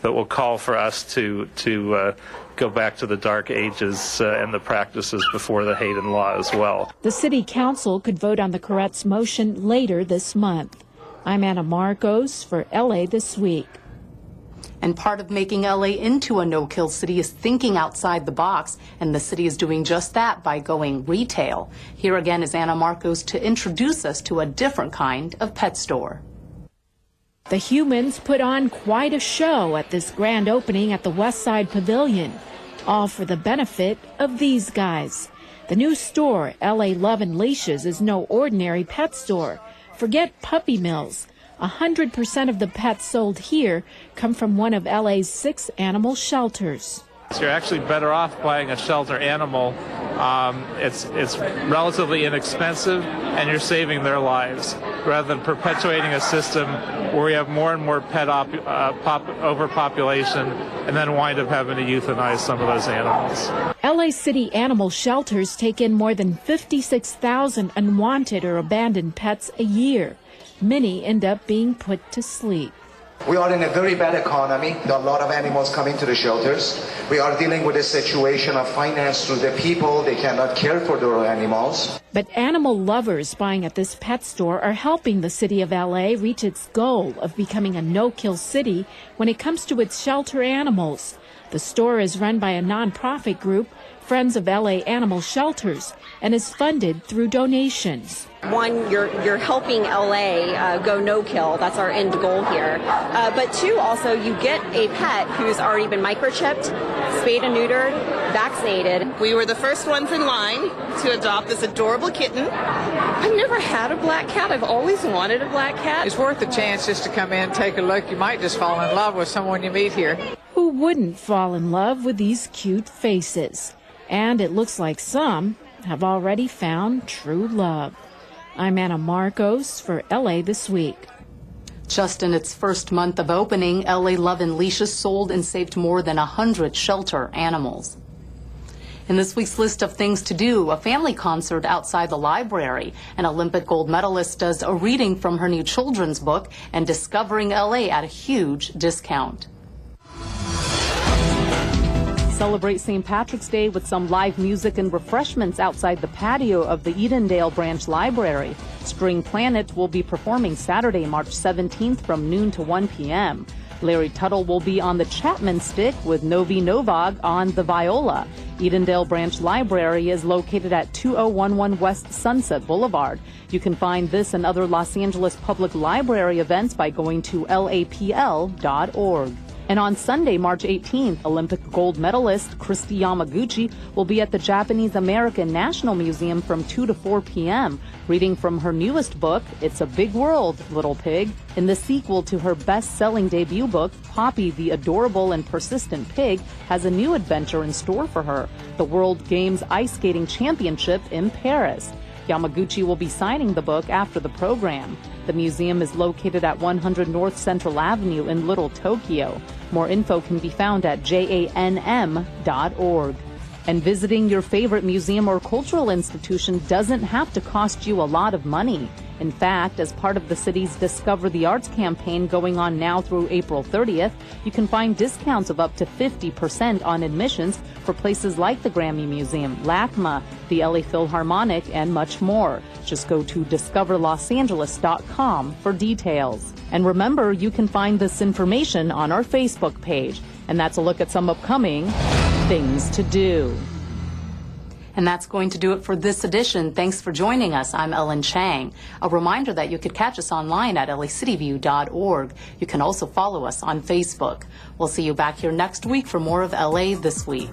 that will call for us to go back to the dark ages and the practices before the Hayden Law as well. The City Council could vote on the Koretz motion later this month. I'm Anna Marcos for LA This Week. And part of making LA into a no-kill city is thinking outside the box, and the city is doing just that by going retail. Here again is Anna Marcos to introduce us to a different kind of pet store. The humans put on quite a show at this grand opening at the Westside Pavilion, all for the benefit of these guys. The new store, LA Love and Leashes, is no ordinary pet store. Forget puppy mills. 100% of the pets sold here come from one of LA's 6 animal shelters. You're actually better off buying a shelter animal. It's relatively inexpensive, and you're saving their lives, rather than perpetuating a system where we have more and more pet overpopulation and then wind up having to euthanize some of those animals. LA City animal shelters take in more than 56,000 unwanted or abandoned pets a year. Many end up being put to sleep. We are in a very bad economy. There are a lot of animals coming to the shelters. We are dealing with a situation of finance through the people. They cannot care for their animals. But animal lovers buying at this pet store are helping the city of LA reach its goal of becoming a no-kill city when it comes to its shelter animals. The store is run by a nonprofit group, Friends of LA Animal Shelters, and is funded through donations. One, you're helping LA go no-kill. That's our end goal here. But two, also, you get a pet who's already been microchipped, spayed and neutered, vaccinated. We were the first ones in line to adopt this adorable kitten. I've never had a black cat. I've always wanted a black cat. It's worth the chance just to come in, take a look. You might just fall in love with someone you meet here. Who wouldn't fall in love with these cute faces? And it looks like some have already found true love. I'm Anna Marcos for LA This Week. Just in its first month of opening, LA Love and Leashes sold and saved more than 100 shelter animals. In this week's list of things to do, a family concert outside the library. An Olympic gold medalist does a reading from her new children's book, and discovering LA at a huge discount. Celebrate St. Patrick's Day with some live music and refreshments outside the patio of the Edendale Branch Library. String Planet will be performing Saturday, March 17th from noon to 1 p.m. Larry Tuttle will be on the Chapman stick with Novi Novog on the viola. Edendale Branch Library is located at 2011 West Sunset Boulevard. You can find this and other Los Angeles Public Library events by going to lapl.org. And on Sunday, March 18th, Olympic gold medalist Kristi Yamaguchi will be at the Japanese American National Museum from 2 to 4 p.m., reading from her newest book, It's a Big World, Little Pig. In the sequel to her best-selling debut book, Poppy, the Adorable and Persistent Pig, has a new adventure in store for her, the World Games Ice Skating Championship in Paris. Yamaguchi will be signing the book after the program. The museum is located at 100 North Central Avenue in Little Tokyo. More info can be found at janm.org. And visiting your favorite museum or cultural institution doesn't have to cost you a lot of money. In fact, as part of the city's Discover the Arts campaign going on now through April 30th, you can find discounts of up to 50% on admissions for places like the Grammy Museum, LACMA, the LA Philharmonic, and much more. Just go to discoverlosangeles.com for details. And remember, you can find this information on our Facebook page. And that's a look at some upcoming things to do. And that's going to do it for this edition. Thanks for joining us. I'm Ellen Chang. A reminder that you could catch us online at lacityview.org. You can also follow us on Facebook. We'll see you back here next week for more of LA This Week.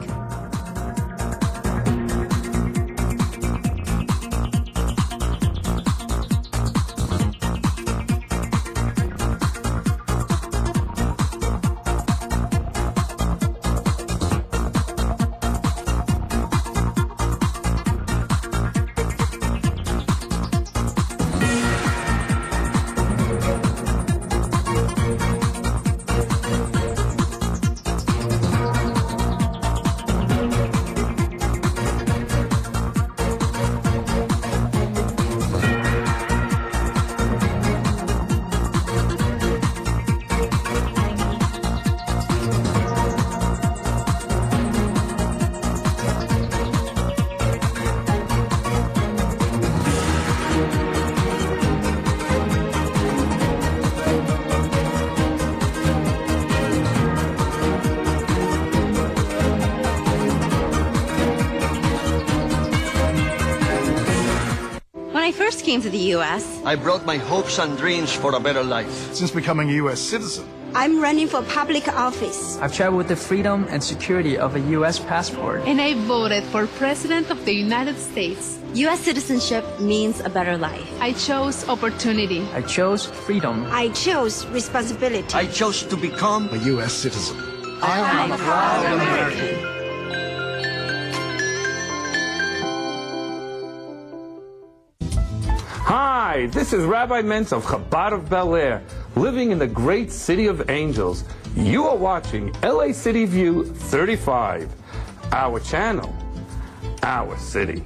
came to the U.S. I brought my hopes and dreams for a better life. Since becoming a U.S. citizen, I'm running for public office. I've traveled with the freedom and security of a U.S. passport. And I voted for President of the United States. U.S. citizenship means a better life. I chose opportunity. I chose freedom. I chose responsibility. I chose to become a U.S. citizen. I'm a proud American. Hi, this is Rabbi Mentz of Chabad of Bel Air, living in the great city of angels. You are watching LA City View 35, our channel, our city.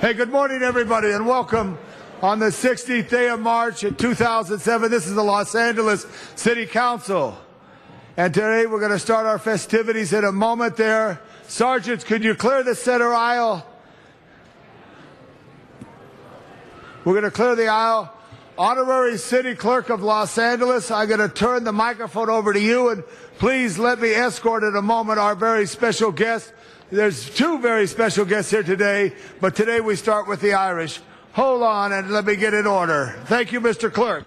Hey, good morning, everybody, and welcome on the 16th day of March in 2007. This is the Los Angeles City Council. And today we're going to start our festivities in a moment there. Sergeants, could you clear the center aisle? We're going to clear the aisle. Honorary City Clerk of Los Angeles, I'm going to turn the microphone over to you, and please let me escort in a moment our very special guest. There's two very special guests here today, but today we start with the Irish. Hold on and let me get in order. Thank you, Mr. Clerk.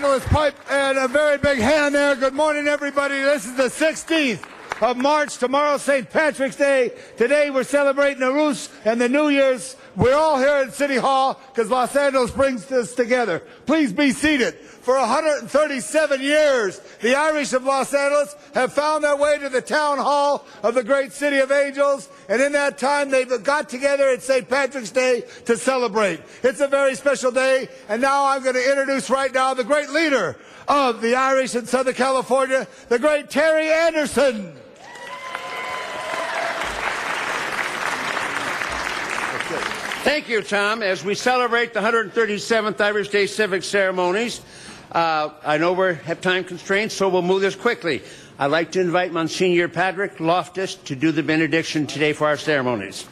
Angeles pipe and a very big hand there. Good morning, everybody. This is the 16th of March. Tomorrow, St. Patrick's Day. Today, we're celebrating the Rus and the New Year's. We're all here at City Hall because Los Angeles brings us together. Please be seated. For 137 years, the Irish of Los Angeles have found their way to the town hall of the great city of Angels, and in that time they've got together at St. Patrick's Day to celebrate. It's a very special day, and now I'm going to introduce right now the great leader of the Irish in Southern California, the great Terry Anderson. Thank you, Tom. As we celebrate the 137th Irish Day civic ceremonies, I know we have time constraints, so we'll move this quickly. I'd like to invite Monsignor Patrick Loftus to do the benediction today for our ceremonies.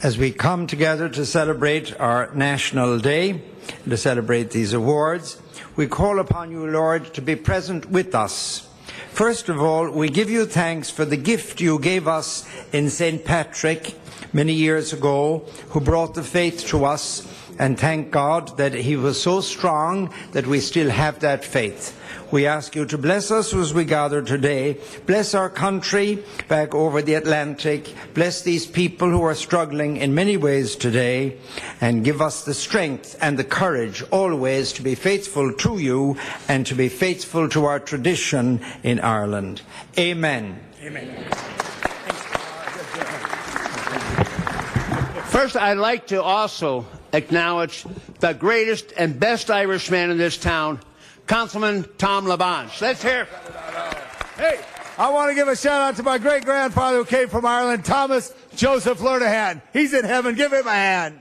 As we come together to celebrate our National Day, to celebrate these awards, we call upon you, Lord, to be present with us. First of all, we give you thanks for the gift you gave us in St. Patrick many years ago, who brought the faith to us, and thank God that he was so strong that we still have that faith. We ask you to bless us as we gather today. Bless our country back over the Atlantic. Bless these people who are struggling in many ways today, and give us the strength and the courage always to be faithful to you and to be faithful to our tradition in Ireland. Amen. Amen. First, I'd like to also acknowledge the greatest and best Irishman in this town, Councilman Tom LaBonge. Let's hear. Hey, I want to give a shout out to my great-grandfather who came from Ireland, Thomas Joseph Lernahan. He's in heaven. Give him a hand.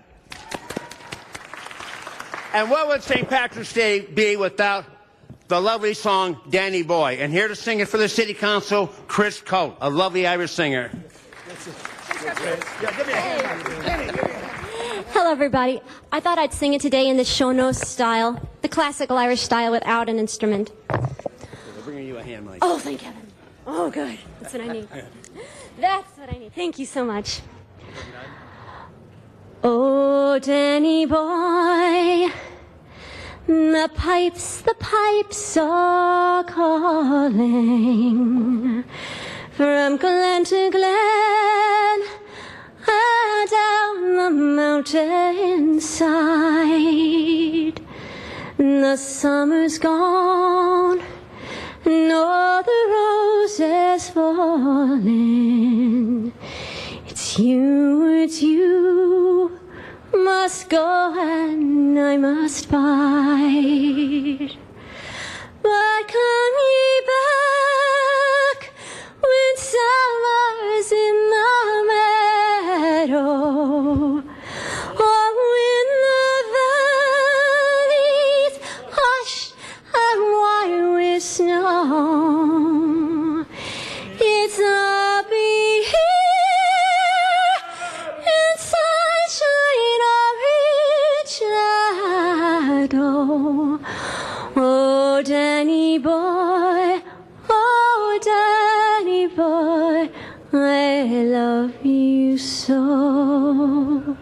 And what would St. Patrick's Day be without the lovely song Danny Boy? And here to sing it for the City Council, Chris Coate, a lovely Irish singer. Hello, everybody. I thought I'd sing it today in the Shono style, the classical Irish style without an instrument. We're bringing you a hand, Mike. Oh, thank heaven. Oh, good. That's what I need. That's what I need. Thank you so much. Oh, Danny boy, the pipes are calling from glen to glen, down the mountainside. The summer's gone, and all the roses falling. It's you, must go and I must bide. But come ye back when summer's in the meadow, or when the valleys hush and white with snow. It's I'll be here in sunshine or in shadow. Oh, Danny boy, oh, Danny boy, I love you so.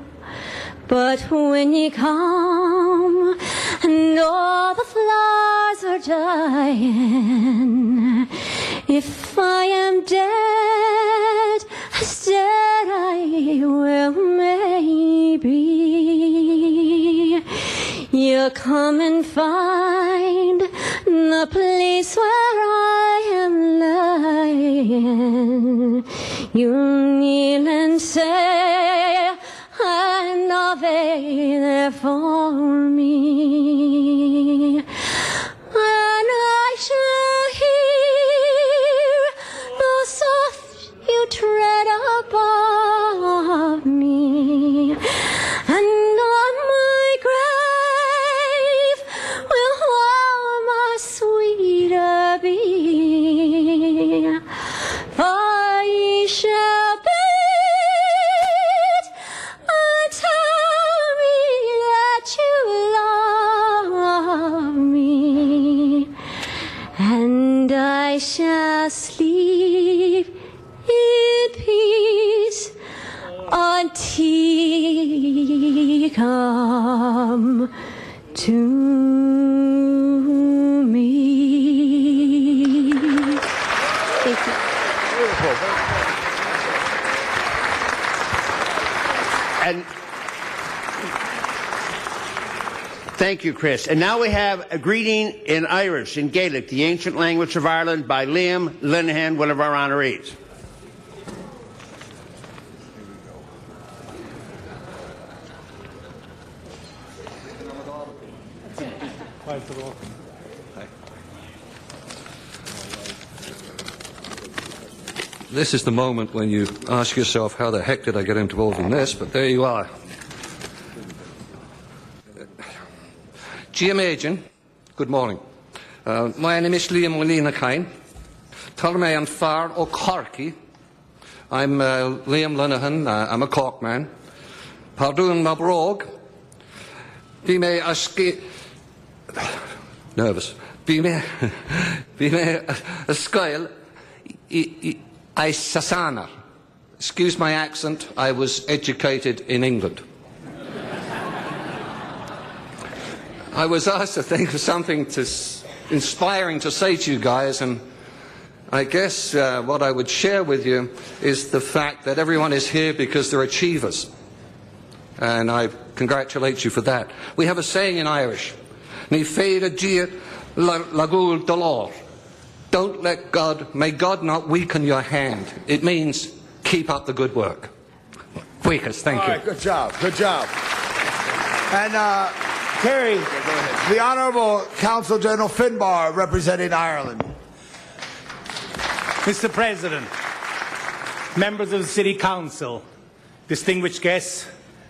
But when you come and all the flowers are dying, if I am dead, as dead I will maybe, you'll come and find the place where I am lying. You'll kneel and say, an Ave there for me, and I shall hear the soft you tread above me, and on my grave will warm a sweeter be, for ye shall bid and tell me that you love to me. Thank you. And thank you, Chris. And now we have a greeting in Irish, in Gaelic, the ancient language of Ireland, by Liam Linehan, one of our honorees. This is the moment when you ask yourself, how the heck did I get involved in this? But there you are. Jim Agin, good morning. My name is Liam Linehan. Tarmay and Far O'Corky. I'm Liam Linehan. I'm a Cork man. Pardon Mabrog. Be me a nervous. Be me a scale. I Sasana. Excuse my accent, I was educated in England. I was asked to think of something inspiring to say to you guys, and I guess what I would share with you is the fact that everyone is here because they're achievers. And I congratulate you for that. We have a saying in Irish, Ní féidir díot lagúil dolor. Don't let God, may God not weaken your hand. It means keep up the good work. Weakest, thank you. All right, good job, good job. And Kerry, the Honourable Consul General Finbar representing Ireland. Mr. President, members of the City Council, distinguished guests,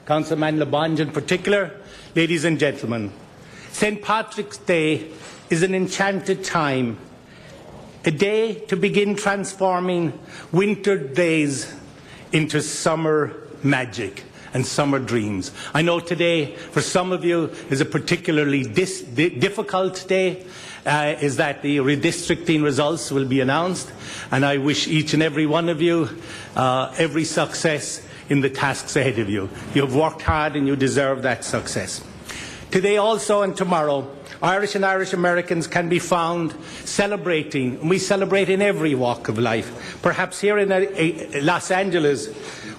Councilman LaBonge in particular, ladies and gentlemen, St. Patrick's Day is an enchanted time. A day to begin transforming winter days into summer magic and summer dreams. I know today, for some of you, is a particularly difficult day, is that the redistricting results will be announced, and I wish each and every one of you every success in the tasks ahead of you. You have worked hard and you deserve that success. Today also and tomorrow, Irish and Irish Americans can be found celebrating, and we celebrate in every walk of life. Perhaps here in Los Angeles,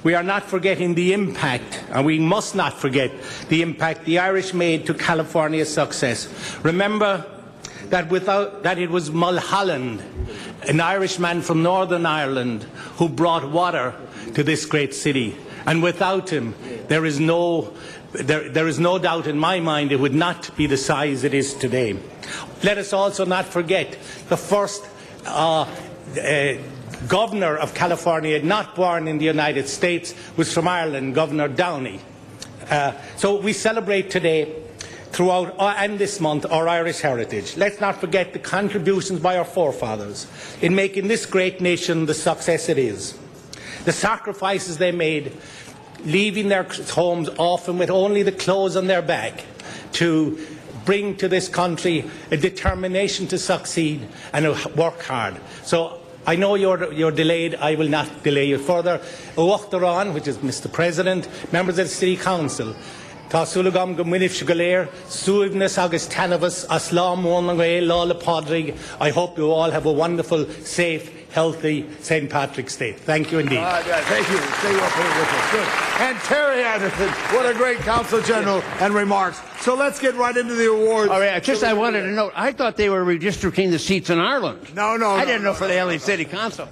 we are not forgetting the impact, and we must not forget the impact the Irish made to California's success. Remember that it was Mulholland, an Irishman from Northern Ireland, who brought water to this great city. And without him, there is no doubt in my mind it would not be the size it is today. Let us also not forget the first governor of California, not born in the United States, was from Ireland, Governor Downey. So we celebrate today, throughout and this month, our Irish heritage. Let's not forget the contributions by our forefathers in making this great nation the success it is. The sacrifices they made, leaving their homes often with only the clothes on their back, to bring to this country a determination to succeed and work hard. So I know you're delayed. I will not delay you further. Uachtaran, which is Mr. President, members of the City Council, Tásulagam Gomwinif Shgalir, Suivness Agus Tanavas, Aslam Wonangay, Lala Podrig. I hope you all have a wonderful, safe, healthy St. Patrick's Day. Thank you indeed. Thank you. Stay up here with us. Good. And Terry Anderson, what a great Council General and remarks. So let's get right into the awards. All right, I wanted to note, I thought they were redistricting the seats in Ireland. No. I didn't know for the LA City Council.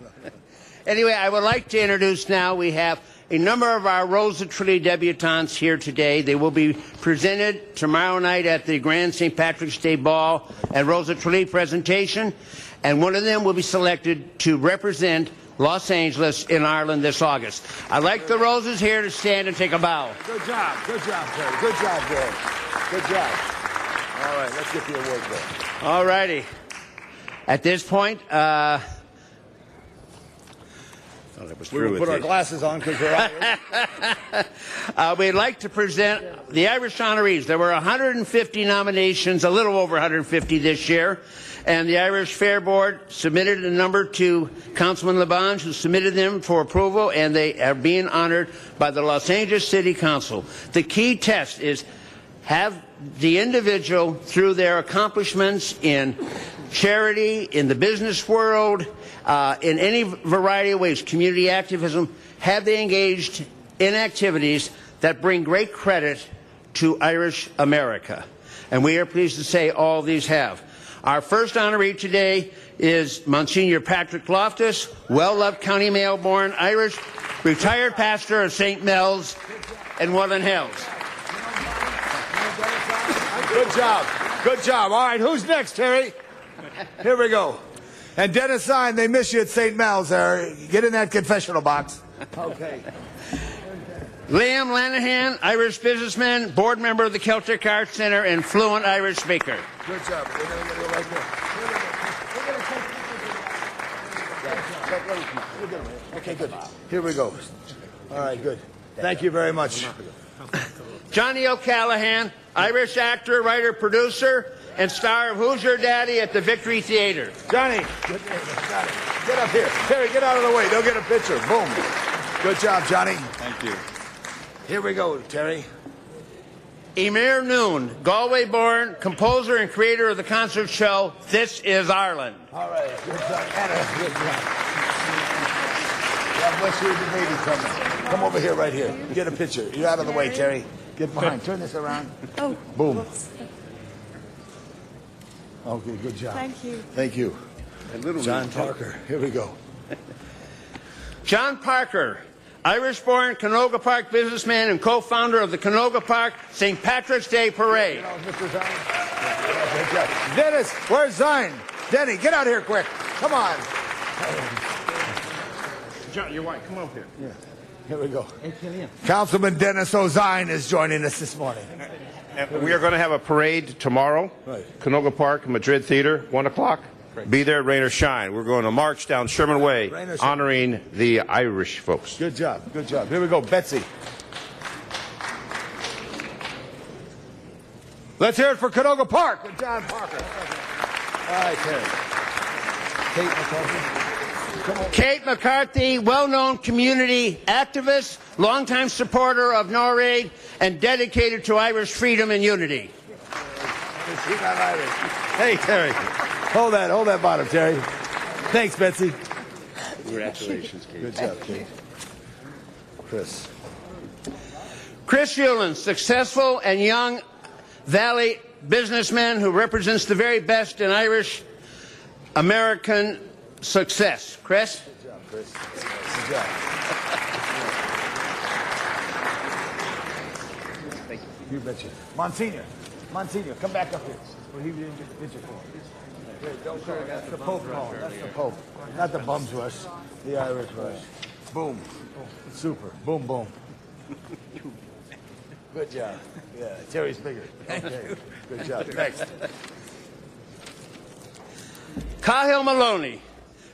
Anyway, I would like to introduce now, we have a number of our Rose of Tralee debutantes here today. They will be presented tomorrow night at the Grand St. Patrick's Day Ball and Rose of Tralee presentation. And one of them will be selected to represent Los Angeles in Ireland this August. I'd like the Roses here to stand and take a bow. Good job, Terry. Good job, Bill. Good job. All right, let's get the award going. All righty. At this point, we'll put our glasses on because we're Irish. We'd like to present the Irish honorees. There were 150 nominations, a little over 150 this year. And the Irish Fair Board submitted a number to Councilman LaBonge, who submitted them for approval, and they are being honored by the Los Angeles City Council. The key test is, have the individual, through their accomplishments in charity, in the business world, in any variety of ways, community activism, have they engaged in activities that bring great credit to Irish America. And we are pleased to say all these have. Our first honoree today is Monsignor Patrick Loftus, well-loved County Mayo born Irish, retired pastor of St. Mel's in Woodland Hills. Good job. Good job. All right, who's next, Terry? Here we go. And Dennis Zine, they miss you at St. Mel's there. Get in that confessional box. Okay. Liam Lanahan, Irish businessman, board member of the Celtic Arts Center, and fluent Irish speaker. Good job. We're going to go right there. Okay, good. Here we go. All right, good. Thank you very much. Johnny O'Callaghan, Irish actor, writer, producer, and star of Who's Your Daddy at the Victory Theater. Johnny, get up here. Terry, get out of the way. They'll get a picture. Boom. Good job, Johnny. Thank you. Here we go, Terry. Emer Noon, Galway-born, composer and creator of the concert show This Is Ireland. All right, good job. Anna, good job. God bless you, the baby coming. Come over here, right here. Get a picture. You're out of the way, Terry. Get behind. Turn this around. Oh. Boom. Okay, good job. Thank you. Thank you. John Parker. Here we go. John Parker, Irish-born Canoga Park businessman and co-founder of the Canoga Park St. Patrick's Day Parade. Dennis, where's Zine? Denny, get out here quick. Come on. John, your wife, come over here. Yeah. Here we go. Councilman Dennis O'Zine is joining us this morning. And we are going to have a parade tomorrow. Right. Canoga Park, Madrid Theater, 1 o'clock. Be there, rain or shine. We're going to march down Sherman Way, honoring the Irish folks. Good job. Good job. Here we go. Betsy. Let's hear it for Canoga Park with John Parker. All right, Terry. Kate McCarthy. Kate McCarthy, well-known community activist, longtime supporter of NORAID, and dedicated to Irish freedom and unity. Hey, Terry. Hold that bottom, Terry. Thanks, Betsy. Congratulations, Kate. Good job, Kate. Chris. Chris Hewlin, successful and young Valley businessman who represents the very best in Irish American success. Chris? Good job, Chris. Good job. Thank you. You betcha. Monsignor, come back up here. Well, he didn't get the picture for him. Don't go. That's the Pope calling. That's the Pope. Not the bums rush. The Irish rush. Boom. Super. Boom, boom. Good job. Yeah, Terry's bigger. Okay. Good job. Next. Cahill Maloney,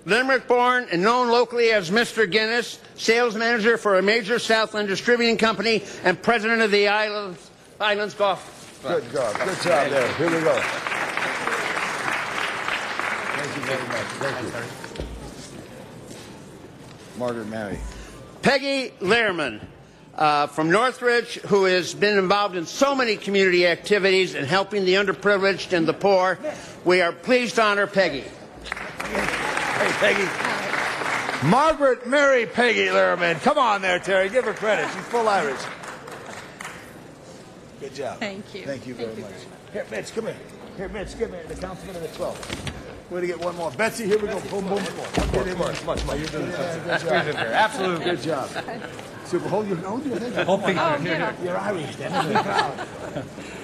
Limerick-born and known locally as Mr. Guinness, sales manager for a major Southland distributing company and president of the Islands Golf Club. Good job. Good job there. Here we go. Thank you very much. Thank you. Margaret Mary. Peggy Lehrman, from Northridge, who has been involved in so many community activities and helping the underprivileged and the poor. We are pleased to honor Peggy. Hey, Peggy. Margaret Mary Peggy Lehrman. Come on there, Terry. Give her credit. She's full Irish. Good job. Thank you. Thank you very much. Here, Mitch, come here. Here, Mitch, come here. The councilman of the 12. We're going to get one more. Betsy, here we go. Boom, boom. Get in there. Much. You're doing good. Absolutely. Good job. Super. Hold your thing. You're Irish, then.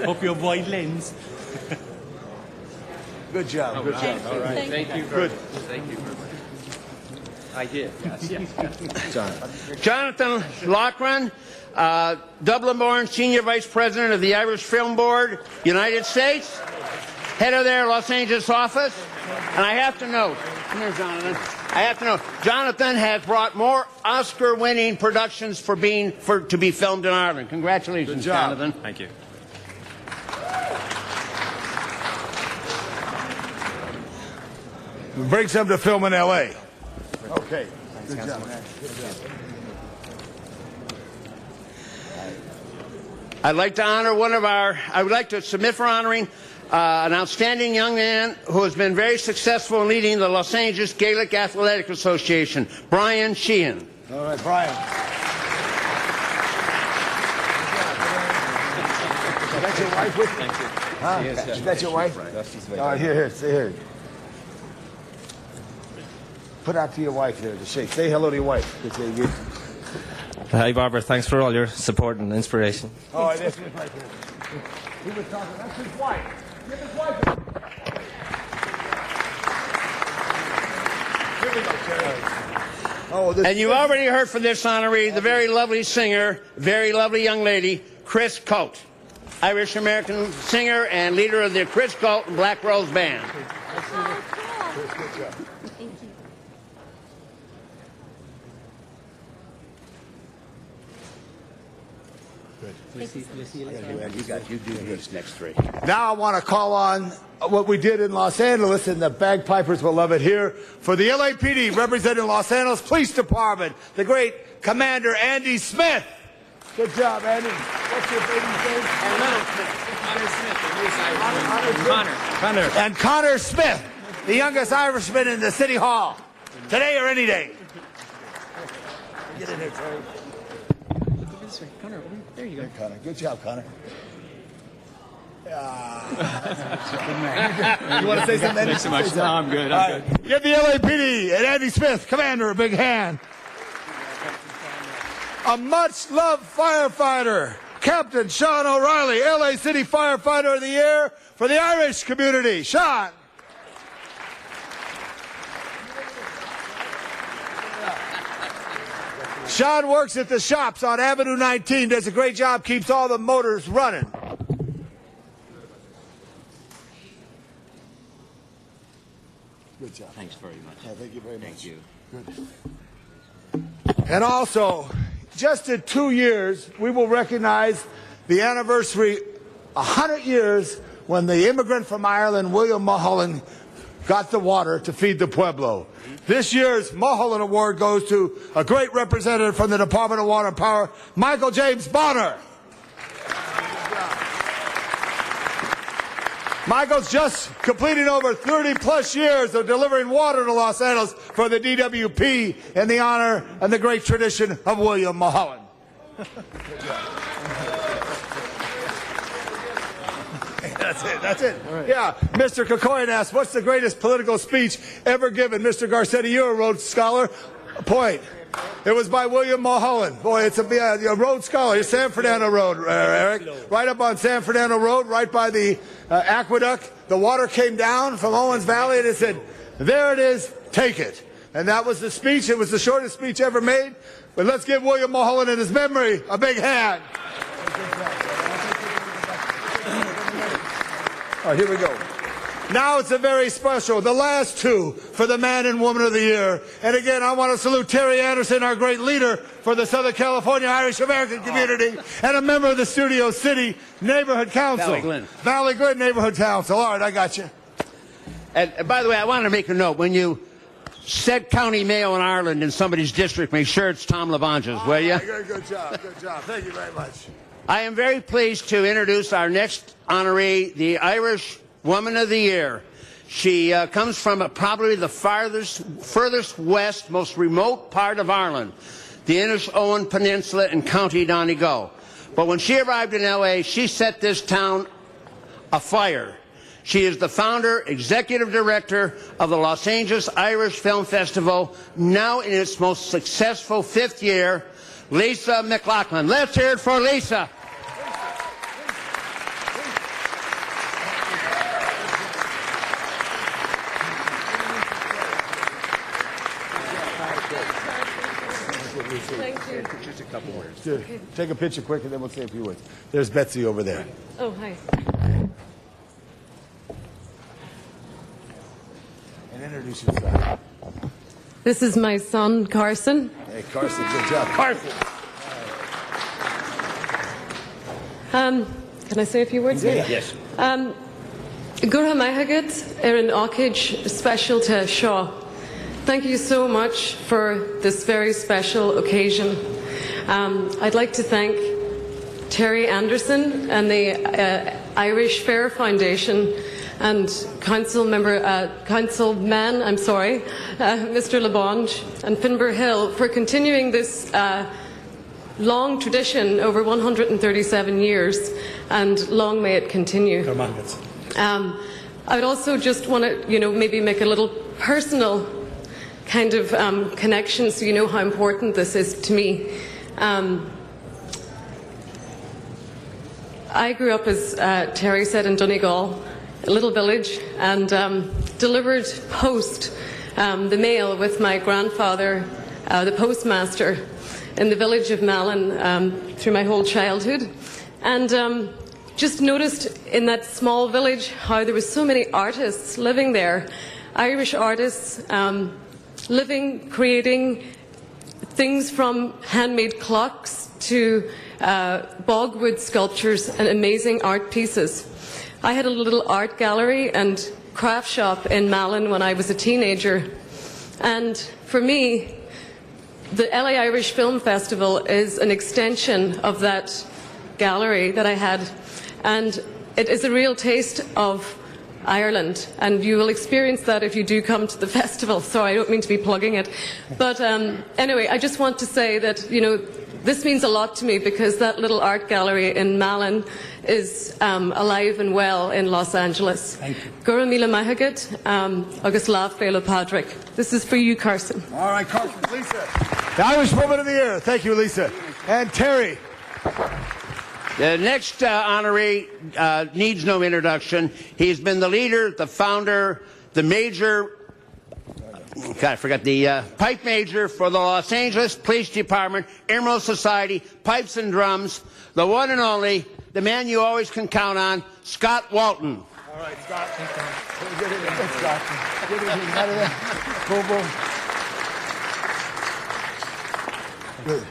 Hope you're wide lens. Good job. Good job. All right. Thank you. Good. Thank you very much. I did. Yes. Jonathan Loughran, Dublin-born Senior Vice President of the Irish Film Board, United States, head of their Los Angeles office. And I have to note, come here, Jonathan. I have to note, Jonathan has brought more Oscar-winning productions to be filmed in Ireland. Congratulations, Jonathan. Thank you. Bring some to film in L.A. Okay. Good job, man. Good job. I'd like to honor I would like to submit for honoring an outstanding young man who has been very successful in leading the Los Angeles Gaelic Athletic Association, Brian Sheehan. All right, Brian. Is that your wife with you? Thank you. Huh? Is that your wife? All right, here, stay here. Put out to your wife there to shake. Say hello to your wife. Hi, Barbara. Thanks for all your support and inspiration. All right, that's it right there. He was talking. That's his wife. Give his wife. Here we go, Terry. And you already heard from this honoree, the very lovely singer, very lovely young lady, Chris Coate, Irish-American singer and leader of the Chris Coate and Black Rose Band. Good job. Thank you. You do these next three. Now I want to call on what we did in Los Angeles, and the bagpipers will love it here. For the LAPD representing Los Angeles Police Department, the great Commander Andy Smith. Good job, Andy. What's your baby's name? Connor. And Connor Smith, the youngest Irishman in the City Hall. Today or any day. Get in there, Terry. Connor, there you go. Hey, Connor. Good job, Connor. You want to say something? Thanks so much. No, I'm good. I'm good. Give the LAPD and Andy Smith, Commander, a big hand. A much-loved firefighter, Captain Sean O'Reilly, LA City Firefighter of the Year for the Irish community. Sean. Sean works at the shops on Avenue 19, does a great job, keeps all the motors running. Good job. Thanks very much. Yeah, thank you very much. Thank you. Good. And also, just in 2 years, we will recognize the anniversary, 100 years, when the immigrant from Ireland, William Mulholland, got the water to feed the Pueblo. This year's Mulholland Award goes to a great representative from the Department of Water and Power, Michael James Bonner. Michael's just completing over 30-plus years of delivering water to Los Angeles for the DWP in the honor and the great tradition of William Mulholland. That's it. Right. Yeah, Mr. Kokoyan asked, what's the greatest political speech ever given? Mr. Garcetti, you're a Rhodes Scholar. Point. It was by William Mulholland. Boy, it's a Rhodes Scholar. It's San Fernando Road, Eric. Right up on San Fernando Road, right by the aqueduct. The water came down from Owens Valley, and it said, there it is, take it. And that was the speech. It was the shortest speech ever made. But let's give William Mulholland and his memory a big hand. All right, here we go. Now it's a very special, the last two for the Man and Woman of the Year. And again, I want to salute Terry Anderson, our great leader for the Southern California Irish American community, and a member of the Studio City Neighborhood Council. Valley Glen Neighborhood Council. All right, I got you. And by the way, I wanted to make a note. When you said County Mayo in Ireland in somebody's district, make sure it's Tom Lavange's, will you? Good job. Good job. Thank you very much. I am very pleased to introduce our next honoree, the Irish Woman of the Year. She comes from probably the furthest west, most remote part of Ireland, the Inis-Owen Peninsula in County Donegal. But when she arrived in L.A., she set this town afire. She is the founder, executive director of the Los Angeles Irish Film Festival, now in its most successful 5th year, Lisa McLaughlin. Let's hear it for Lisa. Thank you. Just a couple words. Okay. Take a picture quick and then we'll say a few words. There's Betsy over there. Oh, hi. And introduce yourself. This is my son, Carson. Hey, Carson, good job. Carson! Can I say a few words? Yeah. Yes. Gurha Mahagat, Erin Ockage, special to Shaw. Thank you so much for this very special occasion. I'd like to thank Terry Anderson and the Irish Fair Foundation and Councilman, Mr. LeBonge and Finbar Hill for continuing this long tradition over 137 years, and long may it continue. I would also just want to, maybe make a little personal kind of connection so you know how important this is to me. I grew up, as Terry said, in Donegal, a little village, and delivered post, the mail, with my grandfather, the postmaster, in the village of Malin through my whole childhood. And just noticed in that small village how there were so many artists living there, Irish artists living, creating things from handmade clocks to bogwood sculptures and amazing art pieces. I had a little art gallery and craft shop in Malin when I was a teenager. And for me, the LA Irish Film Festival is an extension of that gallery that I had. And it is a real taste of Ireland, and you will experience that if you do come to the festival. Sorry, I don't mean to be plugging it. But anyway, I just want to say that, this means a lot to me, because that little art gallery in Malin is alive and well in Los Angeles. Thank you. Gura Mila Mahagat, Agus Lav Bela Padraig. This is for you, Carson. All right, Carson. Lisa, the Irish Woman of the Year. Thank you, Lisa. And Terry. The next honoree needs no introduction. He's been the leader, the founder, the major, I forgot the pipe major for the Los Angeles Police Department, Emerald Society, Pipes and Drums, the one and only, the man you always can count on, Scott Walton. All right, Scott. Get it in, Scott. Get it in. Out of there. Boom, boom. Good.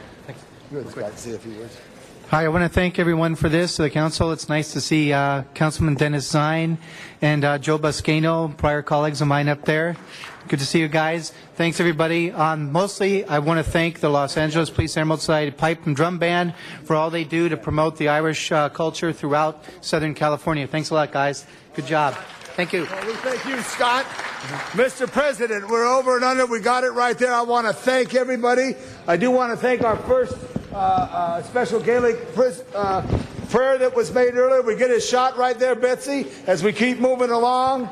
Good, Scott. Say a few words. Hi, I want to thank everyone for this, the council. It's nice to see Councilman Dennis Zine and Joe Buscano, prior colleagues of mine up there. Good to see you guys. Thanks, everybody. Mostly, I want to thank the Los Angeles Police Emerald Society Pipe and Drum Band for all they do to promote the Irish culture throughout Southern California. Thanks a lot, guys. Good job. Thank you. Well, we thank you, Scott. Mr. President, we're over and under. We got it right there. I want to thank everybody. I do want to thank our first special Gaelic prayer that was made earlier. We get a shot right there, Betsy, as we keep moving along.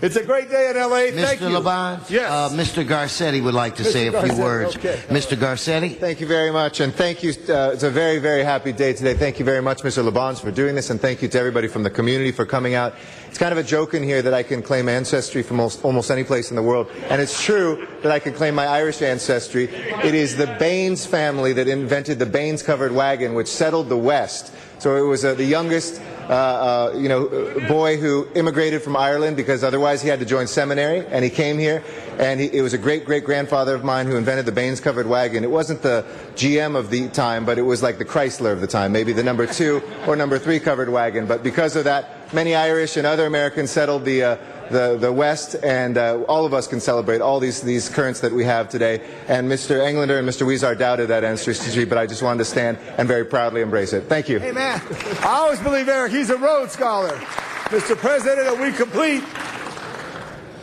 It's a great day in L.A. Thank you. Mr. LeBonge? Yes. Mr. Garcetti would like to say a few words. Okay. Mr. Garcetti? Thank you very much, and thank you. It's a very, very happy day today. Thank you very much, Mr. LeBonge, for doing this, and thank you to everybody from the community for coming out. It's kind of a joke in here that I can claim ancestry from almost any place in the world, and it's true that I can claim my Irish ancestry. It is the Baines family that invented the Baines-covered wagon, which settled the West. So it was the youngest boy who immigrated from Ireland because otherwise he had to join seminary, and he came here, and it was a great-great-grandfather of mine who invented the Baines-covered wagon. It wasn't the GM of the time, but it was like the Chrysler of the time, maybe the number 2 or number 3 covered wagon. But because of that, many Irish and other Americans settled the West, and all of us can celebrate all these currents that we have today. And Mr. Englander and Mr. Weezar doubted that ancestry, but I just wanted to stand and very proudly embrace it. Thank you. Hey, man, I always believe Eric, he's a Rhodes Scholar. Mr. President, are we complete?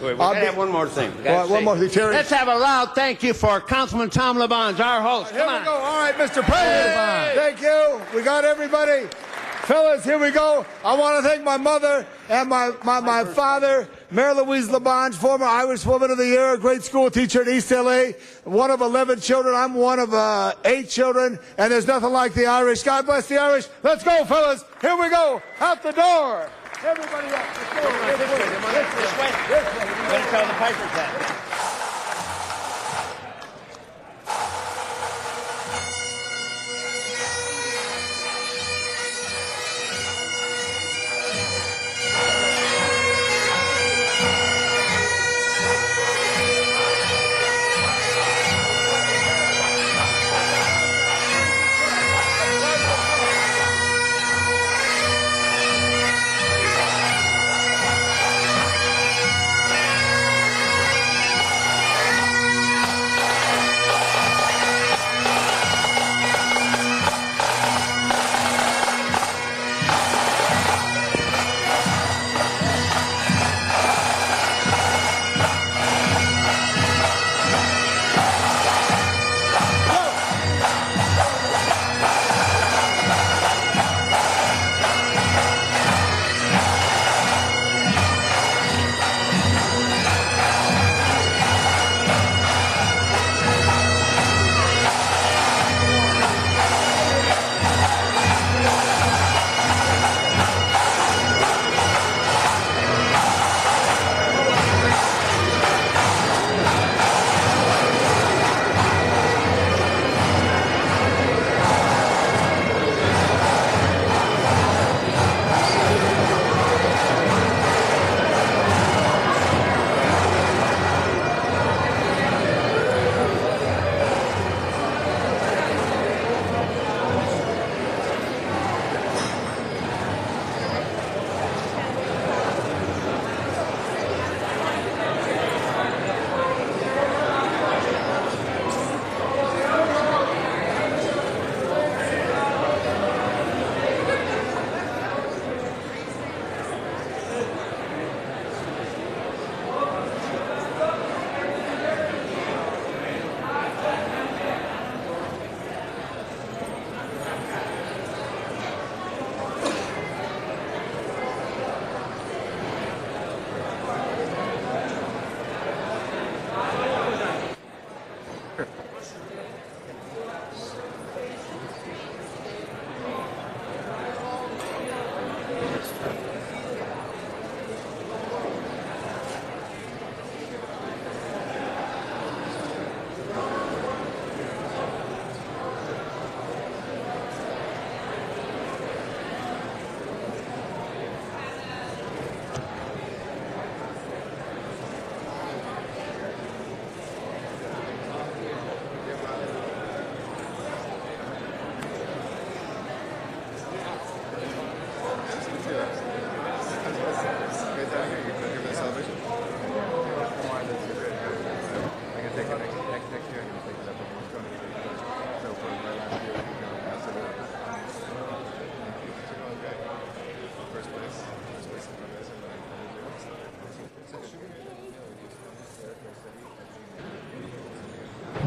Wait, we gotta have one more thing. One more thing, Terry. Let's have a loud thank you for Councilman Tom LeBonge, our host. Here we go. All right, Mr. President. Thank you. We got everybody. Fellas, here we go. I want to thank my mother and my father, Mary Louise LeBonge, former Irish Woman of the Year, a great school teacher at East LA, one of 11 children. I'm one of 8 children, and there's nothing like the Irish. God bless the Irish. Let's go, fellas. Here we go. Out the door. Everybody up. Let's go. This way. I'm going to tell the pipers that.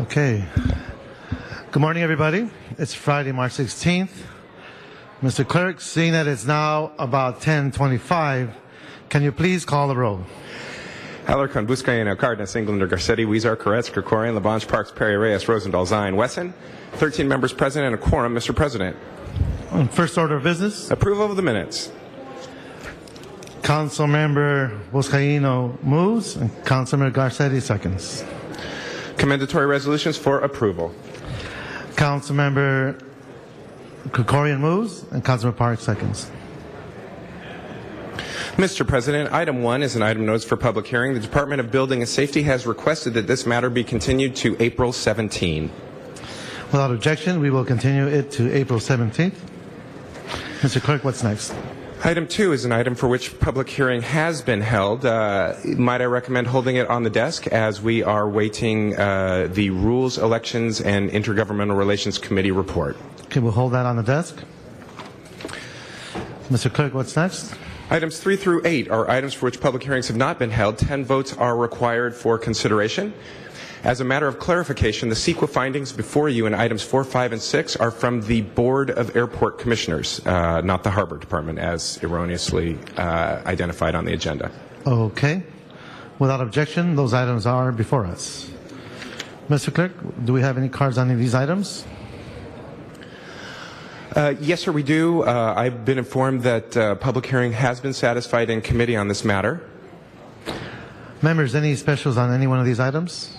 Okay. Good morning, everybody. It's Friday, March 16th. Mr. Clerk, seeing that it's now about 10:25, can you please call the roll? Alarcon, Buscaino, Cardenas, Englander, Garcetti, Weezer, Koretz, Krikorian, Labange, Parks, Perry, Reyes, Rosendahl, Zine, Wesson. 13 members present and a quorum, Mr. President. First order of business. Approval of the minutes. Councilmember Buscaino moves and Councilmember Garcetti seconds. Commendatory resolutions for approval. Councilmember Krikorian moves and Councilmember Parks seconds. Mr. President, item 1 is an item notice for public hearing. The Department of Building and Safety has requested that this matter be continued to April 17. Without objection, we will continue it to April 17th. Mr. Clerk, what's next? Item 2 is an item for which public hearing has been held. Might I recommend holding it on the desk as we are waiting the Rules, Elections, and Intergovernmental Relations Committee report. Okay, we'll hold that on the desk. Mr. Clerk, what's next? Items 3 through 8 are items for which public hearings have not been held. 10 votes are required for consideration. As a matter of clarification, the CEQA findings before you in items 4, 5, and 6 are from the Board of Airport Commissioners, not the Harbor Department, as erroneously identified on the agenda. Okay. Without objection, those items are before us. Mr. Clerk, do we have any cards on any of these items? Yes, sir, we do. I've been informed that public hearing has been satisfied in committee on this matter. Members, any specials on any one of these items?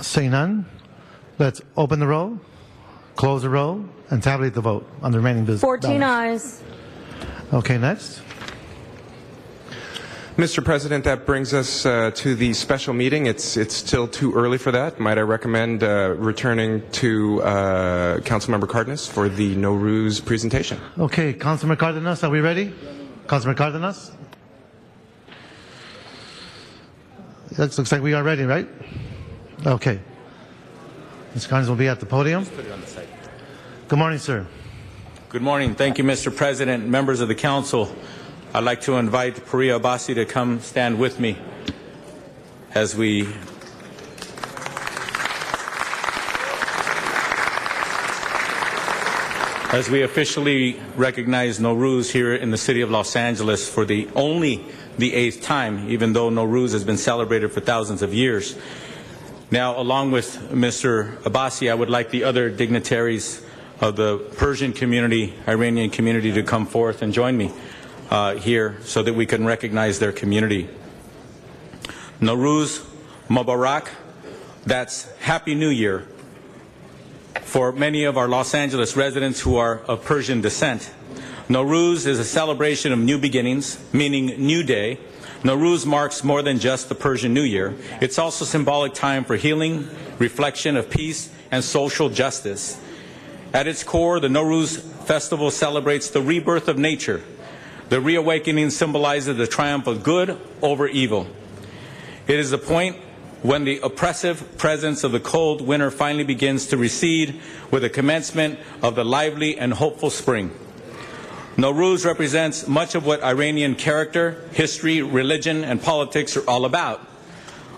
Say none. Let's open the roll, close the roll, and tabulate the vote on the remaining business. 14 ayes. Okay, next. Mr. President, that brings us to the special meeting. It's still too early for that. Might I recommend returning to Councilmember Cardenas for the Nowruz presentation? Okay, Councilmember Cardenas, are we ready? Councilmember Cardenas? That looks like we are ready, right? Okay. Mr. Cardenas will be at the podium. Good morning, sir. Good morning. Thank you, Mr. President, members of the council. I'd like to invite Priya Abbasi to come stand with me as we officially recognize Nowruz here in the city of Los Angeles for the 8th time, even though Nowruz has been celebrated for thousands of years. Now, along with Mr. Abbasi, I would like the other dignitaries of the Persian community, Iranian community, to come forth and join me here so that we can recognize their community. Nowruz Mubarak, that's Happy New Year for many of our Los Angeles residents who are of Persian descent. Nowruz is a celebration of new beginnings, meaning new day. Nowruz marks more than just the Persian New Year. It's also a symbolic time for healing, reflection of peace, and social justice. At its core, the Nowruz festival celebrates the rebirth of nature. The reawakening symbolizes the triumph of good over evil. It is the point when the oppressive presence of the cold winter finally begins to recede with the commencement of the lively and hopeful spring. Nowruz represents much of what Iranian character, history, religion, and politics are all about.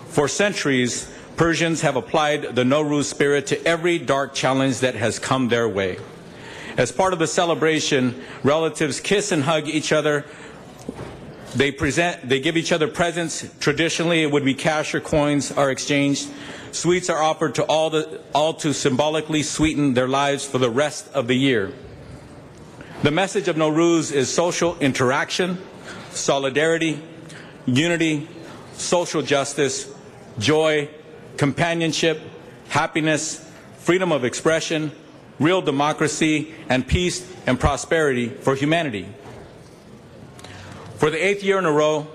For centuries, Persians have applied the Nowruz spirit to every dark challenge that has come their way. As part of the celebration, relatives kiss and hug each other. They give each other presents. Traditionally, it would be cash or coins are exchanged. Sweets are offered to all to symbolically sweeten their lives for the rest of the year. The message of Nowruz is social interaction, solidarity, unity, social justice, joy, companionship, happiness, freedom of expression, real democracy, and peace and prosperity for humanity. For the 8th year in a row,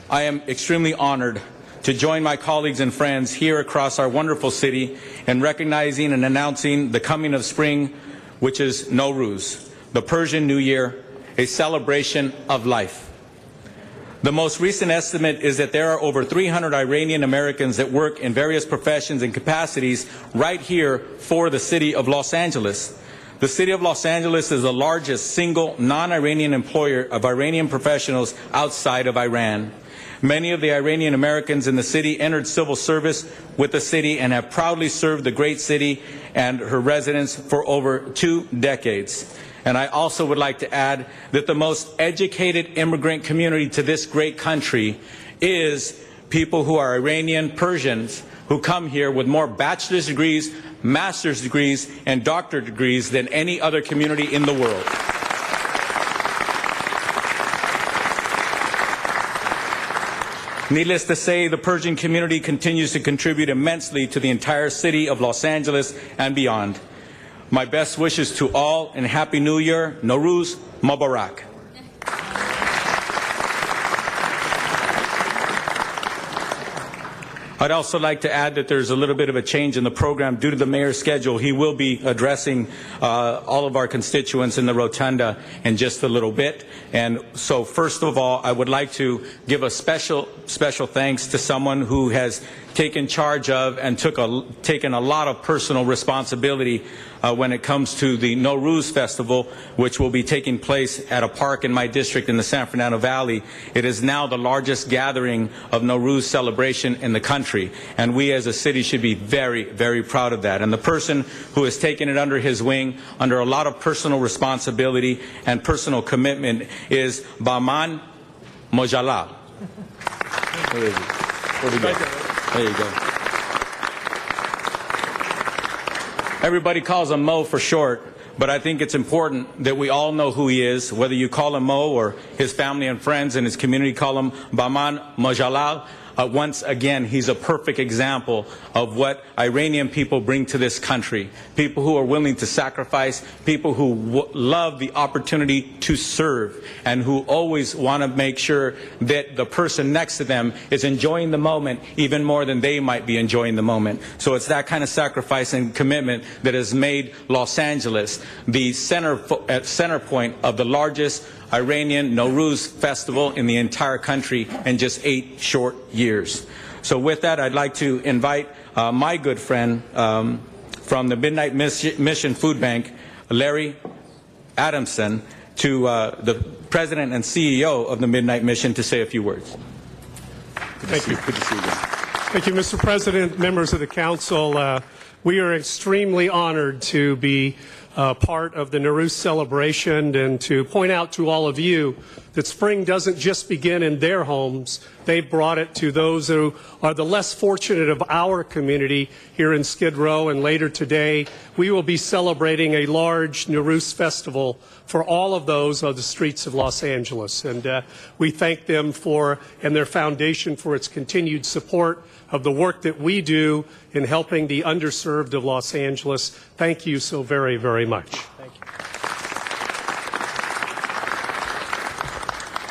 I am extremely honored to join my colleagues and friends here across our wonderful city in recognizing and announcing the coming of spring, which is Nowruz, the Persian New Year, a celebration of life. The most recent estimate is that there are over 300 Iranian Americans that work in various professions and capacities right here for the city of Los Angeles. The city of Los Angeles is the largest single non-Iranian employer of Iranian professionals outside of Iran. Many of the Iranian Americans in the city entered civil service with the city and have proudly served the great city and her residents for over 2 decades. And I also would like to add that the most educated immigrant community to this great country is people who are Iranian Persians who come here with more bachelor's degrees, master's degrees, and doctorate degrees than any other community in the world. Needless to say, the Persian community continues to contribute immensely to the entire city of Los Angeles and beyond. My best wishes to all and Happy New Year. Nowruz Mubarak. I'd also like to add that there's a little bit of a change in the program due to the mayor's schedule. He will be addressing all of our constituents in the rotunda in just a little bit. And so first of all, I would like to give a special thanks to someone who has taken charge of and taken a lot of personal responsibility when it comes to the Nowruz Festival, which will be taking place at a park in my district in the San Fernando Valley. It is now the largest gathering of Nowruz celebration in the country, and we as a city should be very, very proud of that. And the person who has taken it under his wing, under a lot of personal responsibility and personal commitment, is Bahman Mojalal. Where is he? Where'd he go? There you go. Everybody calls him Mo for short, but I think it's important that we all know who he is, whether you call him Mo or his family and friends and his community call him Bahman Mojalal. Once again, he's a perfect example of what Iranian people bring to this country. People who are willing to sacrifice, people who love the opportunity to serve, and who always want to make sure that the person next to them is enjoying the moment even more than they might be enjoying the moment. So it's that kind of sacrifice and commitment that has made Los Angeles the center point of the largest Iranian Nowruz festival in the entire country in just 8 short years. So with that, I'd like to invite my good friend from the Midnight Mission Food Bank, Larry Adamson, to the President and CEO of the Midnight Mission, to say a few words. Thank you. Good to see you again. Thank you, Mr. President, members of the Council. We are extremely honored to be part of the Nowruz celebration and to point out to all of you that spring doesn't just begin in their homes. They've brought it to those who are the less fortunate of our community here in Skid Row. And later today, we will be celebrating a large Nowruz festival for all of those on the streets of Los Angeles. And we thank them and their foundation for its continued support of the work that we do in helping the underserved of Los Angeles. Thank you so very, very much. Thank you.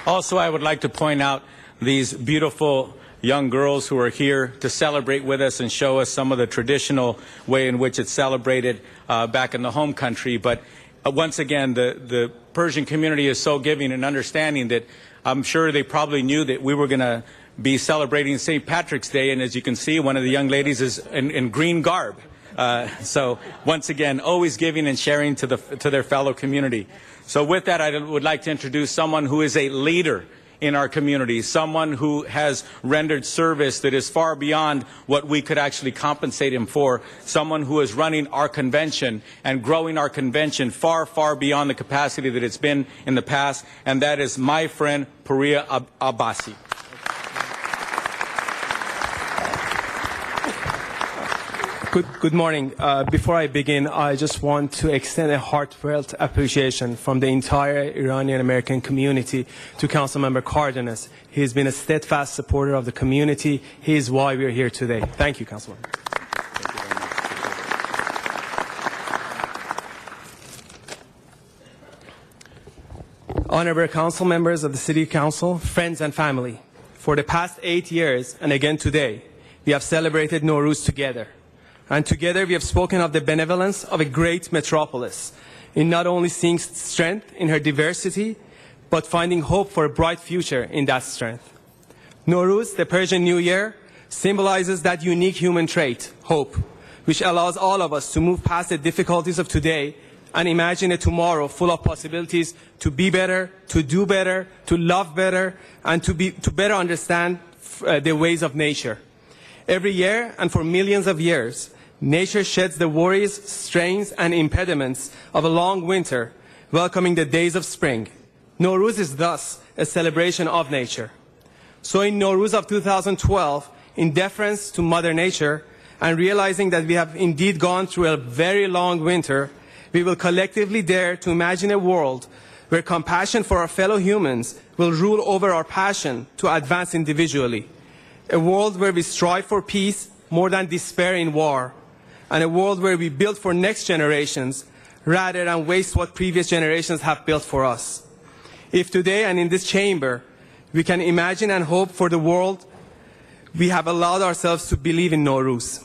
Also, I would like to point out these beautiful young girls who are here to celebrate with us and show us some of the traditional way in which it's celebrated back in the home country. But once again, the Persian community is so giving and understanding that I'm sure they probably knew that we were going to be celebrating St. Patrick's Day, and as you can see, one of the young ladies is in green garb. So once again, always giving and sharing to their fellow community. So with that, I would like to introduce someone who is a leader in our community, someone who has rendered service that is far beyond what we could actually compensate him for, someone who is running our convention and growing our convention far, far beyond the capacity that it's been in the past, and that is my friend Pariah Abbasi. Good morning. Before I begin, I just want to extend a heartfelt appreciation from the entire Iranian American community to Councilmember Cardenas. He has been a steadfast supporter of the community. He is why we are here today. Thank you, Councilmember. Honorable Council members of the City Council, friends and family, for the past 8 years and again today, we have celebrated Nowruz together. And together we have spoken of the benevolence of a great metropolis in not only seeing strength in her diversity, but finding hope for a bright future in that strength. Nowruz, the Persian New Year, symbolizes that unique human trait, hope, which allows all of us to move past the difficulties of today and imagine a tomorrow full of possibilities to be better, to do better, to love better, and to better understand the ways of nature. Every year and for millions of years, nature sheds the worries, strains, and impediments of a long winter, welcoming the days of spring. Nowruz is thus a celebration of nature. So in Nowruz of 2012, in deference to Mother Nature, and realizing that we have indeed gone through a very long winter, we will collectively dare to imagine a world where compassion for our fellow humans will rule over our passion to advance individually. A world where we strive for peace more than despair in war, and a world where we build for next generations rather than waste what previous generations have built for us. If today and in this chamber we can imagine and hope for the world, we have allowed ourselves to believe in Nowruz.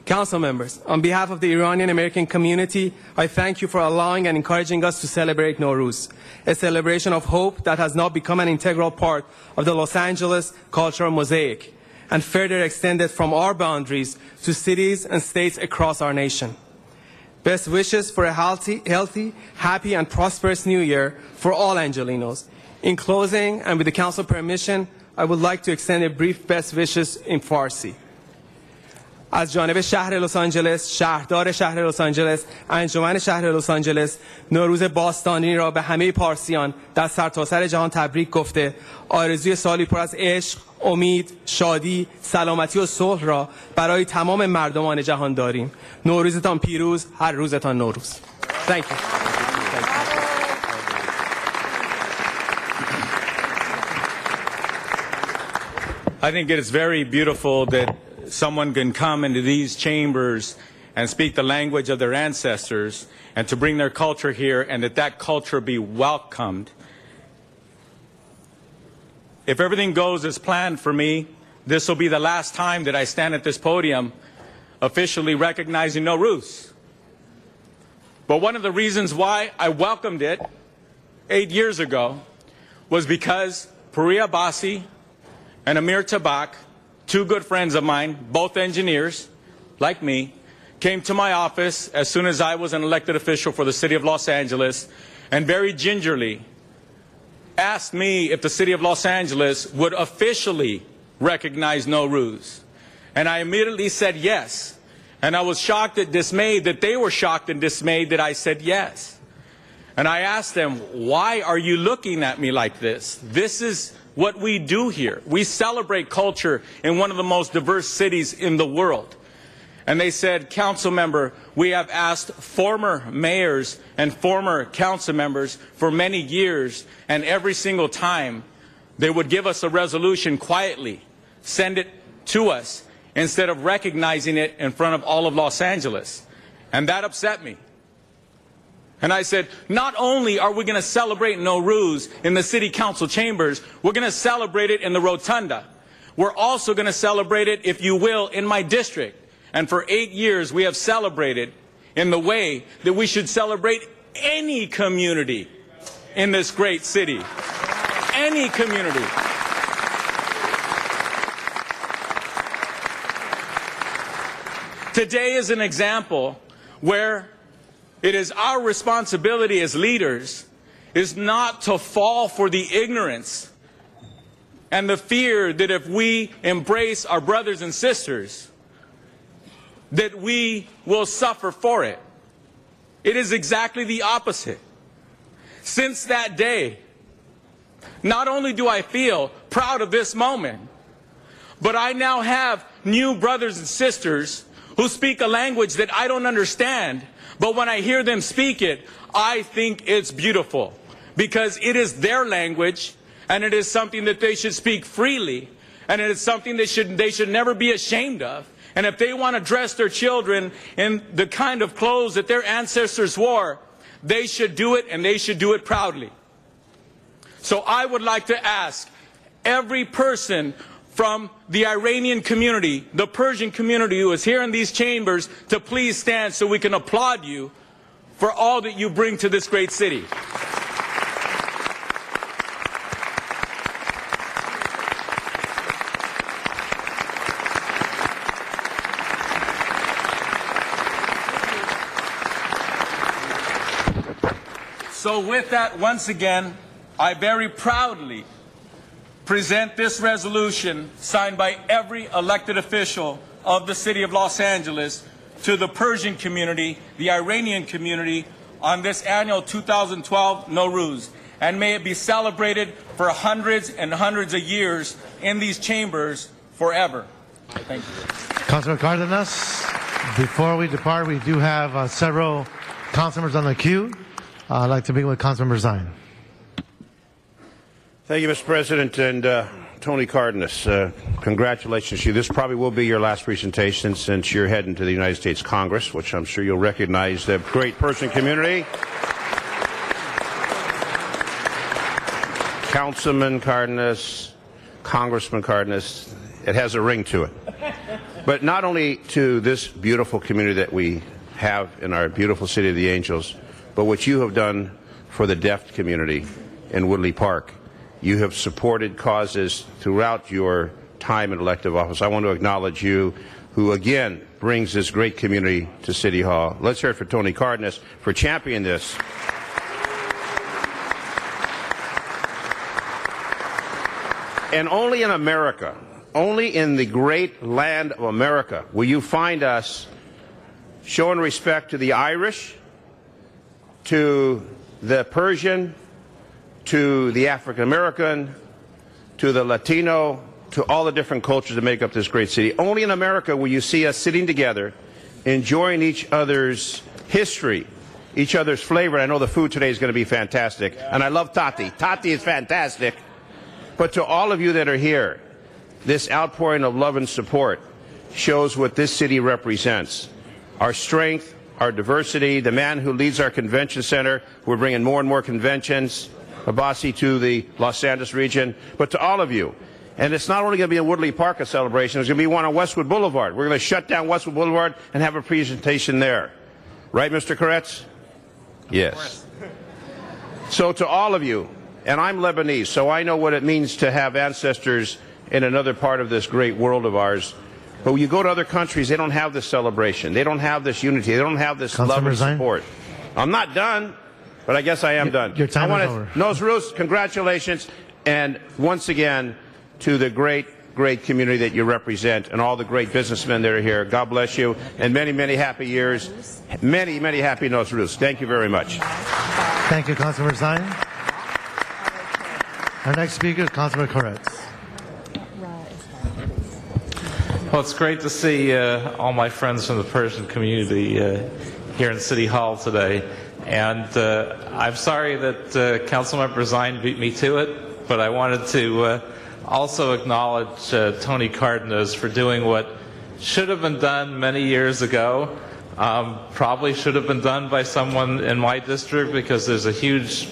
Council members, on behalf of the Iranian American community, I thank you for allowing and encouraging us to celebrate Nowruz, a celebration of hope that has now become an integral part of the Los Angeles cultural mosaic, and further extended from our boundaries to cities and states across our nation. Best wishes for a healthy, happy, and prosperous New Year for all Angelenos. In closing, and with the Council permission, I would like to extend a brief best wishes in Farsi. از جانب شهر لس آنجلس، شهردار شهر لس آنجلس، انجمن شهر لس آنجلس، نوروز باستانی را به همه پارسیان در سرتاسر جهان تبریک گفته، آرزوی سالی پر از عشق، امید، شادی، سلامتی و صلح را برای تمام مردمان جهان داریم. نوروزتان پیروز، هر روزتان نوروز. Thank you. I think it is very beautiful that someone can come into these chambers and speak the language of their ancestors and to bring their culture here and that culture be welcomed. If everything goes as planned for me, this will be the last time that I stand at this podium officially recognizing Nowruz. But one of the reasons why I welcomed it 8 years ago was because Puriya Basi and Amir Tabak, two good friends of mine, both engineers, like me, came to my office as soon as I was an elected official for the city of Los Angeles and very gingerly asked me if the city of Los Angeles would officially recognize Nowruz. And I immediately said yes. And I was shocked and dismayed that they were shocked and dismayed that I said yes. And I asked them, why are you looking at me like this? This is what we do here. We celebrate culture in one of the most diverse cities in the world. And they said, council member, we have asked former mayors and former council members for many years, and every single time they would give us a resolution quietly, send it to us, instead of recognizing it in front of all of Los Angeles. And that upset me. And I said, not only are we going to celebrate Nowruz in the city council chambers, we're going to celebrate it in the rotunda. We're also going to celebrate it, if you will, in my district. And for 8 years, we have celebrated in the way that we should celebrate any community in this great city. Any community. Today is an example where it is our responsibility as leaders is not to fall for the ignorance and the fear that if we embrace our brothers and sisters, that we will suffer for it. It is exactly the opposite. Since that day, not only do I feel proud of this moment, but I now have new brothers and sisters who speak a language that I don't understand, but when I hear them speak it, I think it's beautiful because it is their language and it is something that they should speak freely and it is something they should never be ashamed of. And if they want to dress their children in the kind of clothes that their ancestors wore, they should do it and they should do it proudly. So I would like to ask every person from the Iranian community, the Persian community who is here in these chambers to please stand so we can applaud you for all that you bring to this great city. So with that, once again, I very proudly present this resolution signed by every elected official of the city of Los Angeles to the Persian community, the Iranian community, on this annual 2012 Nowruz. And may it be celebrated for hundreds and hundreds of years in these chambers forever. Thank you. Councilman Cardenas, before we depart, we do have several council members on the queue. I'd like to begin with Councilmember Zine. Thank you, Mr. President, and Tony Cardenas, congratulations to you. This probably will be your last presentation since you're heading to the United States Congress, which I'm sure you'll recognize the great Persian community. Councilman Cardenas, Congressman Cardenas, it has a ring to it. But not only to this beautiful community that we have in our beautiful City of the Angels, but what you have done for the deaf community in Woodley Park. You have supported causes throughout your time in elective office. I want to acknowledge you, who again brings this great community to City Hall. Let's hear it for Tony Cardenas for championing this. And only in America, only in the great land of America, will you find us showing respect to the Irish, to the Persian, to the African American, to the Latino, to all the different cultures that make up this great city. Only in America will you see us sitting together, enjoying each other's history, each other's flavor. I know the food today is going to be fantastic, and I love Tati. Tati is fantastic. But to all of you that are here, this outpouring of love and support shows what this city represents. Our strength, our diversity, the man who leads our convention center. We're bringing more and more conventions, Abbasi, to the Los Angeles region, but to all of you. And it's not only going to be in Woodley Park a celebration, it's going to be one on Westwood Boulevard. We're going to shut down Westwood Boulevard and have a presentation there. Right, Mr. Koretz? Yes. So to all of you, and I'm Lebanese, so I know what it means to have ancestors in another part of this great world of ours. But when you go to other countries, they don't have this celebration. They don't have this unity. They don't have this love and support. I'm not done, but I guess I am done. Your time is over. Nowruz, congratulations. And once again, to the great community that you represent and all the great businessmen that are here. God bless you, and many, many happy years. Many, many happy Nowruz. Thank you very much. Thank you, Councilmember Zine. Our next speaker is Councilman Koretz. Well, it's great to see all my friends from the Persian community here in City Hall today. And I'm sorry that Councilmember Zine beat me to it, but I wanted to also acknowledge Tony Cardenas for doing what should have been done many years ago. Probably should have been done by someone in my district because there's a huge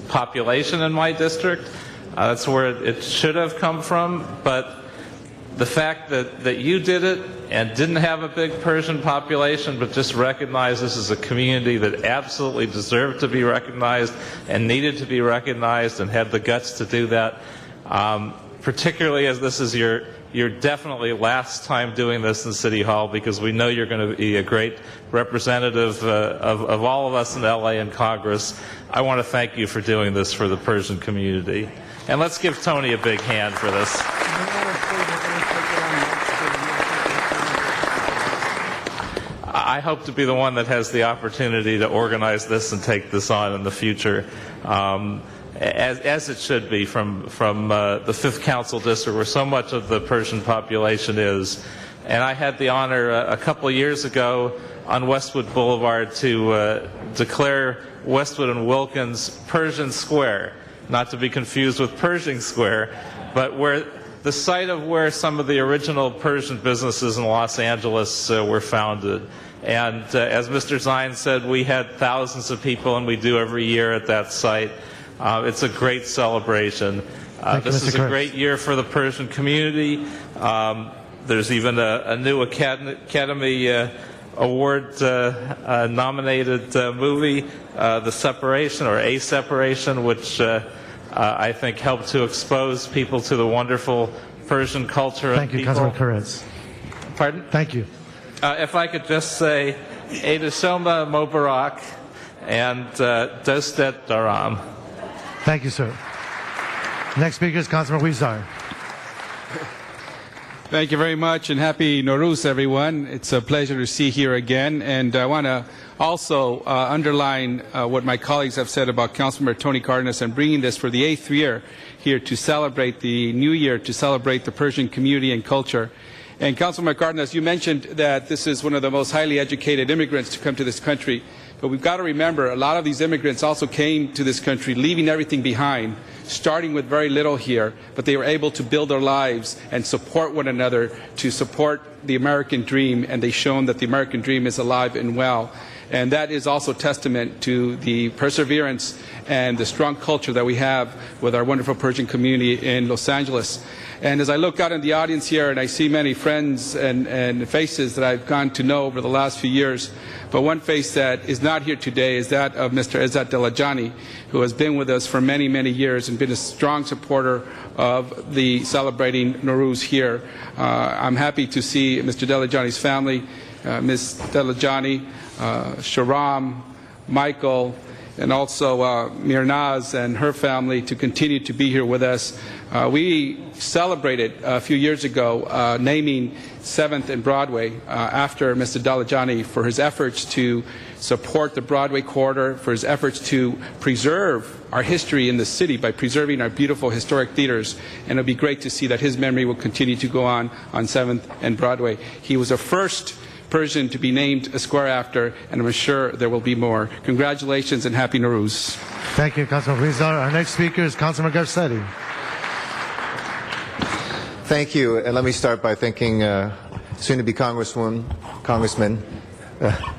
population in my district. That's where it should have come from, but the fact that you did it and didn't have a big Persian population, but just recognized this as a community that absolutely deserved to be recognized and needed to be recognized and had the guts to do that, particularly as this is your definitely last time doing this in City Hall, because we know you're going to be a great representative of all of us in LA and Congress. I want to thank you for doing this for the Persian community. And let's give Tony a big hand for this. I hope to be the one that has the opportunity to organize this and take this on in the future, as it should be from the 5th Council District, where so much of the Persian population is. And I had the honor a couple of years ago on Westwood Boulevard to declare Westwood and Wilkins Persian Square, not to be confused with Pershing Square, but where the site of where some of the original Persian businesses in Los Angeles were founded. And as Mr. Zine said, we had thousands of people, and we do every year at that site. It's a great celebration. This is a great year for the Persian community. There's even a new Academy Award nominated movie, The Separation, or A Separation, which I think helped to expose people to the wonderful Persian culture. Thank you, Councilman Koretz. Pardon? Thank you. If I could just say, Eid Shoma Mubarak, and Dostet Dharam. Thank you, sir. Next speaker is Councilman Huizar. Thank you very much, and happy Nowruz, everyone. It's a pleasure to see you here again, and I want to also underline what my colleagues have said about Councilmember Tony Cardenas and bringing this for the 8th year here to celebrate the New Year, to celebrate the Persian community and culture. And Councilmember Cardenas, you mentioned that this is one of the most highly educated immigrants to come to this country, but we've got to remember a lot of these immigrants also came to this country leaving everything behind, starting with very little here, but they were able to build their lives and support one another to support the American dream, and they've shown that the American dream is alive and well. And that is also testament to the perseverance and the strong culture that we have with our wonderful Persian community in Los Angeles. And as I look out in the audience here and I see many friends and faces that I've gotten to know over the last few years, but one face that is not here today is that of Mr. Izzat Delajani, who has been with us for many, many years and been a strong supporter of the celebrating Nowruz here. I'm happy to see Mr. Delajani's family, Ms. Delajani, Sharam, Michael, and also Mirnaz and her family to continue to be here with us. We celebrated a few years ago naming 7th and Broadway after Mr. Delajani for his efforts to support the Broadway corridor, for his efforts to preserve our history in the city by preserving our beautiful historic theaters. And it'll be great to see that his memory will continue to go on 7th and Broadway. He was the first Persian to be named a square after, and I'm sure there will be more. Congratulations and happy Nowruz. Thank you, Councilman Huizar. Our next speaker is Councilman Garcetti. Thank you, and let me start by thanking soon-to-be Congressman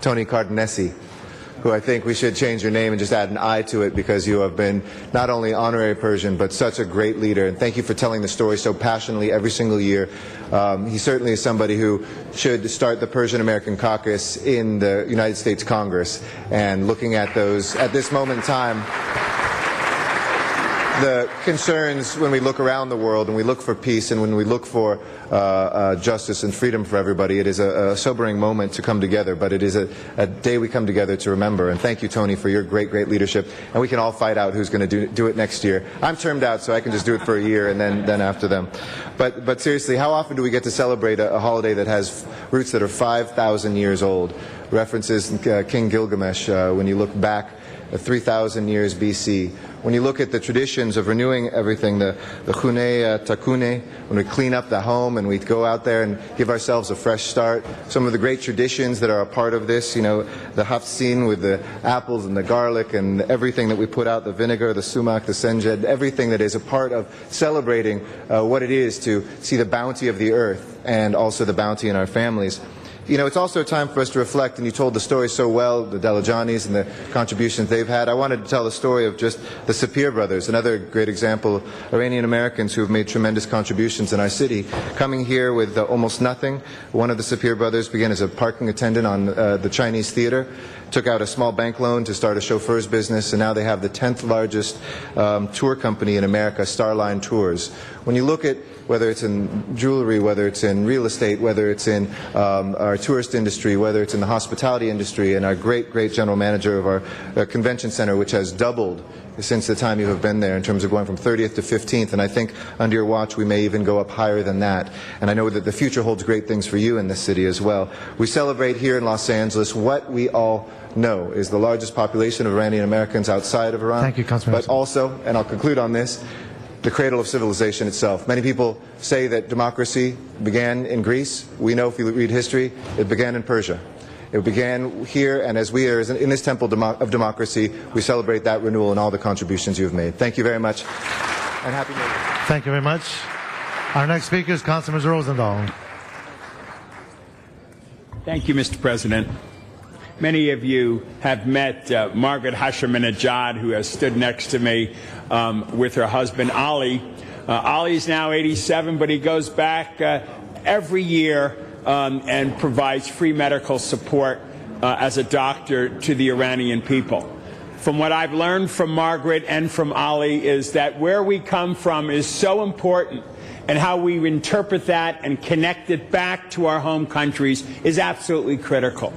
Tony Cardenesi, who I think we should change your name and just add an I to it, because you have been not only honorary Persian but such a great leader, and thank you for telling the story so passionately every single year. He certainly is somebody who should start the Persian American Caucus in the United States Congress, and looking at those at this moment in time, the concerns when we look around the world and we look for peace and when we look for justice and freedom for everybody, it is a sobering moment to come together, but it is a day we come together to remember. And thank you, Tony, for your great, great leadership. And we can all fight out who's going to do it next year. I'm termed out, so I can just do it for a year and then after them. But seriously, how often do we get to celebrate a holiday that has roots that are 5,000 years old? References King Gilgamesh when you look back 3,000 years BC. When you look at the traditions of renewing everything, the Chune Takune, when we clean up the home and we go out there and give ourselves a fresh start, some of the great traditions that are a part of this, you know, the Hafsin with the apples and the garlic and everything that we put out, the vinegar, the sumac, the senjed, everything that is a part of celebrating what it is to see the bounty of the earth and also the bounty in our families. You know, it's also a time for us to reflect, and you told the story so well, the Delajanis and the contributions they've had. I wanted to tell the story of just the Sapir brothers, another great example, Iranian Americans who have made tremendous contributions in our city. Coming here with almost nothing, one of the Sapir brothers began as a parking attendant on the Chinese theater, took out a small bank loan to start a chauffeur's business, and now they have the 10th largest tour company in America, Starline Tours. When you look at whether it's in jewelry, whether it's in real estate, whether it's in our tourist industry, whether it's in the hospitality industry, and our great, great general manager of our convention center, which has doubled since the time you have been there in terms of going from 30th to 15th, and I think under your watch we may even go up higher than that. And I know that the future holds great things for you in this city as well. We celebrate here in Los Angeles what we all know is the largest population of Iranian Americans outside of Iran. Thank you, Councilman. But also, and I'll conclude on this, the cradle of civilization itself. Many people say that democracy began in Greece. We know if you read history, it began in Persia. It began here, and as we are in this temple of democracy, we celebrate that renewal and all the contributions you have made. Thank you very much, and Happy New Year. Thank you very much. Our next speaker is Councilman Rosendahl. Thank you, Mr. President. Many of you have met Margaret Hashaminejad, who has stood next to me with her husband, Ali. Ali's now 87, but he goes back every year and provides free medical support as a doctor to the Iranian people. From what I've learned from Margaret and from Ali is that where we come from is so important, and how we interpret that and connect it back to our home countries is absolutely critical.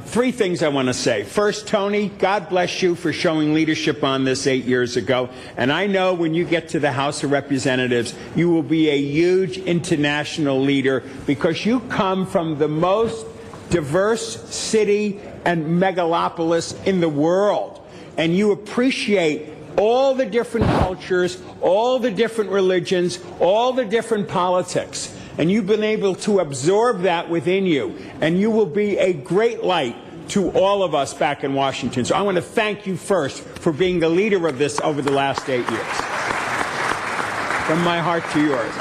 Three things I want to say. First, Tony, God bless you for showing leadership on this 8 years ago. And I know when you get to the House of Representatives, you will be a huge international leader because you come from the most diverse city and megalopolis in the world. And you appreciate all the different cultures, all the different religions, all the different politics. And you've been able to absorb that within you. And you will be a great light to all of us back in Washington. So I want to thank you first for being the leader of this over the last 8 years. From my heart to yours.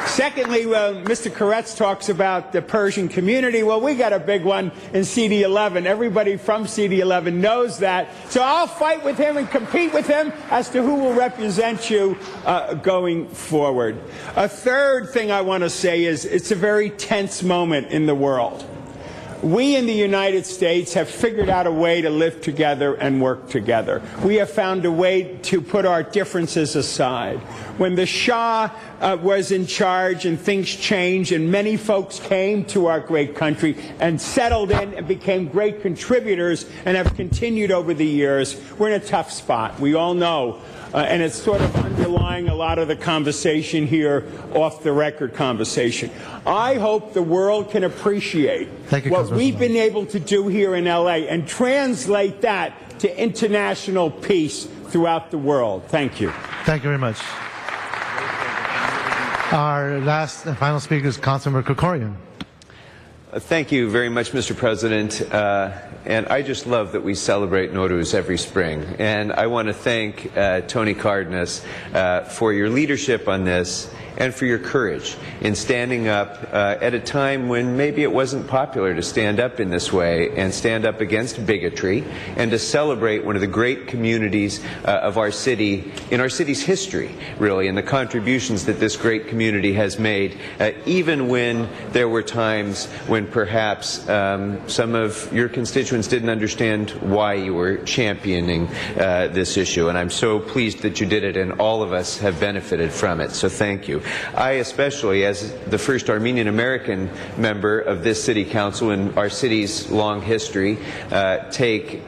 Secondly, Mr. Koretz talks about the Persian community. Well, we got a big one in CD11. Everybody from CD11 knows that. So I'll fight with him and compete with him as to who will represent you going forward. A third thing I want to say is it's a very tense moment in the world. We in the United States have figured out a way to live together and work together. We have found a way to put our differences aside. When the Shah was in charge and things changed and many folks came to our great country and settled in and became great contributors and have continued over the years, we're in a tough spot. We all know. And it's sort of underlying a lot of the conversation here, off-the-record conversation. I hope the world can appreciate what we've been able to do here in L.A. and translate that to international peace throughout the world. Thank you. Thank you very much. Our last and final speaker is Councilmember Krikorian. Thank you very much, Mr. President. And I just love that we celebrate Nowruz every spring. And I want to thank Tony Cardenas for your leadership on this and for your courage in standing up at a time when maybe it wasn't popular to stand up in this way and stand up against bigotry and to celebrate one of the great communities of our city, in our city's history, really, and the contributions that this great community has made, even when there were times when perhaps some of your constituents didn't understand why you were championing this issue. And I'm so pleased that you did it, and all of us have benefited from it. So thank you. I especially, as the first Armenian American member of this city council in our city's long history, take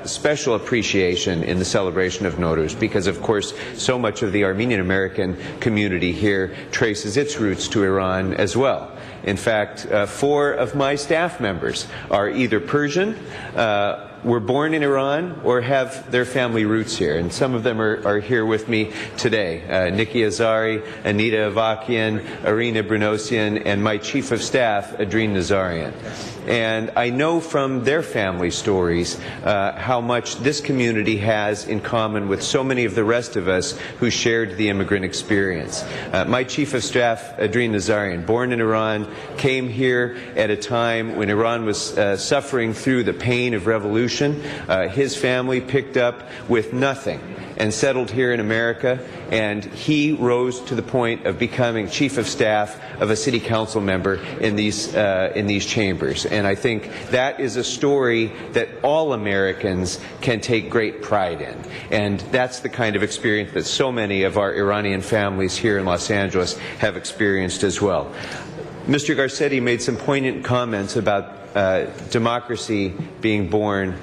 special appreciation in the celebration of Nowruz, because of course so much of the Armenian American community here traces its roots to Iran as well. In fact, 4 of my staff members are either Persian, were born in Iran, or have their family roots here. And some of them are here with me today. Nikki Azari, Anita Avakian, Irina Brunosian, and my chief of staff, Adrien Nazarian. And I know from their family stories how much this community has in common with so many of the rest of us who shared the immigrant experience. My chief of staff, Adrien Nazarian, born in Iran, came here at a time when Iran was suffering through the pain of revolution. His family picked up with nothing and settled here in America, and he rose to the point of becoming chief of staff of a city council member in these chambers. And I think that is a story that all Americans can take great pride in. And that's the kind of experience that so many of our Iranian families here in Los Angeles have experienced as well. Mr. Garcetti made some poignant comments about democracy being born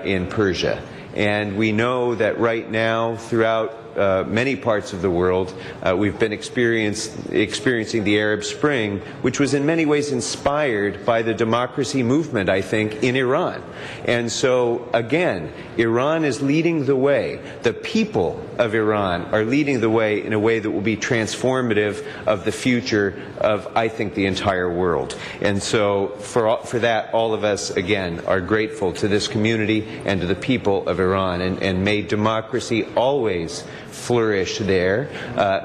in Persia. And we know that right now, throughout many parts of the world, we've been experiencing the Arab Spring, which was in many ways inspired by the democracy movement, I think, in Iran. And so, again, Iran is leading the way. The people of Iran are leading the way in a way that will be transformative of the future of, I think, the entire world. And so, for that, all of us, again, are grateful to this community and to the people of Iran. And may democracy always flourish there.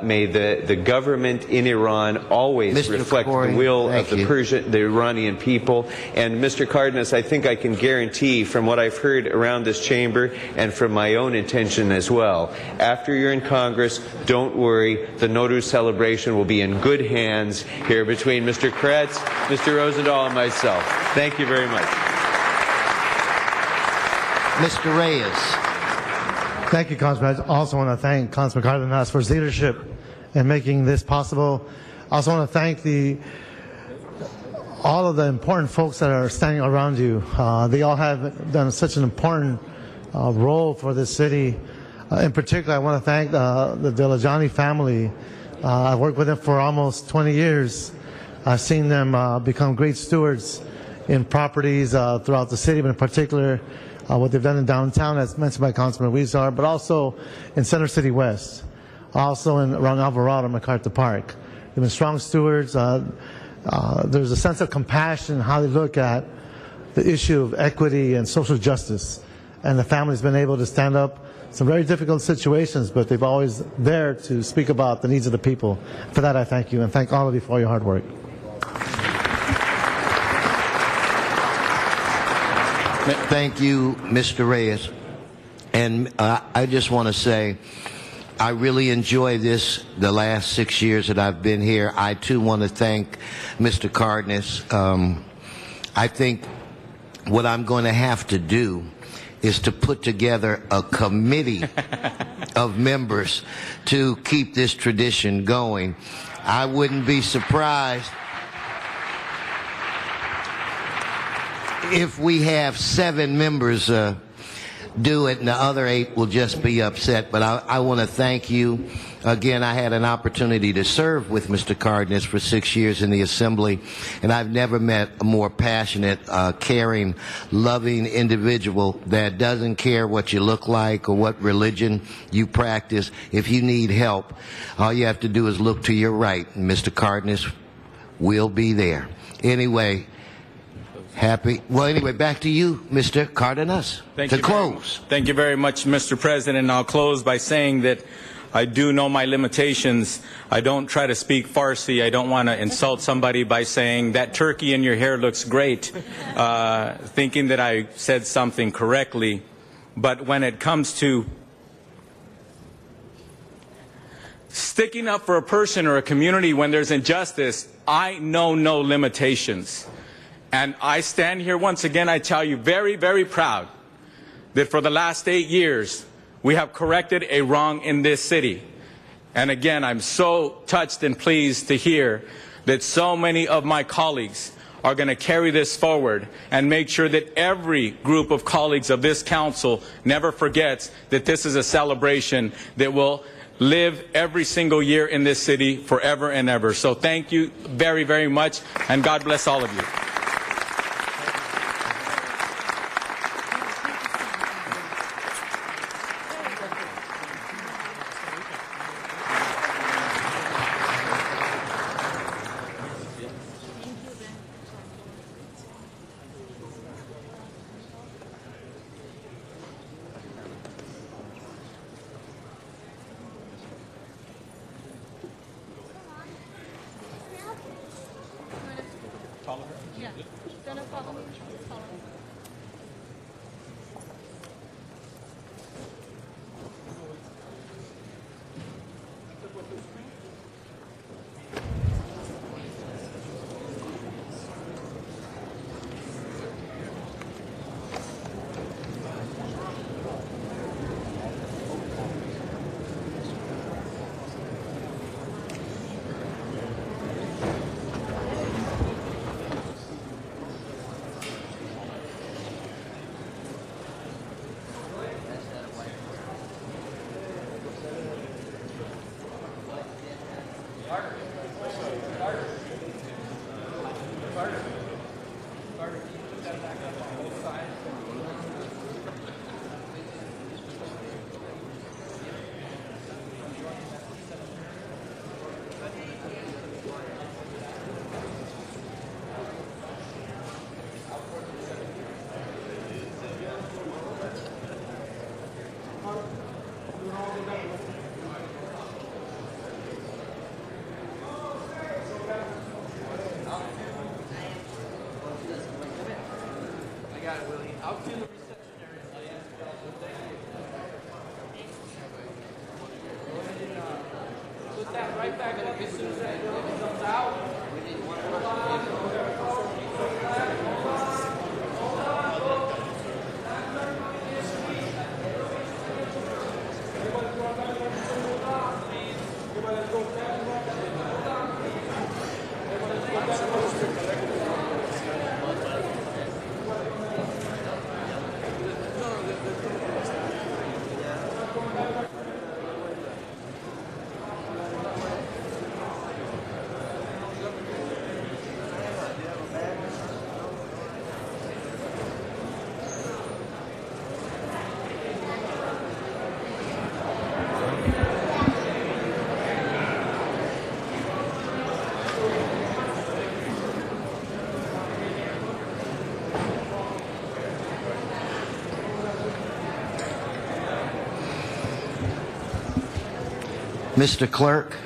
May the government in Iran always reflect the will of the Iranian people. And Mr. Cardenas, I think I can guarantee from what I've heard around this chamber and from my own intention as well, after you're in Congress, don't worry, the Nowruz celebration will be in good hands here between Mr. Koretz, Mr. Rosendahl, and myself. Thank you very much. Mr. Reyes. Thank you, Congressman. I also want to thank Congressman Cardenas for his leadership in making this possible. I also want to thank all of the important folks that are standing around you. They all have done such an important role for this city. In particular, I want to thank the Villajani family. I worked with them for almost 20 years. I've seen them become great stewards in properties throughout the city, but in particular, what they've done in downtown, as mentioned by Councilman Huizar, but also in Center City West, also around Alvarado and MacArthur Park. They've been strong stewards. There's a sense of compassion in how they look at the issue of equity and social justice. And the family's been able to stand up some very difficult situations, but they've always there to speak about the needs of the people. For that, I thank you, and thank all of you for all your hard work. Thank you, Mr. Reyes. And I just want to say, I really enjoy this the last 6 years that I've been here. I, too, want to thank Mr. Cardenas. I think what I'm going to have to do is to put together a committee of members to keep this tradition going. I wouldn't be surprised if we have 7 members do it and the other 8 will just be upset. But I want to thank you. Again, I had an opportunity to serve with Mr. Cardenas for 6 years in the Assembly, and I've never met a more passionate, caring, loving individual that doesn't care what you look like or what religion you practice. If you need help, all you have to do is look to your right, and Mr. Cardenas will be there. Anyway, back to you, Mr. Cardenas, to close. Thank you very much, Mr. President. I'll close by saying that I do know my limitations. I don't try to speak Farsi. I don't want to insult somebody by saying that turkey in your hair looks great, thinking that I said something correctly. But when it comes to sticking up for a person or a community when there's injustice, I know no limitations. And I stand here once again, I tell you, very, very proud that for the last 8 years, we have corrected a wrong in this city. And again, I'm so touched and pleased to hear that so many of my colleagues are going to carry this forward and make sure that every group of colleagues of this council never forgets that this is a celebration that will live every single year in this city forever and ever. So thank you very, very much, and God bless all of you. Mr. Clerk,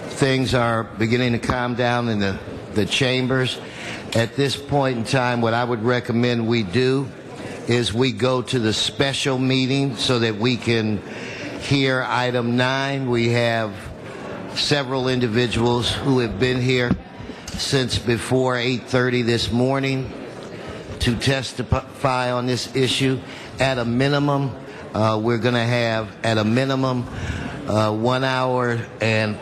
things are beginning to calm down in the chambers. At this point in time, what I would recommend we do is we go to the special meeting so that we can hear item 9. We have several individuals who have been here since before 8:30 this morning to testify on this issue. At a minimum, we're going to have, at a minimum, 1 hour and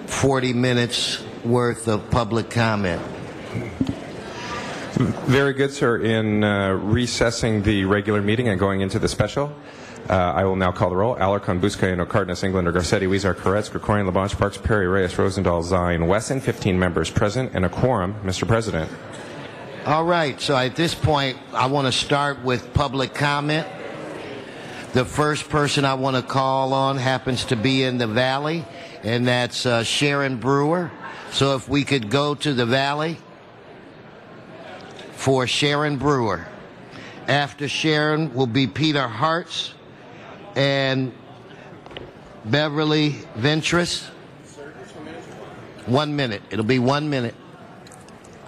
40 minutes worth of public comment. Very good, sir. In recessing the regular meeting and going into the special, I will now call the roll. Alarcon, Buscaino, Cardenas, Englander, Garcetti, Weezer, Koretz, Krikorian, Labange, Parks, Perry, Reyes, Rosendahl, Zine, Wesson. 15 members present and a quorum, Mr. President. All right, so at this point, I want to start with public comment. The first person I want to call on happens to be in the Valley, and that's Sharon Brewer. So if we could go to the Valley for Sharon Brewer. After Sharon will be Peter Hartz and Beverly Ventress. 1 minute. It'll be 1 minute.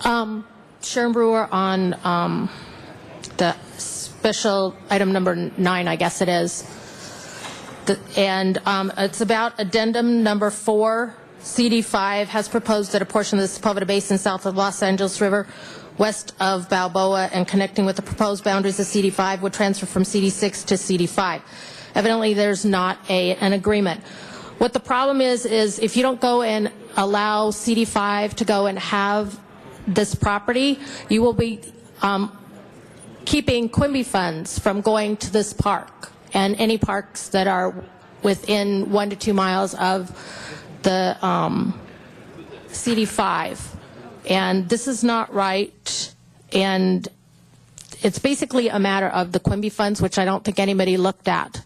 Sharon Brewer on the special item number 9, I guess it is. It's about addendum number 4. CD5 has proposed that a portion of the Sepulveda Basin south of Los Angeles River, west of Balboa, and connecting with the proposed boundaries of CD5 would transfer from CD6 to CD5. Evidently, there's not an agreement. What the problem is if you don't go and allow CD5 to go and have this property, you will be keeping Quimby funds from going to this park and any parks that are within 1 to 2 miles of the CD5. And this is not right. And it's basically a matter of the Quimby funds, which I don't think anybody looked at,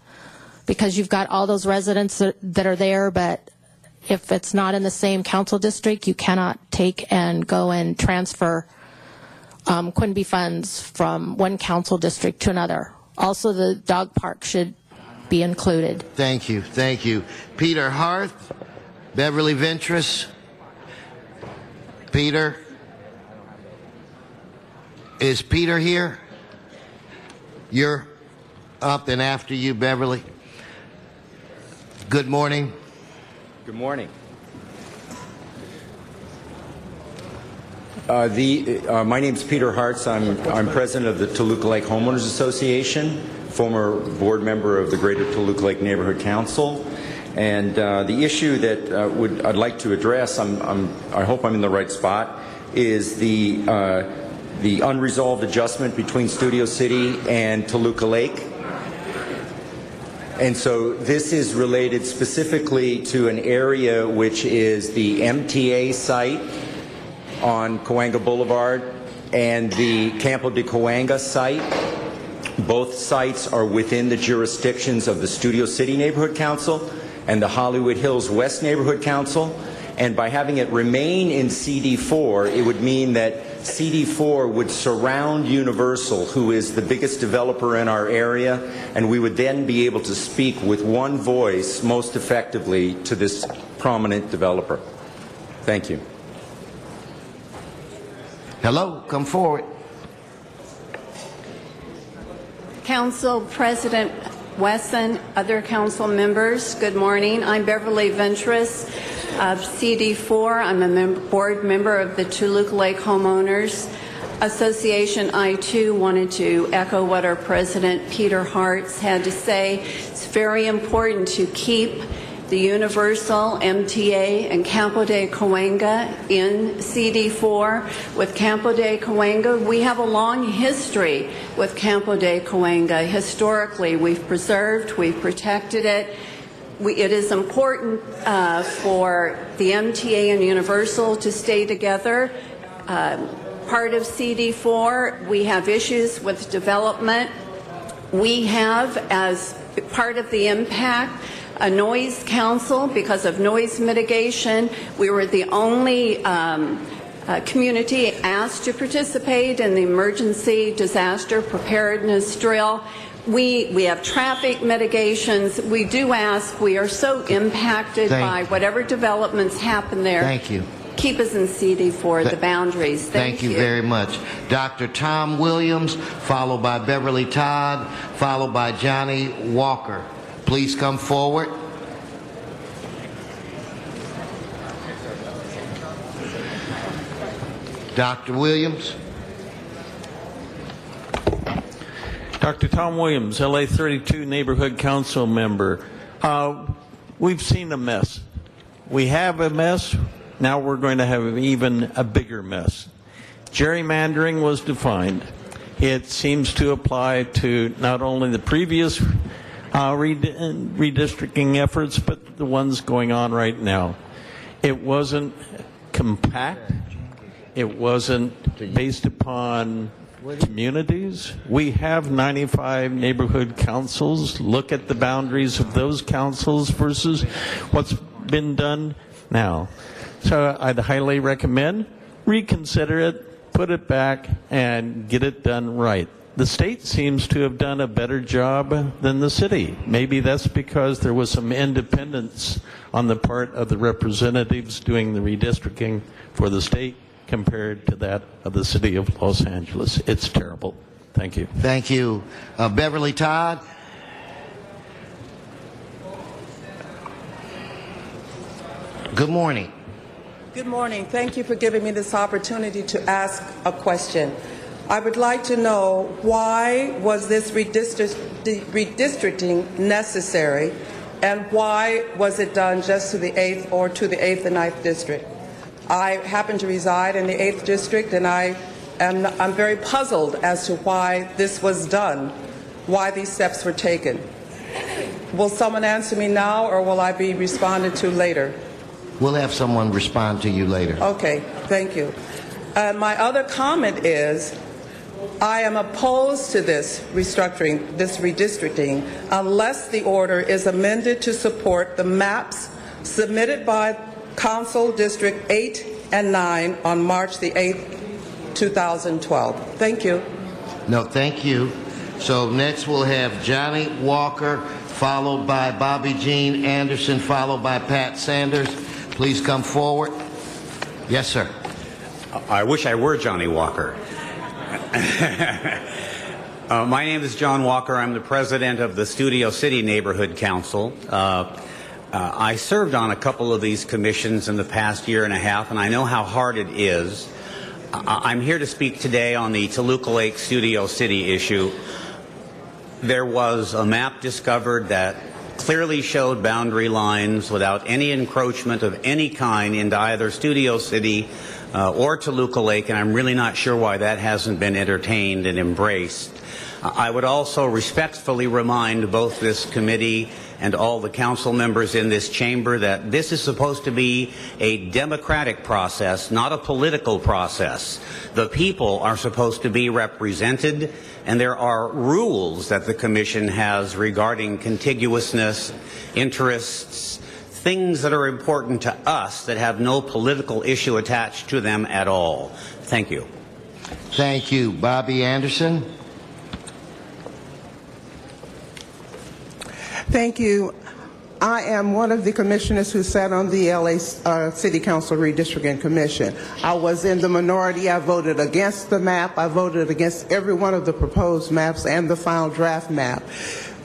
because you've got all those residents that are there, but if it's not in the same council district, you cannot take and go and transfer Quimby funds from one council district to another. Also, the dog park should be included. Thank you. Thank you. Peter Harth, Beverly Ventress. Peter? Is Peter here? You're up and after you, Beverly. Good morning. Good morning. My name is Peter Hartz. I'm president of the Toluca Lake Homeowners Association, former board member of the Greater Toluca Lake Neighborhood Council. And the issue that I'd like to address, I hope I'm in the right spot, is the unresolved adjustment between Studio City and Toluca Lake. And so this is related specifically to an area which is the MTA site on Cahuenga Boulevard and the Campo de Cahuenga site. Both sites are within the jurisdictions of the Studio City Neighborhood Council and the Hollywood Hills West Neighborhood Council. And by having it remain in CD4, it would mean that CD4 would surround Universal, who is the biggest developer in our area, and we would then be able to speak with one voice most effectively to this prominent developer. Thank you. Hello, come forward. Council President Wesson, other council members, good morning. I'm Beverly Ventress of CD4. I'm a board member of the Toluca Lake Homeowners Association. I too wanted to echo what our president Peter Hartz had to say. It's very important to keep the Universal, MTA, and Campo de Cahuenga in CD4. With Campo de Cahuenga, we have a long history with Campo de Cahuenga. Historically, we've preserved, we've protected it. It is important for the MTA and Universal to stay together. Part of CD4, we have issues with development. We have, as part of the impact, a noise council because of noise mitigation. We were the only community asked to participate in the emergency disaster preparedness drill. We have traffic mitigations. We do ask, we are so impacted by whatever developments happen there. Thank you. Keep us in CD4, the boundaries. Thank you very much. Dr. Tom Williams, followed by Beverly Todd, followed by Johnny Walker. Please come forward. Dr. Williams. Dr. Tom Williams, LA 32 Neighborhood Council member. We've seen a mess. We have a mess. Now we're going to have even a bigger mess. Gerrymandering was defined. It seems to apply to not only the previous redistricting efforts, but the ones going on right now. It wasn't compact. It wasn't based upon communities. We have 95 neighborhood councils. Look at the boundaries of those councils versus what's been done now. So I'd highly recommend reconsider it, put it back, and get it done right. The state seems to have done a better job than the city. Maybe that's because there was some independence on the part of the representatives doing the redistricting for the state compared to that of the city of Los Angeles. It's terrible. Thank you. Thank you. Beverly Todd. Good morning. Good morning. Thank you for giving me this opportunity to ask a question. I would like to know, why was this redistricting necessary, and why was it done just to the 8th or to the 8th and 9th district? I happen to reside in the 8th district, and I'm very puzzled as to why this was done, why these steps were taken. Will someone answer me now, or will I be responded to later? We'll have someone respond to you later. Okay, thank you. My other comment is, I am opposed to this restructuring, this redistricting, unless the order is amended to support the maps submitted by Council District 8 and 9 on March the 8th, 2012. Thank you. No, thank you. So next we'll have Johnny Walker, followed by Bobby Jean Anderson, followed by Pat Sanders. Please come forward. Yes, sir. I wish I were Johnny Walker. My name is John Walker. I'm the president of the Studio City Neighborhood Council. I served on a couple of these commissions in the past year and a half, and I know how hard it is. I'm here to speak today on the Toluca Lake Studio City issue. There was a map discovered that clearly showed boundary lines without any encroachment of any kind into either Studio City or Toluca Lake, and I'm really not sure why that hasn't been entertained and embraced. I would also respectfully remind both this committee and all the council members in this chamber that this is supposed to be a democratic process, not a political process. The people are supposed to be represented, and there are rules that the Commission has regarding contiguousness, interests, things that are important to us that have no political issue attached to them at all. Thank you. Thank you. Bobby Anderson. Thank you. I am one of the commissioners who sat on the LA City Council Redistricting Commission. I was in the minority. I voted against the map. I voted against every one of the proposed maps and the final draft map.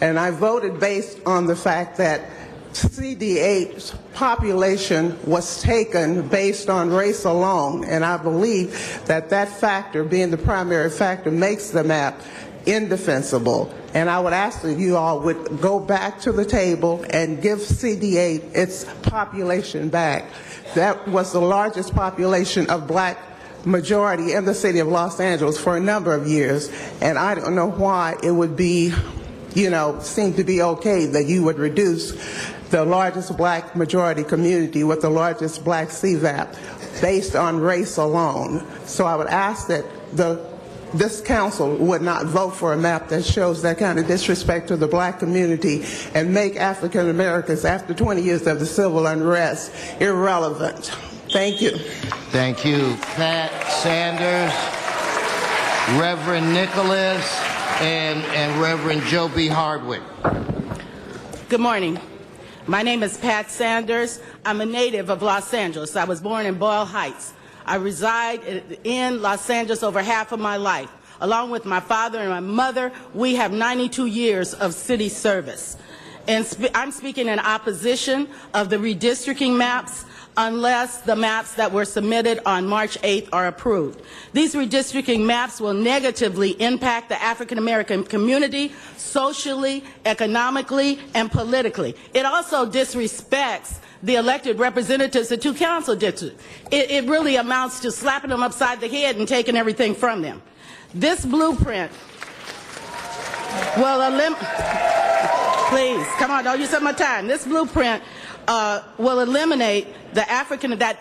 And I voted based on the fact that CD8's population was taken based on race alone. And I believe that that factor, being the primary factor, makes the map indefensible. And I would ask that you all would go back to the table and give CD8 its population back. That was the largest population of black majority in the city of Los Angeles for a number of years. And I don't know why it would be, seem to be okay that you would reduce the largest black majority community with the largest black CVAP based on race alone. So I would ask that this council would not vote for a map that shows that kind of disrespect to the black community and make African Americans, after 20 years of the civil unrest, irrelevant. Thank you. Thank you. Pat Sanders, Reverend Nicholas, and Reverend Joe B. Hardwick. Good morning. My name is Pat Sanders. I'm a native of Los Angeles. I was born in Boyle Heights. I reside in Los Angeles over half of my life. Along with my father and my mother, we have 92 years of city service. And I'm speaking in opposition of the redistricting maps unless the maps that were submitted on March 8th are approved. These redistricting maps will negatively impact the African American community socially, economically, and politically. It also disrespects the elected representatives of two council districts. It really amounts to slapping them upside the head and taking everything from them. This blueprint will please, come on, don't use up my time. This blueprint will eliminate the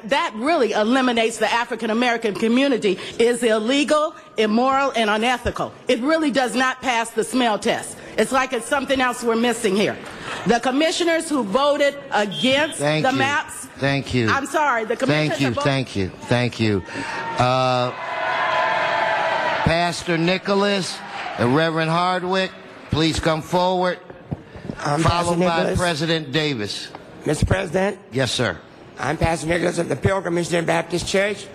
that really eliminates the African American community, is illegal, immoral, and unethical. It really does not pass the smell test. It's like it's something else we're missing here. The commissioners who voted against the maps. Thank you. I'm sorry. The commissioners Thank you. Pastor Nicholas and Reverend Hardwick, please come forward. Followed by President Davis. Mr. President? Yes, sir. I'm Pastor Nicholas of the Pilgrim Missionary Baptist Church,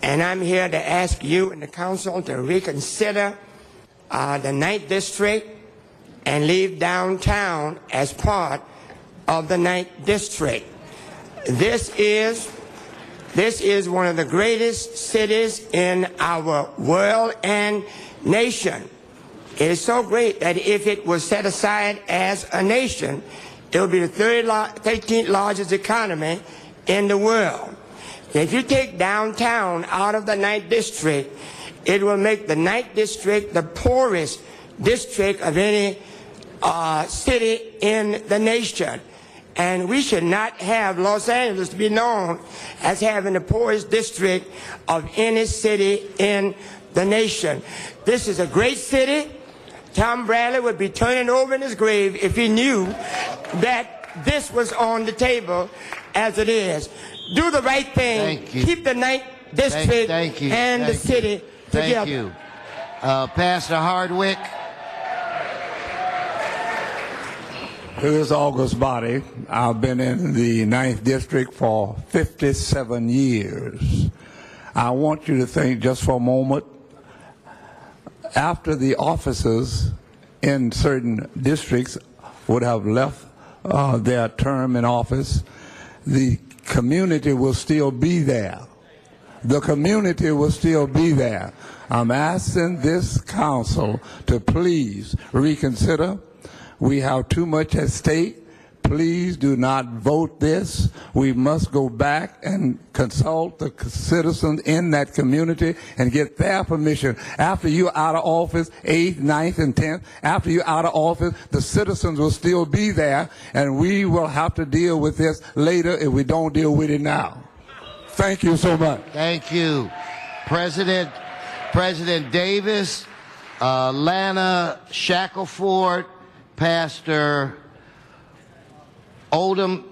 and I'm here to ask you and the council to reconsider the 9th District and leave downtown as part of the 9th District. This is one of the greatest cities in our world and nation. It is so great that if it was set aside as a nation, it would be the 13th largest economy in the world. If you take downtown out of the 9th District, it will make the 9th District the poorest district of any city in the nation. And we should not have Los Angeles to be known as having the poorest district of any city in the nation. This is a great city. Tom Bradley would be turning over in his grave if he knew that this was on the table as it is. Do the right thing. Keep the 9th District and the city together. Thank you. Pastor Hardwick. To this august body, I've been in the 9th District for 57 years. I want you to think just for a moment, after the officers in certain districts would have left their term in office, the community will still be there. The community will still be there. I'm asking this council to please reconsider. We have too much at stake. Please do not vote this. We must go back and consult the citizens in that community and get their permission. After you're out of office, 8th, 9th, and 10th, after you're out of office, the citizens will still be there, and we will have to deal with this later if we don't deal with it now. Thank you so much. Thank you. President Davis, Lana Shackelford, Pastor Oldham.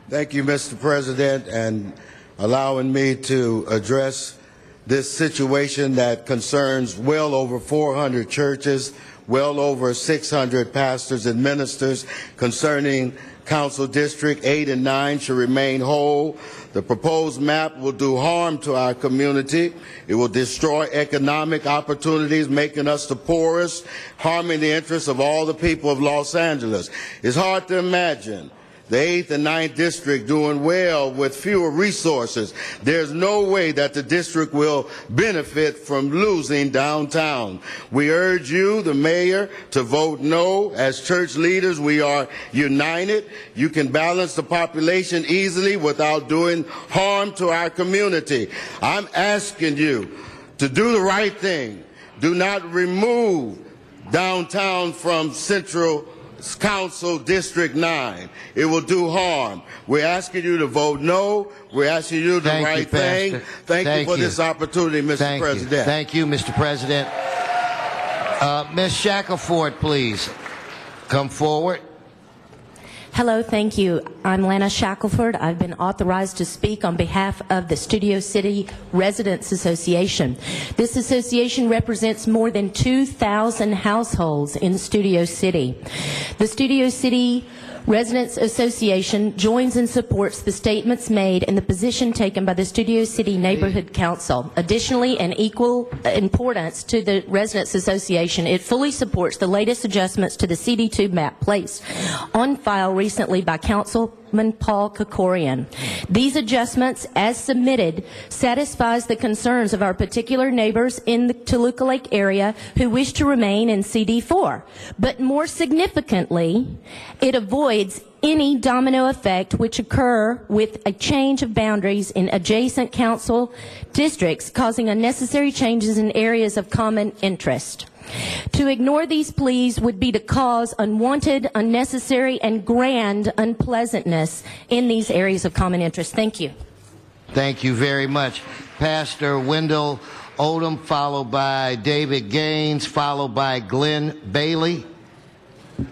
Thank you, Mr. President, and allowing me to address this situation that concerns well over 400 churches, well over 600 pastors and ministers. Concerning Council District 8 and 9 should remain whole. The proposed map will do harm to our community. It will destroy economic opportunities, making us the poorest, harming the interests of all the people of Los Angeles. It's hard to imagine the 8th and 9th District doing well with fewer resources. There's no way that the district will benefit from losing downtown. We urge you, the mayor, to vote no. As church leaders, we are united. You can balance the population easily without doing harm to our community. I'm asking you to do the right thing. Do not remove downtown from Central Council District 9. It will do harm. We're asking you to vote no. We're asking you to do the right thing. Thank you for this opportunity, Mr. President. Thank you, Mr. President. Ms. Shackelford, please come forward. Hello, thank you. I'm Lana Shackelford. I've been authorized to speak on behalf of the Studio City Residents Association. This association represents more than 2,000 households in Studio City. The Studio City Residents Association joins and supports the statements made and the position taken by the Studio City Neighborhood Council. Additionally, in equal importance to the Residents Association, it fully supports the latest adjustments to the CD2 map placed on file recently by Councilman Paul Krikorian. These adjustments, as submitted, satisfies the concerns of our particular neighbors in the Toluca Lake area who wish to remain in CD4. But more significantly, it avoids any domino effect which occur with a change of boundaries in adjacent council districts, causing unnecessary changes in areas of common interest. To ignore these pleas would be to cause unwanted, unnecessary, and grand unpleasantness in these areas of common interest. Thank you. Thank you very much. Pastor Wendell Odom, followed by David Gaines, followed by Glenn Bailey.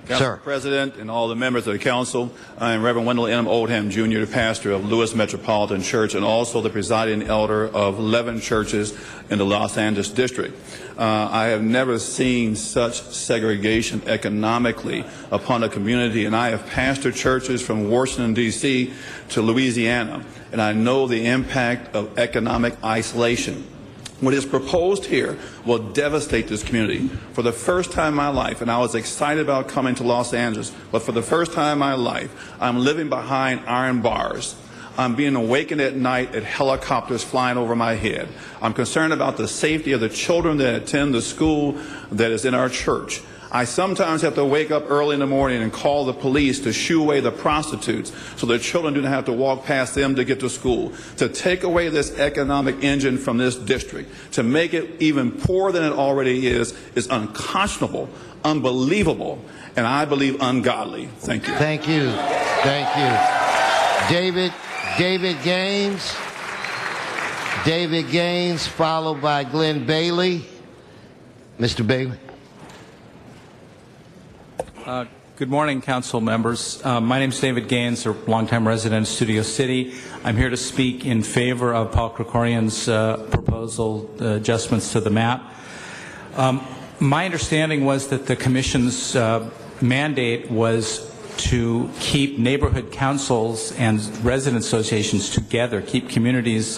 Council President and all the members of the council, I am Reverend Wendell M. Oldham, Jr., the pastor of Lewis Metropolitan Church and also the presiding elder of 11 churches in the Los Angeles district. I have never seen such segregation economically upon a community, and I have pastored churches from Washington, D.C. to Louisiana, and I know the impact of economic isolation. What is proposed here will devastate this community. For the first time in my life, and I was excited about coming to Los Angeles, but for the first time in my life, I'm living behind iron bars. I'm being awakened at night at helicopters flying over my head. I'm concerned about the safety of the children that attend the school that is in our church. I sometimes have to wake up early in the morning and call the police to shoo away the prostitutes so the children do not have to walk past them to get to school. To take away this economic engine from this district, to make it even poorer than it already is unconscionable, unbelievable, and I believe ungodly. Thank you. Thank you. Thank you. David Gaines. David Gaines, followed by Glenn Bailey. Mr. Bailey. Good morning, council members. My name is David Gaines, a longtime resident of Studio City. I'm here to speak in favor of Paul Krikorian's proposal, adjustments to the map. My understanding was that the Commission's mandate was to keep neighborhood councils and resident associations together, keep communities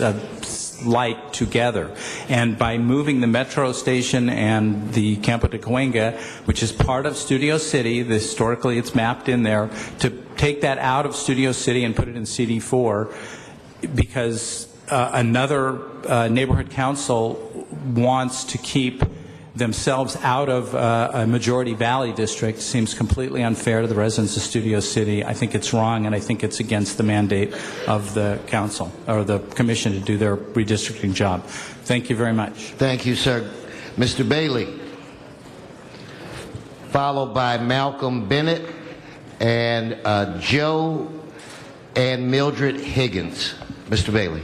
like together. And by moving the metro station and the Campo de Cahuenga, which is part of Studio City, historically it's mapped in there, to take that out of Studio City and put it in CD4 because another neighborhood council wants to keep themselves out of a majority valley district seems completely unfair to the residents of Studio City. I think it's wrong, and I think it's against the mandate of the council or the commission to do their redistricting job. Thank you very much. Thank you, sir. Mr. Bailey, followed by Malcolm Bennett and Joe and Mildred Higgins. Mr. Bailey.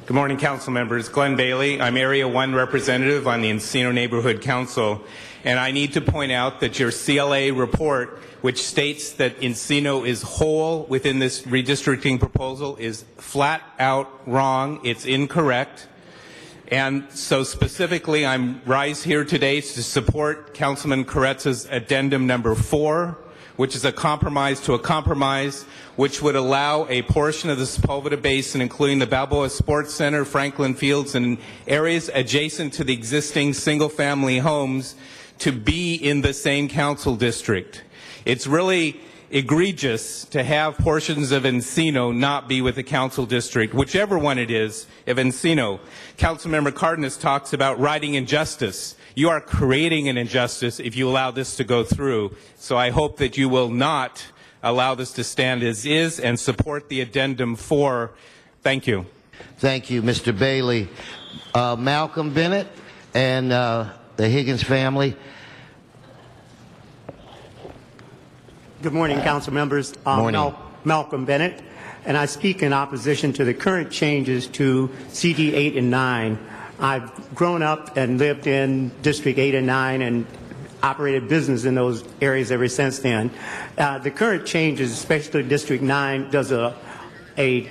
Good morning, council members. Glenn Bailey. I'm Area 1 representative on the Encino Neighborhood Council, and I need to point out that your CLA report, which states that Encino is whole within this redistricting proposal, is flat out wrong. It's incorrect. And so specifically, I rise here today to support Councilman Koretsa's addendum number 4, which is a compromise to a compromise, which would allow a portion of the Sepulveda Basin, including the Balboa Sports Center, Franklin Fields, and areas adjacent to the existing single-family homes to be in the same council district. It's really egregious to have portions of Encino not be with the council district, whichever one it is, of Encino. Councilmember Cardenas talks about righting injustice. You are creating an injustice if you allow this to go through. So I hope that you will not allow this to stand as is and support the addendum 4. Thank you. Thank you, Mr. Bailey. Malcolm Bennett and the Higgins family. Good morning, council members. Malcolm Bennett, and I speak in opposition to the current changes to CD 8 and 9. I've grown up and lived in District 8 and 9, and operated business in those areas ever since then. The current changes, especially District 9, does a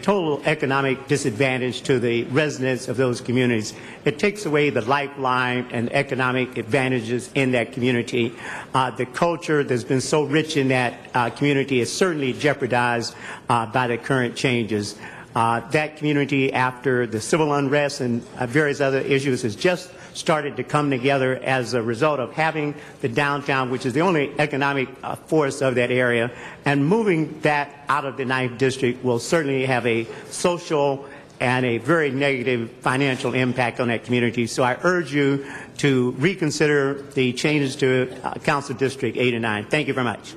total economic disadvantage to the residents of those communities. It takes away the lifeline and economic advantages in that community. The culture that's been so rich in that community is certainly jeopardized by the current changes. That community, after the civil unrest and various other issues, has just started to come together as a result of having the downtown, which is the only economic force of that area, and moving that out of the 9th District will certainly have a social and a very negative financial impact on that community. So I urge you to reconsider the changes to Council District 8 and 9. Thank you very much.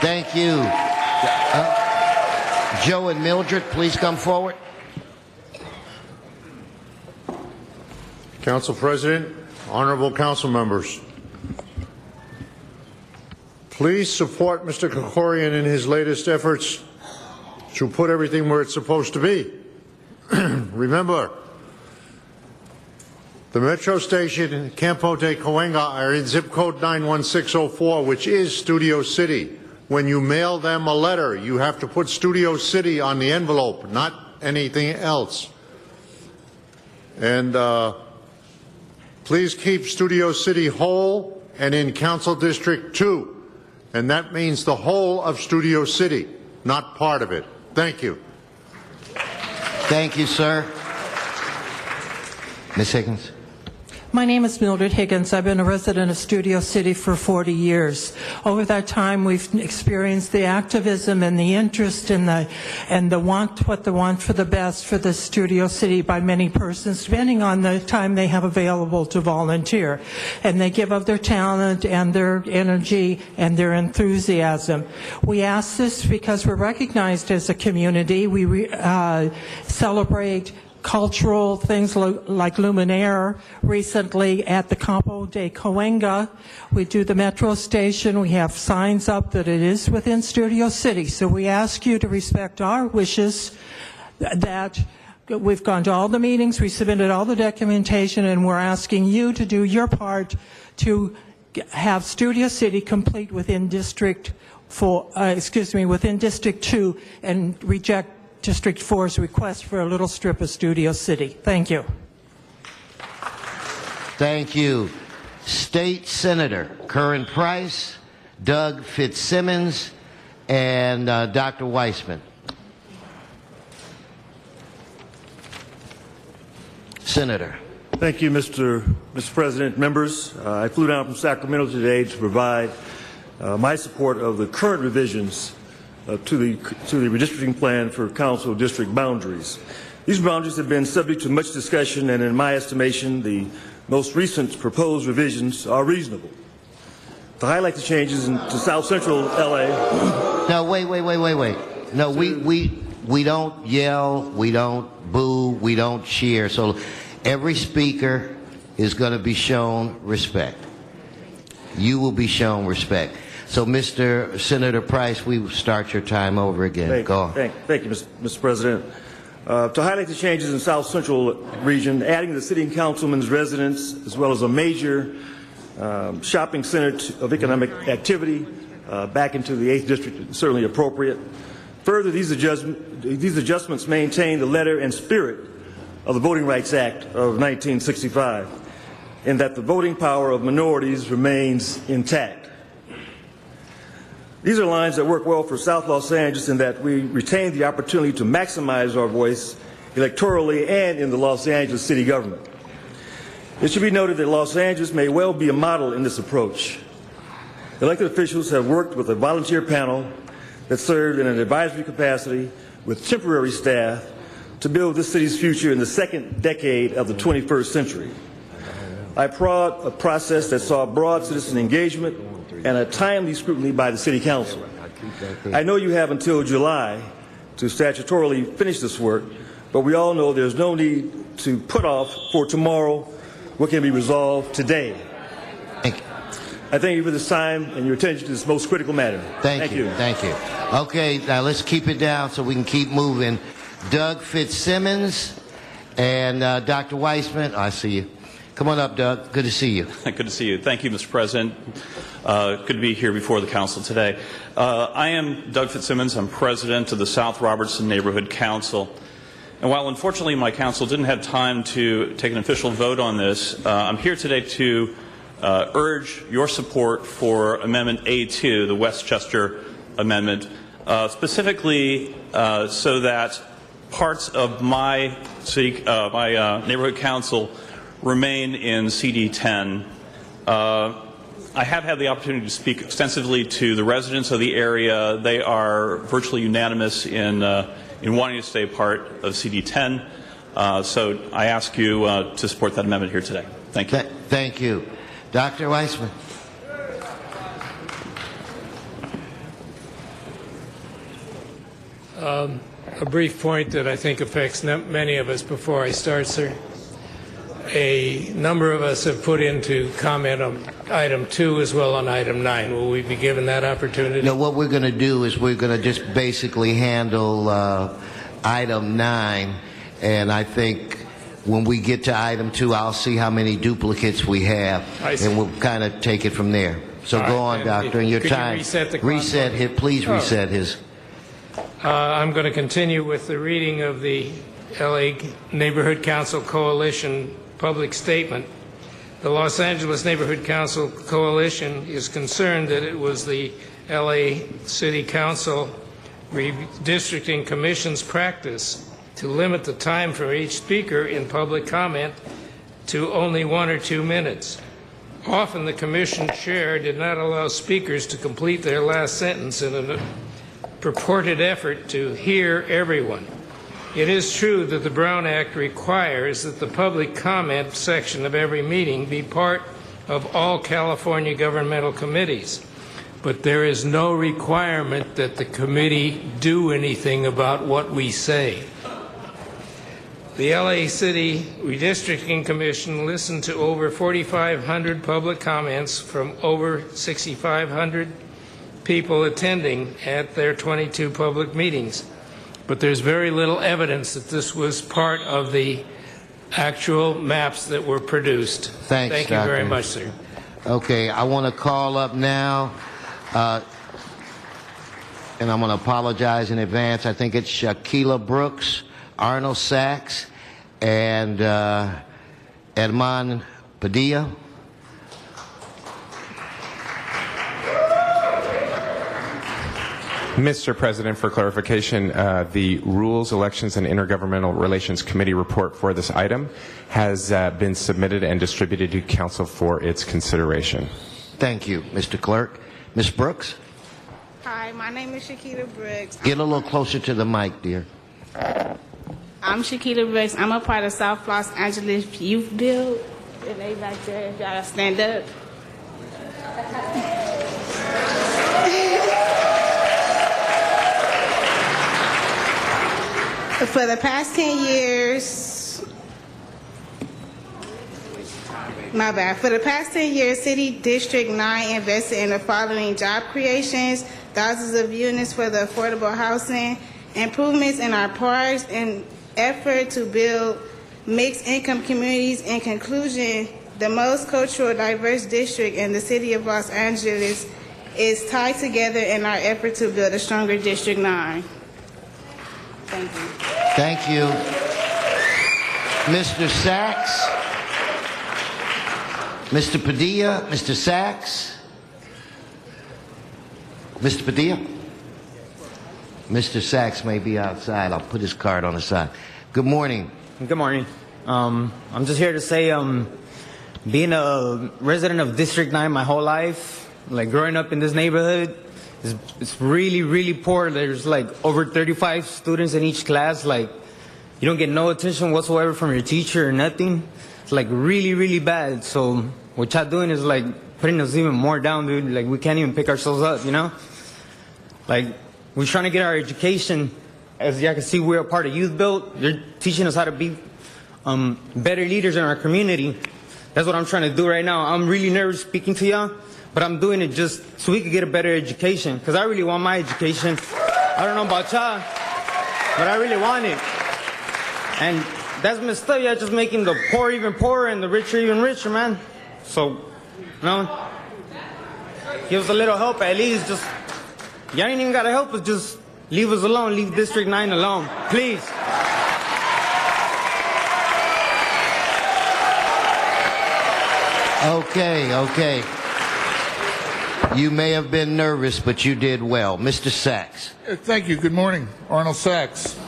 Thank you. Joe and Mildred, please come forward. Council President, honorable council members, please support Mr. Krikorian in his latest efforts to put everything where it's supposed to be. Remember, the metro station in Campo de Cahuenga are in zip code 91604, which is Studio City. When you mail them a letter, you have to put Studio City on the envelope, not anything else. And please keep Studio City whole and in Council District 2. And that means the whole of Studio City, not part of it. Thank you. Thank you, sir. Ms. Higgins. My name is Mildred Higgins. I've been a resident of Studio City for 40 years. Over that time, we've experienced the activism and the interest in the want for the best for the Studio City by many persons, depending on the time they have available to volunteer. And they give of their talent and their energy and their enthusiasm. We ask this because we're recognized as a community. We celebrate cultural things like Luminaire recently at the Campo de Cahuenga. We do the metro station. We have signs up that it is within Studio City. So we ask you to respect our wishes that we've gone to all the meetings, we submitted all the documentation, and we're asking you to do your part to have Studio City complete within District 2 and reject District 4's request for a little strip of Studio City. Thank you. Thank you. State Senator Curran Price, Doug Fitzsimmons, and Dr. Weissman. Senator. Thank you, Mr. President. Members, I flew down from Sacramento today to provide my support of the current revisions to the redistricting plan for council district boundaries. These boundaries have been subject to much discussion, and in my estimation, the most recent proposed revisions are reasonable. To highlight the changes to South Central LA. No, wait. No, we don't yell, we don't boo, we don't cheer. So every speaker is going to be shown respect. You will be shown respect. So, Mr. Senator Price, we will start your time over again. Go on. Thank you, Mr. President. To highlight the changes in South Central region, adding the city and councilman's residence, as well as a major shopping center of economic activity back into the 8th District is certainly appropriate. Further, these adjustments maintain the letter and spirit of the Voting Rights Act of 1965, in that the voting power of minorities remains intact. These are lines that work well for South Los Angeles in that we retain the opportunity to maximize our voice electorally and in the Los Angeles city government. It should be noted that Los Angeles may well be a model in this approach. Elected officials have worked with a volunteer panel that served in an advisory capacity with temporary staff to build this city's future in the second decade of the 21st century. I applaud a process that saw broad citizen engagement and a timely scrutiny by the City Council. I know you have until July to statutorily finish this work, but we all know there's no need to put off for tomorrow what can be resolved today. Thank you. I thank you for this time and your attention to this most critical matter. Thank you. Okay, now let's keep it down so we can keep moving. Doug Fitzsimmons and Dr. Weissman, I see you. Come on up, Doug. Good to see you. Good to see you. Thank you, Mr. President. Good to be here before the council today. I am Doug Fitzsimmons. I'm president of the South Robertson Neighborhood Council. And while unfortunately my council didn't have time to take an official vote on this, I'm here today to urge your support for Amendment A2, the Westchester Amendment, specifically so that parts of my neighborhood council remain in CD10. I have had the opportunity to speak extensively to the residents of the area. They are virtually unanimous in wanting to stay part of CD10. So I ask you to support that amendment here today. Thank you. Thank you. Dr. Weissman. A brief point that I think affects many of us before I start, sir. A number of us have put in to comment on item 2 as well on item 9. Will we be given that opportunity? No, what we're going to do is we're going to just basically handle item 9, and I think when we get to item 2, I'll see how many duplicates we have, and we'll kind of take it from there. So go on, Doctor, and your time. Reset his, please reset his. I'm going to continue with the reading of the LA Neighborhood Council Coalition public statement. The Los Angeles Neighborhood Council Coalition is concerned that it was the LA City Council Redistricting Commission's practice to limit the time for each speaker in public comment to only 1 or 2 minutes. Often the commission chair did not allow speakers to complete their last sentence in a purported effort to hear everyone. It is true that the Brown Act requires that the public comment section of every meeting be part of all California governmental committees, but there is no requirement that the committee do anything about what we say. The LA City Redistricting Commission listened to over 4,500 public comments from over 6,500 people attending at their 22 public meetings. But there's very little evidence that this was part of the actual maps that were produced. Thanks, Thank you Doctor. very much, sir. Okay, I want to call up now, and I'm going to apologize in advance. I think it's Shaquilla Brooks, Arnold Sachs, and Edmond Padilla. Mr. President, for clarification, the Rules, Elections, and Intergovernmental Relations Committee report for this item has been submitted and distributed to Council for its consideration. Thank you, Mr. Clerk. Ms. Brooks? Hi, my name is Shakita Brooks. Get a little closer to the mic, dear. I'm Shakita Brooks. I'm a part of South Los Angeles Youth Build. And they back there, if y'all stand up. For the past 10 years, For the past 10 years, City District 9 invested in the following job creations, thousands of units for the affordable housing, improvements in our parks, and effort to build mixed income communities. In conclusion, the most cultural diverse district in the city of Los Angeles is tied together in our effort to build a stronger District 9. Thank you. Thank you. Mr. Sachs? Mr. Padilla? Mr. Sachs? Mr. Padilla? Mr. Sachs may be outside. I'll put his card on the side. Good morning. Good morning. I'm just here to say, being a resident of District 9 my whole life, like growing up in this neighborhood, it's really, really poor. There's like over 35 students in each class. Like, you don't get no attention whatsoever from your teacher or nothing. It's like really, really bad. So what y'all doing is like putting us even more down, dude. Like, we can't even pick ourselves up, you know? Like, we're trying to get our education. As y'all can see, we're a part of Youth Build. They're teaching us how to be better leaders in our community. That's what I'm trying to do right now. I'm really nervous speaking to y'all, but I'm doing it just so we could get a better education, because I really want my education. I don't know about y'all, but I really want it. And That's messed up. You're just making the poor even poorer and the richer even richer, man. So, give us a little help at least. Just, y'all ain't even got to help us. Just leave us alone. Leave District 9 alone. Please. Okay. You may have been nervous, but you did well. Mr. Sachs. Thank you. Good morning. Arnold Sachs.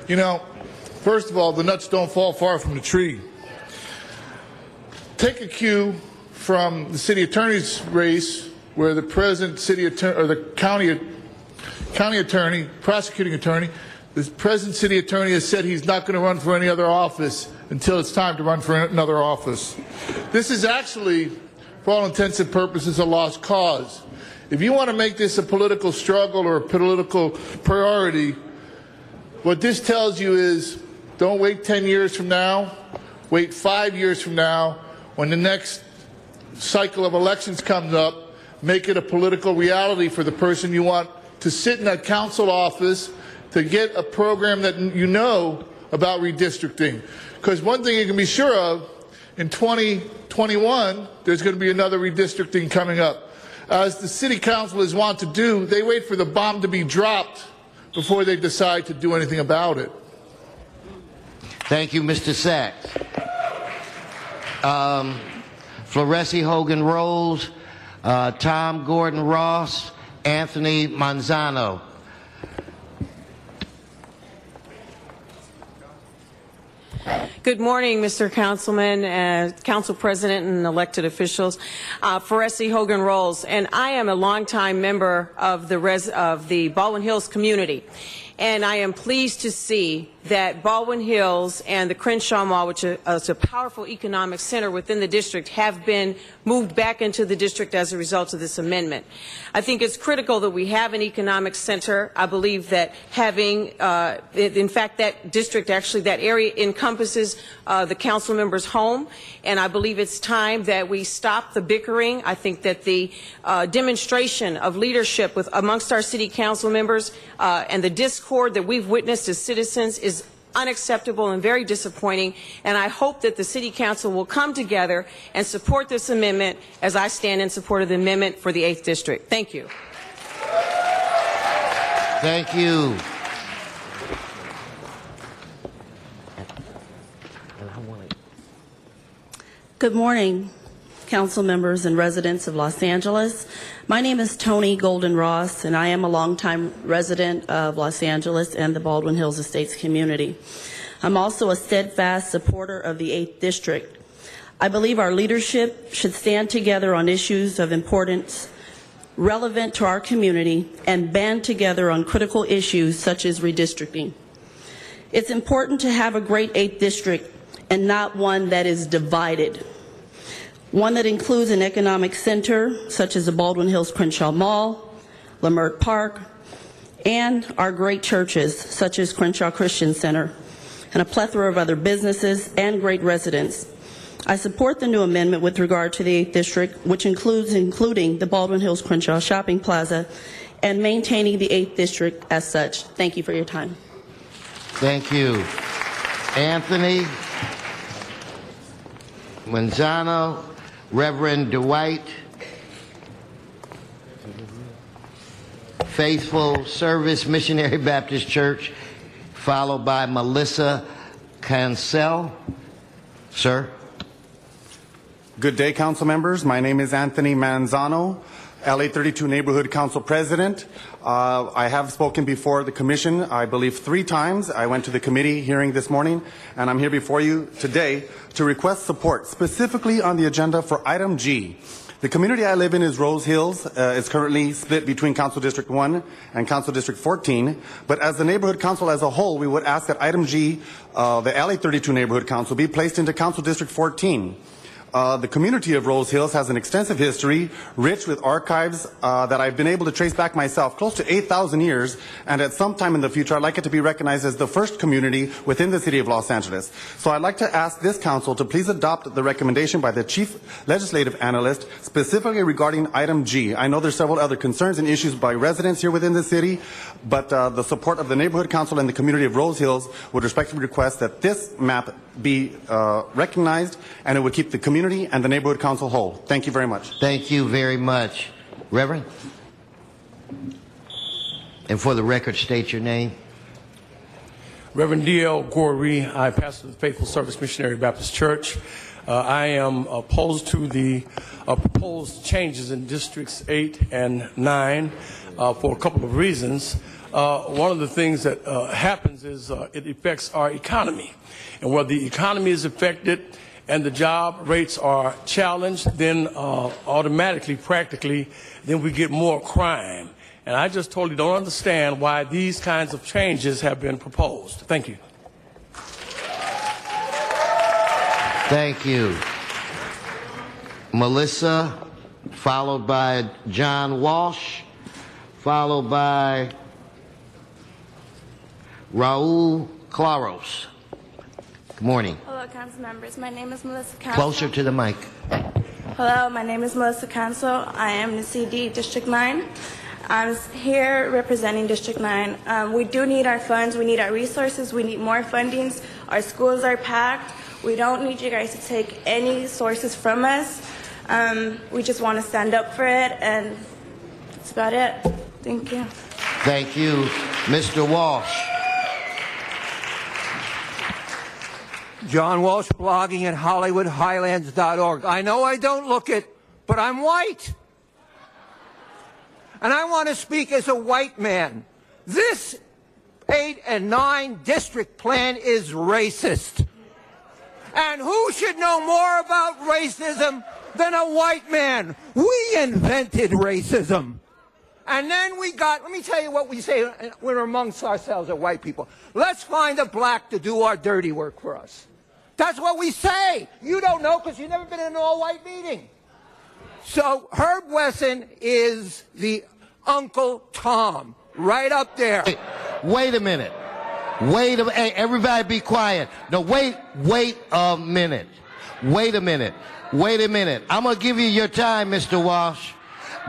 First of all, the nuts don't fall far from the tree. Take a cue from the city attorney's race, where the present city attorney, or the county attorney, prosecuting attorney, the present city attorney has said he's not going to run for any other office until it's time to run for another office. This is actually, for all intents and purposes, a lost cause. If you want to make this a political struggle or a political priority, what this tells you is don't wait 10 years from now, wait 5 years from now, when the next cycle of elections comes up, make it a political reality for the person you want to sit in that council office to get a program that you know about redistricting. Because one thing you can be sure of, in 2021, there's going to be another redistricting coming up. As the city councilors want to do, they wait for the bomb to be dropped before they decide to do anything about it. Thank you, Mr. Sachs. Floresci Hogan Rolls, Tom Gordon Ross, Anthony Manzano. Good morning, Mr. Councilman, Council President, and elected officials. Floresci Hogan Rolls, and I am a longtime member of the Baldwin Hills community. And I am pleased to see that Baldwin Hills and the Crenshaw Mall, which is a powerful economic center within the district, have been moved back into the district as a result of this amendment. I think it's critical that we have an economic center. I believe that having, in fact, that district, actually that area encompasses the council member's home, and I believe it's time that we stop the bickering. I think that the demonstration of leadership amongst our city council members and the discord that we've witnessed as citizens is unacceptable and very disappointing, and I hope that the City Council will come together and support this amendment as I stand in support of the amendment for the 8th District. Thank you. Thank you. Good morning, council members and residents of Los Angeles. My name is Tony Golden Ross, and I am a longtime resident of Los Angeles and the Baldwin Hills Estates community. I'm also a steadfast supporter of the 8th District. I believe our leadership should stand together on issues of importance relevant to our community and band together on critical issues such as redistricting. It's important to have a great 8th District and not one that is divided. One that includes an economic center such as the Baldwin Hills Crenshaw Mall, Leimert Park, and our great churches such as Crenshaw Christian Center, and a plethora of other businesses and great residents. I support the new amendment with regard to the 8th District, which including the Baldwin Hills Crenshaw Shopping Plaza and maintaining the 8th District as such. Thank you for your time. Thank you. Anthony Manzano, Reverend Dwight, Faithful Service Missionary Baptist Church, followed by Melissa Cancel. Sir. Good day, council members. My name is Anthony Manzano, LA 32 Neighborhood Council President. I have spoken before the commission, I believe 3 times. I went to the committee hearing this morning, and I'm here before you today to request support, specifically on the agenda for item G. The community I live in is Rose Hills. It's currently split between Council District 1 and Council District 14. But as the neighborhood council as a whole, we would ask that item G, the LA 32 Neighborhood Council, be placed into Council District 14. The community of Rose Hills has an extensive history, rich with archives that I've been able to trace back myself, close to 8,000 years, and at some time in the future, I'd like it to be recognized as the first community within the city of Los Angeles. So I'd like to ask this council to please adopt the recommendation by the Chief Legislative Analyst, specifically regarding item G. I know there's several other concerns and issues by residents here within the city, but the support of the Neighborhood Council and the community of Rose Hills would respectfully request that this map be recognized, and it would keep the community and the Neighborhood Council whole. Thank you very much. Thank you very much. Reverend? And for the record, state your name. Reverend D.L. Gorey, I pastor the Faithful Service Missionary Baptist Church. I am opposed to the proposed changes in Districts 8 and 9 for a couple of reasons. One of the things that happens is it affects our economy. And where the economy is affected and the job rates are challenged, then automatically, practically, then we get more crime. And I just totally don't understand why these kinds of changes have been proposed. Thank you. Thank you. Melissa, followed by John Walsh, followed by Raul Claros. Good morning. Hello, council members. My name is Melissa Cancel. Closer to the mic. Hello, my name is Melissa Cancel. I am the CD District 9. I'm here representing District 9. We do need our funds. We need our resources. We need more fundings. Our schools are packed. We don't need you guys to take any sources from us. We just want to stand up for it, and that's about it. Thank you. Thank you. Mr. Walsh. John Walsh, blogging at HollywoodHighlands.org. I know I don't look it, but I'm white. And I want to speak as a white man. This 8 and 9 district plan is racist. And who should know more about racism than a white man? We invented racism. And then let me tell you what we say when we're amongst ourselves as white people. Let's find a black to do our dirty work for us. That's what we say. You don't know because you've never been in an all-white meeting. So Herb Wesson is the Uncle Tom, right up there. Hey, wait a minute. Hey, everybody be quiet. No, wait a minute. Wait a minute. I'm going to give you your time, Mr. Walsh.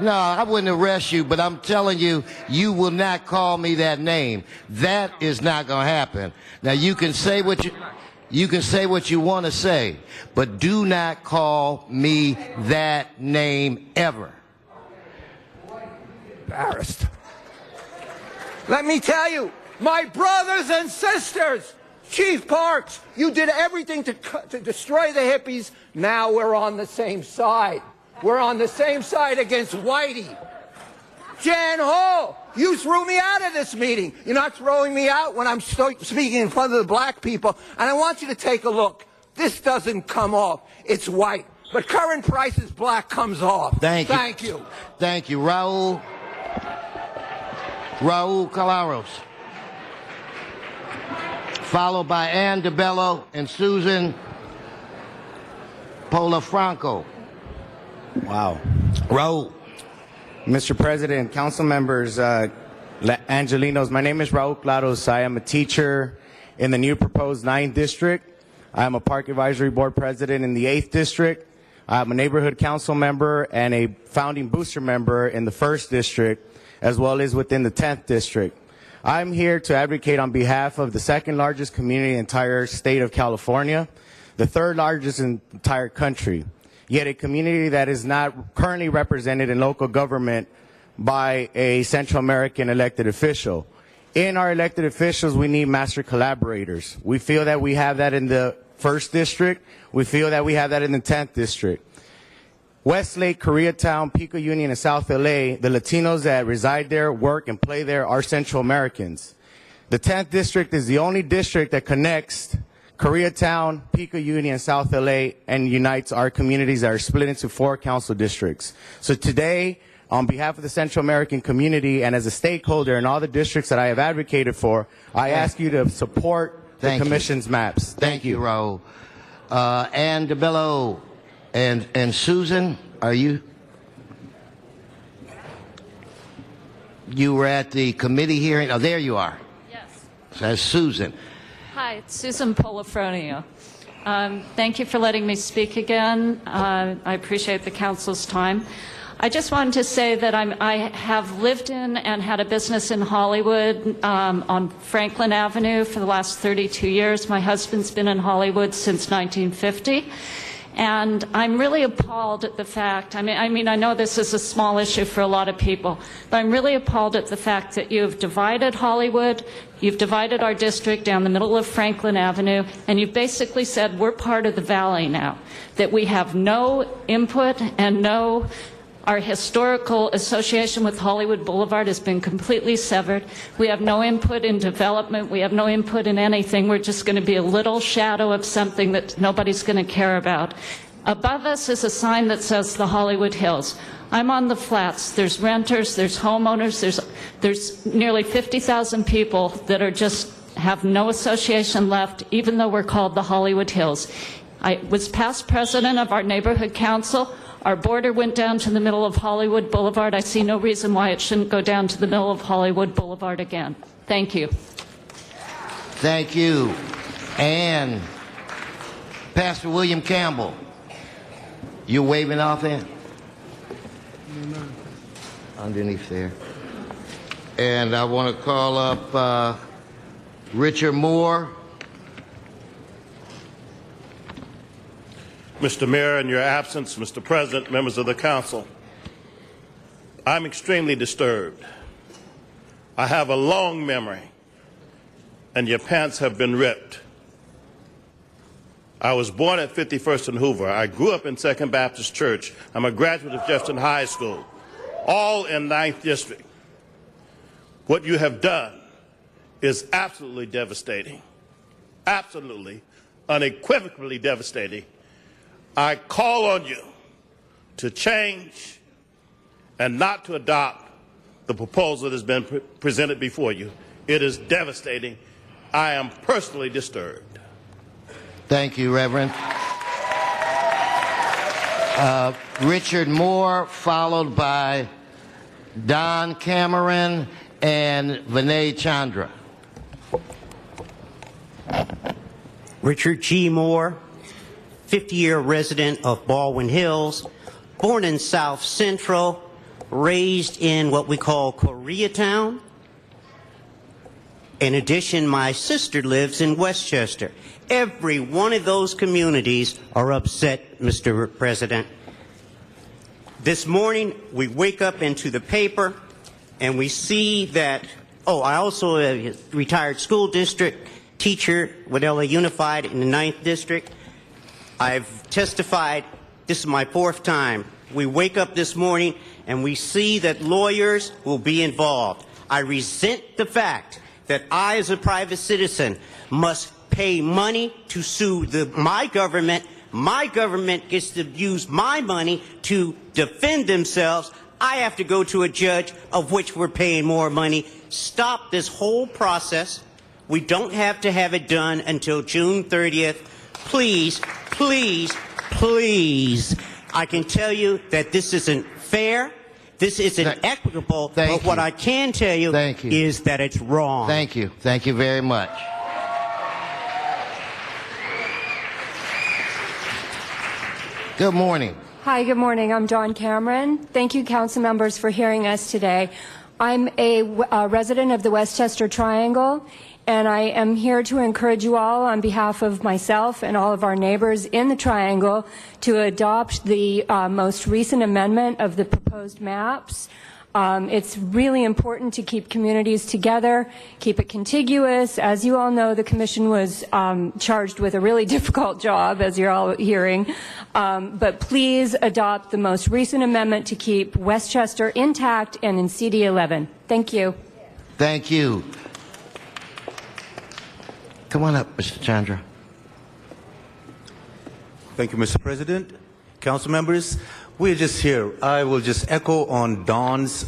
No, I wouldn't arrest you, but I'm telling you, you will not call me that name. That is not going to happen. Now, you can say what you want to say, but do not call me that name ever. Embarrassed. Let me tell you, my brothers and sisters, Chief Parks, you did everything to destroy the hippies. Now we're on the same side. We're on the same side against Whitey. Jan Hall, you threw me out of this meeting. You're not throwing me out when I'm speaking in front of the black people. And I want you to take a look. This doesn't come off. It's white. But current prices black comes off. Thank you. Thank you. Raul Calaros. Followed by Ann DeBello and Susan Polafranco. Wow. Raul. Mr. President, council members, Angelinos, my name is Raul Claros. I am a teacher in the new proposed 9th district. I am a park advisory board president in the 8th district. I'm a neighborhood council member and a founding booster member in the 1st district, as well as within the 10th district. I'm here to advocate on behalf of the 2nd largest community in the entire state of California, the 3rd largest in the entire country, yet a community that is not currently represented in local government by a Central American elected official. In our elected officials, we need master collaborators. We feel that we have that in the 1st district. We feel that we have that in the 10th district. Westlake, Koreatown, Pico Union, and South LA, the Latinos that reside there, work, and play there are Central Americans. The 10th district is the only district that connects Koreatown, Pico Union, and South LA, and unites our communities that are split into 4 council districts. So today, on behalf of the Central American community and as a stakeholder in all the districts that I have advocated for, I ask you to support the Commission's maps. Thank you, Raul. Ann DeBello And Susan, are you? You were at the committee hearing. Oh, there you are. Yes. That's Susan. Hi, it's Susan Polifronio. Thank you for letting me speak again. I appreciate the council's time. I just wanted to say that I have lived in and had a business in Hollywood on Franklin Avenue for the last 32 years. My husband's been in Hollywood since 1950. And I'm really appalled at the fact, I know this is a small issue for a lot of people, but I'm really appalled at the fact that you've divided Hollywood, you've divided our district down the middle of Franklin Avenue, and you've basically said we're part of the valley now, that we have no input and our historical association with Hollywood Boulevard has been completely severed. We have no input in development. We have no input in anything. We're just going to be a little shadow of something that nobody's going to care about. Above us is a sign that says the Hollywood Hills. I'm on the flats. There's renters, there's homeowners, there's nearly 50,000 people that are just have no association left, even though we're called the Hollywood Hills. I was past president of our neighborhood council. Our border went down to the middle of Hollywood Boulevard. I see no reason why it shouldn't go down to the middle of Hollywood Boulevard again. Thank you. Thank you. And Pastor William Campbell, you waving off there? Underneath there. And I want to call up Richard Moore. Mr. Mayor, in your absence, Mr. President, members of the council, I'm extremely disturbed. I have a long memory, and your pants have been ripped. I was born at 51st and Hoover. I grew up in Second Baptist Church. I'm a graduate of Jefferson High School, all in 9th District. What you have done is absolutely devastating, absolutely, unequivocally devastating. I call on you to change and not to adopt the proposal that has been presented before you. It is devastating. I am personally disturbed. Thank you, Reverend. Richard Moore, followed by Don Cameron and Vinay Chandra. Richard G. Moore, 50-year resident of Baldwin Hills, born in South Central, raised in what we call Koreatown. In addition, my sister lives in Westchester. Every one of those communities are upset, Mr. President. This morning, we wake up into the paper and we see that, I also a retired school district teacher with LA Unified in the 9th District. I've testified, this is my 4th time. We wake up this morning and we see that lawyers will be involved. I resent the fact that I, as a private citizen, must pay money to sue my government. My government gets to use my money to defend themselves. I have to go to a judge of which we're paying more money. Stop this whole process. We don't have to have it done until June 30th. Please, please, please. I can tell you that this isn't fair. This isn't equitable. But what I can tell you is that it's wrong. Thank you. Thank you very much. Good morning. Hi, good morning. I'm Dawn Cameron. Thank you, council members, for hearing us today. I'm a resident of the Westchester Triangle, and I am here to encourage you all on behalf of myself and all of our neighbors in the Triangle to adopt the most recent amendment of the proposed maps. It's really important to keep communities together, keep it contiguous. As you all know, the commission was charged with a really difficult job, as you're all hearing. But please adopt the most recent amendment to keep Westchester intact and in CD 11. Thank you. Thank you. Come on up, Mr. Chandra. Thank you, Mr. President. Council members, we're just here. I will just echo on Don's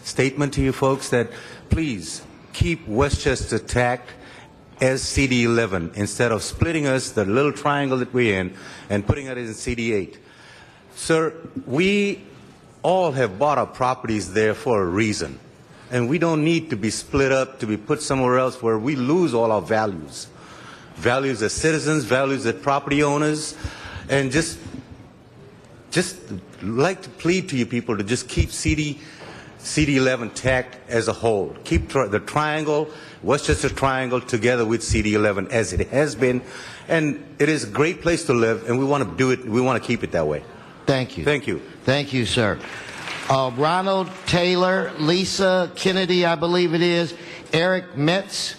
statement to you folks that please keep Westchester intact as CD11 instead of splitting us, the little triangle that we're in, and putting it in CD8. Sir, we all have bought our properties there for a reason, and we don't need to be split up to be put somewhere else where we lose all our values. Values as citizens, values as property owners, and just like to plead to you people to just keep CD11 tagged as a whole. Keep the triangle, Westchester Triangle, together with CD11 as it has been, and it is a great place to live, and we want to do it. We want to keep it that way. Thank you. Thank you. Thank you, sir. Ronald Taylor, Lisa Kennedy, I believe it is, Eric Metz,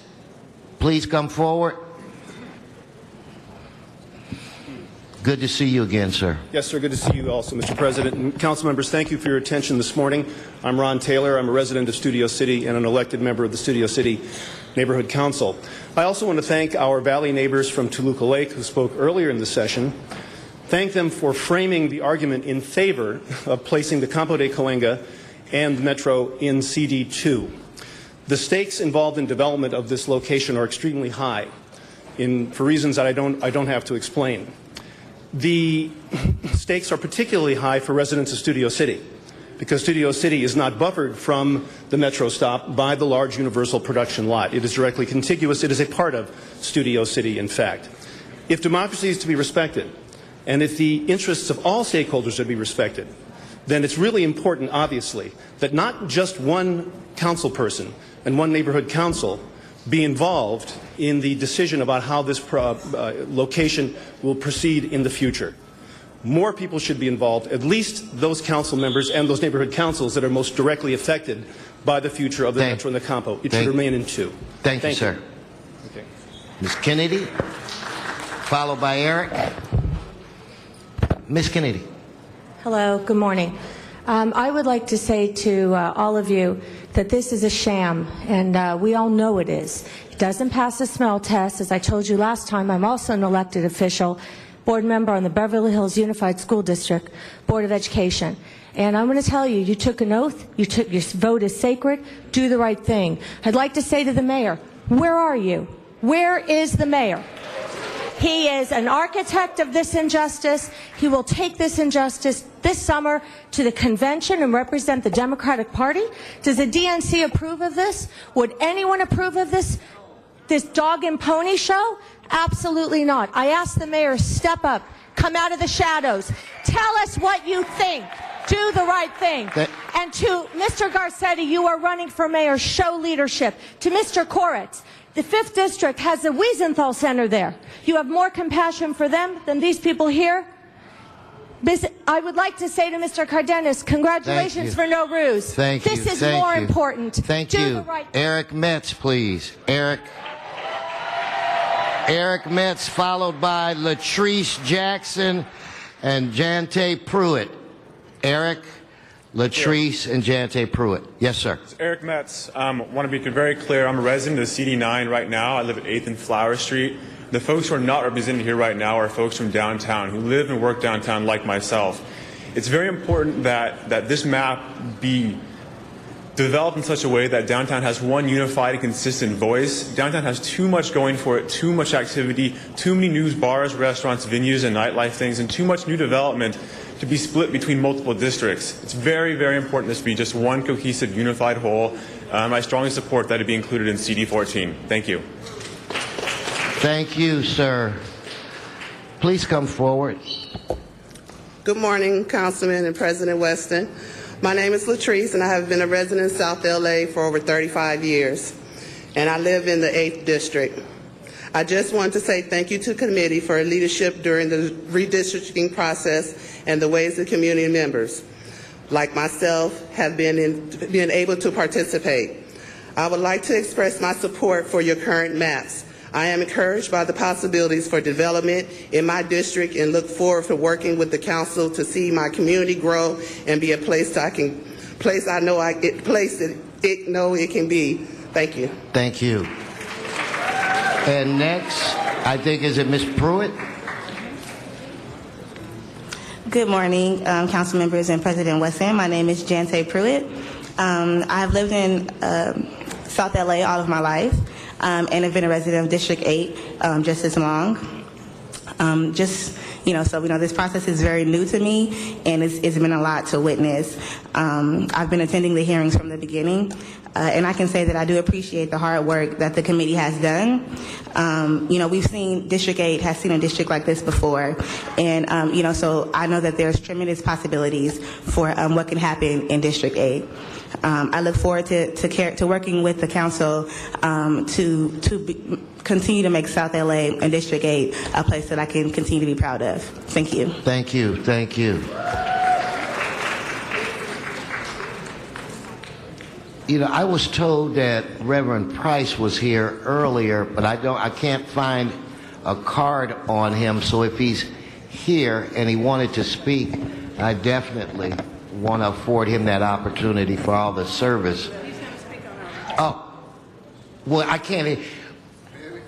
please come forward. Good to see you again, sir. Yes, sir. Good to see you also, Mr. President. And council members, thank you for your attention this morning. I'm Ron Taylor. I'm a resident of Studio City and an elected member of the Studio City Neighborhood Council. I also want to thank our Valley neighbors from Toluca Lake who spoke earlier in the session. Thank them for framing the argument in favor of placing the Campo de Cahuenga and the Metro in CD2. The stakes involved in development of this location are extremely high for reasons that I don't have to explain. The stakes are particularly high for residents of Studio City because Studio City is not buffered from the Metro stop by the large Universal production lot. It is directly contiguous. It is a part of Studio City, in fact. If democracy is to be respected, and if the interests of all stakeholders are to be respected, then it's really important, obviously, that not just one council person and one neighborhood council be involved in the decision about how this location will proceed in the future. More people should be involved, at least those council members and those neighborhood councils that are most directly affected by the future of the Metro and the Campo. It should remain in two. Thank you, sir. Okay. Ms. Kennedy, followed by Eric. Ms. Kennedy. Hello, good morning. I would like to say to all of you that this is a sham, and we all know it is. It doesn't pass the smell test. As I told you last time, I'm also an elected official, board member on the Beverly Hills Unified School District Board of Education. And I'm going to tell you, you took an oath, your vote is sacred, do the right thing. I'd like to say to the mayor, where are you? Where is the mayor? He is an architect of this injustice. He will take this injustice this summer to the convention and represent the Democratic Party. Does the DNC approve of this? Would anyone approve of this dog and pony show? Absolutely not. I ask the mayor, step up, come out of the shadows, tell us what you think. Do the right thing. And to Mr. Garcetti, you are running for mayor, show leadership. To Mr. Koretz, the 5th District has a Wiesenthal Center there. You have more compassion for them than these people here? I would like to say to Mr. Cardenas, congratulations for No Ruse. Thank you. This is more important. Thank Do you. the right Eric Metz, please. Eric Metz, followed by Latrice Jackson and Jante Pruitt. Eric, Latrice, and Jante Pruitt. Yes, sir. Eric Metz. Want to be very clear. I'm a resident of CD9 right now. I live at 8th and Flower Street. The folks who are not represented here right now are folks from downtown who live and work downtown like myself. It's very important that this map be developed in such a way that downtown has one unified and consistent voice. Downtown has too much going for it, too much activity, too many news bars, restaurants, venues, and nightlife things, and too much new development to be split between multiple districts. It's very, very important this be just one cohesive, unified whole. I strongly support that it be included in CD14. Thank you. Thank you, sir. Please come forward. Good morning, Councilman and President Weston. My name is Latrice, and I have been a resident of South LA for over 35 years, and I live in the 8th District. I just want to say thank you to the committee for leadership during the redistricting process and the ways the community members, like myself, have been able to participate. I would like to express my support for your current maps. I am encouraged by the possibilities for development in my district and look forward to working with the council to see my community grow and be a place I know it can be. Thank you. Thank you. And next, I think, is it Ms. Pruitt? Good morning, council members and President Weston. My name is Jante Pruitt. I've lived in South LA all of my life. and have been a resident of District 8 just as long. This process is very new to me, and it's been a lot to witness. I've been attending the hearings from the beginning, and I can say that I do appreciate the hard work that the committee has done. We've seen District 8 has seen a district like this before, and so I know that there's tremendous possibilities for what can happen in District 8. I look forward to working with the council to continue to make South LA and District 8 a place that I can continue to be proud of. Thank you. Thank you. Thank you. I was told that Reverend Price was here earlier, but I can't find a card on him. So if he's here and he wanted to speak, I definitely want to afford him that opportunity for all the service. Oh, well, I can't.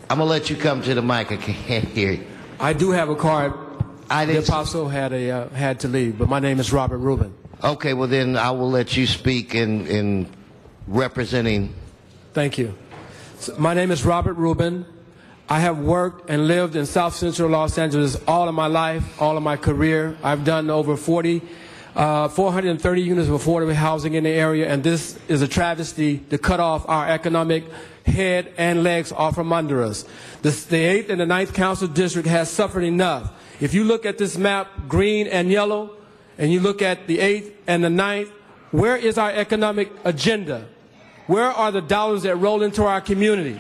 I'm gonna let you come to the mic. I can't hear you. I do have a card. The apostle had to leave, but my name is Robert Rubin. Okay, well then I will let you speak in representing. Thank you. So, my name is Robert Rubin. I have worked and lived in South Central Los Angeles all of my life, all of my career. I've done over 430 units of affordable housing in the area, and this is a travesty to cut off our economic head and legs off from under us. The 8th and the 9th Council District has suffered enough. If you look at this map, green and yellow, and you look at the 8th and the 9th, where is our economic agenda? Where are the dollars that roll into our community?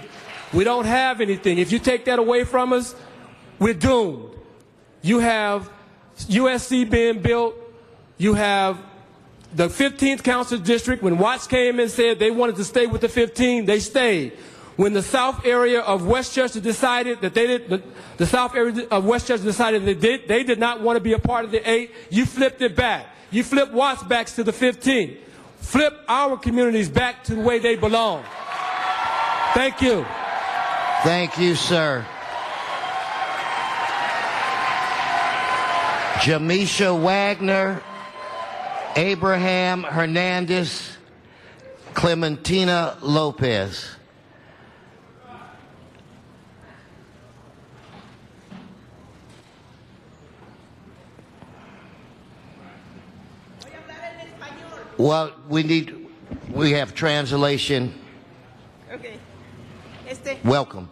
We don't have anything. If you take that away from us, we're doomed. You have USC being built. You have the 15th Council District. When Watts came and said they wanted to stay with the 15, they stayed. When the South area of Westchester decided that they did not want to be a part of the 8, you flipped it back. You flipped Watts back to the 15. Flip our communities back to the way they belong. Thank you. Thank you, sir. Jamisha Wagner, Abraham Hernandez, Clementina Lopez. Well, we have translation. Okay. Welcome.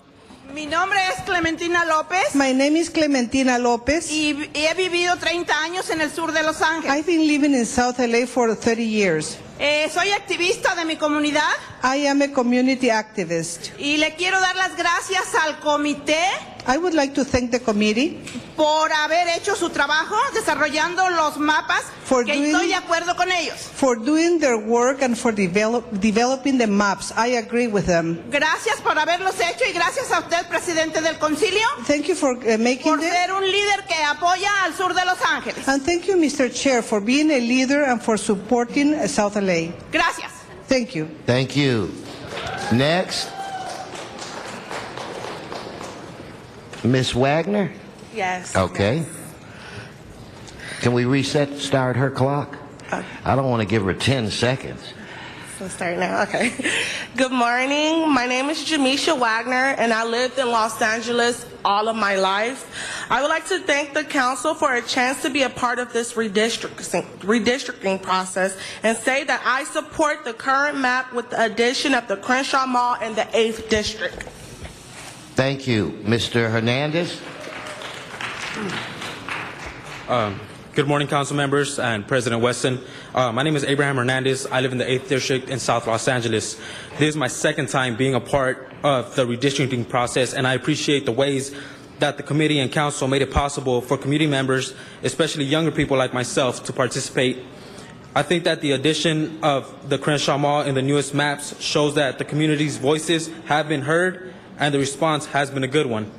Mi nombre es Clementina López. My name is Clementina Lopez. Y he vivido 30 años en el sur de Los Ángeles. I've been living in South LA for 30 years. Soy activista de mi comunidad. I am a community activist. Y le quiero dar las gracias al comité. I would like to thank the committee por haber hecho su trabajo desarrollando los mapas estoy de acuerdo con ellos. For doing their work and for developing the maps. I agree with them. Gracias por haberlos hecho y gracias a usted, presidente del concilio. Thank you for making por ser un líder que apoya al sur de Los Ángeles. And thank you, Mr. Chair, for being a leader and for supporting South LA. Gracias. Thank you. Thank you. Next. Miss Wagner? Yes. Okay. Yes. Can we start her clock? I don't want to give her 10 seconds. So start now, okay. Good morning. My name is Jamisha Wagner, and I lived in Los Angeles all of my life. I would like to thank the council for a chance to be a part of this redistricting process and say that I support the current map with the addition of the Crenshaw Mall in the 8th District. Thank you. Mr. Hernandez? Good morning, council members and President Weston. My name is Abraham Hernandez. I live in the 8th District in South Los Angeles. This is my second time being a part of the redistricting process, and I appreciate the ways that the committee and council made it possible for community members, especially younger people like myself, to participate. I think that the addition of the Crenshaw Mall in the newest maps shows that the community's voices have been heard and the response has been a good one.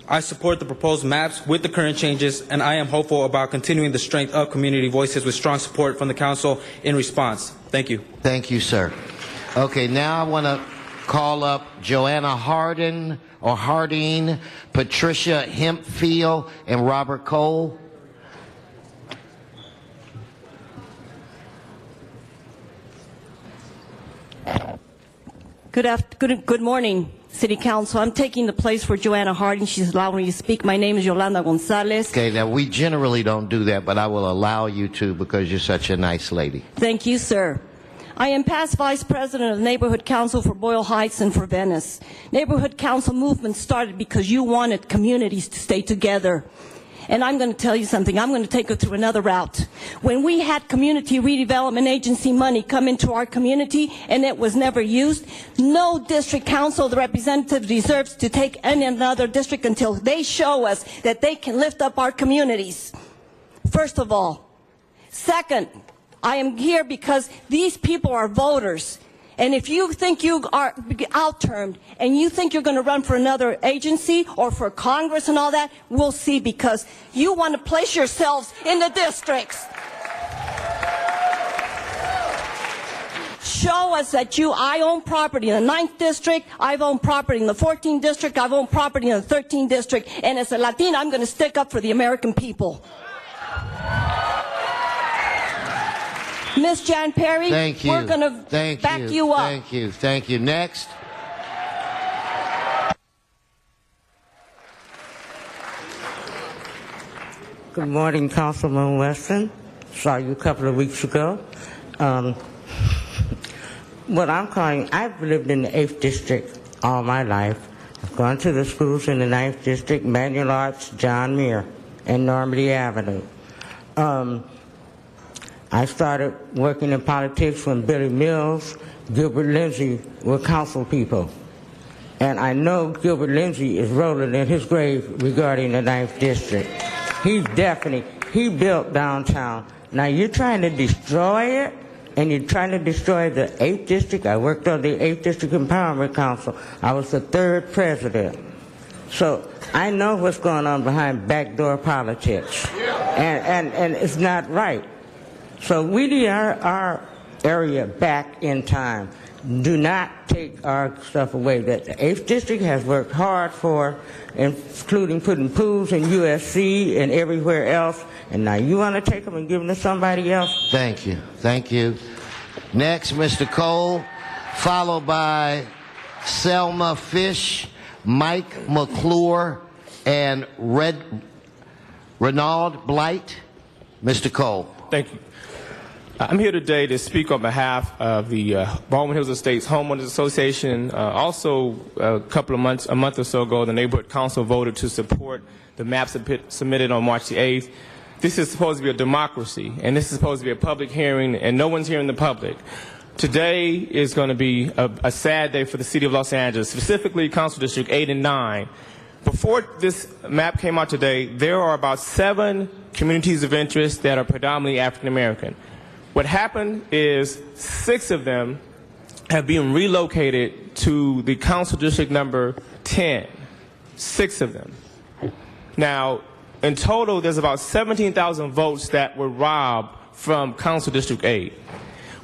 I support the proposed maps with the current changes, and I am hopeful about continuing the strength of community voices with strong support from the council in response. Thank you. Thank you, sir. Okay, now I want to call up Joanna Harding, Patricia Hempfield, and Robert Cole. Good morning, City Council. I'm taking the place for Joanna Harding. She's allowing me to speak. My name is Yolanda Gonzalez. Okay, now we generally don't do that, but I will allow you to because you're such a nice lady. Thank you, sir. I am past Vice President of the Neighborhood Council for Boyle Heights and for Venice. Neighborhood Council movement started because you wanted communities to stay together. And I'm going to tell you something. I'm going to take it through another route. When we had Community Redevelopment Agency money come into our community and it was never used, no district council representative deserves to take any another district until they show us that they can lift up our communities. First of all. Second, I am here because these people are voters. And if you think you are out-termed and you think you're going to run for another agency or for Congress and all that, we'll see, because you want to place yourselves in the districts. Show us that I own property in the 9th district, I've owned property in the 14th district, I've owned property in the 13th district, and as a Latina, I'm going to stick up for the American people. Miss Jan Perry, we're going to back you up. Thank you. Thank you. Next. Good morning, Councilman Weston. Saw you a couple of weeks ago. What I'm calling, I've lived in the 8th district all my life. I've gone to the schools in the 9th district, Manual Arts, John Muir, and Normandy Avenue. I started working in politics when Billy Mills, Gilbert Lindsey were council people. And I know Gilbert Lindsey is rolling in his grave regarding the 9th district. He built downtown. Now you're trying to destroy it, and you're trying to destroy the 8th district. I worked on the 8th District Empowerment Council. I was the 3rd president. So I know what's going on behind backdoor politics. And it's not right. So we need our area back in time. Do not take our stuff away that the 8th District has worked hard for, including putting pools in USC and everywhere else. And now you want to take them and give them to somebody else? Thank you. Thank you. Next, Mr. Cole, followed by Selma Fish, Mike McClure, and Renaud Blight. Mr. Cole. Thank you. I'm here today to speak on behalf of the Baldwin Hills Estates Homeowners Association. Also, a month or so ago, the Neighborhood Council voted to support the map submitted on March the 8th. This is supposed to be a democracy, and this is supposed to be a public hearing, and no one's hearing the public. Today is going to be a sad day for the city of Los Angeles, specifically Council District 8 and 9. Before this map came out today, there are about 7 communities of interest that are predominantly African American. What happened is 6 of them have been relocated to the Council District number 10. 6 of them. Now, in total, there's about 17,000 votes that were robbed from Council District 8.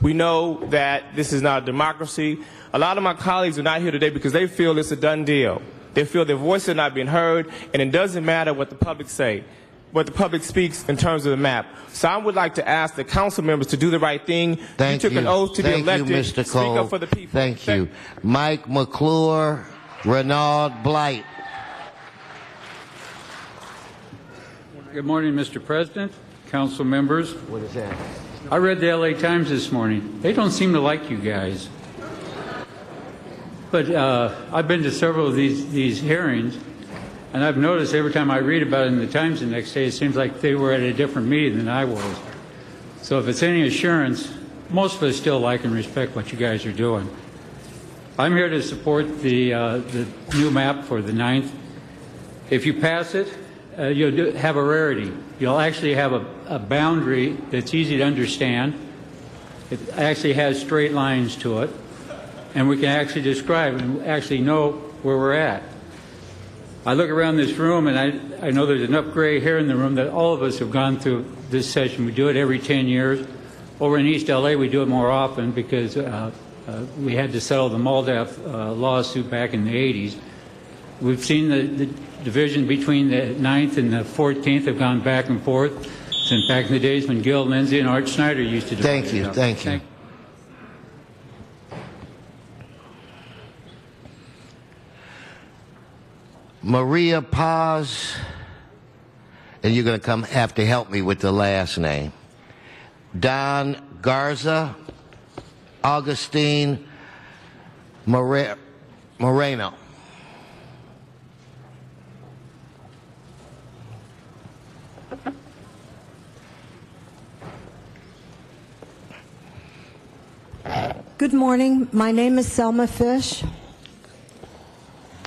We know that this is not a democracy. A lot of my colleagues are not here today because they feel it's a done deal. They feel their voices are not being heard, and it doesn't matter what the public say, what the public speaks in terms of the map. So I would like to ask the council members to do the right thing. Thank you took an oath to be elected. Thank you, Mr. Cole. Speak up for the people. Thank you. Mike McClure, Renaud Blight. Good morning, Mr. President, council members. What is that? I read the LA Times this morning. They don't seem to like you guys. But I've been to several of these hearings, and I've noticed every time I read about it in the Times the next day, it seems like they were at a different meeting than I was. So if it's any assurance, most of us still like and respect what you guys are doing. I'm here to support the new map for the 9th. If you pass it, you'll have a rarity. You'll actually have a boundary that's easy to understand. It actually has straight lines to it, and we can actually describe and actually know where we're at. I look around this room, and I know there's enough gray hair in the room that all of us have gone through this session. We do it every 10 years. Over in East LA, we do it more often because we had to settle the MALDAF lawsuit back in the 80s. We've seen the division between the 9th and the 14th have gone back and forth since back in the days when Gil Lindsay and Art Snyder used to do it. Thank you. Thank you. Maria Paz, and you're going to have to help me with the last name. Don Garza, Augustine Moreno. Good morning. My name is Selma Fish.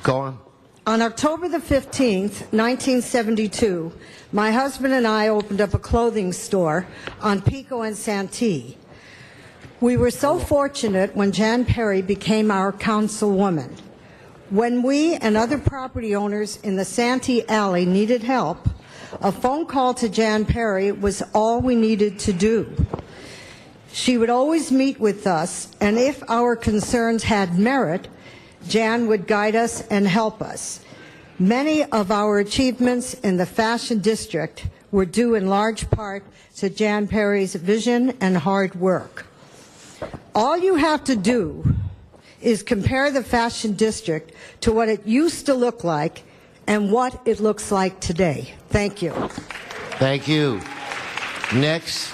Go on. On October the 15th, 1972, my husband and I opened up a clothing store on Pico and Santee. We were so fortunate when Jan Perry became our councilwoman. When we and other property owners in the Santee Alley needed help, a phone call to Jan Perry was all we needed to do. She would always meet with us, and if our concerns had merit, Jan would guide us and help us. Many of our achievements in the fashion district were due in large part to Jan Perry's vision and hard work. All you have to do is compare the fashion district to what it used to look like and what it looks like today. Thank you. Thank you. Next.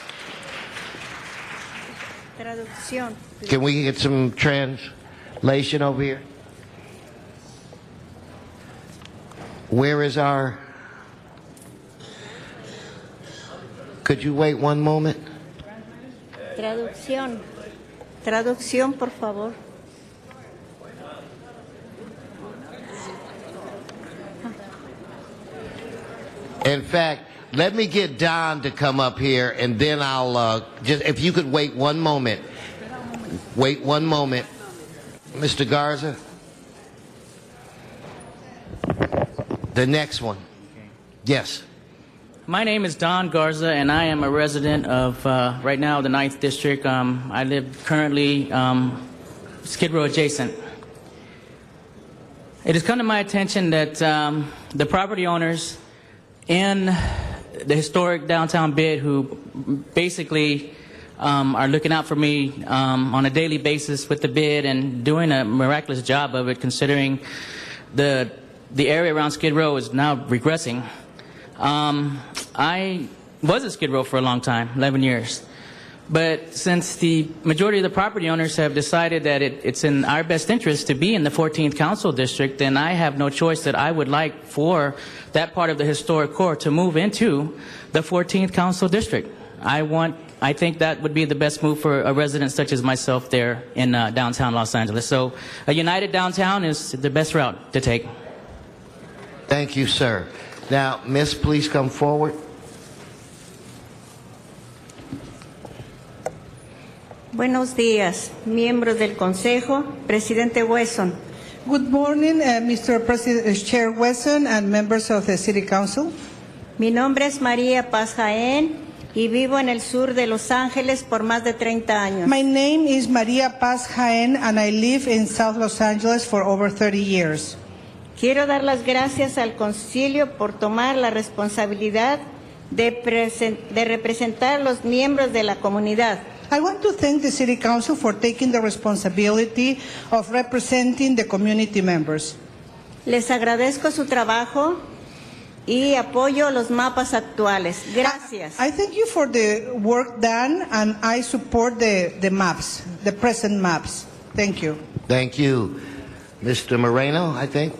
Traducción. Can we get some translation over here? Where is our... Could you wait one moment? Traducción. Traducción, por favor. In fact, let me get Don to come up here, and then I'll just, if you could wait one moment. Wait one moment. Mr. Garza. The next one. Yes. My name is Don Garza, and I am a resident of, right now, the 9th District. I live currently Skid Row adjacent. It has come to my attention that the property owners in the historic downtown bid, who basically are looking out for me on a daily basis with the bid and doing a miraculous job of it, considering the area around Skid Row is now regressing. I was at Skid Row for a long time, 11 years. But since the majority of the property owners have decided that it's in our best interest to be in the 14th Council District, then I have no choice that I would like for that part of the historic core to move into the 14th Council District. I think that would be the best move for a resident such as myself there in downtown Los Angeles. So a united downtown is the best route to take. Thank you, sir. Now, Miss, please come forward. Buenos días, miembros del Consejo, Presidente Wesson. Good morning, Mr. President, Chair Wesson, and members of the City Council. Mi nombre es María Paz Jaén y vivo en el sur de Los Ángeles por más de 30 años. My name is Maria Paz Jaén, and I live in South Los Angeles for over 30 years. Quiero dar las gracias al Concilio por tomar la responsabilidad de representar a los miembros de la comunidad. I want to thank the City Council for taking the responsibility of representing the community members. Les agradezco su trabajo y apoyo los mapas actuales. Gracias. I thank you for the work done, and I support the maps, the present maps. Thank you. Thank you. Mr. Moreno, I think.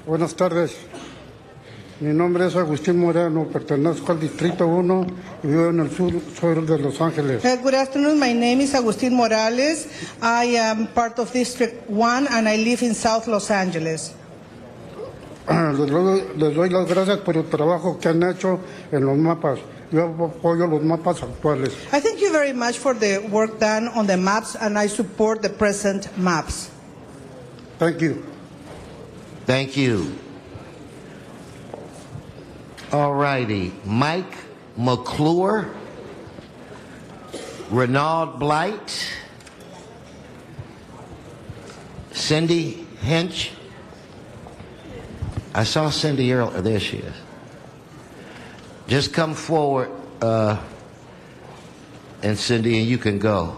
Buenas tardes. Mi nombre es Agustín Moreno, pertenezco al Distrito 1 y vivo en el sur de Los Ángeles. Good afternoon. My name is Agustín Morales. I am part of District 1 and I live in South Los Angeles. Les doy las gracias por el trabajo que han hecho en los mapas. Yo apoyo los mapas actuales. I thank you very much for the work done on the maps, and I support the present maps. Thank you. Thank you. All righty. Mike McClure, Renaud Blight, Cindy Hinch. I saw Cindy earlier. There she is. Just come forward, and Cindy, and you can go.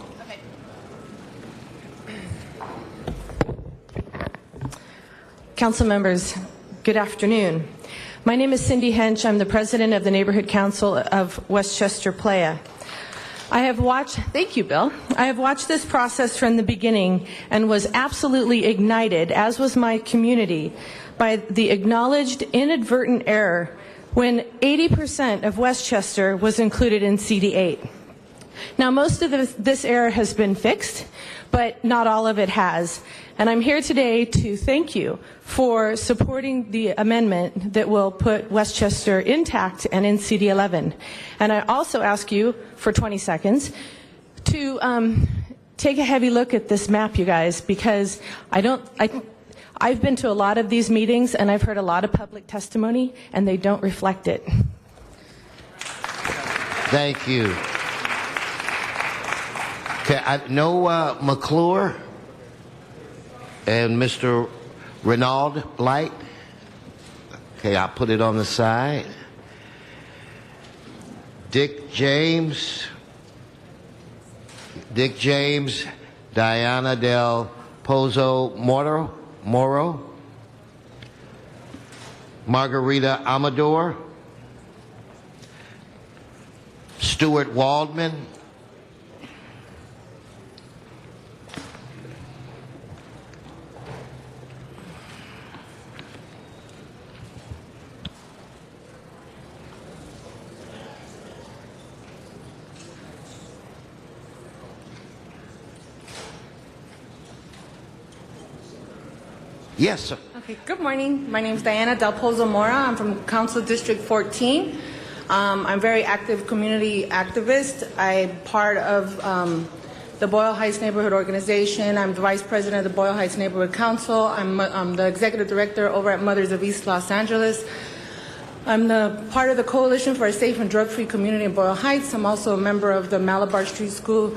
Council members, good afternoon. My name is Cindy Hench. I'm the president of the Neighborhood Council of Westchester Playa. Thank you, Bill. I have watched this process from the beginning and was absolutely ignited, as was my community, by the acknowledged inadvertent error when 80% of Westchester was included in CD8. Now, most of this error has been fixed, but not all of it has. And I'm here today to thank you for supporting the amendment that will put Westchester intact and in CD11. And I also ask you for 20 seconds to take a heavy look at this map, you guys, because I've been to a lot of these meetings and I've heard a lot of public testimony and they don't reflect it. Thank you. Okay, no McClure and Mr. Renaud Light. Okay, I'll put it on the side. Dick James, Diana Del Pozo Moro, Margarita Amador, Stuart Waldman, Yes, sir. Okay, good morning. My name is Diana Del Pozo Mora. I'm from Council District 14. I'm a very active community activist. I'm part of the Boyle Heights Neighborhood Organization. I'm the Vice President of the Boyle Heights Neighborhood Council. I'm the Executive Director over at Mothers of East Los Angeles. I'm the part of the Coalition for a Safe and Drug-Free Community in Boyle Heights. I'm also a member of the Malabar Street School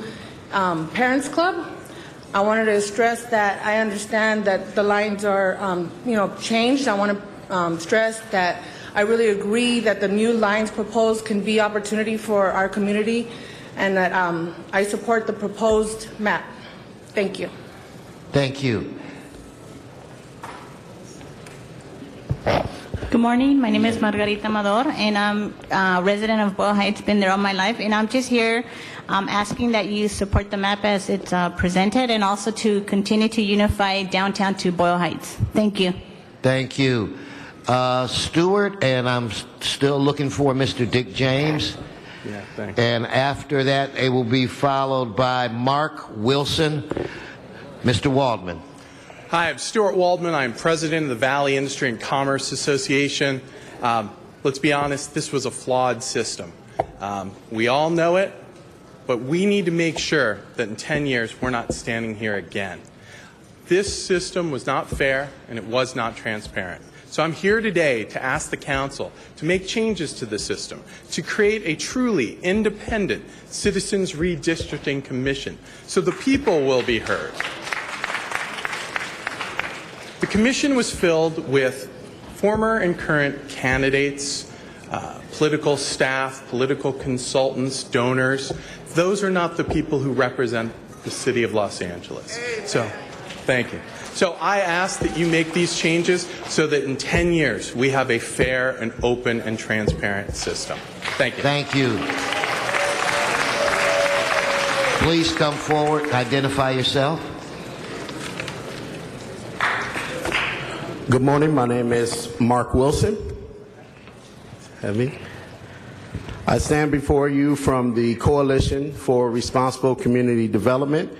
Parents Club. I wanted to stress that I understand that the lines are, changed. I want to stress that I really agree that the new lines proposed can be opportunity for our community, and that I support the proposed map. Thank you. Thank you. Good morning. My name is Margarita Amador, and I'm a resident of Boyle Heights, been there all my life, and I'm just here asking that you support the map as it's presented, and also to continue to unify downtown to Boyle Heights. Thank you. Thank you. Stuart, and I'm still looking for Mr. Dick James. Yeah, thanks. And after that, it will be followed by Mark Wilson. Mr. Waldman. Hi, I'm Stuart Waldman. I'm president of the Valley Industry and Commerce Association. Let's be honest, this was a flawed system. We all know it, but we need to make sure that in 10 years we're not standing here again. This system was not fair and it was not transparent. So I'm here today to ask the Council to make changes to the system, to create a truly independent Citizens Redistricting Commission so the people will be heard. The commission was filled with former and current candidates, political staff, political consultants, donors. Those are not the people who represent the city of Los Angeles. So, thank you. So I ask that you make these changes so that in 10 years we have a fair and open and transparent system. Thank you. Thank you. Please come forward, identify yourself. Good morning. My name is Mark Wilson. I stand before you from the Coalition for Responsible Community Development.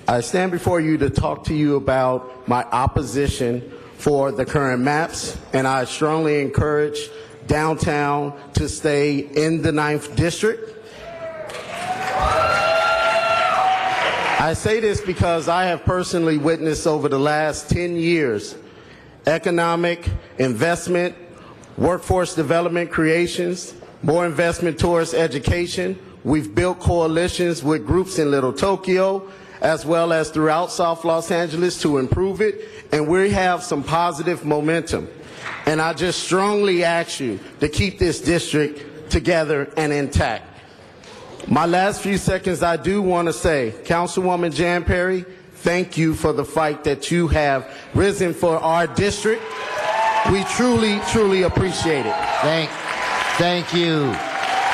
I stand before you to talk to you about my opposition for the current maps, and I strongly encourage downtown to stay in the 9th District. I say this because I have personally witnessed over the last 10 years economic investment, workforce development creations, more investment towards education. We've built coalitions with groups in Little Tokyo as well as throughout South Los Angeles to improve it, and we have some positive momentum. And I just strongly ask you to keep this district together and intact. My last few seconds, I do want to say, Councilwoman Jan Perry, thank you for the fight that you have risen for our district. We truly, truly appreciate it. Thank you.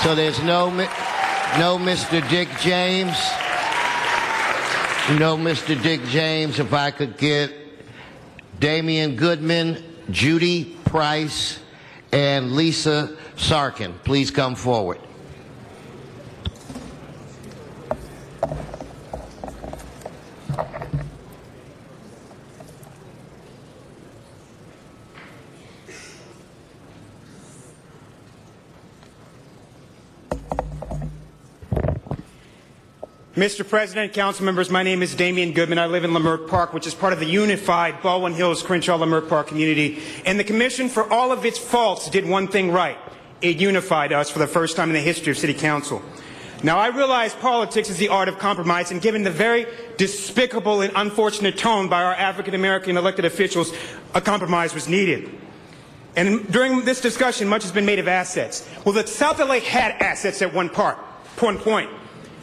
So there's no Mr. Dick James. No Mr. Dick James. If I could get Damian Goodman, Judy Price, and Lisa Sarkin, please come forward. Mr. President, council members, my name is Damian Goodman. I live in Leimert Park, which is part of the unified Baldwin Hills, Crenshaw, Leimert Park community. And the commission, for all of its faults, did one thing right. It unified us for the first time in the history of city council. Now, I realize politics is the art of compromise, and given the very despicable and unfortunate tone by our African-American elected officials, a compromise was needed. And during this discussion, much has been made of assets. Well, the South LA had assets at one point.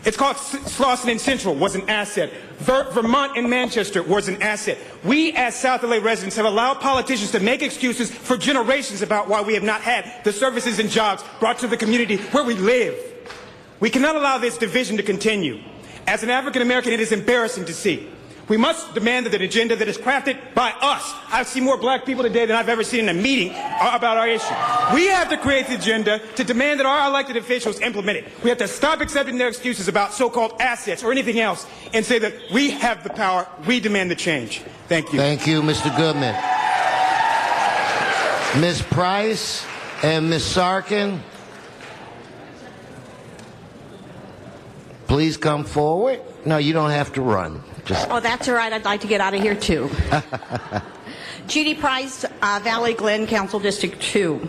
It's called Slauson and Central was an asset. Vermont and Manchester was an asset. We as South LA residents have allowed politicians to make excuses for generations about why we have not had the services and jobs brought to the community where we live. We cannot allow this division to continue. As an African American, it is embarrassing to see. We must demand that an agenda that is crafted by us. I've seen more black people today than I've ever seen in a meeting about our issue. We have to create the agenda to demand that our elected officials implement it. We have to stop accepting their excuses about so-called assets or anything else and say that we have the power, we demand the change. Thank you. Thank you, Mr. Goodman. Ms. Price and Ms. Sarkin, please come forward. No, you don't have to run. Oh, that's all right. I'd like to get out of here, too. Judy Price, Valley Glen Council District 2.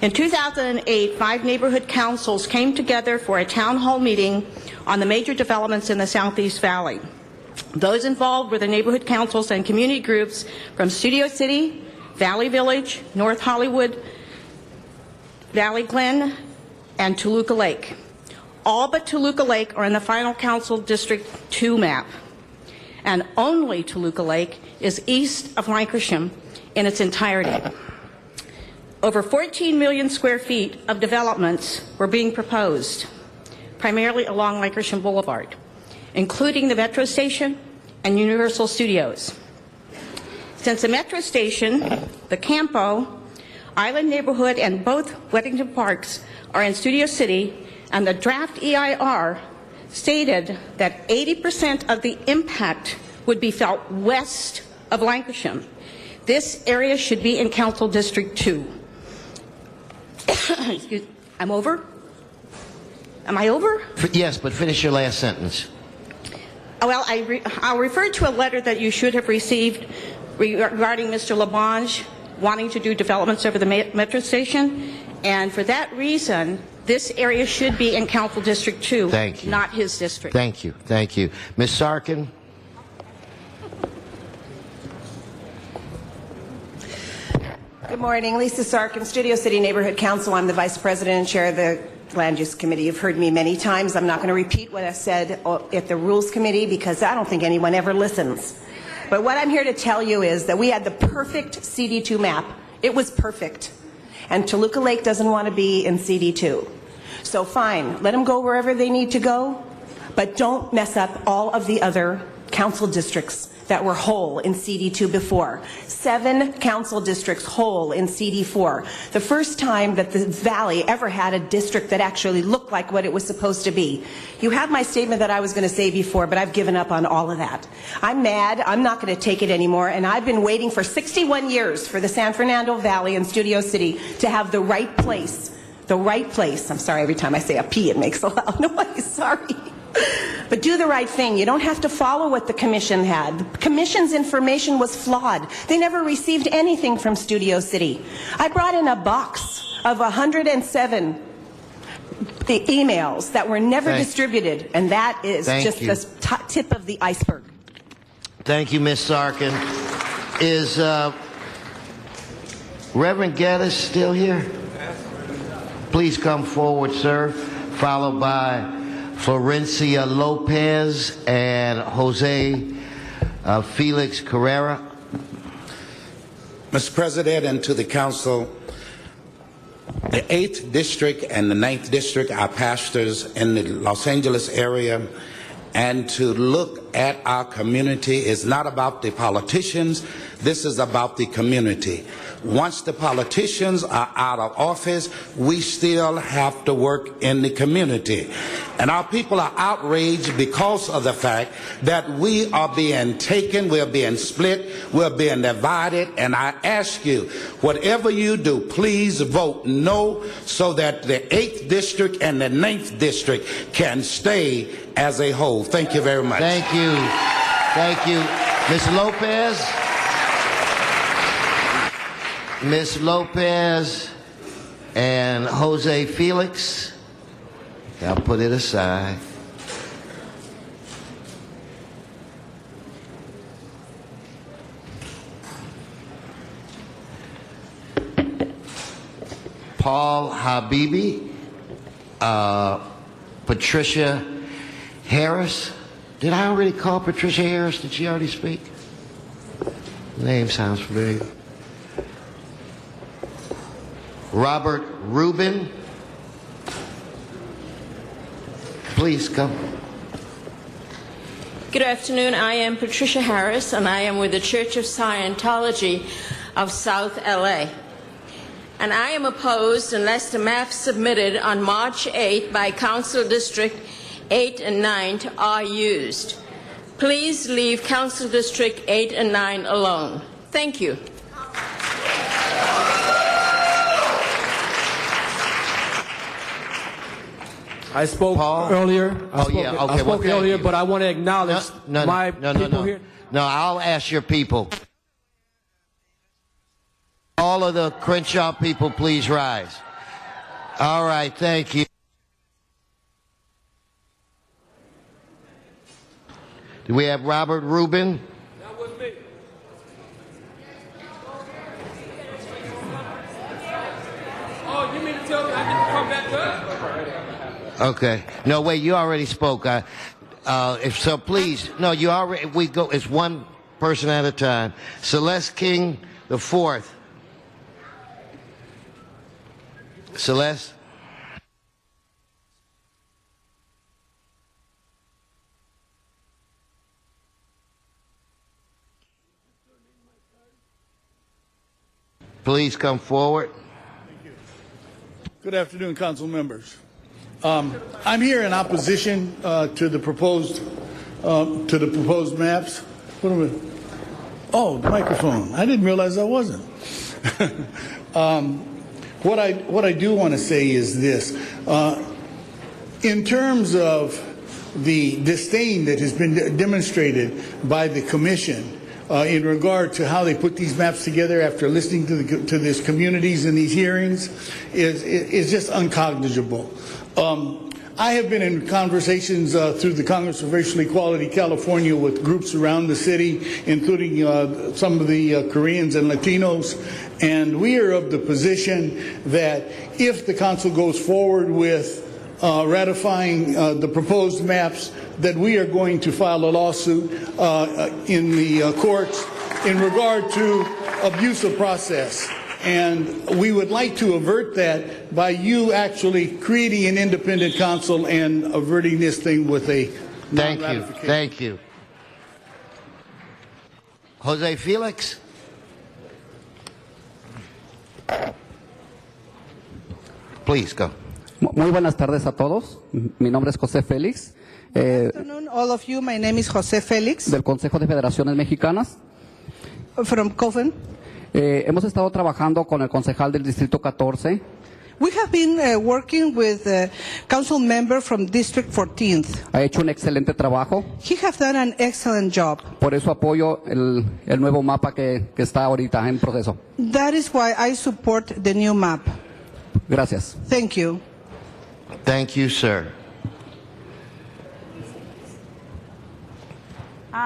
In 2008, 5 neighborhood councils came together for a town hall meeting on the major developments in the Southeast Valley. Those involved were the neighborhood councils and community groups from Studio City, Valley Village, North Hollywood, Valley Glen, and Toluca Lake. All but Toluca Lake are in the final Council District 2 map. And only Toluca Lake is east of Lankershim in its entirety. Over 14 million square feet of developments were being proposed, primarily along Lankershim Boulevard, including the Metro Station and Universal Studios. Since the Metro Station, the Campo, Island Neighborhood, and both Weddington Parks are in Studio City, and the draft EIR stated that 80% of the impact would be felt west of Lankershim. This area should be in Council District 2. I'm over? Am I over? Yes, but finish your last sentence. Well, I'll refer to a letter that you should have received regarding Mr. LaBonge wanting to do developments over the Metro Station, and for that reason, this area should be in Council District 2, not his district. Thank you. Thank you. Ms. Sarkin? Good morning. Lisa Sarkin, Studio City Neighborhood Council. I'm the Vice President and Chair of the Land Use Committee. You've heard me many times. I'm not going to repeat what I said at the Rules Committee because I don't think anyone ever listens. But what I'm here to tell you is that we had the perfect CD2 map. It was perfect. And Toluca Lake doesn't want to be in CD2. So fine, let them go wherever they need to go, but don't mess up all of the other council districts that were whole in CD2 before. 7 council districts whole in CD4. The first time that the Valley ever had a district that actually looked like what it was supposed to be. You have my statement that I was going to say before, but I've given up on all of that. I'm mad. I'm not going to take it anymore, and I've been waiting for 61 years for the San Fernando Valley and Studio City to have the right place. The right place. I'm sorry, every time I say a P, it makes a loud noise. Sorry. But do the right thing. You don't have to follow what the commission had. The commission's information was flawed. They never received anything from Studio City. I brought in a box of 107 emails that were never distributed, and that is just the tip of the iceberg. Thank you, Ms. Sarkin. Is Reverend Geddes still here? Please come forward, sir, followed by Florencia Lopez and Jose Felix Carrera. Mr. President, and to the council, the 8th District and the 9th District are pastors in the Los Angeles area, and to look at our community is not about the politicians, this is about the community. Once the politicians are out of office, we still have to work in the community. And our people are outraged because of the fact that we are being taken, we're being split, we're being divided, and I ask you, whatever you do, please vote no so that the 8th District and the 9th District can stay as a whole. Thank you very much. Thank you. Thank you. Ms. Lopez. Ms. Lopez and Jose Felix. I'll put it aside. Paul Habibi, Patricia Harris. Did I already call Patricia Harris? Did she already speak? Name sounds familiar. Robert Rubin. Please come. Good afternoon. I am Patricia Harris, and I am with the Church of Scientology of South LA. And I am opposed unless the maps submitted on March 8 by Council District 8 and 9 are used. Please leave Council District 8 and 9 alone. Thank you. I spoke earlier. I spoke earlier, but I want to acknowledge my people here. No, I'll ask your people. All of the Crenshaw people, please rise. All right, thank you. Do we have Robert Rubin? That was me. Oh, you mean to tell me I didn't come back up? Okay. No, wait, you already spoke. If so, please. No, you already, we go, it's one person at a time. Celeste King, the fourth. Celeste? Please come forward. Good afternoon, council members. I'm here in opposition to the proposed maps. What am I? Oh, the microphone. I didn't realize I wasn't. What I do want to say is this: in terms of the disdain that has been demonstrated by the commission in regard to how they put these maps together after listening to these communities and these hearings is just uncognizable. I have been in conversations through the Congress for Racial Equality California with groups around the city, including some of the Koreans and Latinos, and we are of the position that if the council goes forward with ratifying the proposed maps, that we are going to file a lawsuit in the courts in regard to abuse of process. And we would like to avert that by you actually creating an independent council and averting this thing with a non-ratification. Thank you. Jose Felix? Please go. Muy buenas tardes a todos. Mi nombre es José Félix. Good afternoon, all of you. My name is José Félix. Del Consejo de Federaciones Mexicanas. From COFEN. Hemos estado trabajando con el concejal del Distrito 14. We have been working with a council member from District 14th. Ha hecho un excelente trabajo. He has done an excellent job. Por eso apoyo el nuevo mapa que está ahorita en proceso. That is why I support the new map. Gracias. Thank you. Thank you, sir.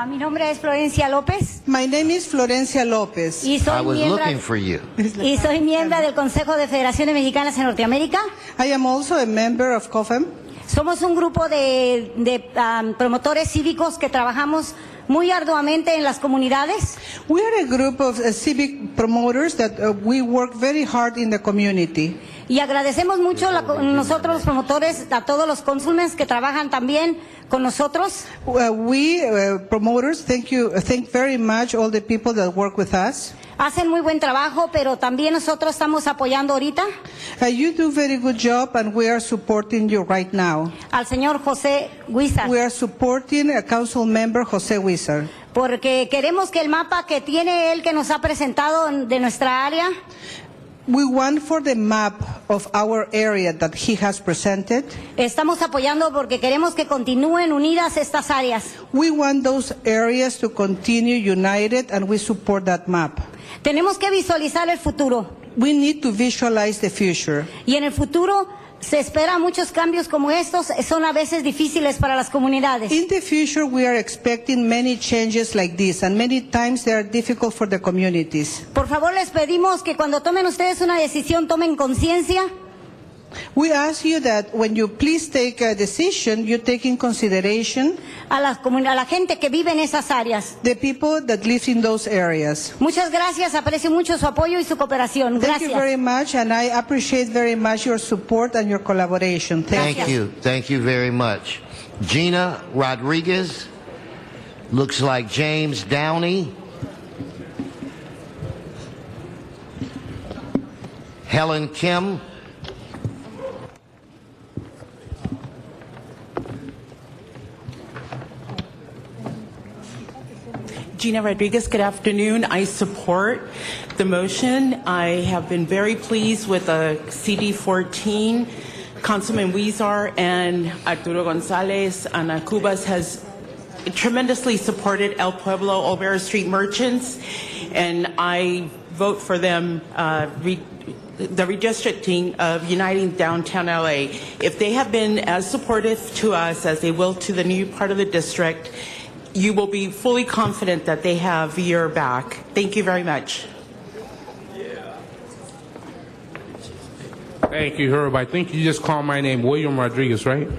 Mi nombre es Florencia López. My name is Florencia López. Y soy I was miembro, looking for you. y soy miembro del Consejo de Federaciones Mexicanas en Norteamérica. I am also a member of COFEM. Somos un grupo de promotores cívicos que trabajamos muy arduamente en las comunidades. We are a group of civic promoters that we work very hard in the community. Y agradecemos mucho nosotros los promotores a todos los cónsules que trabajan también con nosotros. We promoters thank very much all the people that work with us. Hacen muy buen trabajo, pero también nosotros estamos apoyando ahorita. You do very good job, and we are supporting you right now. Al señor José Huizar. We are supporting a council member, José Huizar. Porque queremos que el mapa que tiene él, que nos ha presentado de nuestra área. We want for the map of our area that he has presented. Estamos apoyando porque queremos que continúen unidas estas áreas. We want those areas to continue united, and we support that map. Tenemos que visualizar el futuro. We need to visualize the future. Y en el futuro se esperan muchos cambios como estos, son a veces difíciles para las comunidades. In the future, we are expecting many changes like this, and many times they are difficult for the communities. Por favor, les pedimos que cuando tomen ustedes una decisión, tomen conciencia. We ask you that when you please take a decision, you take in consideration a la gente que vive en esas áreas. The people that live in those areas. Muchas gracias, aprecio mucho su apoyo y su cooperación. Gracias. Thank you very much, and I appreciate very much your support and your collaboration. Thank you. Thank you very much. Gina Rodriguez. Looks like James Downey. Helen Kim. Gina Rodriguez, good afternoon. I support the motion. I have been very pleased with the CD14. Councilman Huizar and Arturo Gonzalez. Ana Cubas has tremendously supported El Pueblo Olvera Street merchants, and I vote for them the redistricting of Uniting Downtown LA. If they have been as supportive to us as they will to the new part of the district, you will be fully confident that they have your back. Thank you very much. Thank you, Herb. I think you just called my name William Rodriguez, right?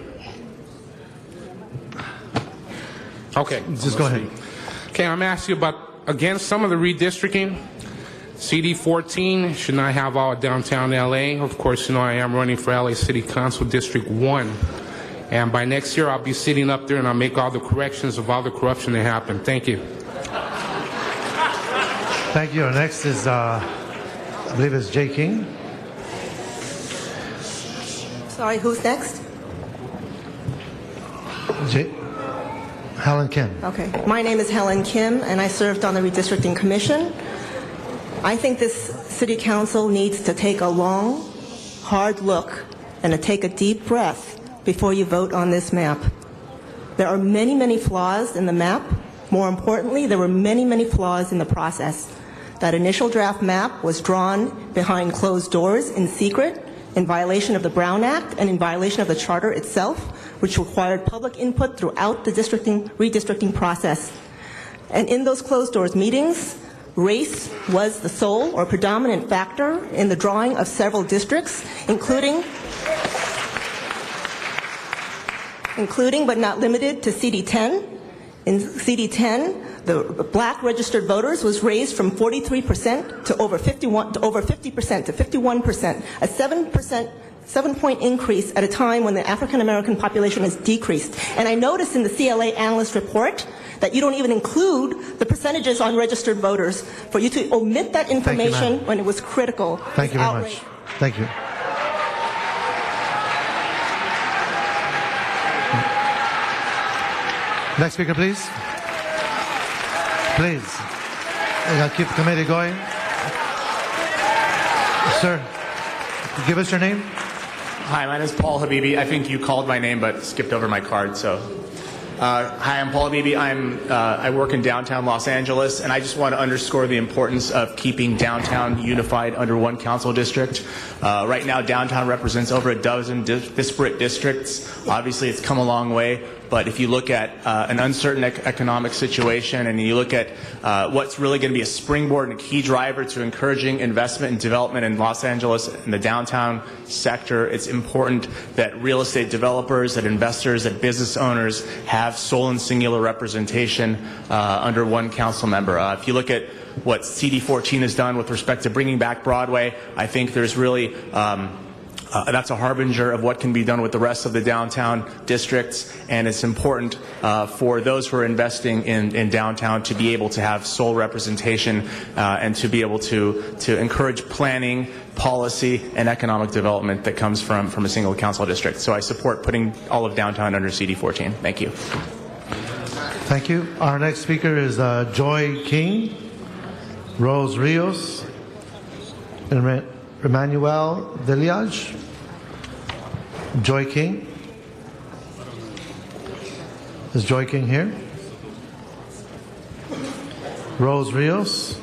Okay. Just go ahead. Okay, I'm asking you about, again, some of the redistricting. CD14 should not have all downtown LA. Of course, you know I am running for LA City Council District 1. And by next year, I'll be sitting up there and I'll make all the corrections of all the corruption that happened. Thank you. Thank you. Next is, I believe it's Jay King. Sorry, who's next? Helen Kim. Okay. My name is Helen Kim, and I served on the Redistricting Commission. I think this City Council needs to take a long, hard look and to take a deep breath before you vote on this map. There are many, many flaws in the map. More importantly, there were many, many flaws in the process. That initial draft map was drawn behind closed doors in secret, in violation of the Brown Act and in violation of the Charter itself, which required public input throughout the redistricting process. And in those closed doors meetings, race was the sole or predominant factor in the drawing of several districts, including but not limited to CD10. In CD10, the black registered voters was raised from 43% to over 50% to 51%, a 7-point increase at a time when the African American population has decreased. And I noticed in the CLA analyst report that you don't even include the percentages on registered voters. For you to omit that information when it was critical. Thank you very much. Thank you. Next speaker, please. Please. I'll keep the committee going. Sir, give us your name. Hi, my name is Paul Habibi. I think you called my name but skipped over my card, so. Hi, I'm Paul Habibi. I work in downtown Los Angeles, and I just want to underscore the importance of keeping downtown unified under one council district. Right now, downtown represents over a dozen disparate districts. Obviously, it's come a long way. But if you look at an uncertain economic situation and you look at what's really going to be a springboard and a key driver to encouraging investment and development in Los Angeles and the downtown sector, it's important that real estate developers, that investors, that business owners have sole and singular representation under one council member. If you look at what CD14 has done with respect to bringing back Broadway, I think there's really that's a harbinger of what can be done with the rest of the downtown districts, and it's important for those who are investing in downtown to be able to have sole representation and to be able to encourage planning, policy, and economic development that comes from a single council district. So I support putting all of downtown under CD14. Thank you. Thank you. Our next speaker is Joy King, Rose Rios, and Emmanuel Deliage. Joy King. Is Joy King here? Rose Rios.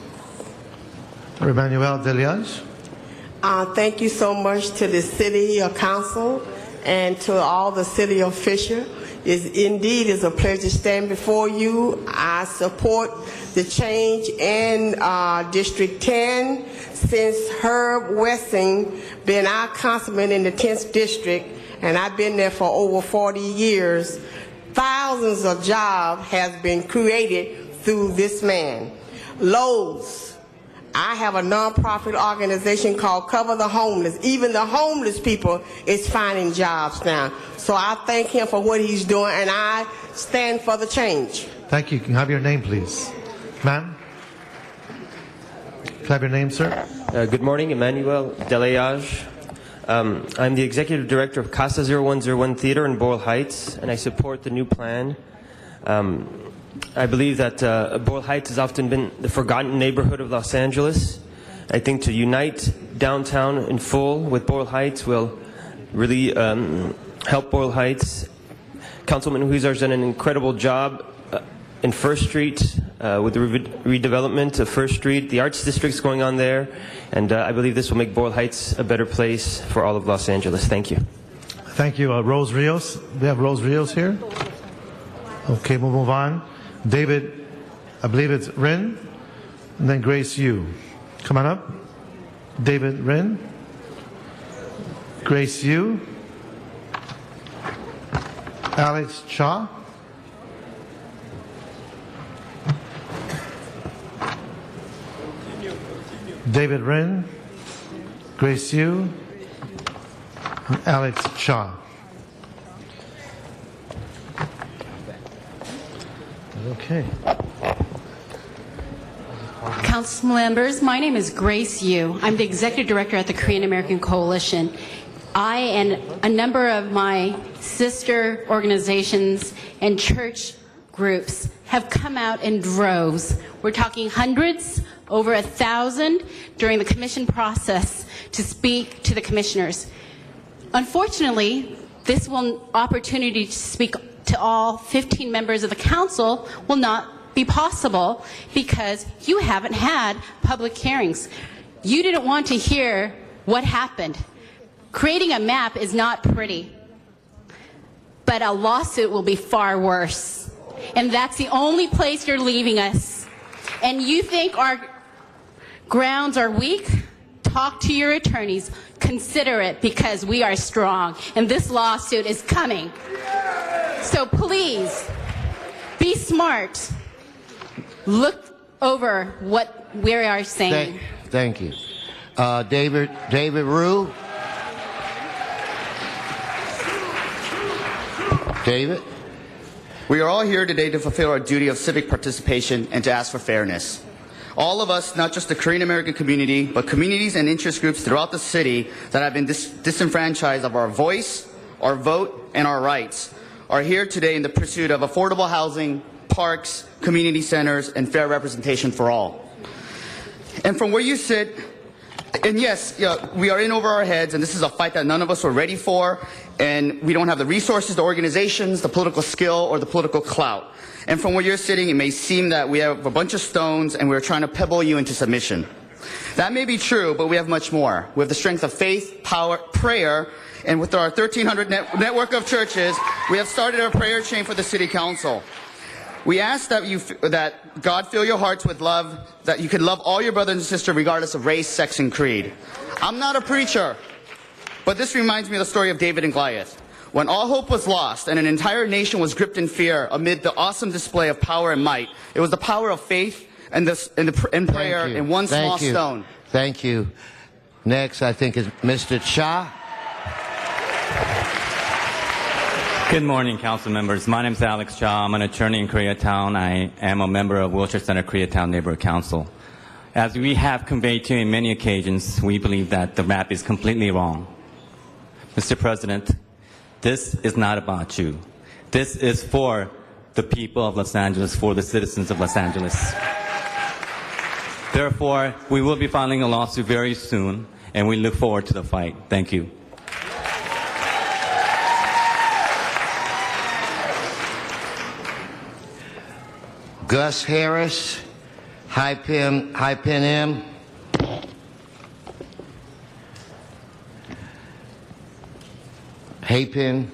Emmanuel Deliage. Thank you so much to the City Council and to all the city officials. It is a pleasure to stand before you. I support the change in District 10 since Herb Wessing been our councilman in the 10th District, and I've been there for over 40 years. Thousands of jobs has been created through this man. Lowe's. I have a nonprofit organization called Cover the Homeless. Even the homeless people is finding jobs now. So I thank him for what he's doing, and I stand for the change. Thank you. Can I have your name, please? Ma'am? Can I have your name, sir? Good morning, Emmanuel Deliage. I'm the Executive Director of Casa 0101 Theater in Boyle Heights, and I support the new plan. I believe that Boyle Heights has often been the forgotten neighborhood of Los Angeles. I think to unite downtown in full with Boyle Heights will really help Boyle Heights. Councilman Huizar has done an incredible job in First Street with the redevelopment of First Street. The Arts District's going on there, and I believe this will make Boyle Heights a better place for all of Los Angeles. Thank you. Thank you. Rose Rios. We have Rose Rios here. Okay, we'll move on. David, I believe it's Rin, and then Grace Yu. Come on up. David Rin, Grace Yu, Alex Cha, David Rin, Grace Yu, and Alex Cha. Okay. Council members, my name is Grace Yu. I'm the Executive Director at the Korean American Coalition. I and a number of my sister organizations and church groups have come out in droves. We're talking hundreds, over 1,000 during the commission process to speak to the commissioners. Unfortunately, this opportunity to speak to all 15 members of the council will not be possible because you haven't had public hearings. You didn't want to hear what happened. Creating a map is not pretty, but a lawsuit will be far worse. And that's the only place you're leaving us. And you think our grounds are weak? Talk to your attorneys. Consider it, because we are strong. And this lawsuit is coming. So please, be smart. Look over what we are saying. Thank you. David Rue. David? We are all here today to fulfill our duty of civic participation and to ask for fairness. All of us, not just the Korean American community, but communities and interest groups throughout the city that have been disenfranchised of our voice, our vote, and our rights, are here today in the pursuit of affordable housing, parks, community centers, and fair representation for all. And from where you sit, and yes, we are in over our heads, and this is a fight that none of us were ready for, and we don't have the resources, the organizations, the political skill, or the political clout. And from where you're sitting, it may seem that we have a bunch of stones and we're trying to pebble you into submission. That may be true, but we have much more. We have the strength of faith, power, prayer, and with our 1,300 network of churches, we have started a prayer chain for the City Council. We ask that God fill your hearts with love, that you can love all your brothers and sisters regardless of race, sex, and creed. I'm not a preacher, but this reminds me of the story of David and Goliath. When all hope was lost and an entire nation was gripped in fear amid the awesome display of power and might, it was the power of faith and prayer in one small stone. Thank you. Next, I think, is Mr. Cha. Good morning, council members. My name is Alex Cha. I'm an attorney in Koreatown. I am a member of Wilshire Center Koreatown Neighborhood Council. As we have conveyed to you in many occasions, we believe that the map is completely wrong. Mr. President, this is not about you. This is for the people of Los Angeles, for the citizens of Los Angeles. Therefore, we will be filing a lawsuit very soon, and we look forward to the fight. Thank you. Gus Harris, High Pen M. Haypen.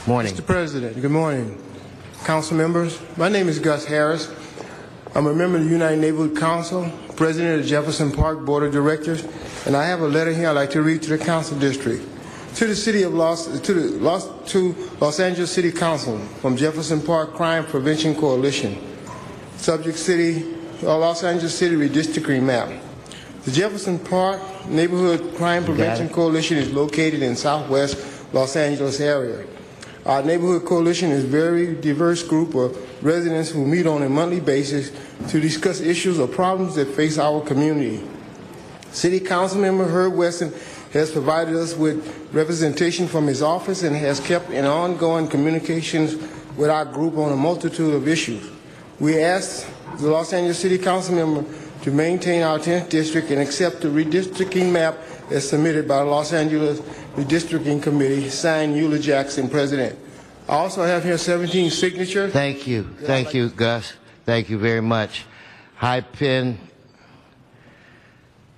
Morning. Mr. President, good morning. Council members, my name is Gus Harris. I'm a member of the United Neighborhood Council, president of the Jefferson Park Board of Directors, and I have a letter here I'd like to read to the council district. To the Los Angeles City Council from Jefferson Park Crime Prevention Coalition. Subject City, Los Angeles City Redistricting Map. The Jefferson Park Neighborhood Crime Prevention Coalition is located in southwest Los Angeles area. Our neighborhood coalition is a very diverse group of residents who meet on a monthly basis to discuss issues or problems that face our community. City Council Member Herb Weston has provided us with representation from his office and has kept in ongoing communications with our group on a multitude of issues. We ask the Los Angeles City Council member to maintain our 10th district and accept the redistricting map as submitted by the Los Angeles Redistricting Committee, signed Eula Jackson, President. I also have here 17 signatures. Thank you. Thank you, Gus. Thank you very much. High Pen.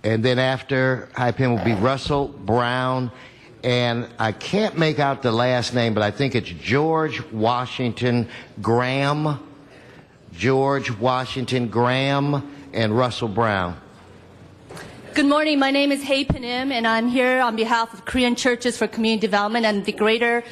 And then after High Pen will be Russell Brown. And I can't make out the last name, but I think it's George Washington Graham. George Washington Graham and Russell Brown. Good morning. My name is Hei Panim, and I'm here on behalf of Korean Churches for Community Development and the greater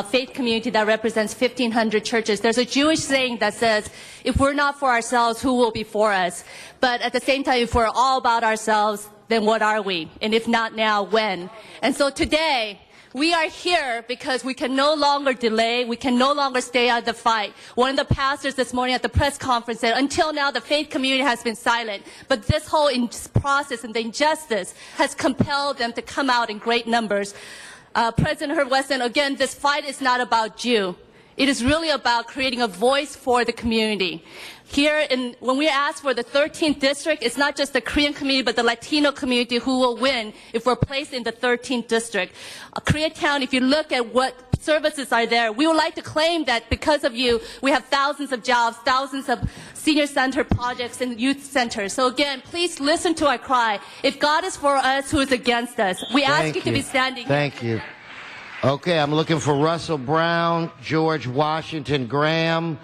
faith community that represents 1,500 churches. There's a Jewish saying that says, if we're not for ourselves, who will be for us? But at the same time, if we're all about ourselves, then what are we? And if not now, when? And so today, we are here because we can no longer delay. We can no longer stay out of the fight. One of the pastors this morning at the press conference said, until now, the faith community has been silent. But this whole process and the injustice has compelled them to come out in great numbers. President Herb Weston, again, this fight is not about you. It is really about creating a voice for the community. Here, when we ask for the 13th district, it's not just the Korean community, but the Latino community who will win if we're placed in the 13th district. Koreatown, if you look at what services are there, we would like to claim that because of you, we have thousands of jobs, thousands of senior center projects and youth centers. So again, please listen to our cry. If God is for us, who is against us? We ask you to be standing. Thank you. Okay, I'm looking for Russell Brown, George Washington Graham,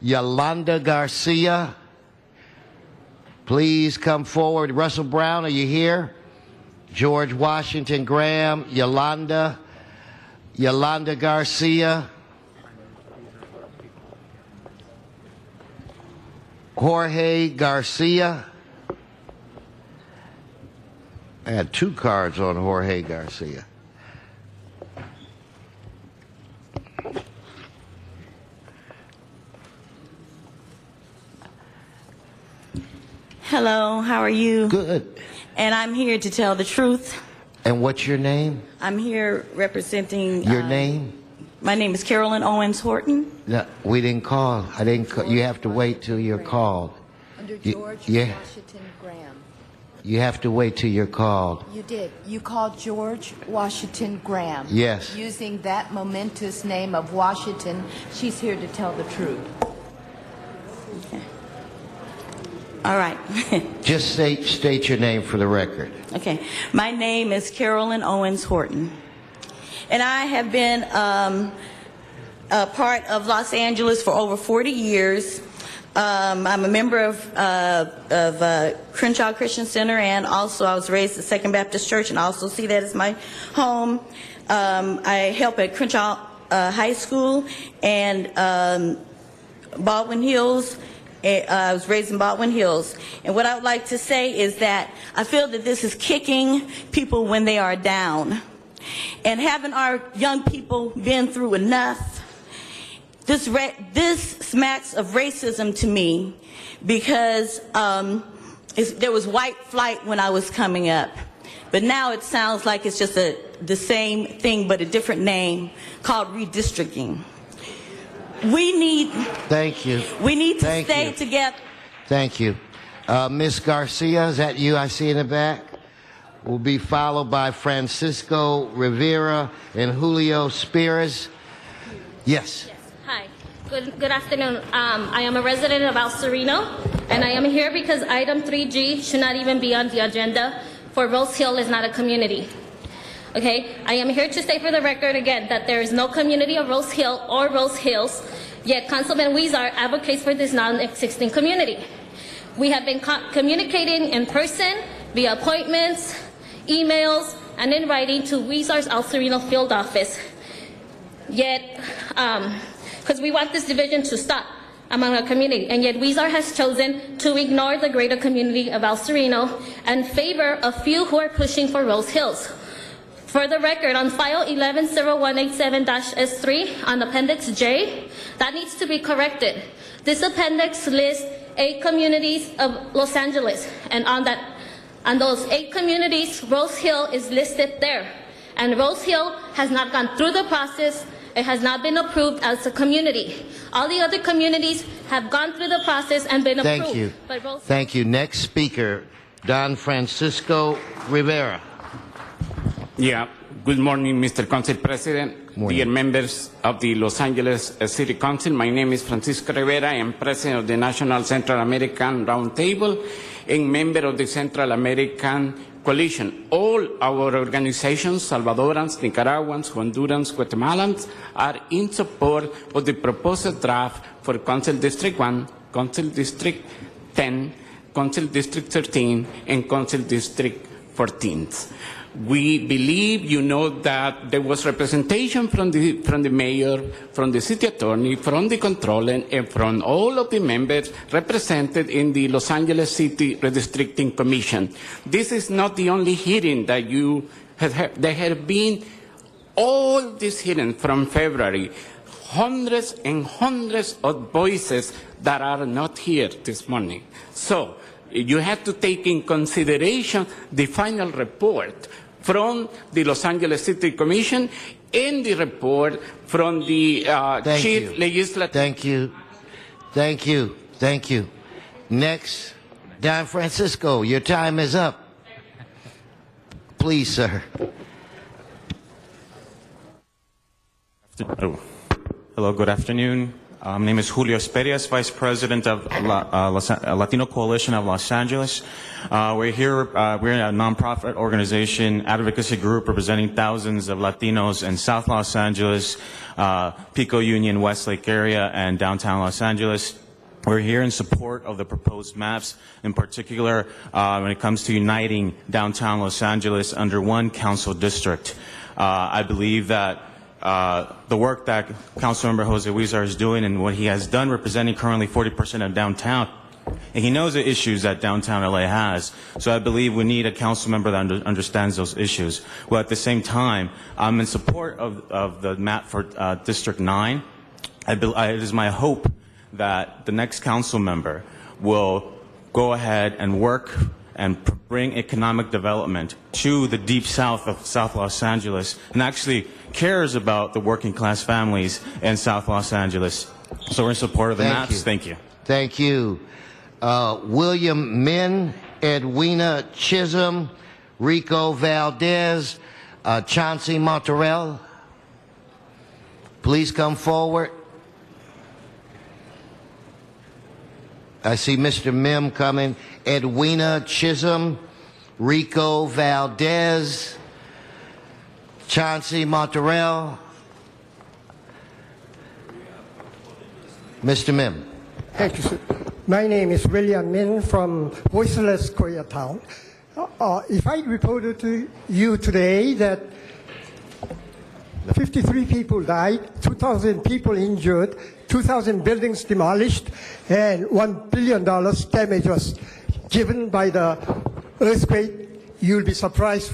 Yolanda Garcia. Please come forward. Russell Brown, are you here? George Washington Graham, Yolanda Garcia. Jorge Garcia. I had 2 cards on Jorge Garcia. Hello, how are you? Good. And I'm here to tell the truth. And what's your name? I'm here representing... Your name? My name is Carolyn Owens Horton. No, we didn't call. You have to wait till you're called. Under George yeah. Washington Graham. You have to wait till you're called. You did. You called George Washington Graham. Yes. Using that momentous name of Washington, she's here to tell the truth. Okay. All right. Just state your name for the record. Okay. My name is Carolyn Owens Horton. And I have been a part of Los Angeles for over 40 years. I'm a member of Crenshaw Christian Center, and also I was raised at Second Baptist Church, and I also see that as my home. I help at Crenshaw High School and Baldwin Hills. I was raised in Baldwin Hills. And what I would like to say is that I feel that this is kicking people when they are down. And haven't our young people been through enough? This smacks of racism to me because there was white flight when I was coming up. But now it sounds like it's just the same thing but a different name called redistricting. We need... Thank you. We need to stay together. Thank you. Ms. Garcia, is that you I see in the back? Will be followed by Francisco Rivera and Julio Spears. Yes. Hi. Good afternoon. I am a resident of El Sereno, and I am here because item 3G should not even be on the agenda, for Rose Hill is not a community. Okay? I am here to say for the record again that there is no community of Rose Hill or Rose Hills, yet Councilman Huizar advocates for this non-existing community. We have been communicating in person, via appointments, emails, and in writing to Huizar's El Sereno field office. Yet, because we want this division to stop among our community, and yet Huizar has chosen to ignore the greater community of El Sereno and favor a few who are pushing for Rose Hills. For the record, on file 110187-S3 on Appendix J, that needs to be corrected. This appendix lists 8 communities of Los Angeles, and on those 8 communities, Rose Hill is listed there. And Rose Hill has not gone through the process. It has not been approved as a community. All the other communities have gone through the process and been approved. Thank you. But Rose Thank you. Next speaker, Don Francisco Rivera. Yeah. Good morning, Mr. Council President, dear members of the Los Angeles City Council. My name is Francisco Rivera. I am president of the National Central American Roundtable and member of the Central American Coalition. All our organizations, Salvadorans, Nicaraguans, Hondurans, Guatemalans, are in support of the proposed draft for Council District 1, Council District 10, Council District 13, and Council District 14. We believe, you know, that there was representation from the mayor, from the city attorney, from the controller, and from all of the members represented in the Los Angeles City Redistricting Commission. This is not the only hearing that you have had. There have been all these hearings from February, hundreds and hundreds of voices that are not here this morning. So you have to take in consideration the final report from the Los Angeles City Commission and the report from the Chief Legislative. Thank you. Thank you. Thank you. Next, Don Francisco, your time is up. Please, sir. Hello, good afternoon. My name is Julio Speries, Vice President of Latino Coalition of Los Angeles. We're here, we're a nonprofit organization, advocacy group representing thousands of Latinos in South Los Angeles, Pico Union, Westlake area, and downtown Los Angeles. We're here in support of the proposed maps, in particular when it comes to uniting downtown Los Angeles under one council district. I believe that the work that Councilmember Jose Huizar is doing and what he has done representing currently 40% of downtown, and he knows the issues that downtown LA has. So I believe we need a council member that understands those issues. Well, at the same time, I'm in support of the map for District 9. It is my hope that the next council member will go ahead and work and bring economic development to the deep south of South Los Angeles and actually cares about the working class families in South Los Angeles. So we're in support of the maps. Thank you. Thank you. William Min Edwina Chisholm, Rico Valdez, Chauncey Monterell. Please come forward. I see Mr. Mim coming. Edwina Chisholm, Rico Valdez, Chauncey Monterell. Mr. Mim. Thank you, sir. My name is William Min from Voiceless Koreatown. If I reported to you today that 53 people died, 2,000 people injured, 2,000 buildings demolished, and $1 billion damage was given by the earthquake, you'll be surprised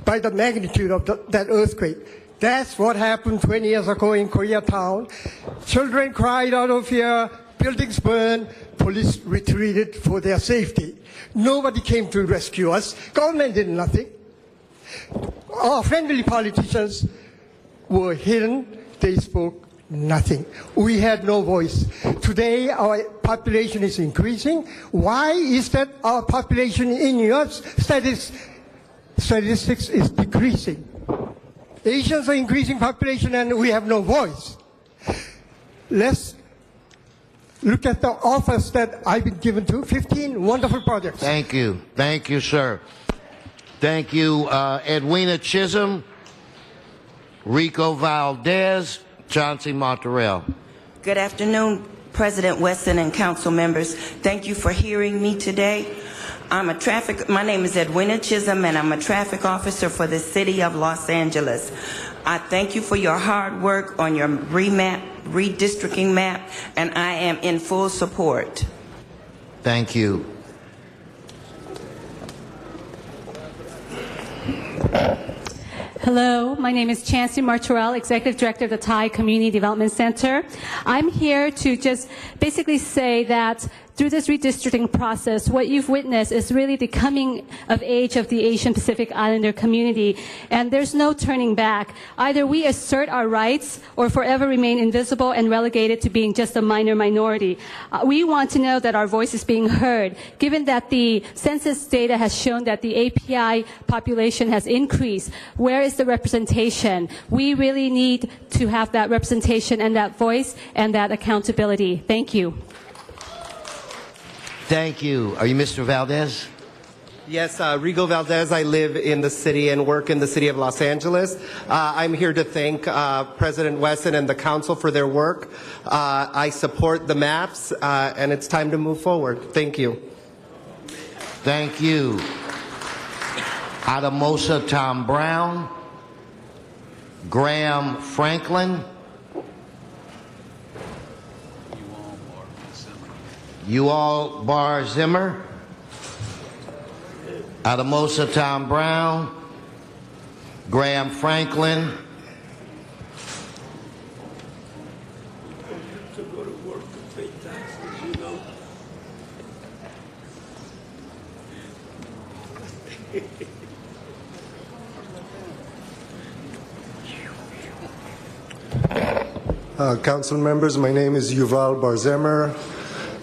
by the magnitude of that earthquake. That's what happened 20 years ago in Koreatown. Children cried out of fear, buildings burned, police retreated for their safety. Nobody came to rescue us. Government did nothing. Our friendly politicians were hidden. They spoke nothing. We had no voice. Today, our population is increasing. Why is that our population in your statistics is decreasing? Asians are increasing population and we have no voice. Let's look at the offers that I've been given to, 15 wonderful projects. Thank you. Thank you, sir. Thank you, Edwina Chisholm, Rico Valdez, Chauncey Monterell. Good afternoon, President Wesson and council members. Thank you for hearing me today. My name is Edwina Chisholm, and I'm a traffic officer for the city of Los Angeles. I thank you for your hard work on your redistricting map, and I am in full support. Thank you. Hello, my name is Chauncey Martorell, Executive Director of the Thai Community Development Center. I'm here to just basically say that through this redistricting process, what you've witnessed is really the coming of age of the Asian Pacific Islander community, and there's no turning back. Either we assert our rights or forever remain invisible and relegated to being just a minor minority. We want to know that our voice is being heard. Given that the census data has shown that the API population has increased, where is the representation? We really need to have that representation and that voice and that accountability. Thank you. Thank you. Are you Mr. Valdez? Yes, Rigo Valdez. I live in the city and work in the city of Los Angeles. I'm here to thank President Wesson and the council for their work. I support the maps, and it's time to move forward. Thank you. Thank you. Adamosa Tom Brown, Graham Franklin, Ual Bar Zimmer, Adamosa Tom Brown, Graham Franklin, Council members, my name is Yuval Barzemer.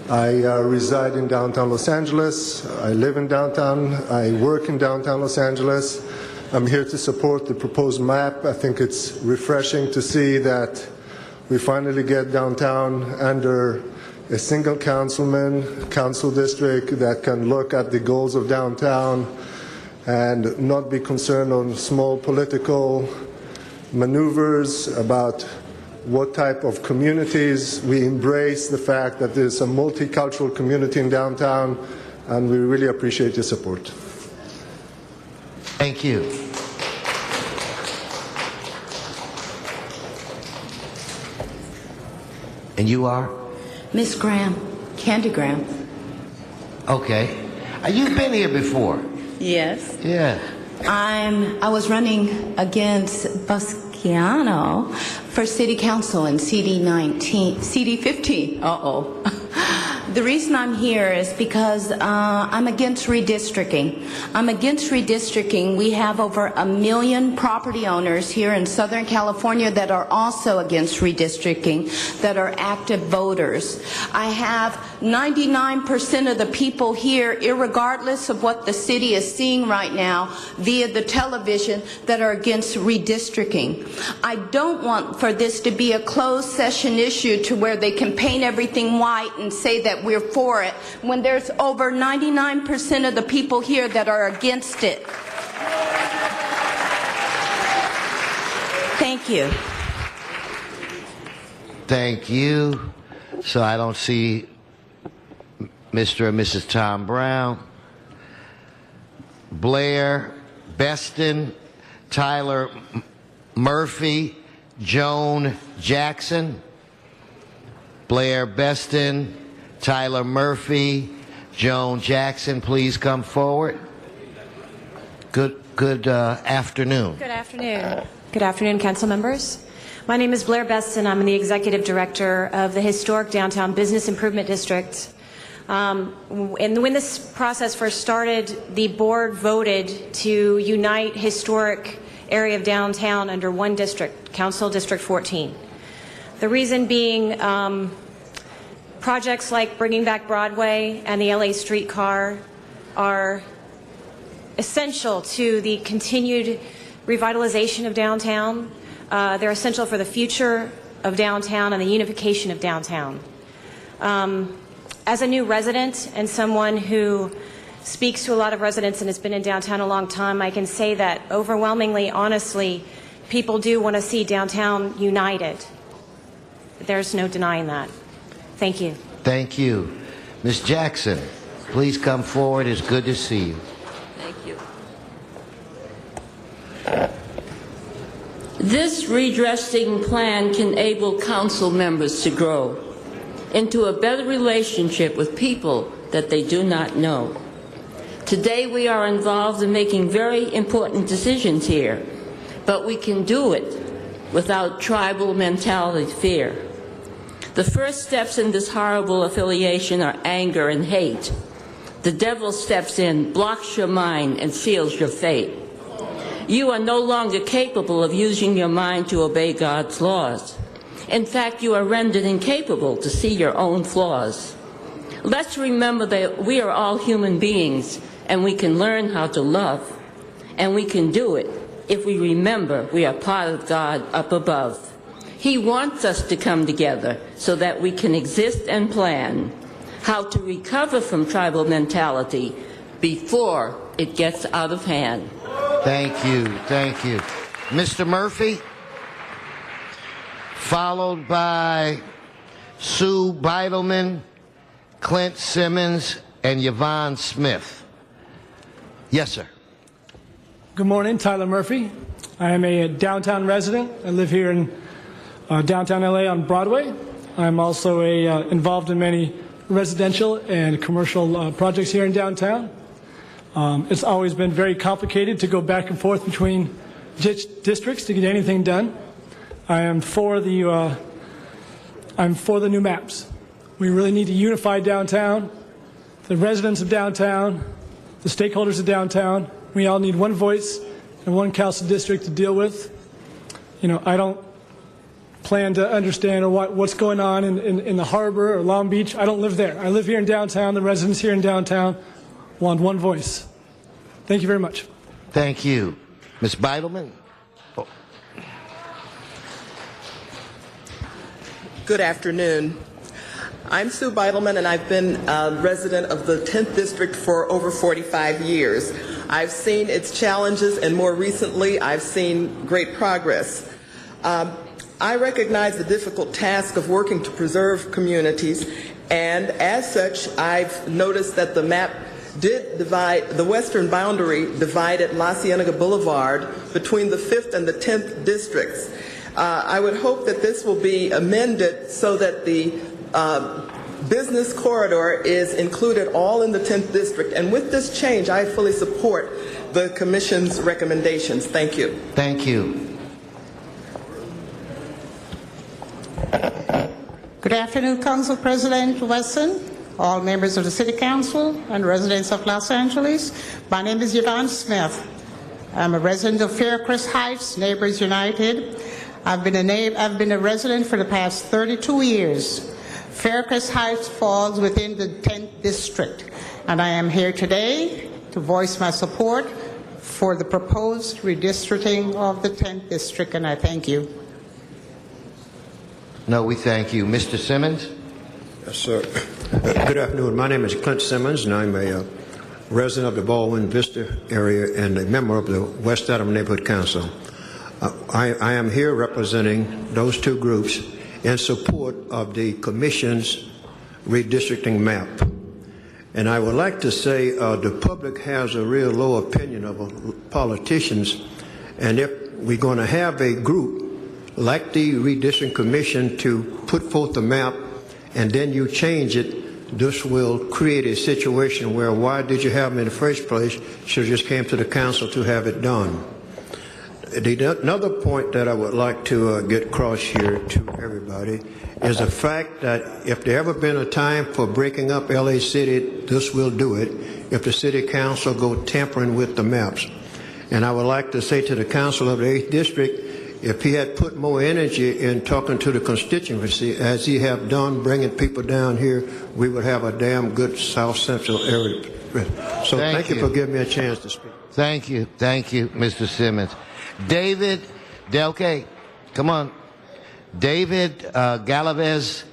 I reside in downtown Los Angeles. I live in downtown. I work in downtown Los Angeles. I'm here to support the proposed map. I think it's refreshing to see that we finally get downtown under a single council district that can look at the goals of downtown and not be concerned on small political maneuvers about what type of communities. We embrace the fact that there's a multicultural community in downtown, and we really appreciate your support. Thank you. And you are? Miss Graham, Candy Graham. Okay. You've been here before. Yes. Yeah. I was running against Busciano for city council in CD 15. The reason I'm here is because I'm against redistricting. I'm against redistricting. We have over 1 million property owners here in Southern California that are also against redistricting, that are active voters. I have 99% of the people here, irregardless of what the city is seeing right now via the television, that are against redistricting. I don't want for this to be a closed session issue to where they can paint everything white and say that we're for it, when there's over 99% of the people here that are against it. Thank you. Thank you. So I don't see Mr. and Mrs. Tom Brown. Blair Beston, Tyler Murphy, Joan Jackson. Blair Beston, Tyler Murphy, Joan Jackson, please come forward. Good afternoon. Good afternoon. Good afternoon, council members. My name is Blair Beston. I'm the executive director of the historic Downtown Business Improvement District. And when this process first started, the board voted to unite historic area of downtown under one district, Council District 14. The reason being projects like bringing back Broadway and the LA streetcar are essential to the continued revitalization of downtown. They're essential for the future of downtown and the unification of downtown. As a new resident and someone who speaks to a lot of residents and has been in downtown a long time, I can say that overwhelmingly, honestly, people do want to see downtown united. There's no denying that. Thank you. Thank you. Ms. Jackson, please come forward. It's good to see you. Thank you. This redressing plan can enable council members to grow into a better relationship with people that they do not know. Today we are involved in making very important decisions here, but we can do it without tribal mentality fear. The first steps in this horrible affiliation are anger and hate. The devil steps in, blocks your mind, and seals your fate. You are no longer capable of using your mind to obey God's laws. In fact, you are rendered incapable to see your own flaws. Let's remember that we are all human beings, and we can learn how to love. And we can do it if we remember we are part of God up above. He wants us to come together so that we can exist and plan how to recover from tribal mentality before it gets out of hand. Thank you. Thank you. Mr. Murphy, followed by Sue Beidelman, Clint Simmons, and Yvonne Smith. Yes, sir. Good morning, Tyler Murphy. I am a downtown resident. I live here in downtown LA on Broadway. I'm also involved in many residential and commercial projects here in downtown. It's always been very complicated to go back and forth between districts to get anything done. I'm for the new maps. We really need to unify downtown, the residents of downtown, the stakeholders of downtown. We all need one voice and one council district to deal with. You know, I don't plan to understand or what's going on in the harbor or Long Beach. I don't live there. I live here in downtown. The residents here in downtown want one voice. Thank you very much. Thank you. Ms. Beidelman? Oh. Good afternoon. I'm Sue Beidelman, and I've been a resident of the 10th District for over 45 years. I've seen its challenges, and more recently, I've seen great progress. I recognize the difficult task of working to preserve communities, and as such, I've noticed that the map did divide, the western boundary divided La Cienega Boulevard between the 5th and the 10th districts. I would hope that this will be amended so that the business corridor is included all in the 10th district. And with this change, I fully support the Commission's recommendations. Thank you. Thank you. Good afternoon, Council President Wesson, all members of the City Council, and residents of Los Angeles. My name is Yvonne Smith. I'm a resident of Faircrest Heights, Neighbors United. I've been a resident for the past 32 years. Faircrest Heights falls within the 10th District, and I am here today to voice my support for the proposed redistricting of the 10th District, and I thank you. No, we thank you. Mr. Simmons? Yes, sir. Good afternoon. My name is Clint Simmons, and I'm a resident of the Baldwin Vista area and a member of the West Adam Neighborhood Council. I am here representing those two groups in support of the Commission's redistricting map. And I would like to say the public has a real low opinion of politicians, and if we're going to have a group like the Redistricting Commission to put forth the map and then you change it, this will create a situation where why did you have them in the first place? Should have just came to the council to have it done. Another point that I would like to get across here to everybody is the fact that if there ever been a time for breaking up LA City, this will do it if the City Council go tampering with the maps. And I would like to say to the Council of the 8th District, if he had put more energy in talking to the constituency, as he have done bringing people down here, we would have a damn good South Central area. So thank you for giving me a chance to speak. Thank you, Mr. Simmons. David Delke, come on. David Galavez,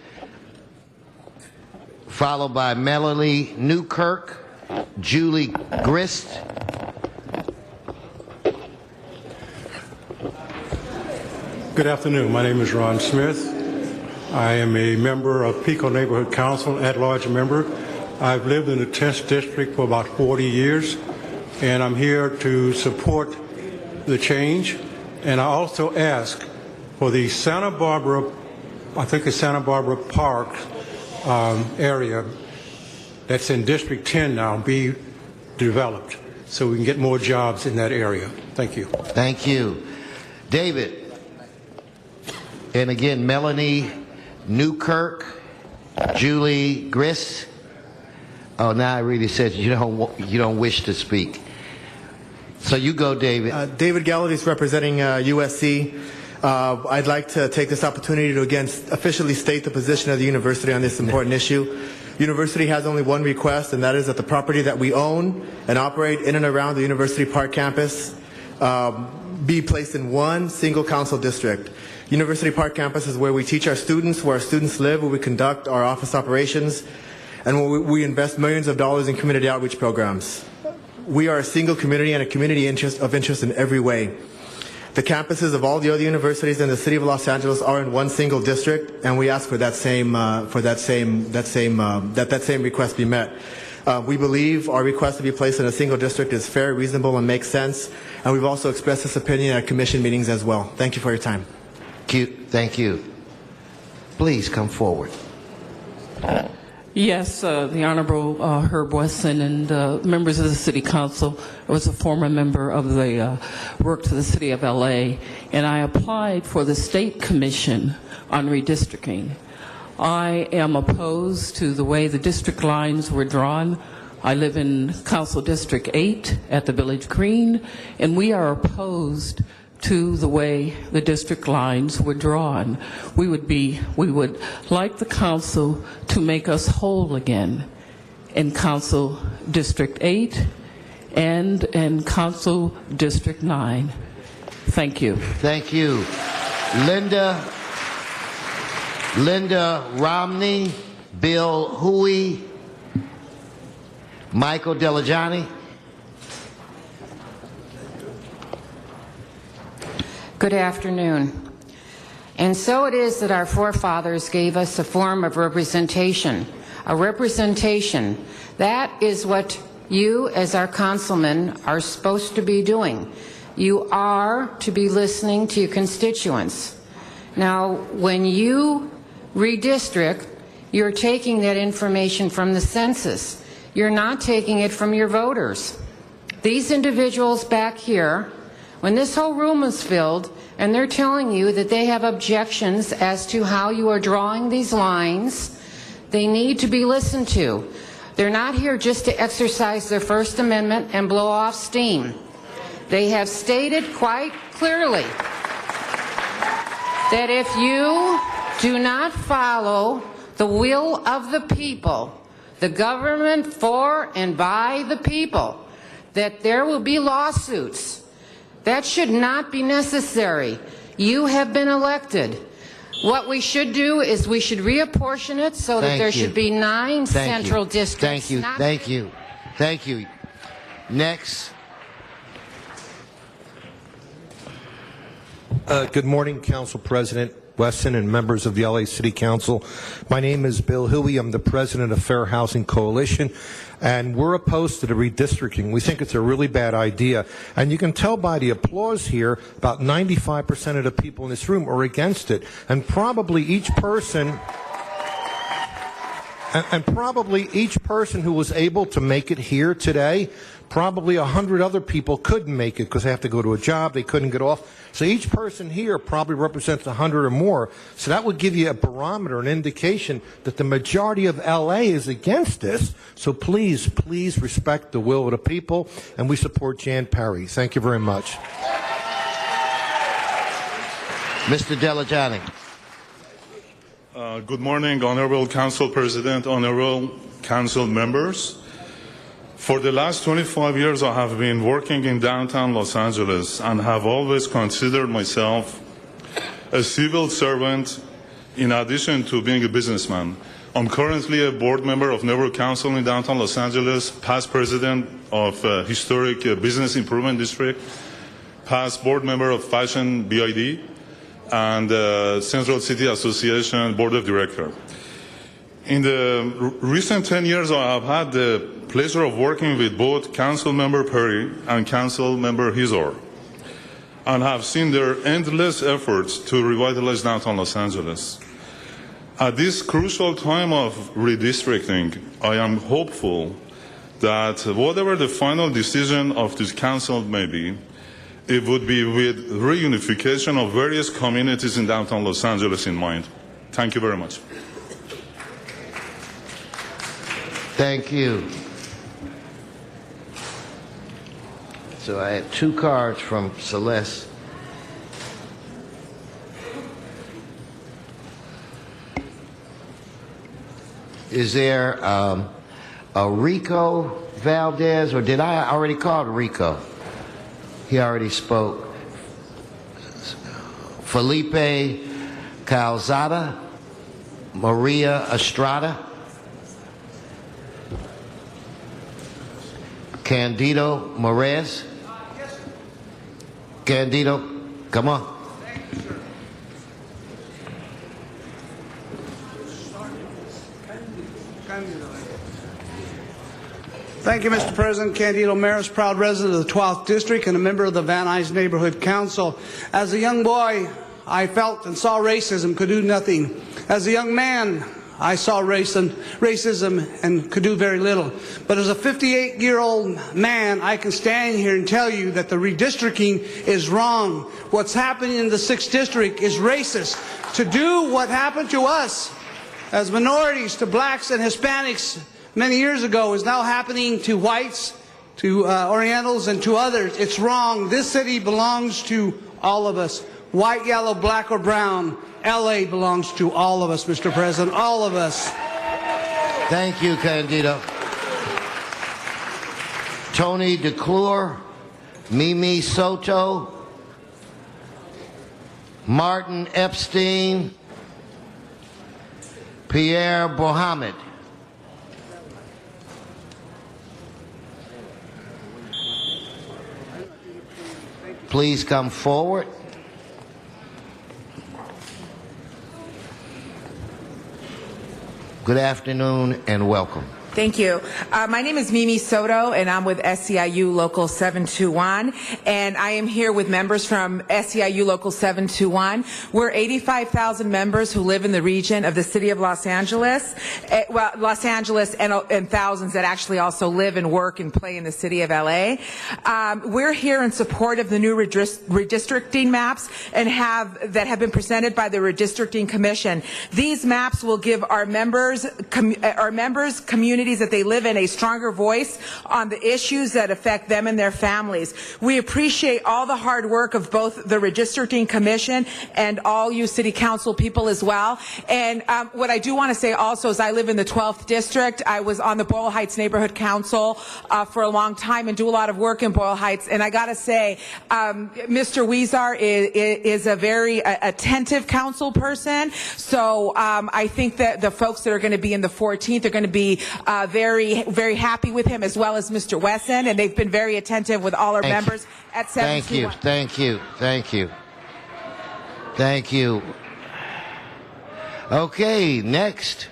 followed by Melanie Newkirk, Julie Grist. Good afternoon. My name is Ron Smith. I am a member of Pico Neighborhood Council, at-large member. I've lived in the 10th District for about 40 years, and I'm here to support the change. And I also ask for the Santa Barbara, I think it's Santa Barbara Park area that's in District 10 now, be developed so we can get more jobs in that area. Thank you. Thank you. David. And again, Melanie Newkirk, Julie Grist. Oh, now it really says you don't wish to speak. So you go, David. David Gallaty is representing USC. I'd like to take this opportunity to again officially state the position of the university on this important issue. University has only one request, and that is that the property that we own and operate in and around the University Park campus be placed in one single council district. University Park campus is where we teach our students, where our students live, where we conduct our office operations, and where we invest millions of dollars in community outreach programs. We are a single community and a community of interest in every way. The campuses of all the other universities in the city of Los Angeles are in one single district, and we ask for that same request be met. We believe our request to be placed in a single district is fair, reasonable, and makes sense, and we've also expressed this opinion at commission meetings as well. Thank you for your time. Thank you. Please come forward. Yes, the Honorable Herb Wesson and members of the City Council. I was a former member of the work to the City of LA, and I applied for the State Commission on Redistricting. I am opposed to the way the district lines were drawn. I live in Council District 8 at the Village Green, and we are opposed to the way the district lines were drawn. We would like the council to make us whole again in Council District 8 and in Council District 9. Thank you. Thank you. Linda Romney, Bill Huey, Michael Delajani. Good afternoon. And so it is that our forefathers gave us a form of representation. A representation. That is what you, as our councilmen, are supposed to be doing. You are to be listening to your constituents. Now, when you redistrict, you're taking that information from the census. You're not taking it from your voters. These individuals back here, when this whole room is filled and they're telling you that they have objections as to how you are drawing these lines, They need to be listened to. They're not here just to exercise their First Amendment and blow off steam. They have stated quite clearly that if you do not follow the will of the people, the government for and by the people, that there will be lawsuits. That should not be necessary. You have been elected. What we should do is we should reapportion it so that there should be 9 central districts. Thank you. Thank you. Thank you. Next. Good morning, Council President Wesson and members of the LA City Council. My name is Bill Huey. I'm the president of Fair Housing Coalition, and we're opposed to the redistricting. We think it's a really bad idea, and you can tell by the applause here, about 95% of the people in this room are against it, and probably each person who was able to make it here today, probably 100 other people couldn't make it because they have to go to a job, they couldn't get off. So each person here probably represents 100 or more. So that would give you a barometer, an indication that the majority of LA is against this. So please, please respect the will of the people, and we support Jan Perry. Thank you very much. Mr. Delajani. Good morning, Honorable Council President, Honorable Council members. For the last 25 years, I have been working in downtown Los Angeles and have always considered myself a civil servant in addition to being a businessman. I'm currently a board member of Neighborhood Council in downtown Los Angeles, past president of Historic Business Improvement District, past board member of Fashion BID, and Central City Association Board of Directors. In the recent 10 years, I have had the pleasure of working with both Council Member Perry and Council Member Hizor, and have seen their endless efforts to revitalize downtown Los Angeles. At this crucial time of redistricting, I am hopeful that whatever the final decision of this Council may be, it would be with reunification of various communities in downtown Los Angeles in mind. Thank you very much. Thank you. So I have 2 cards from Celeste. Is there a Rico Valdez, or did I already call Rico? He already spoke. Felipe Calzada, Maria Estrada, Candido Morez. Candido, come on. Thank you, Mr. President. Candido Maris, proud resident of the 12th District and a member of the Van Nuys Neighborhood Council. As a young boy, I felt and saw racism, could do nothing. As a young man, I saw racism and could do very little. But as a 58-year-old man, I can stand here and tell you that the redistricting is wrong. What's happening in the 6th District is racist. To do what happened to us as minorities, to blacks and Hispanics many years ago, is now happening to whites, to Orientals, and to others. It's wrong. This city belongs to all of us. White, yellow, black, or brown. LA belongs to all of us, Mr. President, all of us. Thank you, Candido. Tony DeClure, Mimi Soto, Martin Epstein, Pierre Mohammed. Please come forward. Good afternoon and welcome. Thank you. My name is Mimi Soto, and I'm with SEIU Local 721, and I am here with members from SEIU Local 721. We're 85,000 members who live in the region of the city of Los Angeles, Los Angeles and thousands that actually also live and work and play in the city of LA. We're here in support of the new redistricting maps that have been presented by the Redistricting Commission. These maps will give our members, communities that they live in, a stronger voice on the issues that affect them and their families. We appreciate all the hard work of both the Redistricting Commission and all you City Council people as well. And what I do want to say also is I live in the 12th District. I was on the Boyle Heights Neighborhood Council for a long time and do a lot of work in Boyle Heights. And I got to say, Mr. Huizar is a very attentive council person. So I think that the folks that are going to be in the 14th are going to be very, very happy with him, as well as Mr. Wesson, and they've been very attentive with all our members at 721. Thank you. Okay, next.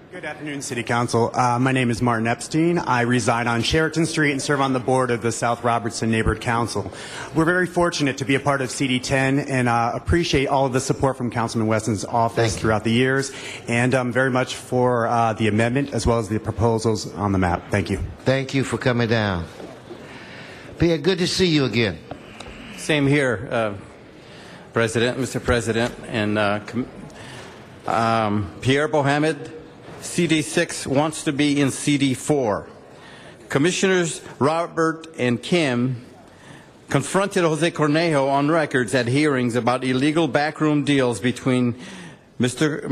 Good afternoon, City Council. My name is Martin Epstein. I reside on Sheraton Street and serve on the board of the South Robertson Neighborhood Council. We're very fortunate to be a part of CD10 and appreciate all of the support from Councilman Wesson's office throughout the years, and very much for the amendment as well as the proposals on the map. Thank you. Thank you for coming down. Pierre, good to see you again. Same here, Mr. President, and Pierre Bohamed. CD6 wants to be in CD4. Commissioners Robert and Kim confronted Jose Cornejo on records at hearings about illegal backroom deals between Mr.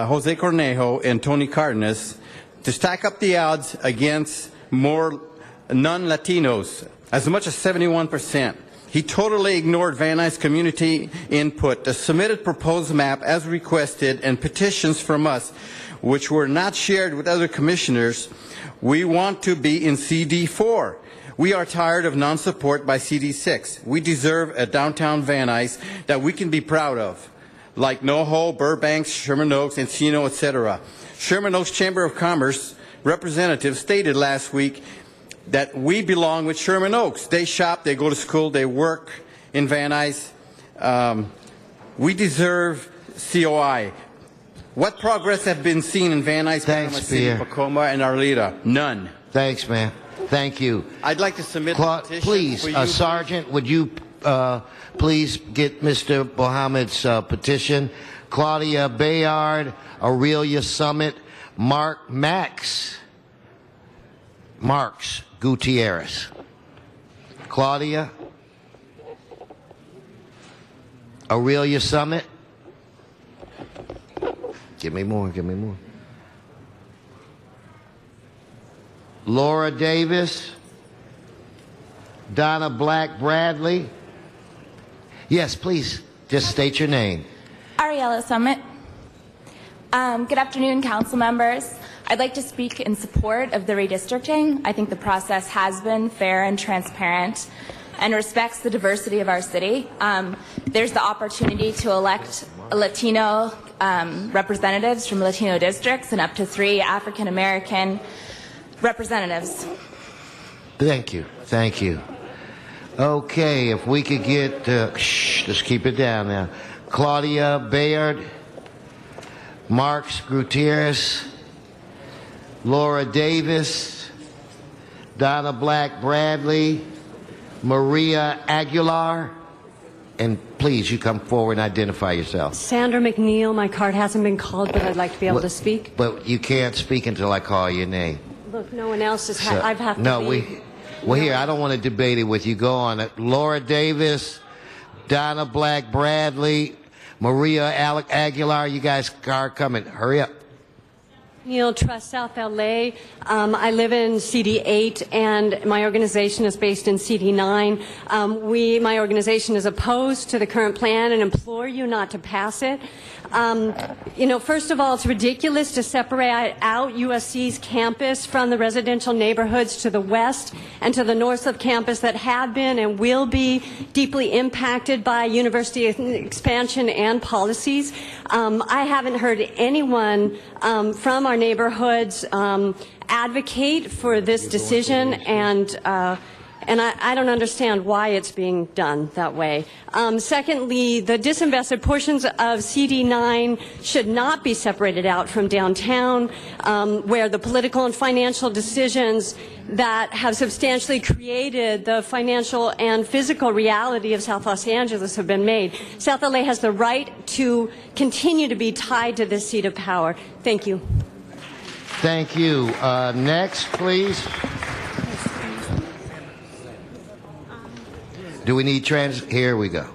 Jose Cornejo and Tony Cardenas to stack up the odds against more non-Latinos, as much as 71%. He totally ignored Van Nuys community input, the submitted proposed map as requested, and petitions from us, which were not shared with other commissioners. We want to be in CD4. We are tired of non-support by CD6. We deserve a downtown Van Nuys that we can be proud of, like NoHo, Burbank, Sherman Oaks, Encino, etc. Sherman Oaks Chamber of Commerce representative stated last week that we belong with Sherman Oaks. They shop, they go to school, they work in Van Nuys. We deserve COI. What progress have been seen in Van Nuys, Panama City, Pacoima, and Arleta? None. Thanks, man. Thank you. I'd like to submit a petition. Please, Sergeant, would you please get Mr. Bohamed's petition? Claudia Bayard, Aurelia Summit, Marks Gutierrez. Claudia, Aurelia Summit. Give me more. Laura Davis, Donna Black Bradley. Yes, please, just state your name. Ariella Summit. Good afternoon, council members. I'd like to speak in support of the redistricting. I think the process has been fair and transparent and respects the diversity of our city. There's the opportunity to elect Latino representatives from Latino districts and up to 3 African American representatives. Thank you. Okay, if we could get, just keep it down now. Claudia Bayard, Marks Gutierrez, Laura Davis, Donna Black Bradley, Maria Aguilar, and please, you come forward and identify yourself. Sandra McNeil, my card hasn't been called, but I'd like to be able to speak. But you can't speak until I call your name. Look, no one else has So, I've have to no, leave. here, I don't want to debate it with you. Go on. Laura Davis, Donna Black Bradley, Maria Aguilar, you guys are coming. Hurry up. Neil Trust South LA. I live in CD8 and my organization is based in CD9. My organization is opposed to the current plan and implore you not to pass it. First of all, it's ridiculous to separate out USC's campus from the residential neighborhoods to the west and to the north of campus that have been and will be deeply impacted by university expansion and policies. I haven't heard anyone from our neighborhoods advocate for this decision, and I don't understand why it's being done that way. Secondly, the disinvested portions of CD9 should not be separated out from downtown, where the political and financial decisions that have substantially created the financial and physical reality of South Los Angeles have been made. South LA has the right to continue to be tied to this seat of power. Thank you. Thank you. Next, please. Do we need Here we go.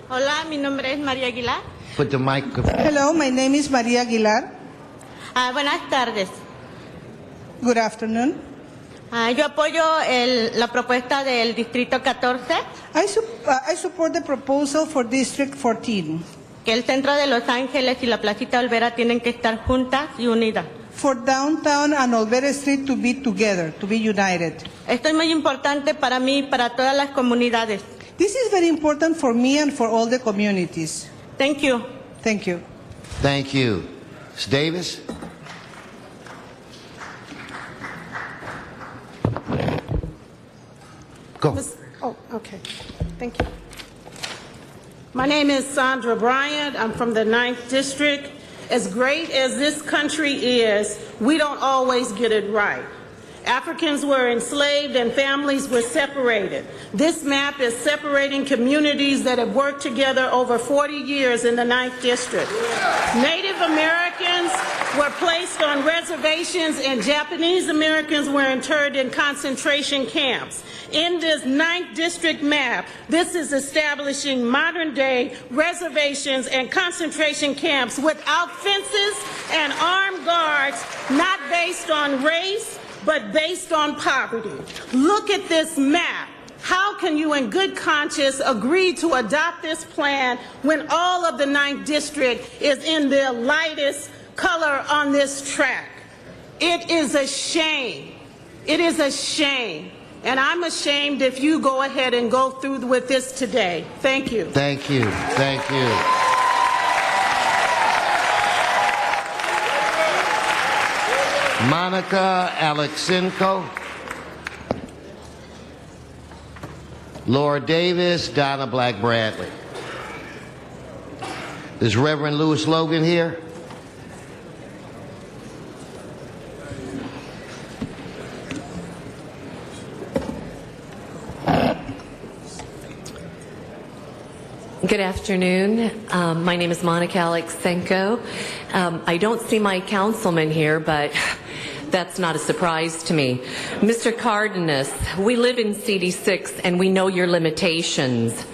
Hola, mi nombre es María Aguilar. Put the microphone. Hello, my name is María Aguilar. Buenas tardes. Good afternoon. Yo apoyo la propuesta del Distrito 14. I support the proposal for District 14. Que el centro de Los Ángeles y la Placita Olvera tienen que estar juntas y unidas. For downtown and Olvera Street to be together, to be united. Esto es muy importante para mí y para todas las comunidades. This is very important for me and for all the communities. Thank you. Thank you. Thank you. Ms. Davis? Go. Oh, okay. Thank you. My name is Sandra Bryant. I'm from the 9th District. As great as this country is, we don't always get it right. Africans were enslaved and families were separated. This map is separating communities that have worked together over 40 years in the 9th District. Native Americans were placed on reservations and Japanese Americans were interred in concentration camps. In this 9th District map, this is establishing modern-day reservations and concentration camps without fences and armed guards, not based on race, but based on poverty. Look at this map. How can you in good conscience agree to adopt this plan when all of the 9th District is in the lightest color on this track? It is a shame. It is a shame. And I'm ashamed if you go ahead and go through with this today. Thank you. Thank you. Thank you. Monica Alexenko, Laura Davis, Donna Black Bradley. Is Reverend Louis Logan here? Good afternoon. My name is Monica Alexenko. I don't see my councilman here, but that's not a surprise to me. Mr. Cardenas, we live in CD6 and we know your limitations.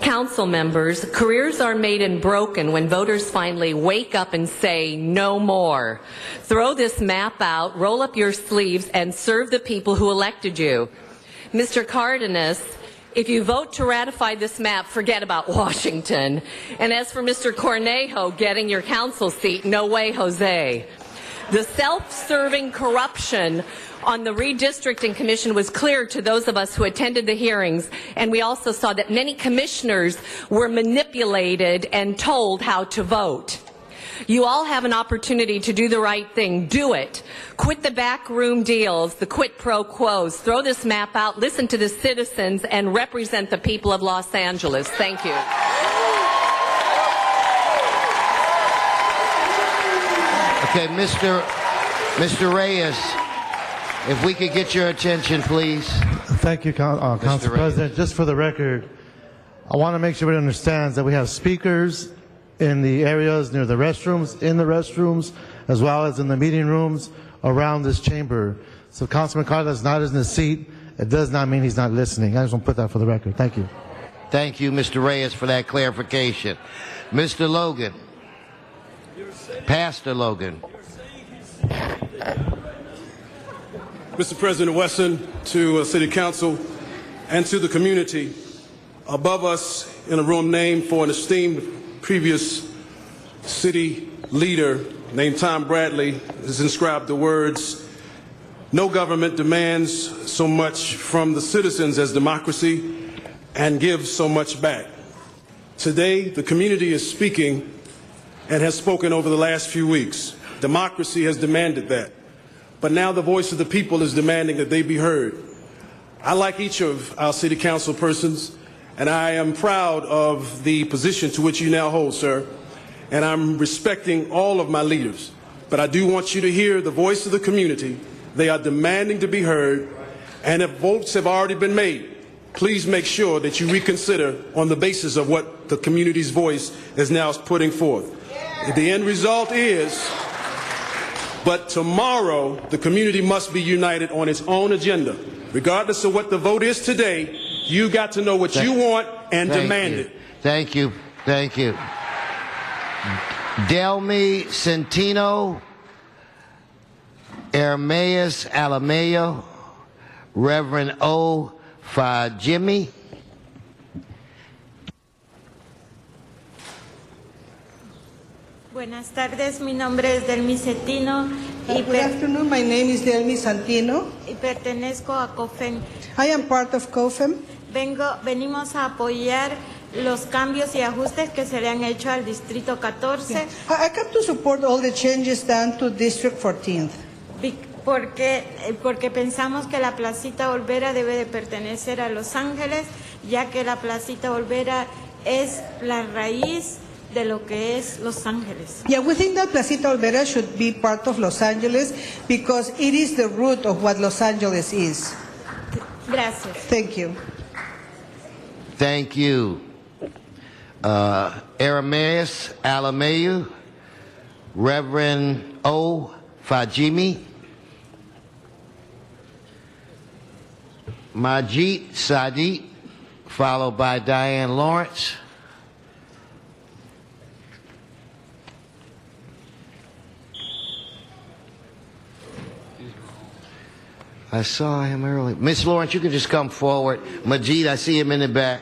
Council members, careers are made and broken when voters finally wake up and say, no more. Throw this map out, roll up your sleeves, and serve the people who elected you. Mr. Cardenas, if you vote to ratify this map, forget about Washington. And as for Mr. Cornejo getting your council seat, no way, Jose. The self-serving corruption on the redistricting commission was clear to those of us who attended the hearings, and we also saw that many commissioners were manipulated and told how to vote. You all have an opportunity to do the right thing. Do it. Quit the backroom deals, the quid pro quos. Throw this map out, listen to the citizens, and represent the people of Los Angeles. Thank you. Okay, Mr. Reyes, if we could get your attention, please. Thank you, Council President. Just for the record, I want to make sure everybody understands that we have speakers in the areas near the restrooms, in the restrooms, as well as in the meeting rooms around this chamber. So Councilman Carter is not in his seat. It does not mean he's not listening. I just want to put that for the record. Thank you. Thank you, Mr. Reyes, for that clarification. Mr. Logan. Pastor Logan. Mr. President Wesson, to City Council, and to the community, above us in a room named for an esteemed previous city leader named Tom Bradley is inscribed the words, "No government demands so much from the citizens as democracy and gives so much back." Today, the community is speaking and has spoken over the last few weeks. Democracy has demanded that. But now the voice of the people is demanding that they be heard. I like each of our city council persons, and I am proud of the position to which you now hold, sir. And I'm respecting all of my leaders. But I do want you to hear the voice of the community. They are demanding to be heard, and if votes have already been made, please make sure that you reconsider on the basis of what the community's voice is now putting forth. The end result is, but tomorrow the community must be united on its own agenda. Regardless of what the vote is today, you got to know what you want and demand it. Thank you. Thank you. Delmi Centino, Ermias Alamayo, Reverend O. Fajimi. Buenas tardes, mi nombre es Delmi Centino Good afternoon, my name is Delmi Santino. y pertenezco a COFEN. I am part of COFEM. Venimos a apoyar los cambios y ajustes que se le han hecho al Distrito 14 I come to support all the changes done to District 14th. porque pensamos que la Placita Olvera debe de pertenecer a Los Ángeles, ya que la Placita Olvera es la raíz de lo que es Los Ángeles. Yeah, we think that Placita Olvera should be part of Los Angeles because it is the root of what Los Angeles is. Gracias. Thank you. Thank you. Ermias Alamayo, Reverend O. Fajimi, Majid Sadiq, followed by Diane Lawrence. I saw him earlier. Miss Lawrence, you can just come forward. Majid, I see him in the back.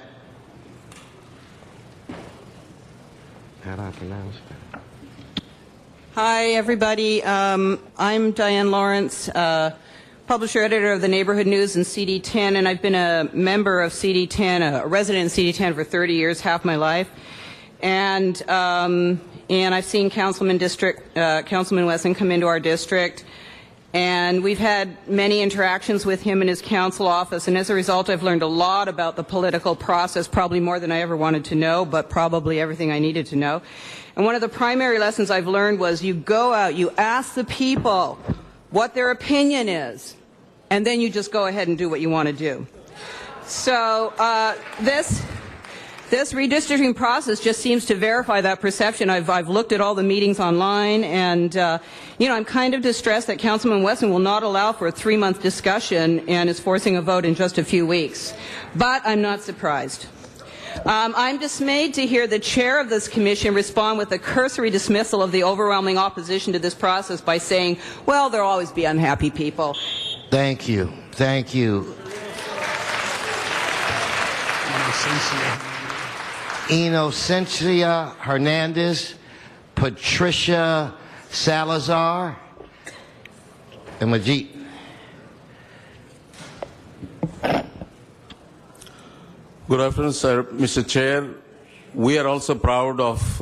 How do I pronounce that? Hi, everybody. I'm Diane Lawrence, publisher editor of the Neighborhood News and CD10, and I've been a member of CD10, a resident in CD10 for 30 years, half my life. And I've seen Councilman Wesson come into our district. And we've had many interactions with him in his council office, and as a result, I've learned a lot about the political process, probably more than I ever wanted to know, but probably everything I needed to know. And one of the primary lessons I've learned was you go out, you ask the people what their opinion is, and then you just go ahead and do what you want to do. So this redistricting process just seems to verify that perception. I've looked at all the meetings online, and I'm kind of distressed that Councilman Wesson will not allow for a 3-month discussion and is forcing a vote in just a few weeks. But I'm not surprised. I'm dismayed to hear the chair of this commission respond with a cursory dismissal of the overwhelming opposition to this process by saying, well, there'll always be unhappy people. Thank you. Thank you. Inocencia Hernandez, Patricia Salazar, and Majid. Good afternoon, sir. Mr. Chair, we are also proud of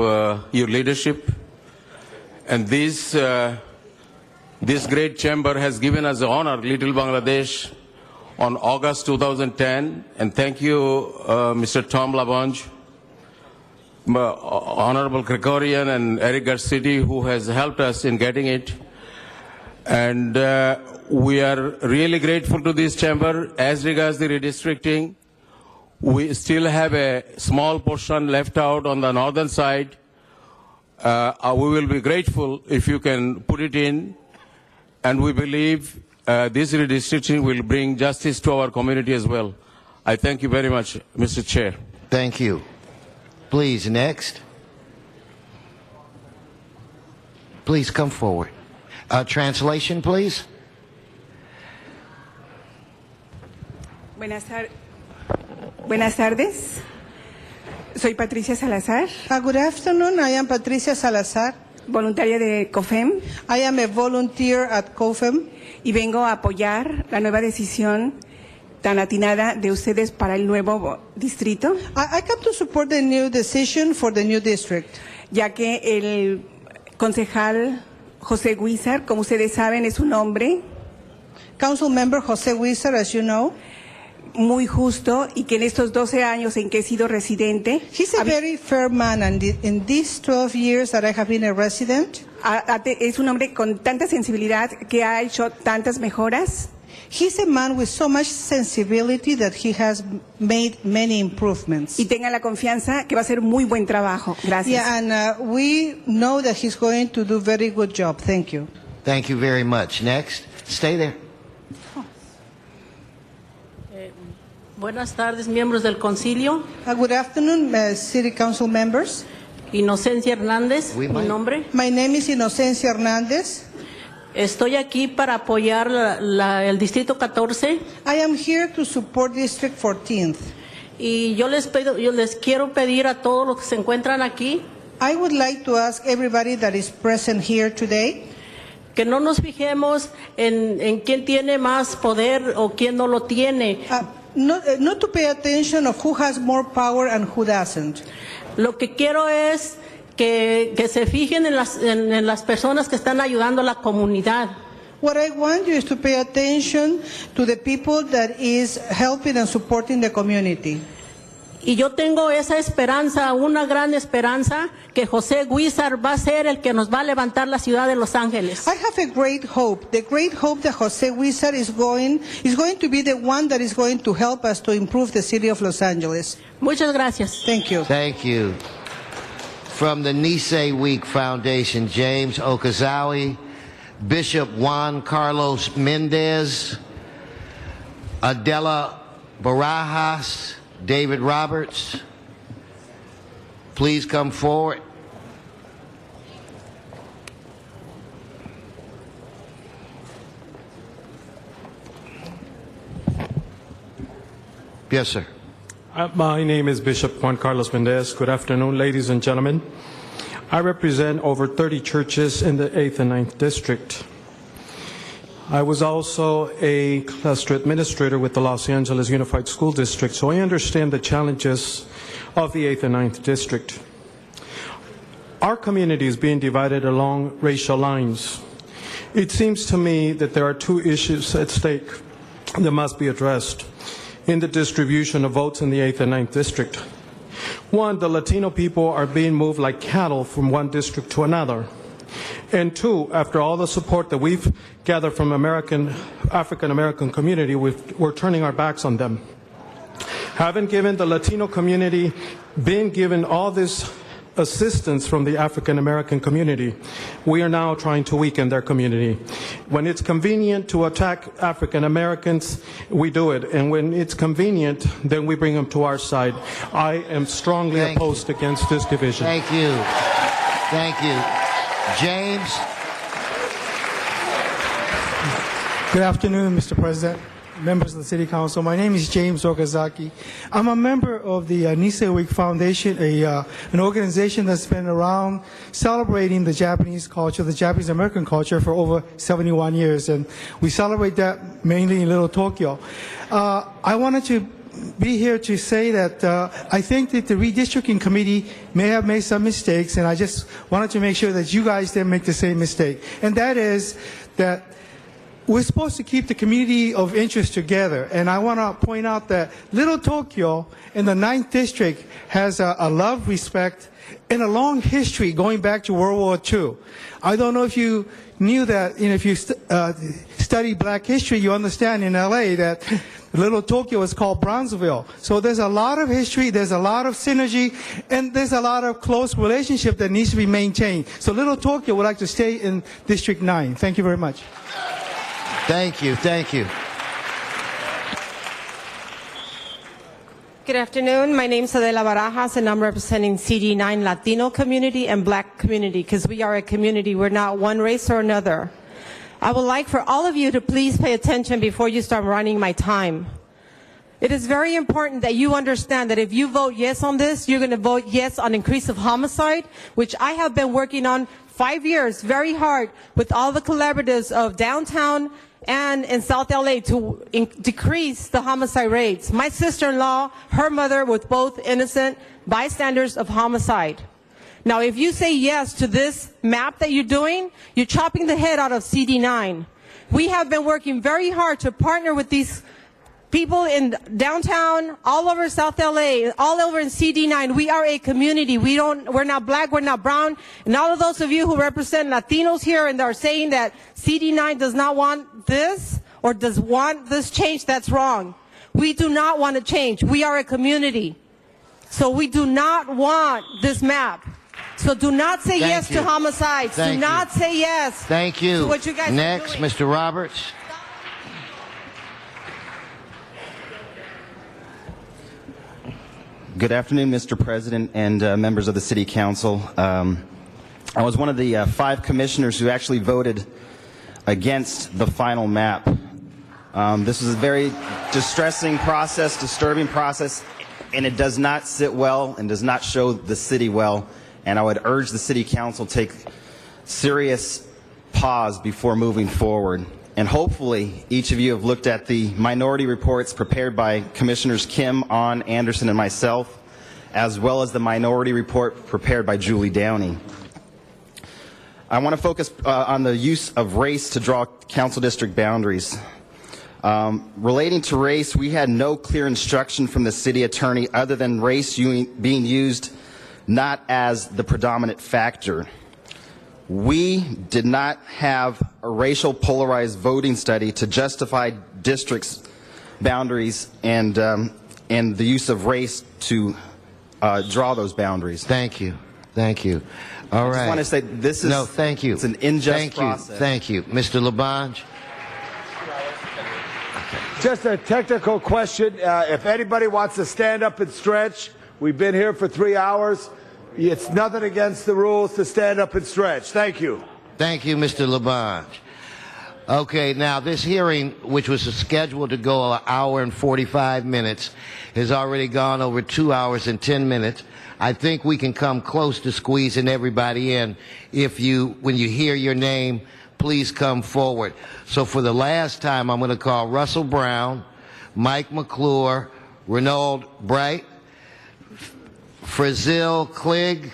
your leadership, and this great chamber has given us the honor, Little Bangladesh, on August 2010, and thank you, Mr. Tom Labange, Honorable Gregorian and Eric Garcetti, who has helped us in getting it. And we are really grateful to this chamber. As regards the redistricting, we still have a small portion left out on the northern side. We will be grateful if you can put it in, and we believe this redistricting will bring justice to our community as well. I thank you very much, Mr. Chair. Thank you. Please, next. Please come forward. Translation, please. Buenas tardes. Soy Patricia Salazar. Good afternoon, I am Patricia Salazar. Voluntaria de COFEM. I am a volunteer at COFEM. Y vengo a apoyar la nueva decisión tan atinada de ustedes para el nuevo distrito, I come to support the new decision for the new district. ya que el concejal José Huizar, como ustedes saben, es un hombre Council member José Huizar, as you know, muy justo y que en estos 12 años en que he sido residente, he's a very fair man, and in these 12 years that I have been a resident, es un hombre con tanta sensibilidad que ha hecho tantas mejoras. he's a man with so much sensibility that he has made many improvements. Y tenga la confianza que va a hacer muy buen trabajo. Gracias. Yeah, and we know that he's going to do very good job. Thank you. Thank you very much. Next. Stay there. Buenas tardes, miembros del concilio. Good afternoon, City Council members. Inocencia Hernández, mi nombre. My name is Inocencia Hernández. Estoy aquí para apoyar el Distrito 14. I am here to support District 14th. Y yo les quiero pedir a todos los que se encuentran aquí I would like to ask everybody that is present here today que no nos fijemos en quién tiene más poder o quién no lo tiene. not to pay attention of who has more power and who doesn't. Lo que quiero es que se fijen en las personas que están ayudando a la comunidad. What I want you is to pay attention to the people that is helping and supporting the community. Y yo tengo esa esperanza, una gran esperanza, que José Huizar va a ser el que nos va a levantar la ciudad de Los Ángeles. I have a great hope. The great hope that José Huizar is going to be the one that is going to help us to improve the city of Los Angeles. Muchas gracias. Thank you. Thank you. From the Nisei Week Foundation, James Okazawa, Bishop Juan Carlos Mendez, Adela Barajas, David Roberts, please come forward. Yes, sir. My name is Bishop Juan Carlos Mendez. Good afternoon, ladies and gentlemen. I represent over 30 churches in the 8th and 9th District. I was also a cluster administrator with the Los Angeles Unified School District, so I understand the challenges of the 8th and 9th District. Our community is being divided along racial lines. It seems to me that there are two issues at stake that must be addressed in the distribution of votes in the 8th and 9th District. One, the Latino people are being moved like cattle from one district to another. And two, after all the support that we've gathered from African-American community, we're turning our backs on them. Having given the Latino community, been given all this assistance from the African-American community, we are now trying to weaken their community. When it's convenient to attack African-Americans, we do it. And when it's convenient, then we bring them to our side. I am strongly opposed against this division. Thank you. Thank you. James? Good afternoon, Mr. President, members of the City Council. My name is James Okazaki. I'm a member of the Nisei Week Foundation, an organization that's been around celebrating the Japanese culture, the Japanese American culture for over 71 years. And we celebrate that mainly in Little Tokyo. I wanted to be here to say that I think that the redistricting committee may have made some mistakes, and I just wanted to make sure that you guys didn't make the same mistake. And that is that we're supposed to keep the community of interest together. And I want to point out that Little Tokyo in the 9th District has a love, respect, and a long history going back to World War II. I don't know if you knew that, if you study black history, you understand in LA that Little Tokyo is called Bronzeville. So there's a lot of history, there's a lot of synergy, and there's a lot of close relationship that needs to be maintained. So Little Tokyo would like to stay in District 9. Thank you very much. Thank you. Thank you. Good afternoon. My name is Adela Barajas, and I'm representing CD9 Latino community and Black community, because we are a community. We're not one race or another. I would like for all of you to please pay attention before you start running my time. It is very important that you understand that if you vote yes on this, you're going to vote yes on increase of homicide, which I have been working on 5 years very hard with all the collaboratives of downtown and in South LA to decrease the homicide rates. My sister-in-law, her mother were both innocent bystanders of homicide. Now, if you say yes to this map that you're doing, you're chopping the head out of CD9. We have been working very hard to partner with these people in downtown, all over South LA, all over in CD9. We are a community. We're not black, we're not brown. And all of those of you who represent Latinos here and are saying that CD9 does not want this or does want this change, that's wrong. We do not want to change. We are a community. So we do not want this map. So do not say yes to homicides. Do not say yes. Thank you. To what you guys Next, are doing. Mr. Roberts. Good afternoon, Mr. President and members of the City Council. I was one of the 5 commissioners who actually voted against the final map. This is a very distressing process, disturbing process, and it does not sit well and does not show the city well. And I would urge the City Council to take serious pause before moving forward. And hopefully, each of you have looked at the minority reports prepared by Commissioners Kim, Ahn, Anderson, and myself, as well as the minority report prepared by Julie Downey. I want to focus on the use of race to draw council district boundaries. Relating to race, we had no clear instruction from the city attorney other than race being used not as the predominant factor. We did not have a racial polarized voting study to justify districts' boundaries and the use of race to draw those boundaries. Thank you. Thank you. All right. I just want to say this is no. Thank you. It's an unjust process. Thank you, Mr. Labange. Just a technical question. If anybody wants to stand up and stretch, we've been here for 3 hours. It's nothing against the rules to stand up and stretch. Thank you. Thank you, Mr. Labange. Okay, now this hearing, which was scheduled to go an hour and 45 minutes, has already gone over 2 hours and 10 minutes. I think we can come close to squeezing everybody in. When you hear your name, please come forward. So for the last time, I'm going to call Russell Brown, Mike McClure, Renaud Bright, Frazil Cligg,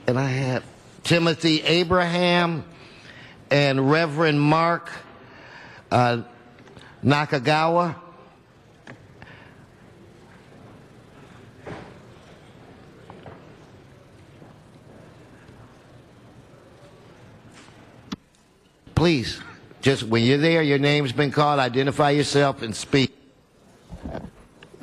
and I have Timothy Abraham and Reverend Mark Nakagawa. Please, just when you're there, your name's been called, identify yourself and speak.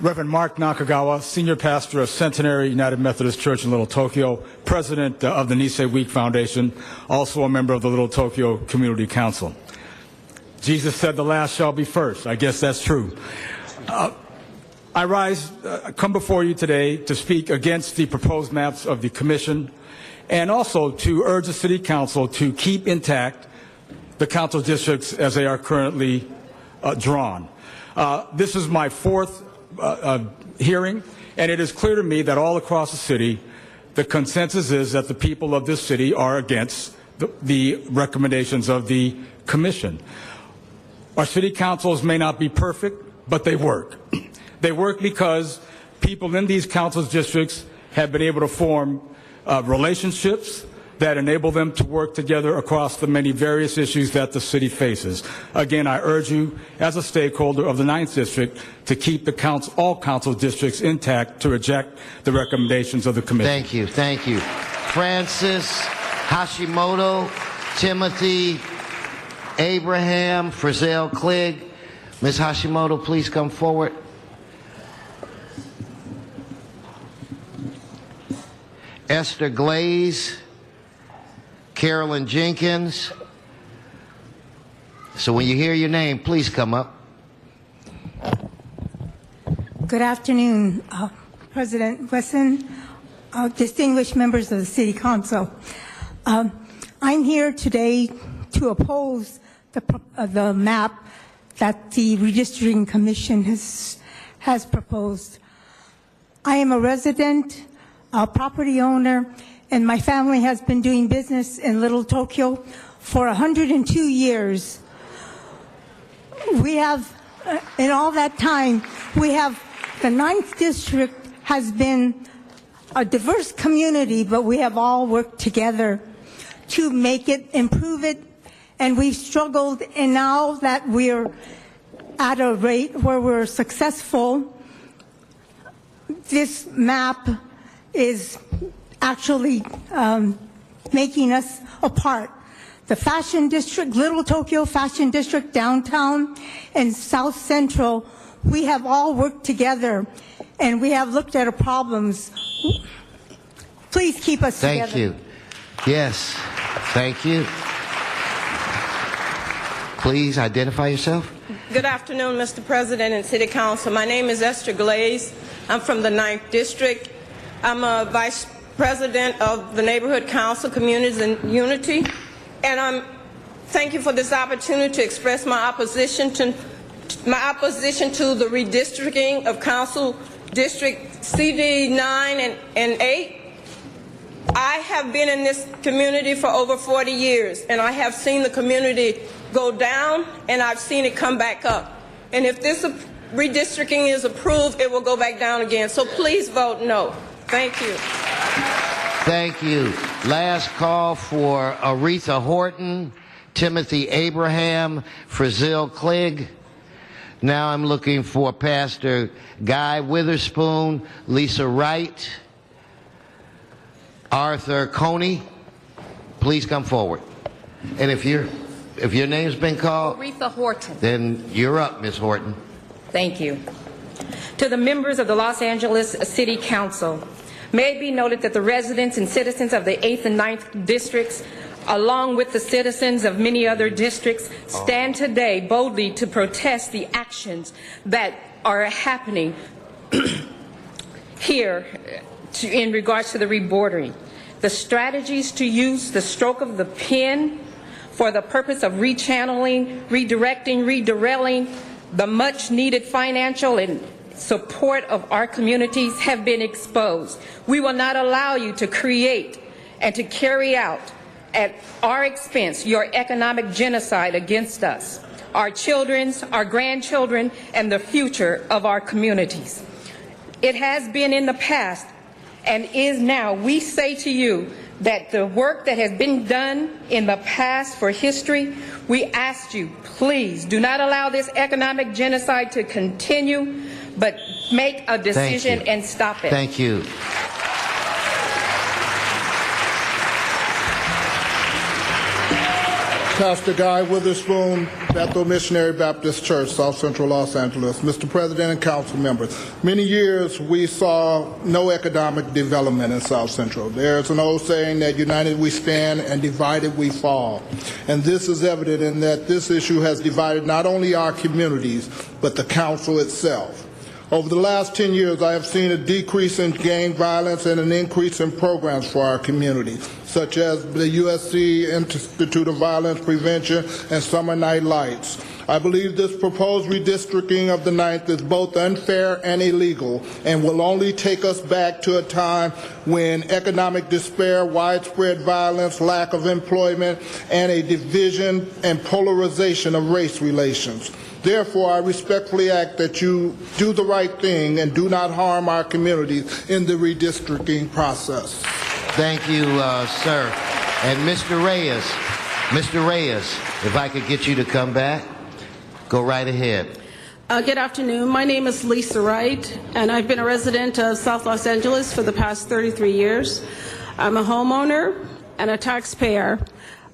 Reverend Mark Nakagawa, Senior Pastor of Centenary United Methodist Church in Little Tokyo, President of the Nisei Week Foundation, also a member of the Little Tokyo Community Council. Jesus said the last shall be first. I guess that's true. I come before you today to speak against the proposed maps of the Commission and also to urge the City Council to keep intact the council districts as they are currently drawn. This is my 4th hearing, and it is clear to me that all across the city, the consensus is that the people of this city are against the recommendations of the Commission. Our city councils may not be perfect, but they work. They work because people in these council districts have been able to form relationships that enable them to work together across the many various issues that the city faces. Again, I urge you, as a stakeholder of the 9th District, to keep all council districts intact to reject the recommendations of the Commission. Thank you. Thank you. Francis Hashimoto, Timothy Abraham, Frazil Cligg. Ms. Hashimoto, please come forward. Esther Glaze, Carolyn Jenkins. So when you hear your name, please come up. Good afternoon, President Wesson, distinguished members of the City Council. I'm here today to oppose the map that the Redistricting Commission has proposed. I am a resident a property owner, and my family has been doing business in Little Tokyo for 102 years. We have, in all that time, the 9th District has been a diverse community, but we have all worked together to make it, improve it, and we've struggled, and now that we're at a rate where we're successful, this map is actually making us apart. The Fashion District, Little Tokyo Fashion District, downtown, and South Central, we have all worked together, and we have looked at our problems. Please keep us together. Thank you. Yes, thank you. Please identify yourself. Good afternoon, Mr. President and City Council. My name is Esther Glaze. I'm from the 9th District. I'm a Vice President of the Neighborhood Council Communities and Unity. And thank you for this opportunity to express my opposition to the redistricting of Council District CD 9 and 8. I have been in this community for over 40 years, and I have seen the community go down, and I've seen it come back up. And if this redistricting is approved, it will go back down again. So please vote no. Thank you. Thank you. Last call for Aretha Horton, Timothy Abraham, Frazil Clegg. Now I'm looking for Pastor Guy Witherspoon, Lisa Wright, Arthur Coney. Please come forward. And if your name's been called, Aretha Horton. then you're up, Ms. Horton. Thank you. To the members of the Los Angeles City Council, may it be noted that the residents and citizens of the 8th and 9th districts, along with the citizens of many other districts, stand today boldly to protest the actions that are happening here in regards to the rebordering. The strategies to use the stroke of the pen for the purpose of rechanneling, redirecting, rederailing the much needed financial and support of our communities have been exposed. We will not allow you to create and to carry out at our expense your economic genocide against us, our children's, our grandchildren, and the future of our communities. It has been in the past and is now. We say to you that the work that has been done in the past for history, we ask you, please do not allow this economic genocide to continue, but make a decision and stop it. Thank you. Pastor Guy Witherspoon, Bethel Missionary Baptist Church, South Central Los Angeles. Mr. President and council members, many years we saw no economic development in South Central. There's an old saying that united we stand and divided we fall. And this is evident in that this issue has divided not only our communities, but the council itself. Over the last 10 years, I have seen a decrease in gang violence and an increase in programs for our community, such as the USC Institute of Violence Prevention and Summer Night Lights. I believe this proposed redistricting of the 9th is both unfair and illegal and will only take us back to a time when economic despair, widespread violence, lack of employment, and a division and polarization of race relations. Therefore, I respectfully ask that you do the right thing and do not harm our communities in the redistricting process. Thank you, sir. And Mr. Reyes, if I could get you to come back, go right ahead. Good afternoon. My name is Lisa Wright, and I've been a resident of South Los Angeles for the past 33 years. I'm a homeowner and a taxpayer.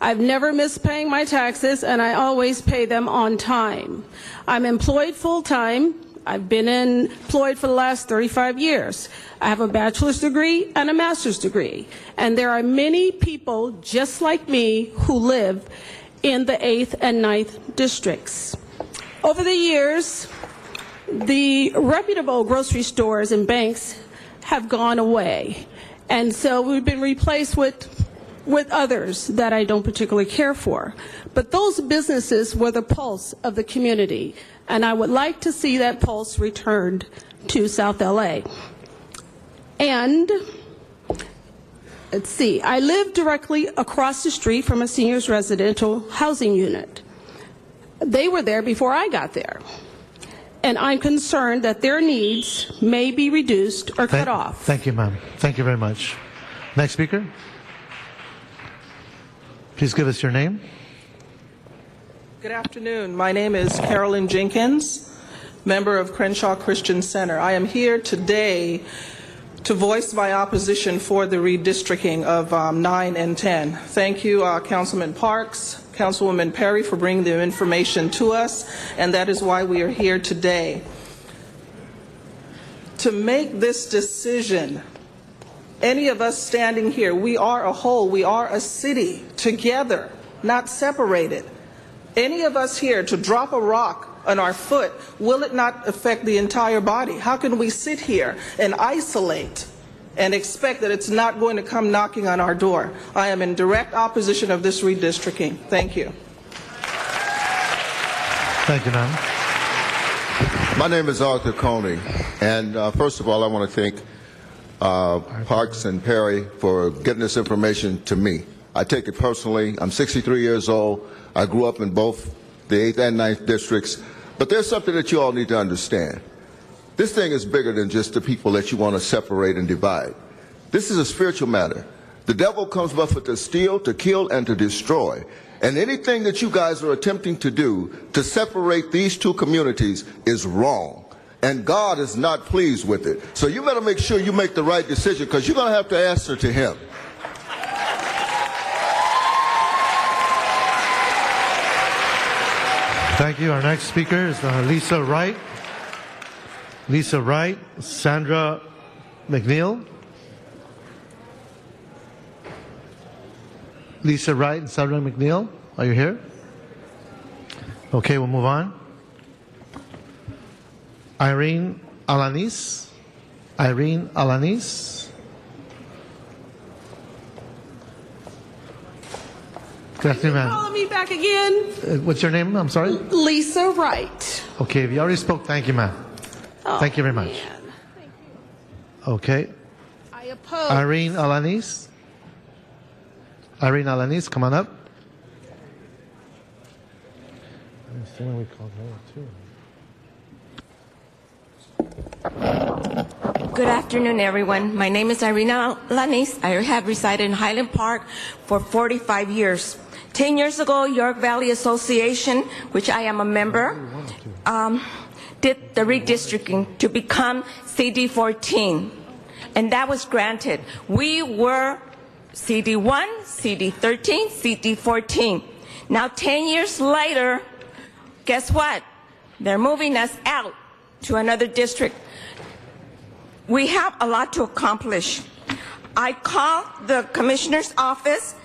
I've never missed paying my taxes, and I always pay them on time. I'm employed full-time. I've been employed for the last 35 years. I have a bachelor's degree and a master's degree. And there are many people just like me who live in the 8th and 9th districts. Over the years, the reputable grocery stores and banks have gone away. And so we've been replaced with others that I don't particularly care for. But those businesses were the pulse of the community, and I would like to see that pulse returned to South LA. And let's see, I live directly across the street from a seniors residential housing unit. They were there before I got there. And I'm concerned that their needs may be reduced or cut off. Thank you, ma'am. Thank you very much. Next speaker. Please give us your name. Good afternoon. My name is Carolyn Jenkins, member of Crenshaw Christian Center. I am here today to voice my opposition for the redistricting of 9 and 10. Thank you, Councilman Parks, Councilwoman Perry, for bringing the information to us, and that is why we are here today. To make this decision, any of us standing here, we are a whole, we are a city together, not separated. Any of us here to drop a rock on our foot, will it not affect the entire body? How can we sit here and isolate and expect that it's not going to come knocking on our door? I am in direct opposition of this redistricting. Thank you. Thank you, ma'am. My name is Arthur Coney, and first of all, I want to thank Parks and Perry for getting this information to me. I take it personally. I'm 63 years old. I grew up in both the 8th and 9th districts. But there's something that you all need to understand. This thing is bigger than just the people that you want to separate and divide. This is a spiritual matter. The devil comes but for to steal, to kill, and to destroy. And anything that you guys are attempting to do to separate these two communities is wrong. And God is not pleased with it. So you better make sure you make the right decision, because you're going to have to answer to him. Thank you. Our next speaker is Lisa Wright. Lisa Wright, Sandra McNeil. Lisa Wright and Sandra McNeil, are you here? Okay, we'll move on. Irene Alanis. Irene Alanis. Good afternoon, ma'am. Calling me back again. What's your name? I'm sorry? Lisa Wright. Okay, if you already spoke, thank you, ma'am. Oh, thank you very much. Okay. I oppose. Irene Alanis. Irene Alanis, come on up. We called her too. Good afternoon, everyone. My name is Irina Lanis. I have resided in Highland Park for 45 years. 10 years ago, York Valley Association, which I am a member, did the redistricting to become CD14, and that was granted. We were CD1, CD13, CD14. Now, 10 years later, guess what? They're moving us out to another district. We have a lot to accomplish. I called the commissioner's office.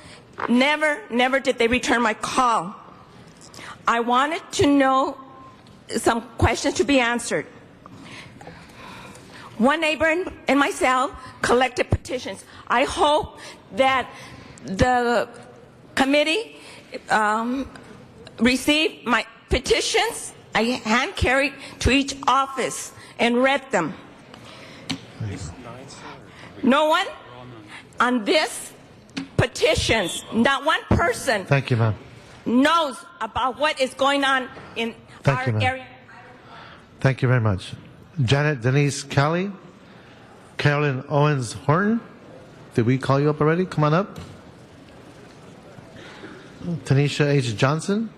Never did they return my call. I wanted to know some questions to be answered. One neighbor and myself collected petitions. I hope that the committee received my petitions. I hand carried to each office and read them. No one on this petitions, not one person. Thank you, ma'am. Knows about what is going on in our area. Thank you very much. Janet Denise Kelly, Carolyn Owens Horton. Did we call you up already? Come on up. Tanisha H. Johnson.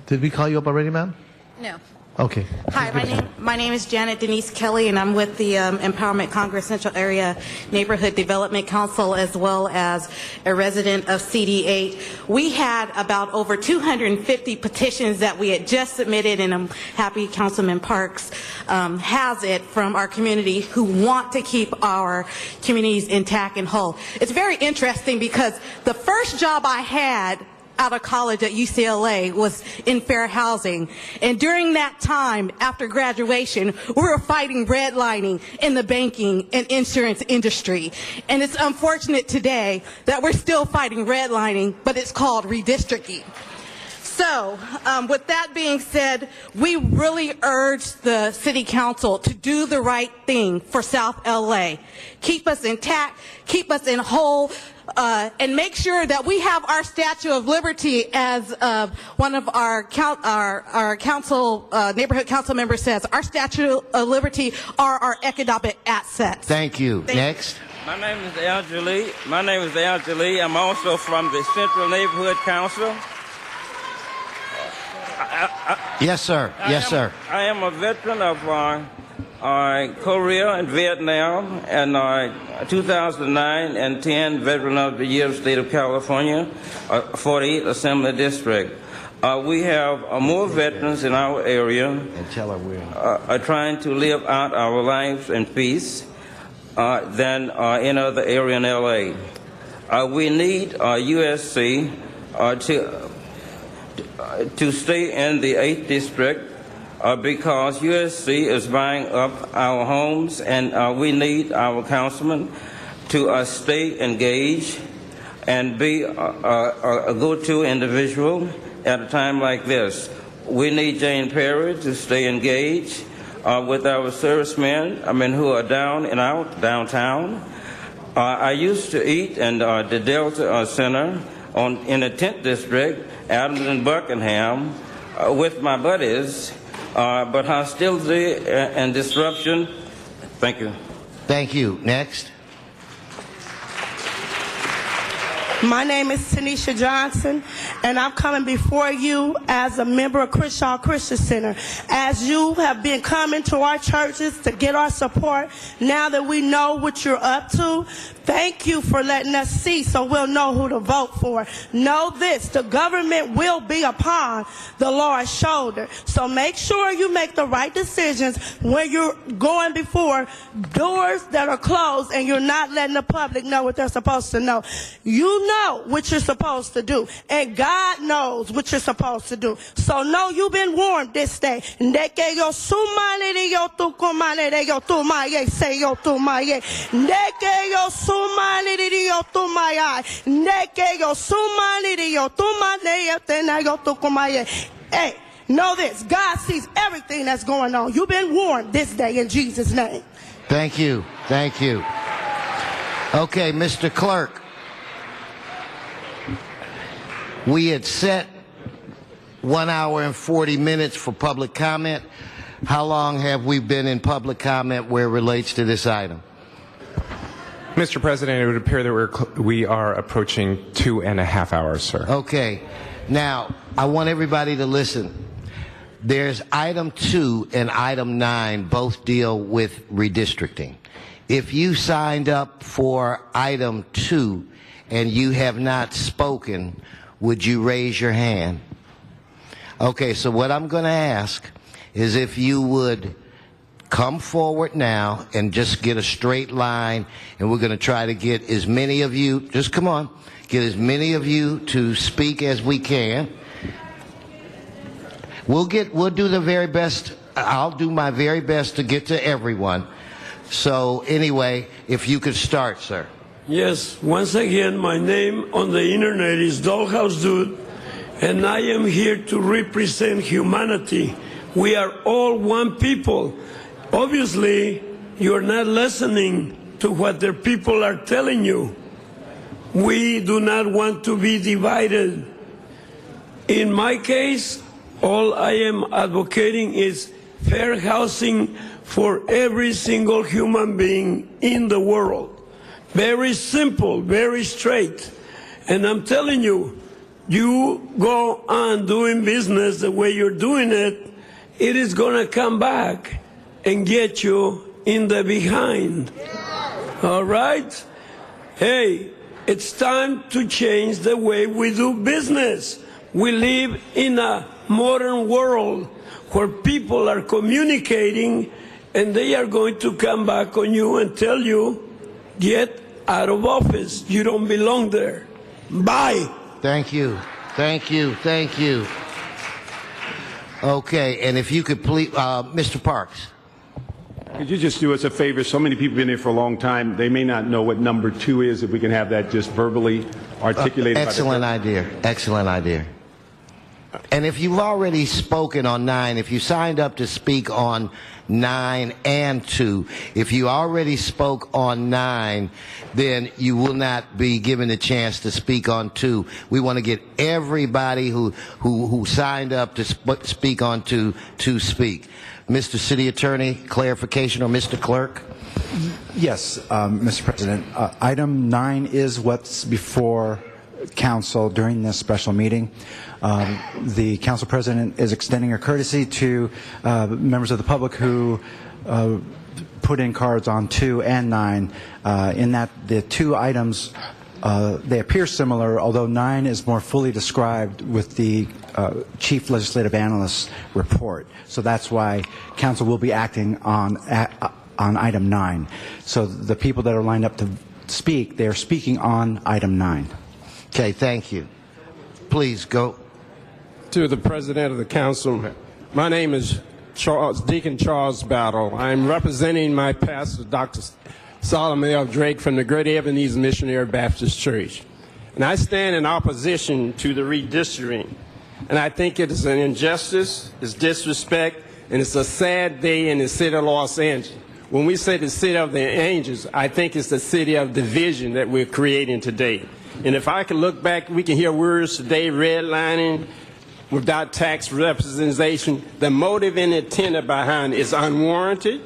Did we call you up already, ma'am? No. Okay. Hi, my name is Janet Denise Kelly, and I'm with the Empowerment Congress Central Area Neighborhood Development Council, as well as a resident of CD8. We had about over 250 petitions that we had just submitted, and I'm happy Councilman Parks has it, from our community who want to keep our communities intact and whole. It's very interesting because the first job I had out of college at UCLA was in fair housing. And during that time, after graduation, we were fighting redlining in the banking and insurance industry. And it's unfortunate today that we're still fighting redlining, but it's called redistricting. So, with that being said, we really urge the City Council to do the right thing for South LA. Keep us intact, keep us in whole, and make sure that we have our Statue of Liberty, as one of our council, neighborhood council members says. Our Statue of Liberty are our economic assets. Thank you. Next. My name is Al Jolie. I'm also from the Central Neighborhood Council. Yes, sir. Yes, sir. I am a veteran of Korea and Vietnam, and 2009 and 10 Veteran of the Year of the State of California, 48th Assembly District. We have more veterans in our area and tell her we're trying to live out our lives in peace than in other area in LA. We need USC to stay in the 8th district because USC is buying up our homes, and we need our councilman to stay engaged and be a go-to individual at a time like this. We need Jane Perry to stay engaged with our servicemen, who are down and out downtown. I used to eat in the Delta Center in the 10th district, Adams and Buckingham, with my buddies, but hostility and disruption. Thank you. Thank you. Next. My name is Tanisha Johnson, and I'm coming before you as a member of Crenshaw Christian Center. As you have been coming to our churches to get our support, now that we know what you're up to, thank you for letting us see so we'll know who to vote for. Know this, the government will be upon the Lord's shoulder. So make sure you make the right decisions when you're going before doors that are closed and you're not letting the public know what they're supposed to know. You know what you're supposed to do, and God knows what you're supposed to do. So know you've been warned this day. De que yo sumale de yo tu comale de yo tu maye se yo tu maye. De que yo sumale de yo tu maye. De que yo sumale de yo tu maye te na yo tu comaye. Hey, know this. God sees everything that's going on. You've been warned this day in Jesus' name. Thank you. Thank you. Okay, Mr. Clerk. We had set 1 hour and 40 minutes for public comment. How long have we been in public comment where it relates to this item? Mr. President, it would appear that we are approaching 2.5 hours, sir. Okay. Now, I want everybody to listen. There's item 2 and item 9 both deal with redistricting. If you signed up for item 2 and you have not spoken, would you raise your hand? Okay, so what I'm going to ask is if you would come forward now and just get a straight line, and we're going to try to get as many of you, just come on, get as many of you to speak as we can. We'll do the very best. I'll do my very best to get to everyone. So anyway, if you could start, sir. Yes, once again, my name on the internet is Dollhouse Dude, and I am here to represent humanity. We are all one people. Obviously, you're not listening to what their people are telling you. We do not want to be divided. In my case, all I am advocating is fair housing for every single human being in the world. Very simple, very straight. And I'm telling you, you go on doing business the way you're doing it, it is going to come back and get you in the behind. All right? Hey, it's time to change the way we do business. We live in a modern world where people are communicating, and they are going to come back on you and tell you, get out of office. You don't belong there. Bye. Thank you. Thank you. Thank you. Okay, and if you could please, Mr. Parks. Could you just do us a favor? So many people have been here for a long time. They may not know what number 2 is. If we can have that just verbally articulated. Excellent idea. Excellent idea. And if you've already spoken on 9, if you signed up to speak on 9 and 2, if you already spoke on 9, then you will not be given a chance to speak on 2. We want to get everybody who signed up to speak on 2 to speak. Mr. City Attorney, clarification, or Mr. Clerk? Yes, Mr. President. Item 9 is what's before Council during this special meeting. The Council President is extending a courtesy to members of the public who put in cards on 2 and 9, in that the two items, they appear similar, although 9 is more fully described with the Chief Legislative Analyst's report. So that's why Council will be acting on item 9. So the people that are lined up to speak, they are speaking on item 9. Okay, thank you. Please go. To the President of the Council, my name is Deacon Charles Battle. I'm representing my pastor, Dr. Solomon L. Drake from the Great Ebenezer Missionary Baptist Church. And I stand in opposition to the redistricting. And I think it is an injustice, it's disrespect, and it's a sad day in the city of Los Angeles. When we say the city of the angels, I think it's the city of division that we're creating today. And if I can look back, we can hear words today, redlining, without tax representation. The motive and intent behind it is unwarranted,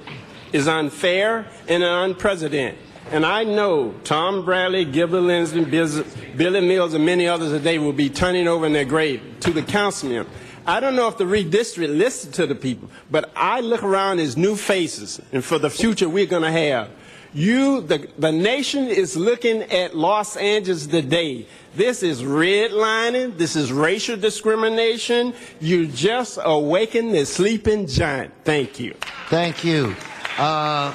is unfair, and unprecedented. And I know Tom Bradley, Gilbert Lindsey, Billy Mills, and many others today will be turning over in their grave to the councilmen. I don't know if the redistrict listened to the people, but I look around as new faces, and for the future we're going to have. The nation is looking at Los Angeles today. This is redlining. This is racial discrimination. You just awakened the sleeping giant. Thank you. Thank you. An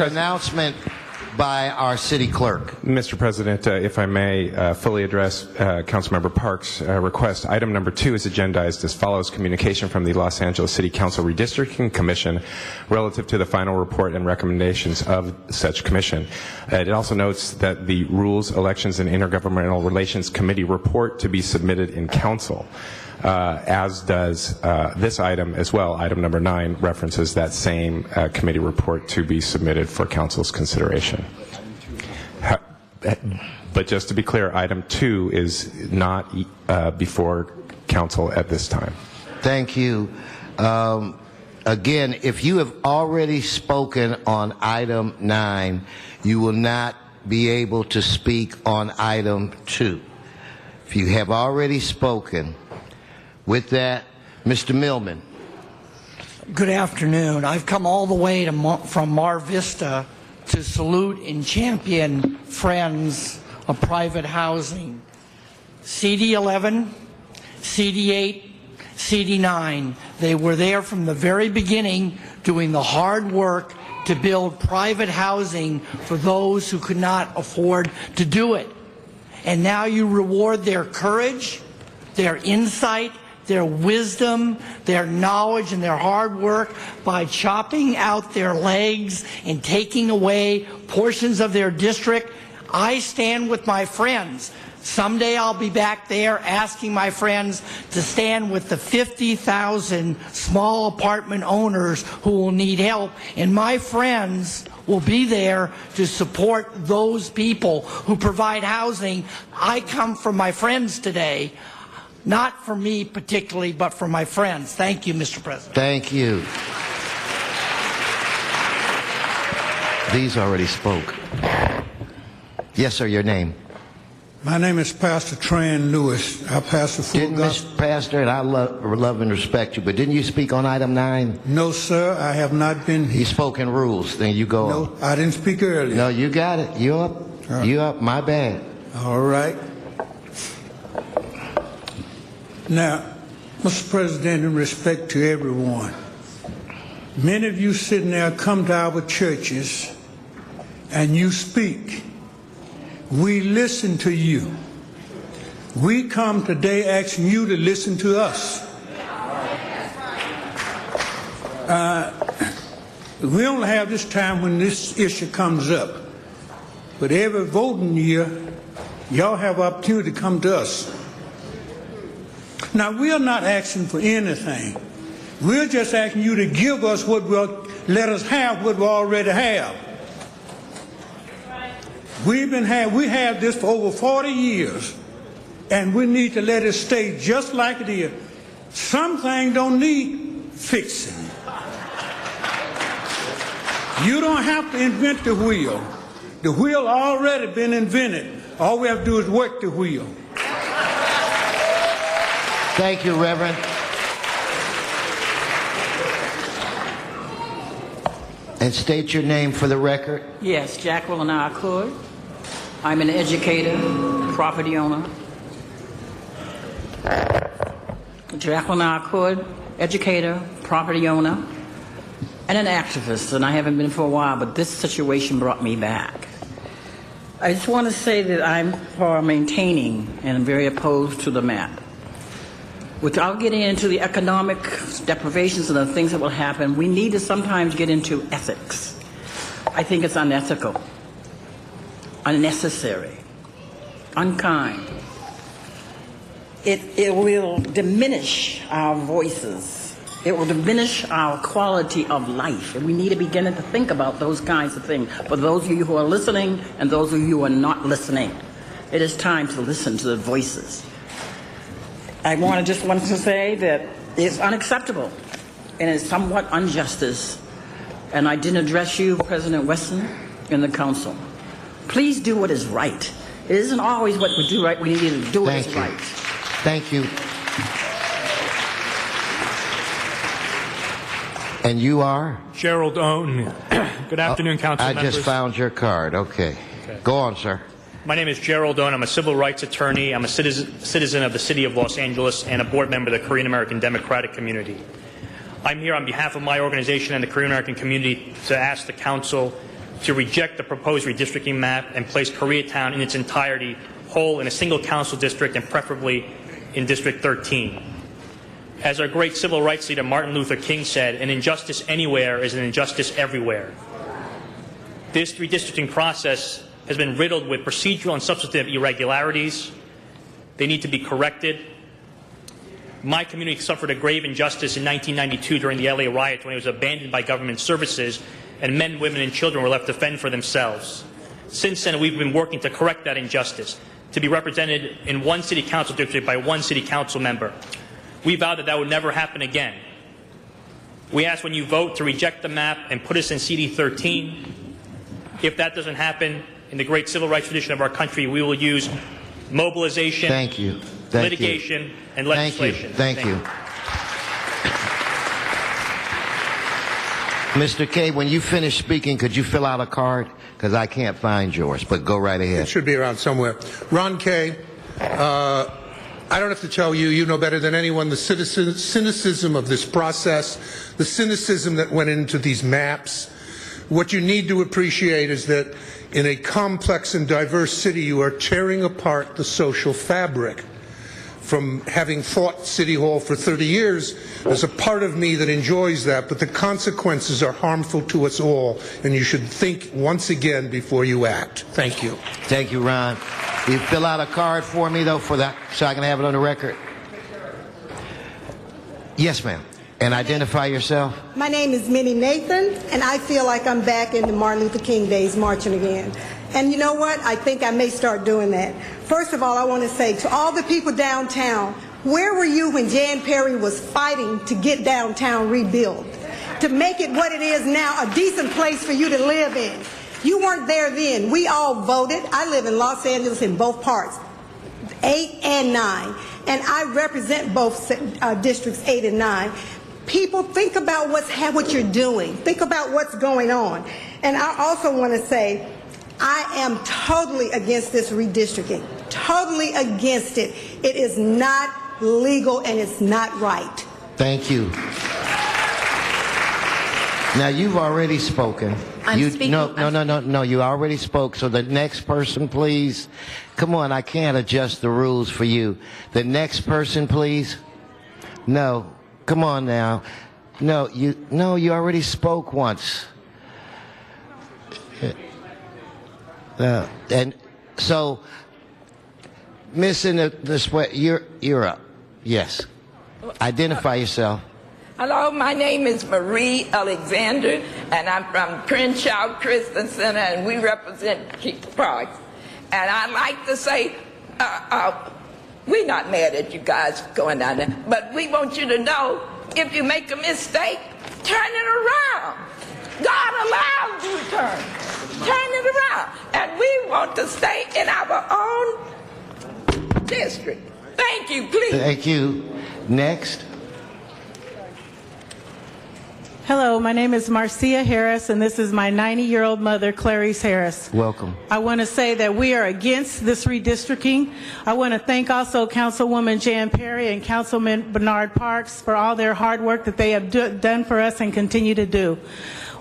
announcement by our city clerk. Mr. President, if I may fully address Councilmember Park's request, item number 2 is agendized as follows: communication from the Los Angeles City Council Redistricting Commission relative to the final report and recommendations of such commission. It also notes that the Rules, Elections, and Intergovernmental Relations Committee report to be submitted in council. As does this item as well. Item number 9 references that same committee report to be submitted for council's consideration. But just to be clear, item 2 is not before council at this time. Thank you. Again, if you have already spoken on item 9, you will not be able to speak on item 2. If you have already spoken, with that, Mr. Millman. Good afternoon. I've come all the way from Mar Vista to salute and champion friends of private housing. CD11, CD8, CD9. They were there from the very beginning doing the hard work to build private housing for those who could not afford to do it. And now you reward their courage, their insight, their wisdom, their knowledge, and their hard work by chopping out their legs and taking away portions of their district. I stand with my friends. Someday I'll be back there asking my friends to stand with the 50,000 small apartment owners who will need help, and my friends will be there to support those people who provide housing. I come from my friends today. Not for me particularly, but for my friends. Thank you, Mr. President. Thank you. These already spoke. Yes, sir, your name. My name is Pastor Tran Lewis. I pastor full gospel. Pastor, and I love and respect you, but didn't you speak on item 9? No, sir, I have not been here. You spoke in rules, then you go No, on. I didn't speak earlier. No, you got it. You up. Right. You up. My bad. All right. Now, Mr. President, in respect to everyone, many of you sitting there come to our churches and you speak. We listen to you. We come today asking you to listen to us. We only have this time when this issue comes up. But every voting year, y'all have opportunity to come to us. Now, we are not asking for anything. We're just asking you to give us what we'll let us have what we already have. We have this for over 40 years, and we need to let it stay just like it is. Some things don't need fixing. You don't have to invent the wheel. The wheel already been invented. All we have to do is work the wheel. Thank you, Reverend. And state your name for the record. Yes, Jacqueline Arcourt. I'm an educator, property owner. Jacqueline Arcourt, educator, property owner, and an activist, and I haven't been for a while, but this situation brought me back. I just want to say that I'm for maintaining and I'm very opposed to the map. Without getting into the economic deprivations and the things that will happen, we need to sometimes get into ethics. I think it's unethical, unnecessary, unkind. It will diminish our voices. It will diminish our quality of life. And we need to begin to think about those kinds of things. For those of you who are listening and those of you who are not listening, it is time to listen to the voices. I want to say that it's unacceptable and it's somewhat injustice. And I didn't address you, President Weston, in the council. Please do what is right. It isn't always what we do right. We need to do what is right. Thank you. And you are? Gerald Owen. Good afternoon, council members. I just found your card. Okay. Go on, sir. My name is Gerald Owen. I'm a civil rights attorney. I'm a citizen of the city of Los Angeles and a board member of the Korean American Democratic Community. I'm here on behalf of my organization and the Korean American community to ask the council to reject the proposed redistricting map and place Koreatown in its entirety whole in a single council district and preferably in District 13. As our great civil rights leader Martin Luther King said, an injustice anywhere is an injustice everywhere. This redistricting process has been riddled with procedural and substantive irregularities. They need to be corrected. My community suffered a grave injustice in 1992 during the LA riot when it was abandoned by government services and men, women, and children were left to fend for themselves. Since then, we've been working to correct that injustice, to be represented in one city council district by one city council member. We vowed that that would never happen again. We ask when you vote to reject the map and put us in CD 13. If that doesn't happen, in the great civil rights tradition of our country, we will use mobilization, litigation, and legislation. Thank you. Mr. Kay, when you finish speaking, could you fill out a card? Because I can't find yours, but go right ahead. It should be around somewhere. Ron Kay, I don't have to tell you, you know better than anyone the cynicism of this process, the cynicism that went into these maps. What you need to appreciate is that in a complex and diverse city, you are tearing apart the social fabric. From having fought City Hall for 30 years, there's a part of me that enjoys that, but the consequences are harmful to us all, and you should think once again before you act. Thank you. Thank you, Ron. Will you fill out a card for me, though, for that, so I can have it on the record? Yes, ma'am. And identify yourself. My name is Minnie Nathan, and I feel like I'm back in the Martin Luther King days marching again. And you know what? I think I may start doing that. First of all, I want to say to all the people downtown, where were you when Jan Perry was fighting to get downtown rebuilt? To make it what it is now, a decent place for you to live in. You weren't there then. We all voted. I live in Los Angeles in both parts, 8 and 9. And I represent both districts 8 and 9. People, think about what you're doing. Think about what's going on. And I also want to say, I am totally against this redistricting. Totally against it. It is not legal and it's not right. Thank you. Now, you've already spoken. I'm speaking. No, you already spoke. So the next person, please. Come on, I can't adjust the rules for you. The next person, please. No. Come on now. No, you already spoke once. And so, missing the sweat, you're up. Yes. Identify yourself. Hello, my name is Marie Alexander, and I'm from Crenshaw Christian Center, and we represent Keith Parks. And I'd like to say, we're not mad at you guys going down there, but we want you to know, if you make a mistake, turn it around. God allows you to turn. Turn it around. And we want to stay in our own district. Thank you, please. Thank you. Next. Hello, my name is Marcia Harris, and this is my 90-year-old mother, Clarice Harris. Welcome. I want to say that we are against this redistricting. I want to thank also Councilwoman Jan Perry and Councilman Bernard Parks for all their hard work that they have done for us and continue to do.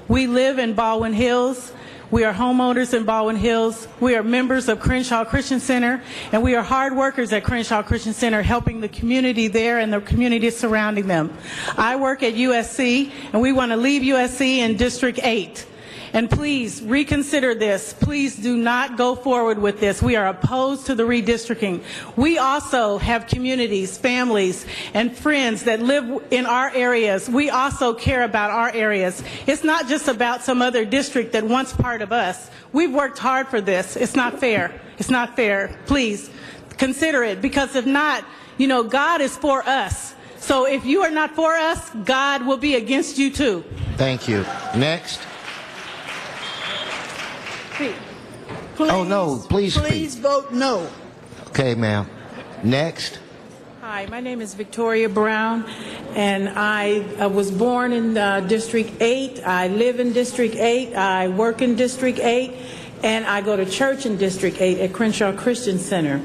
We live in Baldwin Hills. We are homeowners in Baldwin Hills. We are members of Crenshaw Christian Center, and we are hard workers at Crenshaw Christian Center, helping the community there and the community surrounding them. I work at USC, and we want to leave USC in District 8. And please reconsider this. Please do not go forward with this. We are opposed to the redistricting. We also have communities, families, and friends that live in our areas. We also care about our areas. It's not just about some other district that wants part of us. We've worked hard for this. It's not fair. It's not fair. Please consider it, because if not, you know, God is for us. So if you are not for us, God will be against you too. Thank you. Next. Please, oh, no, please vote no. Okay, ma'am. Next. Hi, my name is Victoria Brown, and I was born in District 8. I live in District 8. I work in District 8, and I go to church in District 8 at Crenshaw Christian Center.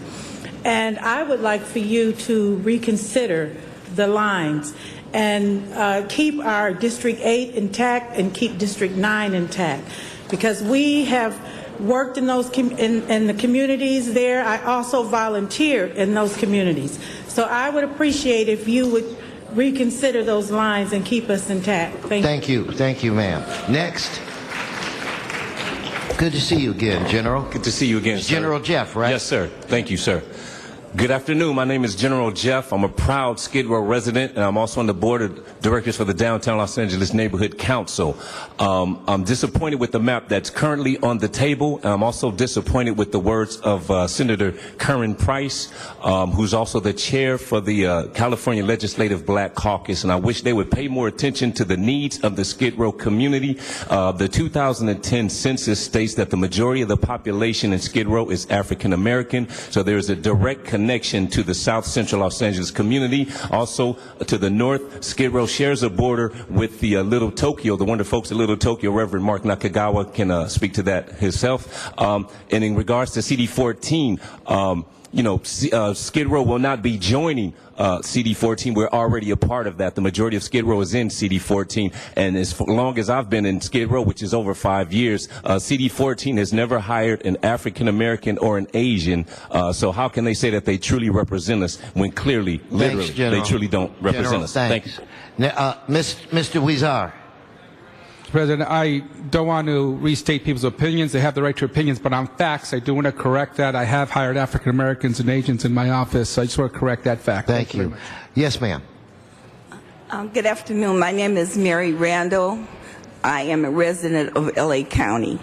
And I would like for you to reconsider the lines and keep our District 8 intact and keep District 9 intact, because we have worked in those in the communities there. I also volunteered in those communities. So I would appreciate if you would reconsider those lines and keep us intact. Thank you. Thank you, ma'am. Next. Good to see you again, General. Good to see you again, sir. General Jeff, right? Yes, sir. Thank you, sir. Good afternoon. My name is General Jeff. I'm a proud Skid Row resident, and I'm also on the board of directors for the Downtown Los Angeles Neighborhood Council. I'm disappointed with the map that's currently on the table, and I'm also disappointed with the words of Senator Curran Price, who's also the chair for the California Legislative Black Caucus, and I wish they would pay more attention to the needs of the Skid Row community. The 2010 census states that the majority of the population in Skid Row is African American, so there is a direct connection to the South Central Los Angeles community. Also to the north, Skid Row shares a border with the Little Tokyo, the wonderful folks at Little Tokyo. Reverend Mark Nakagawa can speak to that himself. And in regards to CD14, you know, Skid Row will not be joining CD14. We're already a part of that. The majority of Skid Row is in CD14, and as long as I've been in Skid Row, which is over 5 years, CD14 has never hired an African American or an Asian. So how can they say that they truly represent us when clearly, literally, they truly don't represent us? Thank you. Mr. Huizar. President, I don't want to restate people's opinions. They have the right to opinions, but on facts, I do want to correct that. I have hired African Americans and Asians in my office, so I just want to correct that fact. Thank you. Yes, ma'am. Good afternoon. My name is Mary Randall. I am a resident of LA County,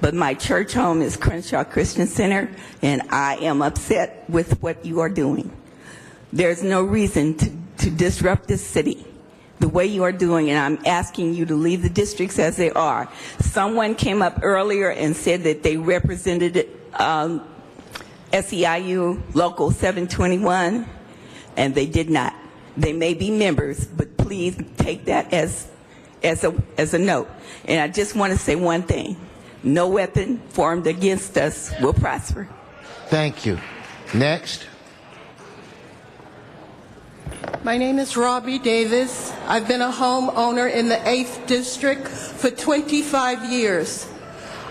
but my church home is Crenshaw Christian Center, and I am upset with what you are doing. There's no reason to disrupt this city the way you are doing, and I'm asking you to leave the districts as they are. Someone came up earlier and said that they represented SEIU Local 721, and they did not. They may be members, but please take that as a note. And I just want to say one thing. No weapon formed against us will prosper. Thank you. Next. My name is Robbie Davis. I've been a homeowner in the 8th District for 25 years.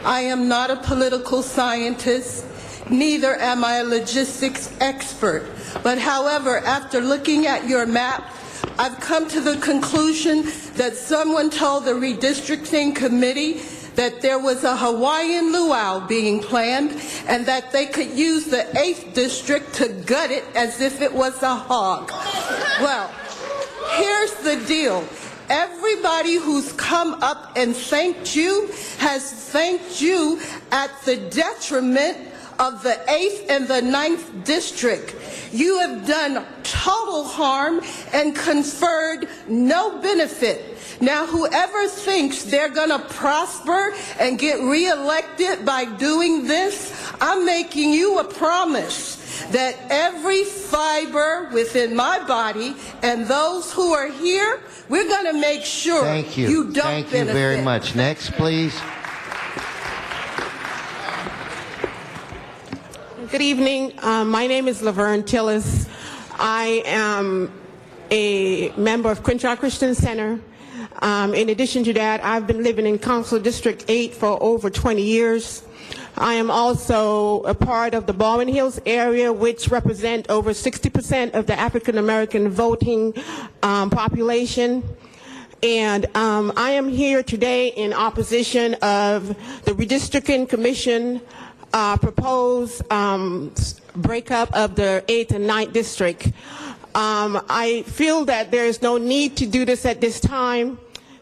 I am not a political scientist, neither am I a logistics expert. But however, after looking at your map, I've come to the conclusion that someone told the redistricting committee that there was a Hawaiian luau being planned and that they could use the 8th District to gut it as if it was a hog. Well, here's the deal. Everybody who's come up and thanked you has thanked you at the detriment of the 8th and the 9th district. You have done total harm and conferred no benefit. Now, whoever thinks they're going to prosper and get reelected by doing this, I'm making you a promise that every fiber within my body and those who are here, we're going to make sure you don't Thank benefit. you very much. Next, please. Good evening. My name is Laverne Tillis. I am a member of Crenshaw Christian Center. In addition to that, I've been living in Council District 8 for over 20 years. I am also a part of the Baldwin Hills area, which represent over 60% of the African American voting population. And I am here today in opposition of the Redistricting Commission proposed breakup of the 8th and 9th district. I feel that there is no need to do this at this time.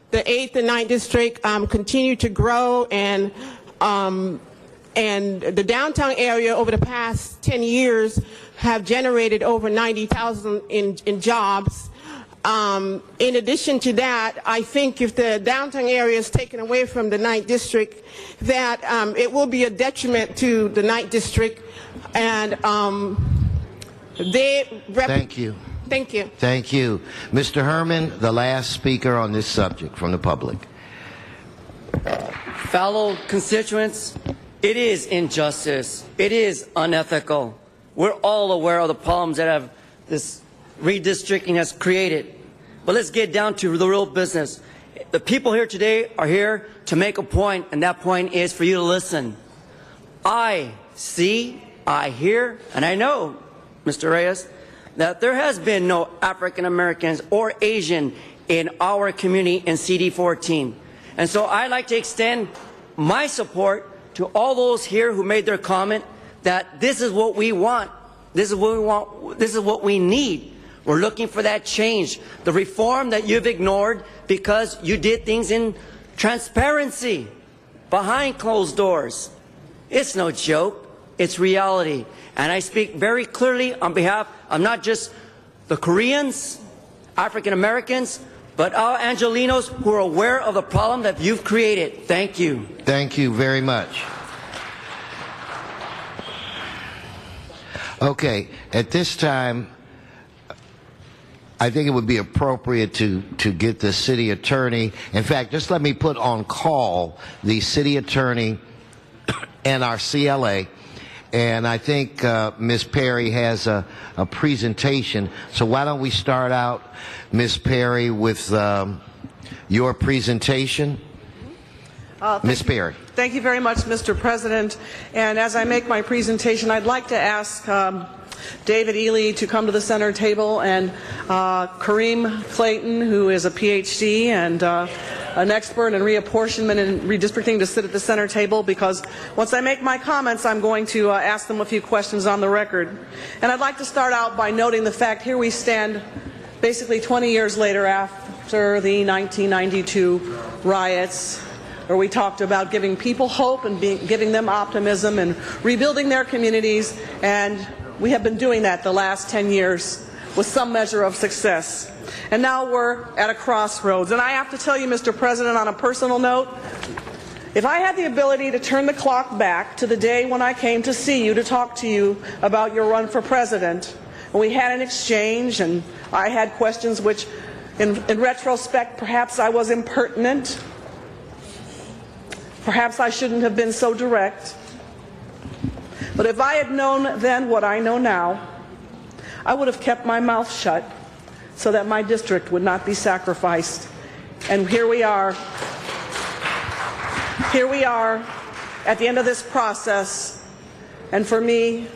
The 8th and 9th district continue to grow, and the downtown area over the past 10 years have generated over 90,000 in jobs. In addition to that, I think if the downtown area is taken away from the 9th district, that it will be a detriment to the 9th district, and Thank you. Thank you. Thank you. Mr. Herman, the last speaker on this subject from the public. Fellow constituents, it is injustice. It is unethical. We're all aware of the problems that have this redistricting has created. But let's get down to the real business. The people here today are here to make a point, and that point is for you to listen. I see, I hear, and I know, Mr. Reyes, that there has been no African Americans or Asian in our community in CD14. And so I'd like to extend my support to all those here who made their comment that this is what we want. This is what we want. This is what we need. We're looking for that change. The reform that you've ignored because you did things in transparency, behind closed doors. It's no joke. It's reality. And I speak very clearly on behalf of not just the Koreans, African Americans, but our Angelenos who are aware of the problem that you've created. Thank you. Thank you very much. Okay, at this time, I think it would be appropriate to get the city attorney. In fact, just let me put on call the city attorney and our CLA. And I think Ms. Perry has a presentation. So why don't we start out, Ms. Perry, with your presentation? Ms. Perry. Thank you very much, Mr. President. And as I make my presentation, I'd like to ask David Ely to come to the center table, and Kareem Clayton, who is a PhD and an expert in reapportionment and redistricting, to sit at the center table, because once I make my comments, I'm going to ask them a few questions on the record. And I'd like to start out by noting the fact here we stand basically 20 years later after the 1992 riots, where we talked about giving people hope and giving them optimism and rebuilding their communities, and we have been doing that the last 10 years with some measure of success. And now we're at a crossroads. And I have to tell you, Mr. President, on a personal note, if I had the ability to turn the clock back to the day when I came to see you to talk to you about your run for president, and we had an exchange and I had questions which, in retrospect, perhaps I was impertinent, perhaps I shouldn't have been so direct. But if I had known then what I know now, I would have kept my mouth shut so that my district would not be sacrificed. And here we are. Here we are at the end of this process. And for me,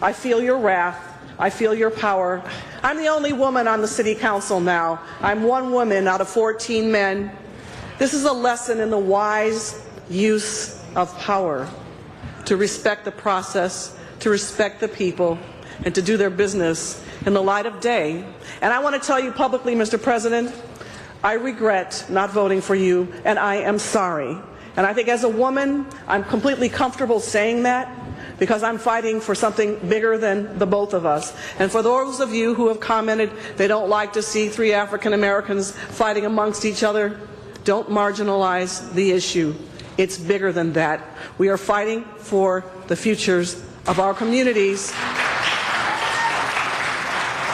I feel your wrath. I feel your power. I'm the only woman on the city council now. I'm one woman out of 14 men. This is a lesson in the wise use of power, to respect the process, to respect the people, and to do their business in the light of day. And I want to tell you publicly, Mr. President, I regret not voting for you, and I am sorry. And I think as a woman, I'm completely comfortable saying that because I'm fighting for something bigger than the both of us. And for those of you who have commented they don't like to see 3 African Americans fighting amongst each other, don't marginalize the issue. It's bigger than that. We are fighting for the futures of our communities.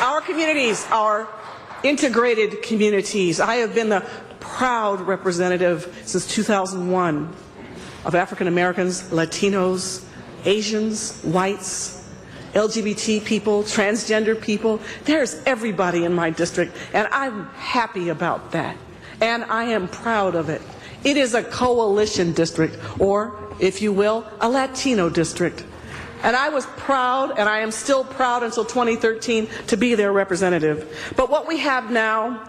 Our communities are integrated communities. I have been the proud representative since 2001 of African Americans, Latinos, Asians, whites, LGBT people, transgender people. There's everybody in my district, and I'm happy about that. And I am proud of it. It is a coalition district, or, if you will, a Latino district. And I was proud, and I am still proud until 2013, to be their representative. But what we have now,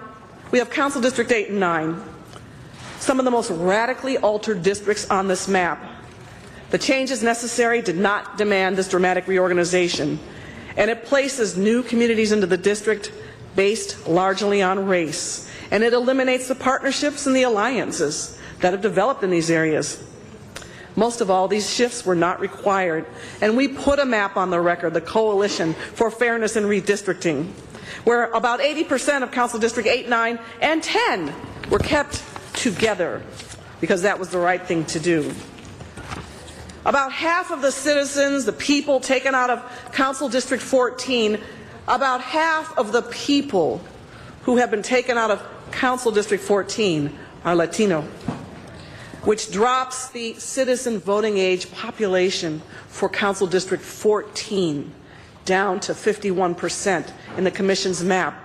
we have Council District 8 and 9, some of the most radically altered districts on this map. The changes necessary did not demand this dramatic reorganization, and it places new communities into the district based largely on race, and it eliminates the partnerships and the alliances that have developed in these areas. Most of all, these shifts were not required, and we put a map on the record, the Coalition for Fairness in Redistricting, where about 80% of Council District 8, 9, and 10 were kept together because that was the right thing to do. About half of the citizens, the people taken out of Council District 14, about half of the people who have been taken out of Council District 14 are Latino, which drops the citizen voting age population for Council District 14 down to 51% in the Commission's map.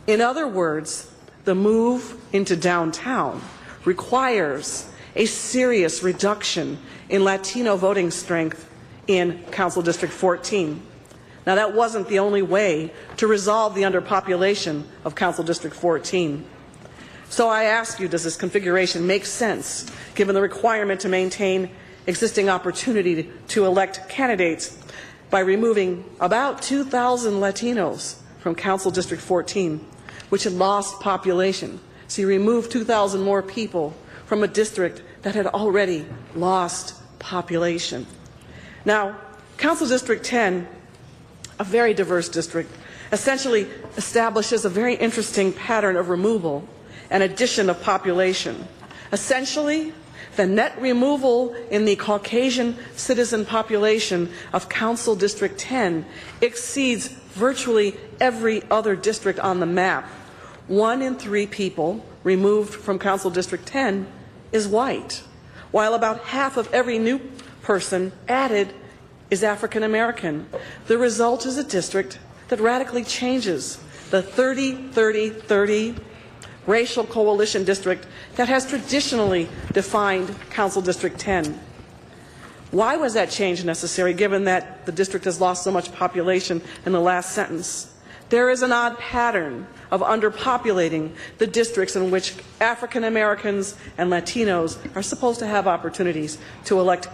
In other words, the move into downtown requires a serious reduction in Latino voting strength in Council District 14. Now, that wasn't the only way to resolve the underpopulation of Council District 14. So I ask you, does this configuration make sense, given the requirement to maintain existing opportunity to elect candidates by removing about 2,000 Latinos from Council District 14, which had lost population? So you remove 2,000 more people from a district that had already lost population. Now, Council District 10, a very diverse district, essentially establishes a very interesting pattern of removal and addition of population. Essentially, the net removal in the Caucasian citizen population of Council District 10 exceeds virtually every other district on the map. 1 in 3 people removed from Council District 10 is white, while about half of every new person added is African American. The result is a district that radically changes the 30-30-30 racial coalition district that has traditionally defined Council District 10. Why was that change necessary, given that the district has lost so much population in the last sentence? There is an odd pattern of underpopulating the districts in which African Americans and Latinos are supposed to have opportunities to elect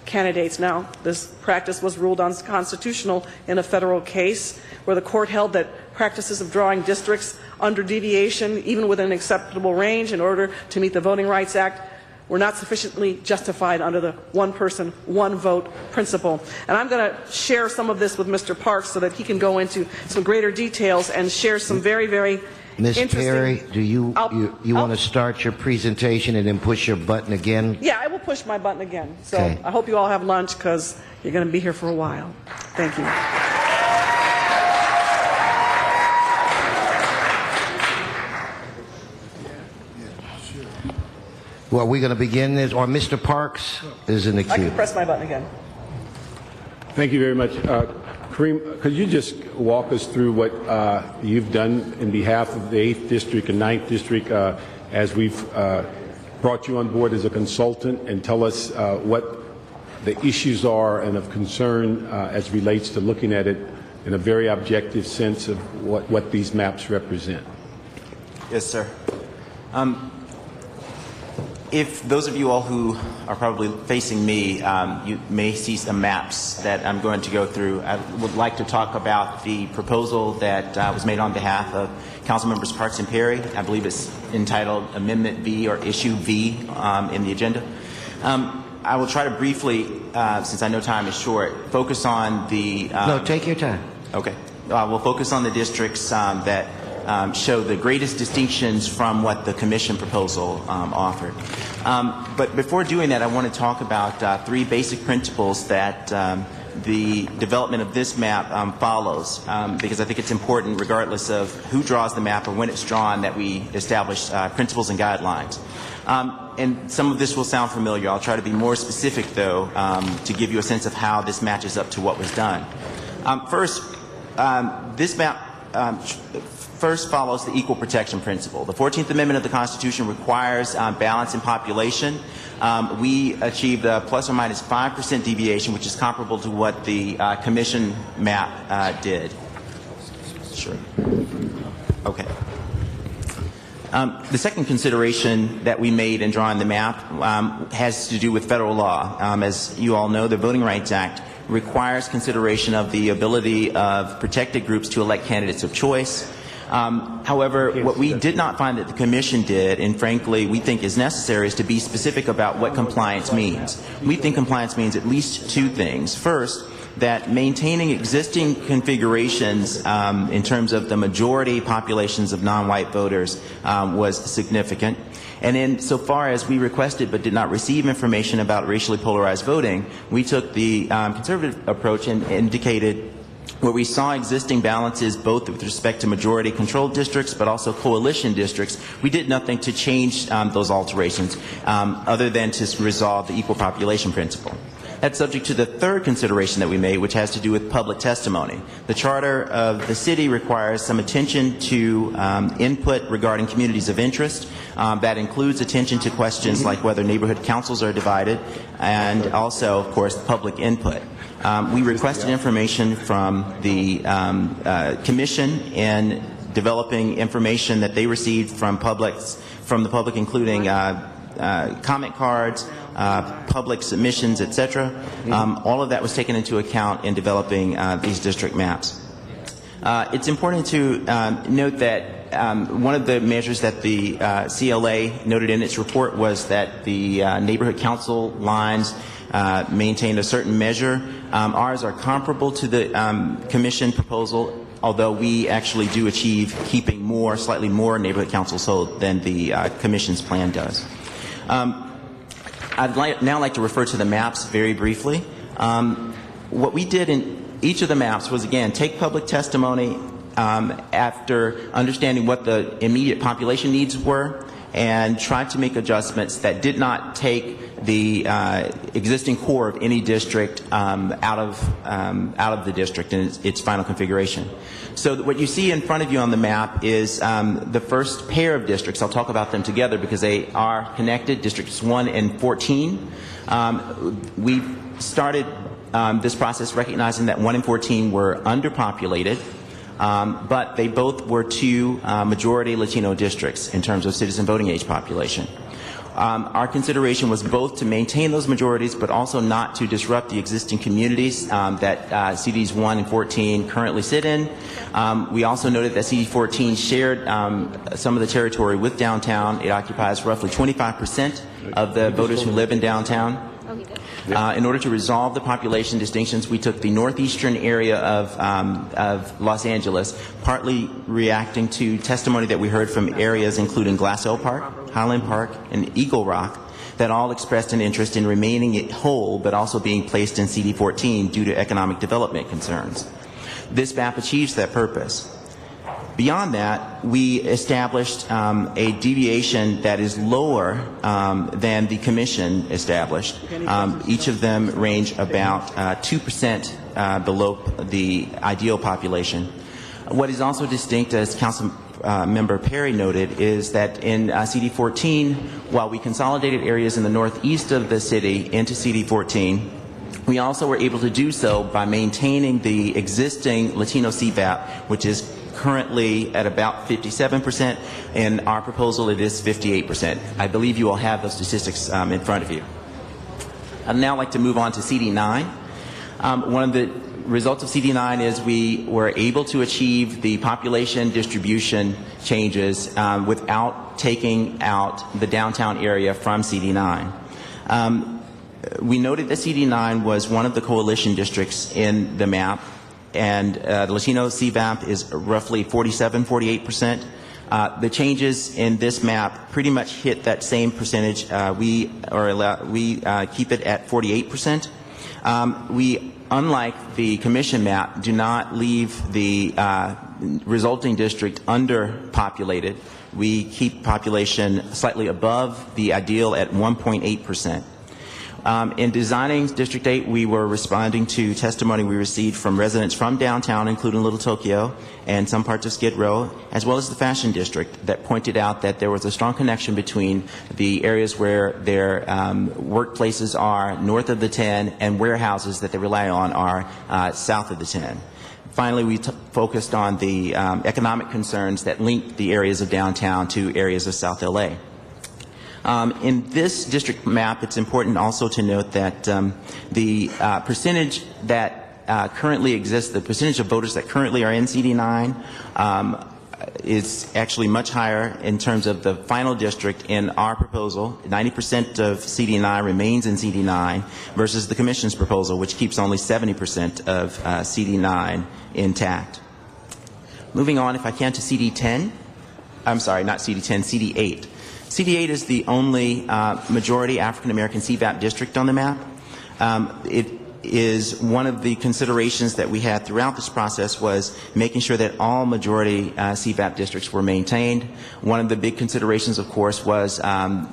candidates. Now, this practice was ruled unconstitutional in a federal case where the court held that practices of drawing districts under deviation, even within an acceptable range in order to meet the Voting Rights Act, were not sufficiently justified under the one person, one vote principle. And I'm going to share some of this with Mr. Parks so that he can go into some greater details and share some very, very Ms. interesting... Perry, do you want to start your presentation and then push your button again? Yeah, I will push my button again. So okay. I hope you all have lunch because you're going to be here for a while. Thank you. Well, are we going to begin this? Or Mr. Parks is in the queue. I can press my button again. Thank you very much. Kareem, could you just walk us through what you've done in behalf of the 8th District and 9th District as we've brought you on board as a consultant, and tell us what the issues are and of concern as relates to looking at it in a very objective sense of what these maps represent? Yes, sir. if those of you all who are probably facing me, you may see some maps that I'm going to go through. I would like to talk about the proposal that was made on behalf of Council Members Parks and Perry. I believe it's entitled Amendment V or Issue V in the agenda. I will try to briefly, since I know time is short, focus on the... No, take your time. Okay. We'll focus on the districts that show the greatest distinctions from what the Commission proposal offered. But before doing that, I want to talk about three basic principles that the development of this map follows, because I think it's important, regardless of who draws the map or when it's drawn, that we establish principles and guidelines. And some of this will sound familiar. I'll try to be more specific, though, to give you a sense of how this matches up to what was done. First, this map first follows the equal protection principle. The 14th Amendment of the Constitution requires balance in population. We achieved a plus or minus 5% deviation, which is comparable to what the Commission map did. Sure. Okay. The second consideration that we made in drawing the map has to do with federal law. As you all know, the Voting Rights Act requires consideration of the ability of protected groups to elect candidates of choice. However, what we did not find that the Commission did, and frankly we think is necessary, is to be specific about what compliance means. We think compliance means at least two things. First, that maintaining existing configurations in terms of the majority populations of non-white voters was significant. And in so far as we requested but did not receive information about racially polarized voting, we took the conservative approach and indicated where we saw existing balances both with respect to majority controlled districts but also coalition districts, we did nothing to change those alterations other than to resolve the equal population principle. That's subject to the third consideration that we made, which has to do with public testimony. The charter of the city requires some attention to input regarding communities of interest. That includes attention to questions like whether neighborhood councils are divided and also, of course, public input. We requested information from the Commission in developing information that they received from the public, including comment cards, public submissions, etc. All of that was taken into account in developing these district maps. It's important to note that one of the measures that the CLA noted in its report was that the neighborhood council lines maintained a certain measure. Ours are comparable to the Commission proposal, although we actually do achieve keeping slightly more neighborhood councils than the Commission's plan does. I'd now like to refer to the maps very briefly. What we did in each of the maps was, again, take public testimony after understanding what the immediate population needs were and try to make adjustments that did not take the existing core of any district out of the district in its final configuration. So what you see in front of you on the map is the first pair of districts. I'll talk about them together because they are connected, districts 1 and 14. We started this process recognizing that 1 and 14 were underpopulated, but they both were two majority Latino districts in terms of citizen voting age population. Our consideration was both to maintain those majorities but also not to disrupt the existing communities that CDs 1 and 14 currently sit in. We also noted that CD 14 shared some of the territory with downtown. It occupies roughly 25% of the voters who live in downtown. In order to resolve the population distinctions, we took the northeastern area of Los Angeles, partly reacting to testimony that we heard from areas including Glassell Park, Highland Park, and Eagle Rock, that all expressed an interest in remaining whole but also being placed in CD 14 due to economic development concerns. This map achieves that purpose. Beyond that, we established a deviation that is lower than the Commission established. Each of them range about 2% below the ideal population. What is also distinct, as Council Member Perry noted, is that in CD14, while we consolidated areas in the northeast of the city into CD14, we also were able to do so by maintaining the existing Latino CVAP, which is currently at about 57%. In our proposal, it is 58%. I believe you all have those statistics in front of you. I'd now like to move on to CD9. One of the results of CD9 is we were able to achieve the population distribution changes without taking out the downtown area from CD9. We noted that CD9 was one of the coalition districts in the map, and the Latino CVAP is roughly 47-48%. The changes in this map pretty much hit that same percentage. We keep it at 48%. We, unlike the commission map, do not leave the resulting district underpopulated. We keep population slightly above the ideal at 1.8%. In designing District 8, we were responding to testimony we received from residents from downtown, including Little Tokyo and some parts of Skid Row, as well as the Fashion District, that pointed out that there was a strong connection between the areas where their workplaces are north of the 10 and warehouses that they rely on are south of the 10. Finally, we focused on the economic concerns that link the areas of downtown to areas of South LA. In this district map, it's important also to note that the percentage that currently exists, the percentage of voters that currently are in CD9 is actually much higher in terms of the final district in our proposal. 90% of CD9 remains in CD9 versus the Commission's proposal, which keeps only 70% of CD9 intact. Moving on, if I can, to CD10. I'm sorry, not CD10, CD8. CD8 is the only majority African-American CVAP district on the map. It is one of the considerations that we had throughout this process was making sure that all majority CVAP districts were maintained. One of the big considerations, of course, was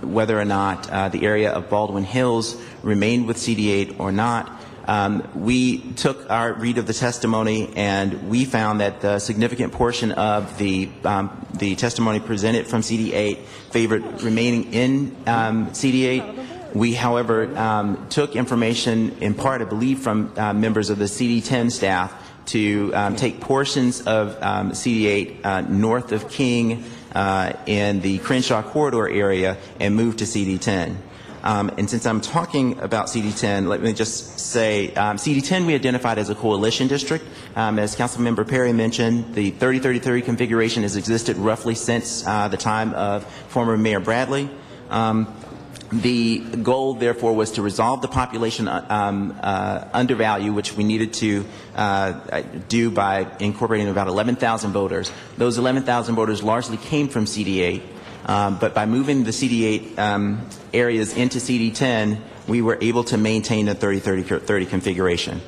whether or not the area of Baldwin Hills remained with CD8 or not. We took our read of the testimony and we found that the significant portion of the testimony presented from CD8 favored remaining in CD8. We, however, took information in part, I believe, from members of the CD10 staff to take portions of CD8 north of King in the Crenshaw Corridor area and move to CD10. And since I'm talking about CD10, let me just say CD10 we identified as a coalition district. As Councilmember Perry mentioned, the 30-30-30 configuration has existed roughly since the time of former Mayor Bradley. The goal, therefore, was to resolve the population undervalue, which we needed to do by incorporating about 11,000 voters. Those 11,000 voters largely came from CD8. But by moving the CD8 areas into CD10, we were able to maintain the 30-30-30 configuration.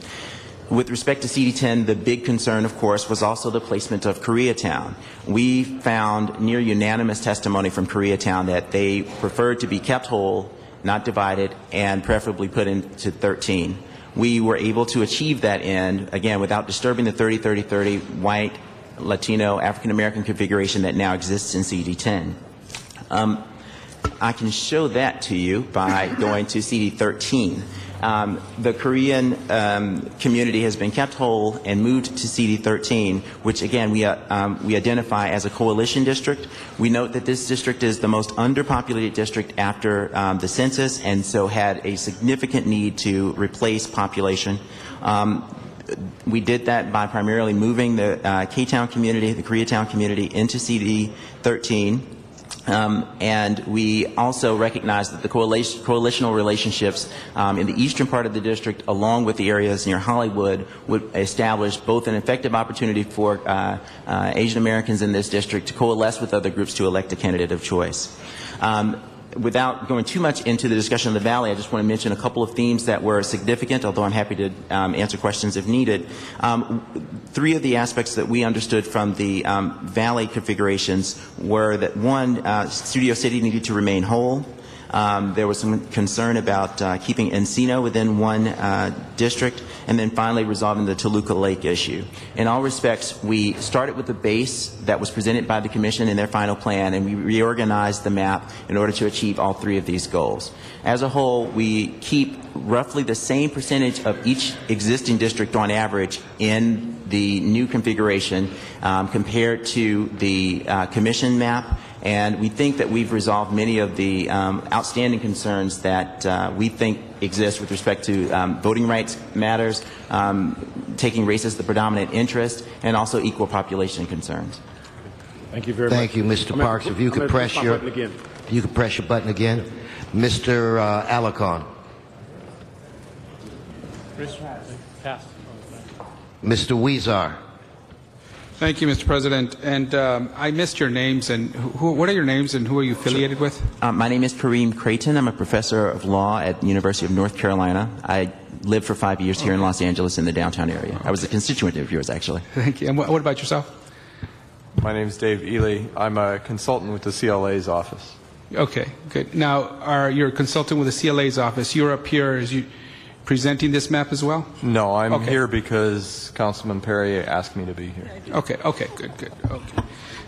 With respect to CD10, the big concern, of course, was also the placement of Koreatown. We found near unanimous testimony from Koreatown that they preferred to be kept whole, not divided, and preferably put into 13. We were able to achieve that end, again, without disturbing the 30-30-30 white, Latino, African-American configuration that now exists in CD10. I can show that to you by going to CD13. The Korean community has been kept whole and moved to CD13, which again we identify as a coalition district. We note that this district is the most underpopulated district after the census, and so had a significant need to replace population. We did that by primarily moving the K-Town community, the Koreatown community, into CD13. And we also recognize that the coalitional relationships in the eastern part of the district, along with the areas near Hollywood, would establish both an effective opportunity for Asian Americans in this district to coalesce with other groups to elect a candidate of choice. Without going too much into the discussion of the Valley, I just want to mention a couple of themes that were significant, although I'm happy to answer questions if needed. Three of the aspects that we understood from the Valley configurations were that, one, Studio City needed to remain whole. There was some concern about keeping Encino within one district, and then finally resolving the Toluca Lake issue. In all respects, we started with the base that was presented by the Commission in their final plan, and we reorganized the map in order to achieve all three of these goals. As a whole, we keep roughly the same percentage of each existing district on average in the new configuration compared to the Commission map, and we think that we've resolved many of the outstanding concerns that we think exist with respect to voting rights matters, taking race as the predominant interest, and also equal population concerns. Thank you very much. Thank you, Mr. Parks. If you could press your button again. Mr. Alarcon. Mr. Weezer. Thank you, Mr. President. And I missed your names. And what are your names and who are you affiliated with? My name is Kareem Creighton. I'm a professor of law at the University of North Carolina. I lived for 5 years here in Los Angeles in the downtown area. I was a constituent of yours, actually. Thank you. And what about yourself? My name is Dave Ely. I'm a consultant with the CLA's office. Okay, good. Now, you're a consultant with the CLA's office. You're up here as you presenting this map as well? No, I'm here because Councilman Perry asked me to be here. Okay, good. Okay.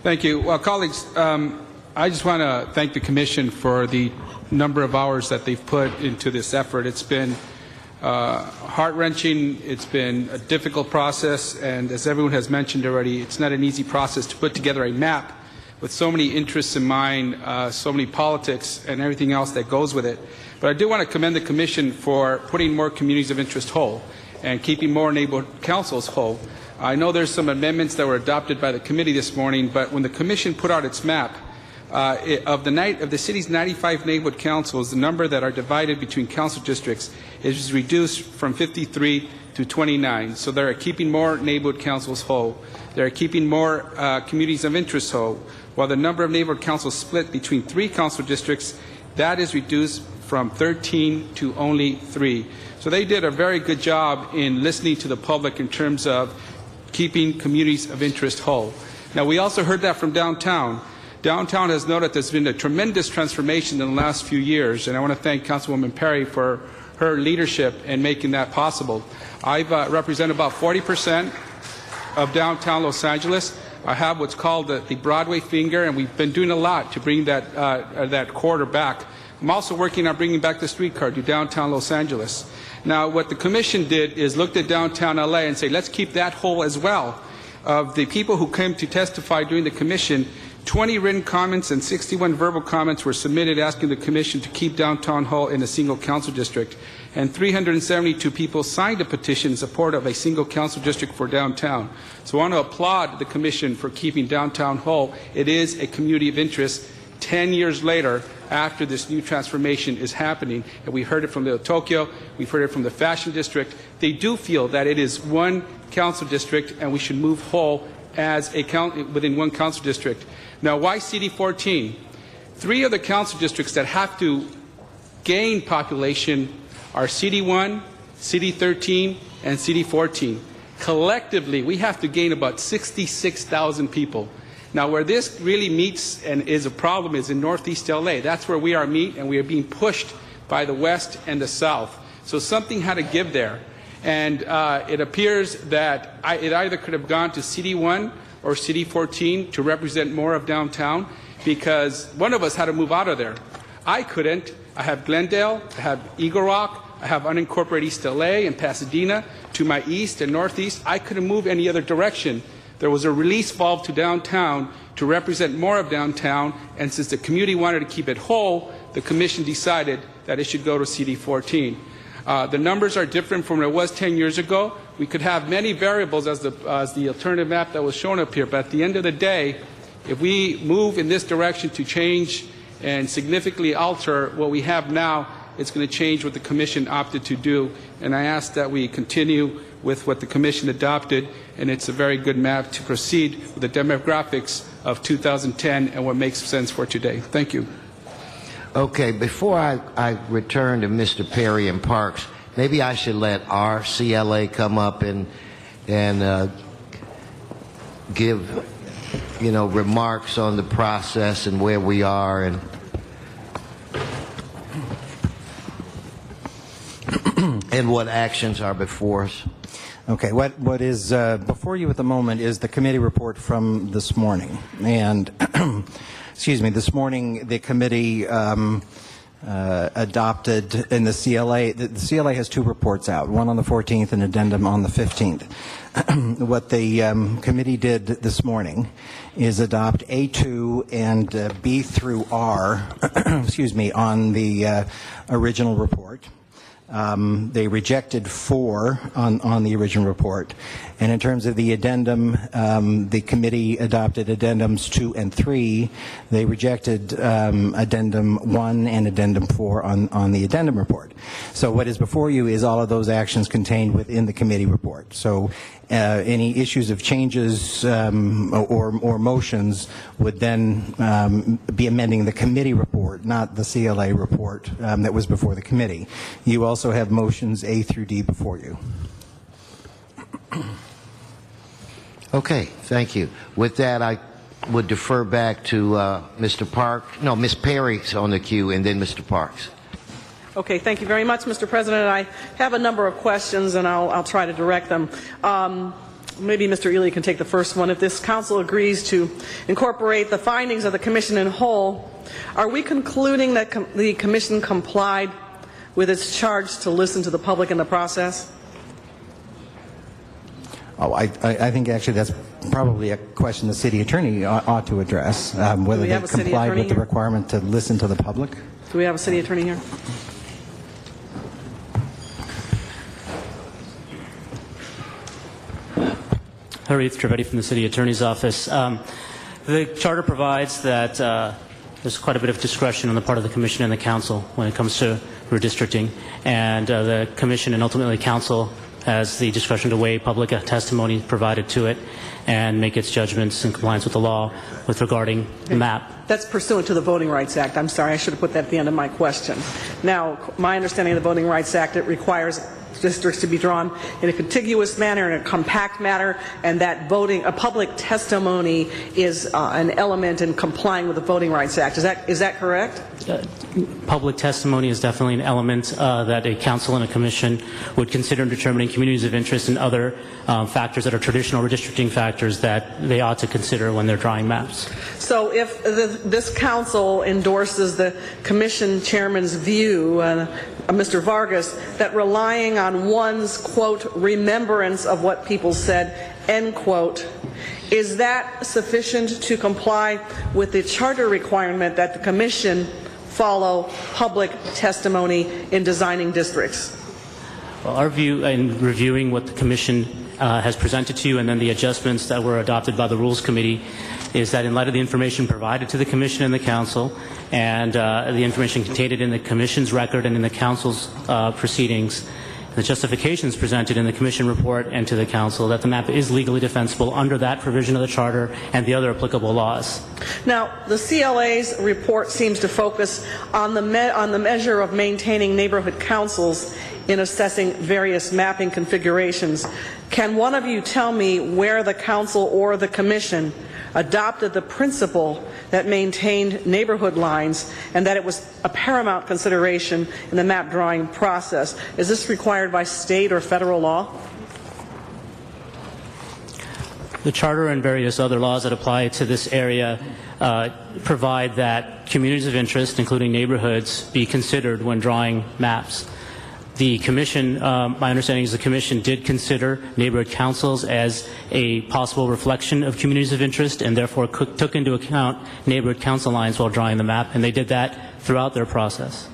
Thank you. Well, colleagues, I just want to thank the Commission for the number of hours that they've put into this effort. It's been heart-wrenching. It's been a difficult process, and as everyone has mentioned already, it's not an easy process to put together a map with so many interests in mind, so many politics, and everything else that goes with it. But I do want to commend the Commission for putting more communities of interest whole and keeping more neighborhood councils whole. I know there's some amendments that were adopted by the committee this morning, but when the Commission put out its map, of the city's 95 neighborhood councils, the number that are divided between council districts is reduced from 53 to 29. So they're keeping more neighborhood councils whole. They're keeping more communities of interest whole, while the number of neighborhood councils split between 3 council districts, that is reduced from 13 to only 3. So they did a very good job in listening to the public in terms of keeping communities of interest whole. Now, we also heard that from downtown. Downtown has noted there's been a tremendous transformation in the last few years, and I want to thank Councilwoman Perry for her leadership in making that possible. I've represented about 40% of downtown Los Angeles. I have what's called the Broadway finger, and we've been doing a lot to bring that corridor back. I'm also working on bringing back the streetcar to downtown Los Angeles. Now, what the Commission did is looked at downtown LA and say, let's keep that whole as well. Of the people who came to testify during the Commission, 20 written comments and 61 verbal comments were submitted asking the Commission to keep downtown whole in a single council district. And 372 people signed a petition in support of a single council district for downtown. So I want to applaud the Commission for keeping downtown whole. It is a community of interest 10 years later after this new transformation is happening. And we heard it from Little Tokyo, we've heard it from the Fashion District. They do feel that it is one council district and we should move whole as within one council district. Now, why CD14? 3 of the council districts that have to gain population are CD1, CD13, and CD14. Collectively, we have to gain about 66,000 people. Now, where this really meets and is a problem is in Northeast LA. That's where we are and we are being pushed by the West and the South. So something had to give there. And it appears that it either could have gone to CD1 or CD14 to represent more of downtown, because one of us had to move out of there. I couldn't. I have Glendale, I have Eagle Rock, I have unincorporated East LA and Pasadena to my east and northeast. I couldn't move any other direction. There was a release valve to downtown to represent more of downtown, and since the community wanted to keep it whole, the Commission decided that it should go to CD14. The numbers are different from what it was 10 years ago. We could have many variables as the alternative map that was shown up here, but at the end of the day, if we move in this direction to change and significantly alter what we have now, it's going to change what the Commission opted to do. And I ask that we continue with what the Commission adopted, and it's a very good map to proceed with the demographics of 2010 and what makes sense for today. Thank you. Okay, before I return to Mr. Perry and Parks, maybe I should let our CLA come up and give, remarks on the process and where we are. And and what actions are before us? Okay, what is before you at the moment is the committee report from this morning. And, excuse me, this morning the committee adopted in the CLA, the CLA has two reports out, one on the 14th and addendum on the 15th. What the committee did this morning is adopt A2 and B through R, excuse me, on the original report. They rejected 4 on the original report. And in terms of the addendum, the committee adopted addendums 2 and 3. They rejected addendum 1 and addendum 4 on the addendum report. So what is before you is all of those actions contained within the committee report. So any issues of changes or motions would then be amending the committee report, not the CLA report that was before the committee. You also have motions A through D before you. Okay, thank you. With that, I would defer back to Mr. Park. No, Ms. Perry's on the queue, and then Mr. Parks. Okay, thank you very much, Mr. President. I have a number of questions, and I'll try to direct them. Maybe Mr. Ely can take the first one. If this council agrees to incorporate the findings of the commission in whole, are we concluding that the commission complied with its charge to listen to the public in the process? Oh, I think actually that's probably a question the city attorney ought to address, whether they complied with the requirement to listen to the public. Do we have a city attorney here? Harith Trivedi from the City Attorney's Office. The charter provides that there's quite a bit of discretion on the part of the Commission and the Council when it comes to redistricting, and the Commission and ultimately Council has the discretion to weigh public testimony provided to it and make its judgments in compliance with the law with regarding the map. That's pursuant to the Voting Rights Act. I'm sorry, I should have put that at the end of my question. Now, my understanding of the Voting Rights Act, it requires districts to be drawn in a contiguous manner, in a compact manner, and that voting, a public testimony is an element in complying with the Voting Rights Act. Is that correct? Public testimony is definitely an element that a council and a commission would consider in determining communities of interest and other factors that are traditional redistricting factors that they ought to consider when they're drawing maps. So if this council endorses the commission chairman's view, Mr. Vargas, that relying on one's, quote, remembrance of what people said, end quote, is that sufficient to comply with the charter requirement that the commission follow public testimony in designing districts? Well, our view in reviewing what the Commission has presented to you and then the adjustments that were adopted by the Rules Committee is that in light of the information provided to the Commission and the Council and the information contained in the Commission's record and in the Council's proceedings, the justifications presented in the Commission report and to the Council that the map is legally defensible under that provision of the Charter and the other applicable laws. Now, the CLA's report seems to focus on the measure of maintaining neighborhood councils in assessing various mapping configurations. Can one of you tell me where the Council or the Commission adopted the principle that maintained neighborhood lines and that it was a paramount consideration in the map drawing process? Is this required by state or federal law? The Charter and various other laws that apply to this area provide that communities of interest, including neighborhoods, be considered when drawing maps. The Commission, my understanding is the Commission did consider neighborhood councils as a possible reflection of communities of interest and therefore took into account neighborhood council lines while drawing the map, and they did that throughout their process.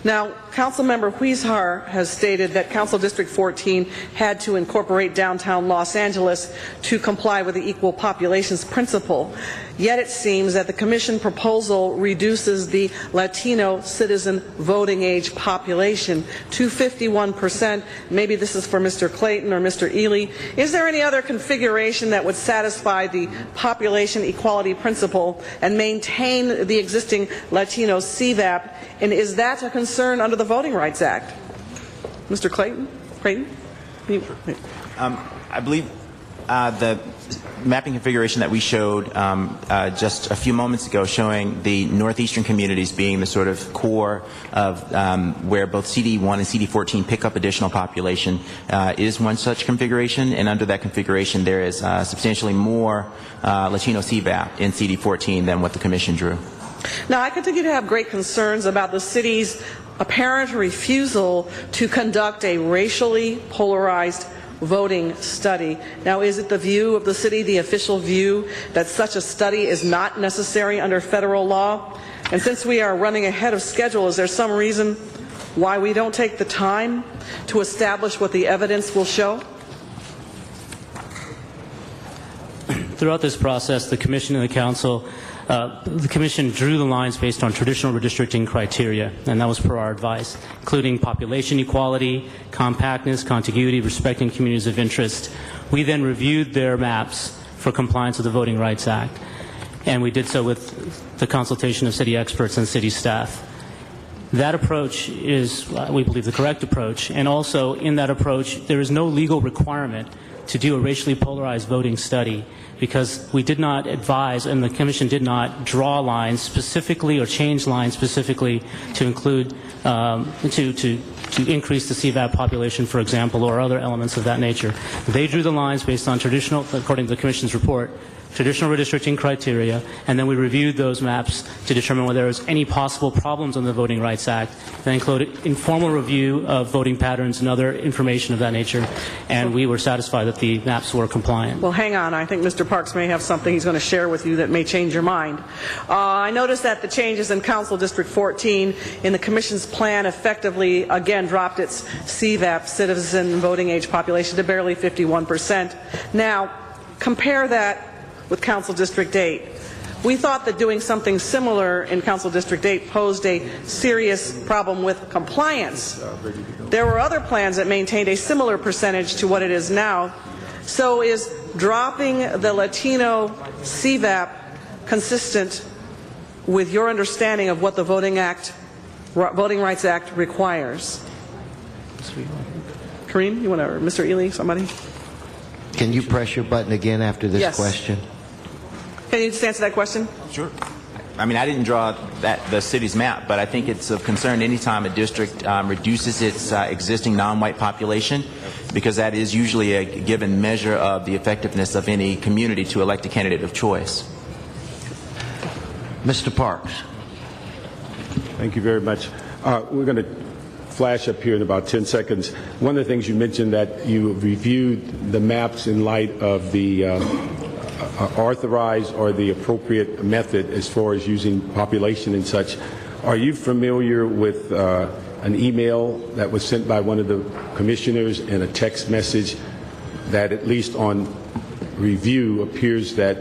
Now, Councilmember Huizar has stated that Council District 14 had to incorporate downtown Los Angeles to comply with the equal populations principle. Yet it seems that the Commission proposal reduces the Latino citizen voting age population to 51%. Maybe this is for Mr. Clayton or Mr. Ely. Is there any other configuration that would satisfy the population equality principle and maintain the existing Latino CVAP? And is that a concern under the Voting Rights Act? Mr. Clayton? I believe the mapping configuration that we showed just a few moments ago, showing the northeastern communities being the sort of core of where both CD1 and CD14 pick up additional population, is one such configuration. And under that configuration, there is substantially more Latino CVAP in CD14 than what the Commission drew. Now, I continue to have great concerns about the city's apparent refusal to conduct a racially polarized voting study. Now, is it the view of the city, the official view, that such a study is not necessary under federal law? And since we are running ahead of schedule, is there some reason why we don't take the time to establish what the evidence will show? Throughout this process, the Commission and the Council, the Commission drew the lines based on traditional redistricting criteria, and that was per our advice, including population equality, compactness, contiguity, respecting communities of interest. We then reviewed their maps for compliance with the Voting Rights Act, and we did so with the consultation of city experts and city staff. That approach is, we believe, the correct approach, and also in that approach, there is no legal requirement to do a racially polarized voting study, because we did not advise and the Commission did not draw lines specifically or change lines specifically to include, to increase the CVAP population, for example, or other elements of that nature. They drew the lines based on traditional, according to the Commission's report, traditional redistricting criteria, and then we reviewed those maps to determine whether there was any possible problems on the Voting Rights Act. That included informal review of voting patterns and other information of that nature, and we were satisfied that the maps were compliant. Well, hang on. I think Mr. Parks may have something he's going to share with you that may change your mind. I noticed that the changes in Council District 14 in the Commission's plan effectively, again, dropped its CVAP, citizen voting age population, to barely 51%. Now, compare that with Council District 8. We thought that doing something similar in Council District 8 posed a serious problem with compliance. There were other plans that maintained a similar percentage to what it is now. So is dropping the Latino CVAP consistent with your understanding of what the Voting Rights Act requires? Kareem, you want to, or Mr. Ely, somebody? Can you press your button again after this question? Can you just answer that question? Sure. I mean, I didn't draw the city's map, but I think it's of concern anytime a district reduces its existing non-white population, because that is usually a given measure of the effectiveness of any community to elect a candidate of choice. Mr. Parks. Thank you very much. We're going to flash up here in about 10 seconds. One of the things you mentioned that you reviewed the maps in light of the authorized or the appropriate method as far as using population and such. Are you familiar with an email that was sent by one of the commissioners and a text message that, at least on review, appears that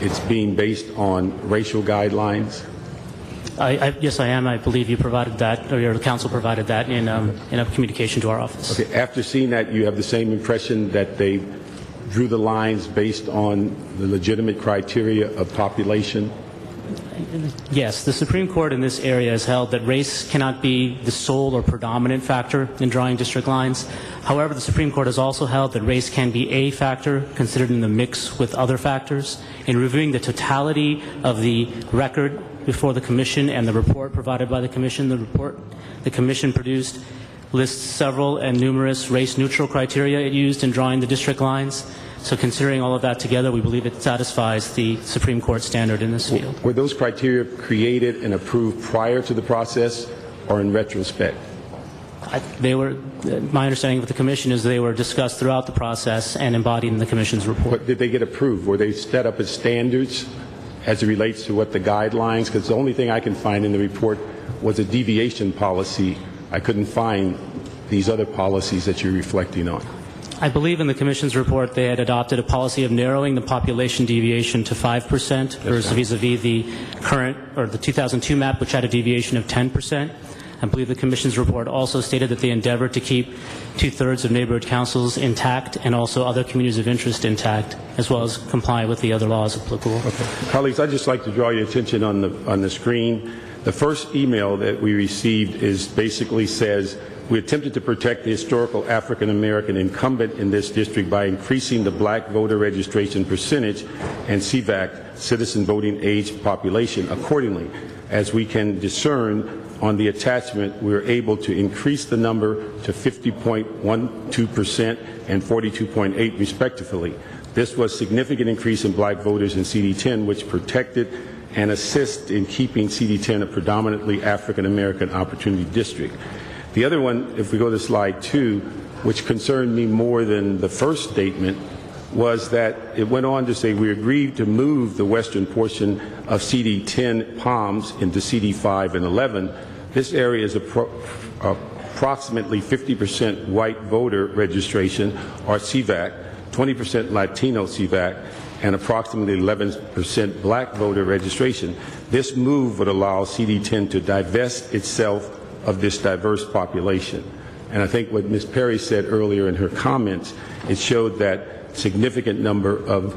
it's being based on racial guidelines? Yes, I am. I believe you provided that, or your council provided that in a communication to our office. Okay. After seeing that, you have the same impression that they drew the lines based on the legitimate criteria of population? Yes, the Supreme Court in this area has held that race cannot be the sole or predominant factor in drawing district lines. However, the Supreme Court has also held that race can be a factor considered in the mix with other factors. In reviewing the totality of the record before the Commission and the report provided by the Commission, the report the Commission produced lists several and numerous race-neutral criteria it used in drawing the district lines. So considering all of that together, we believe it satisfies the Supreme Court standard in this field. Were those criteria created and approved prior to the process or in retrospect? They were, my understanding of the Commission is they were discussed throughout the process and embodied in the Commission's report. But did they get approved? Were they set up as standards as it relates to what the guidelines? Because the only thing I can find in the report was a deviation policy. I couldn't find these other policies that you're reflecting on. I believe in the Commission's report they had adopted a policy of narrowing the population deviation to 5% vis-a-vis the current, or the 2002 map, which had a deviation of 10%. I believe the Commission's report also stated that they endeavored to keep 2/3 of neighborhood councils intact and also other communities of interest intact, as well as comply with the other laws applicable. Okay. Colleagues, I'd just like to draw your attention on the screen. The first email that we received basically says We attempted to protect the historical African American incumbent in this district by increasing the black voter registration percentage and CVAC, citizen voting age population, accordingly. As we can discern on the attachment, we were able to increase the number to 50.12% and 42.8% respectively. This was a significant increase in black voters in CD10, which protected and assist in keeping CD10 a predominantly African American opportunity district. The other one, if we go to slide 2, which concerned me more than the first statement, was that it went on to say we agreed to move the western portion of CD10 Palms into CD5 and 11. This area is approximately 50% white voter registration, or CVAC, 20% Latino CVAC, and approximately 11% black voter registration. This move would allow CD10 to divest itself of this diverse population. And I think what Ms. Perry said earlier in her comments, it showed that significant number of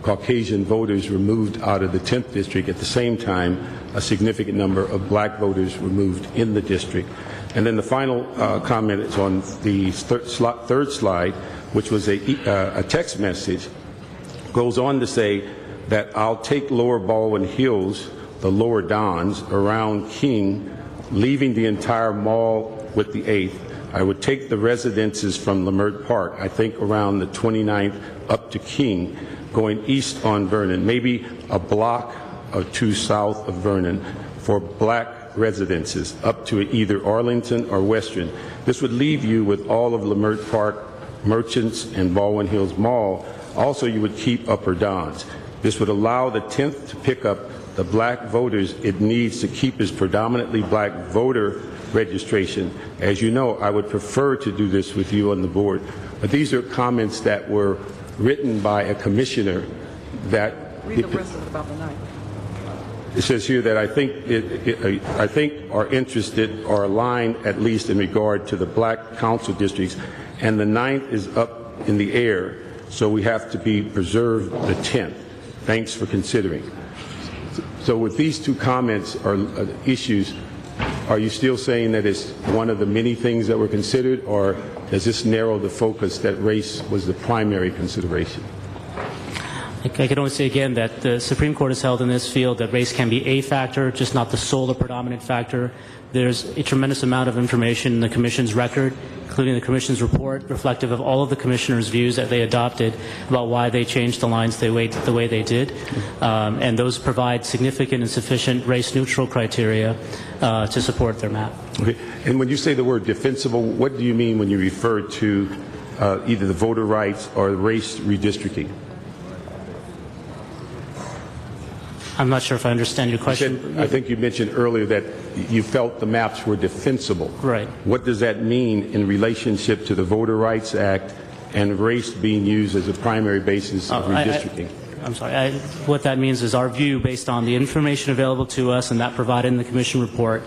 Caucasian voters were moved out of the 10th district. At the same time, a significant number of black voters were moved in the district. And then the final comment is on the third slide, which was a text message, goes on to say that I'll take Lower Baldwin Hills, the Lower Dons, around King, leaving the entire mall with the 8th. I would take the residences from Leimert Park, I think around the 29th up to King, going east on Vernon, maybe a block or two south of Vernon for black residences up to either Arlington or Western. This would leave you with all of Leimert Park, Merchants, and Baldwin Hills Mall. Also, you would keep Upper Dons. This would allow the 10th to pick up the black voters it needs to keep its predominantly black voter registration. As you know, I would prefer to do this with you on the board, but these are comments that were written by a commissioner that... Read the rest of it about the night. It says here that I think are interested or aligned, at least in regard to the black council districts, and the 9th is up in the air, so we have to preserve the 10th. Thanks for considering. So with these two comments or issues, are you still saying that it's one of the many things that were considered, or does this narrow the focus that race was the primary consideration? I can only say again that the Supreme Court has held in this field that race can be a factor, just not the sole or predominant factor. There's a tremendous amount of information in the Commission's record, including the Commission's report, reflective of all of the Commissioners' views that they adopted about why they changed the lines the way they did. And those provide significant and sufficient race-neutral criteria to support their map. Okay. And when you say the word defensible, what do you mean when you refer to either the voter rights or race redistricting? I'm not sure if I understand your question. I think you mentioned earlier that you felt the maps were defensible. Right. What does that mean in relationship to the Voter Rights Act and race being used as a primary basis of redistricting? I'm sorry. What that means is our view, based on the information available to us and that provided in the Commission report,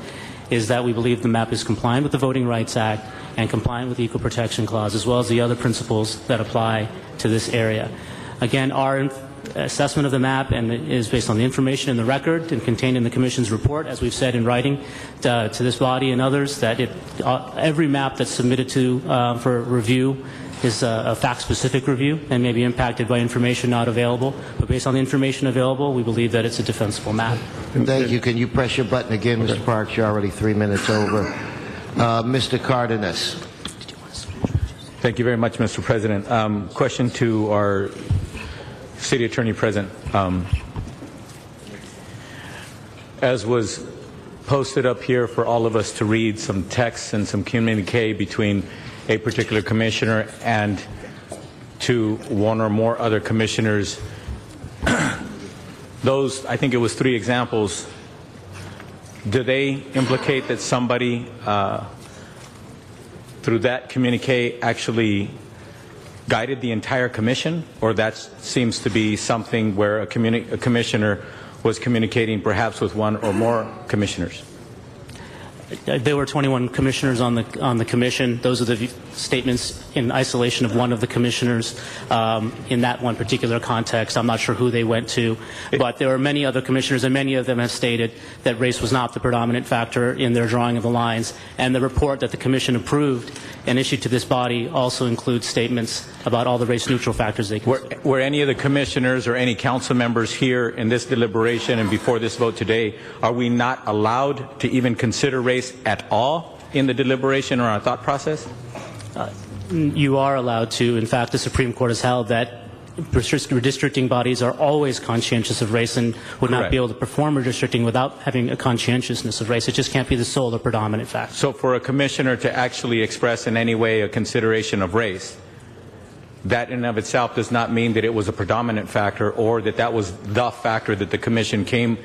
is that we believe the map is compliant with the Voting Rights Act and compliant with the Equal Protection Clause, as well as the other principles that apply to this area. Again, our assessment of the map is based on the information in the record and contained in the Commission's report, as we've said in writing to this body and others, that every map that's submitted for review is a fact-specific review and may be impacted by information not available. But based on the information available, we believe that it's a defensible map. Thank you. Can you press your button again, Mr. Parks? You're already 3 minutes over. Mr. Cardenas. Thank you very much, Mr. President. Question to our City Attorney present. As was posted up here for all of us to read, some text and some communique between a particular commissioner and to one or more other commissioners. Those, I think it was 3 examples. Do they implicate that somebody through that communique actually guided the entire commission, or that seems to be something where a commissioner was communicating perhaps with one or more commissioners? There were 21 commissioners on the commission. Those are the statements in isolation of one of the commissioners in that one particular context. I'm not sure who they went to, but there were many other commissioners, and many of them have stated that race was not the predominant factor in their drawing of the lines. And the report that the commission approved and issued to this body also includes statements about all the race-neutral factors they consider. Were any of the commissioners or any council members here in this deliberation and before this vote today, are we not allowed to even consider race at all in the deliberation or our thought process? You are allowed to. In fact, the Supreme Court has held that redistricting bodies are always conscientious of race and would not be able to perform redistricting without having a conscientiousness of race. It just can't be the sole or predominant factor. So for a commissioner to actually express in any way a consideration of race, that in and of itself does not mean that it was a predominant factor or that that was the factor that the commission came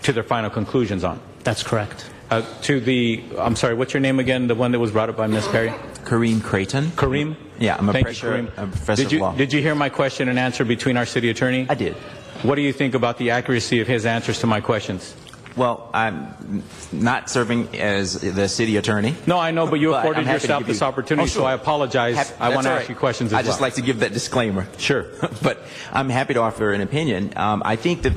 to their final conclusions on. That's correct. I'm sorry, what's your name again, the one that was brought up by Ms. Perry? Kareem Creighton. Kareem? Yeah, I'm a professor of law. Did you hear my question and answer between our city attorney? I did. What do you think about the accuracy of his answers to my questions? Well, I'm not serving as the city attorney. No, I know, but you afforded yourself this opportunity, so I apologize. I want to ask you questions as well. I just like to give that disclaimer. Sure. But I'm happy to offer an opinion. I think that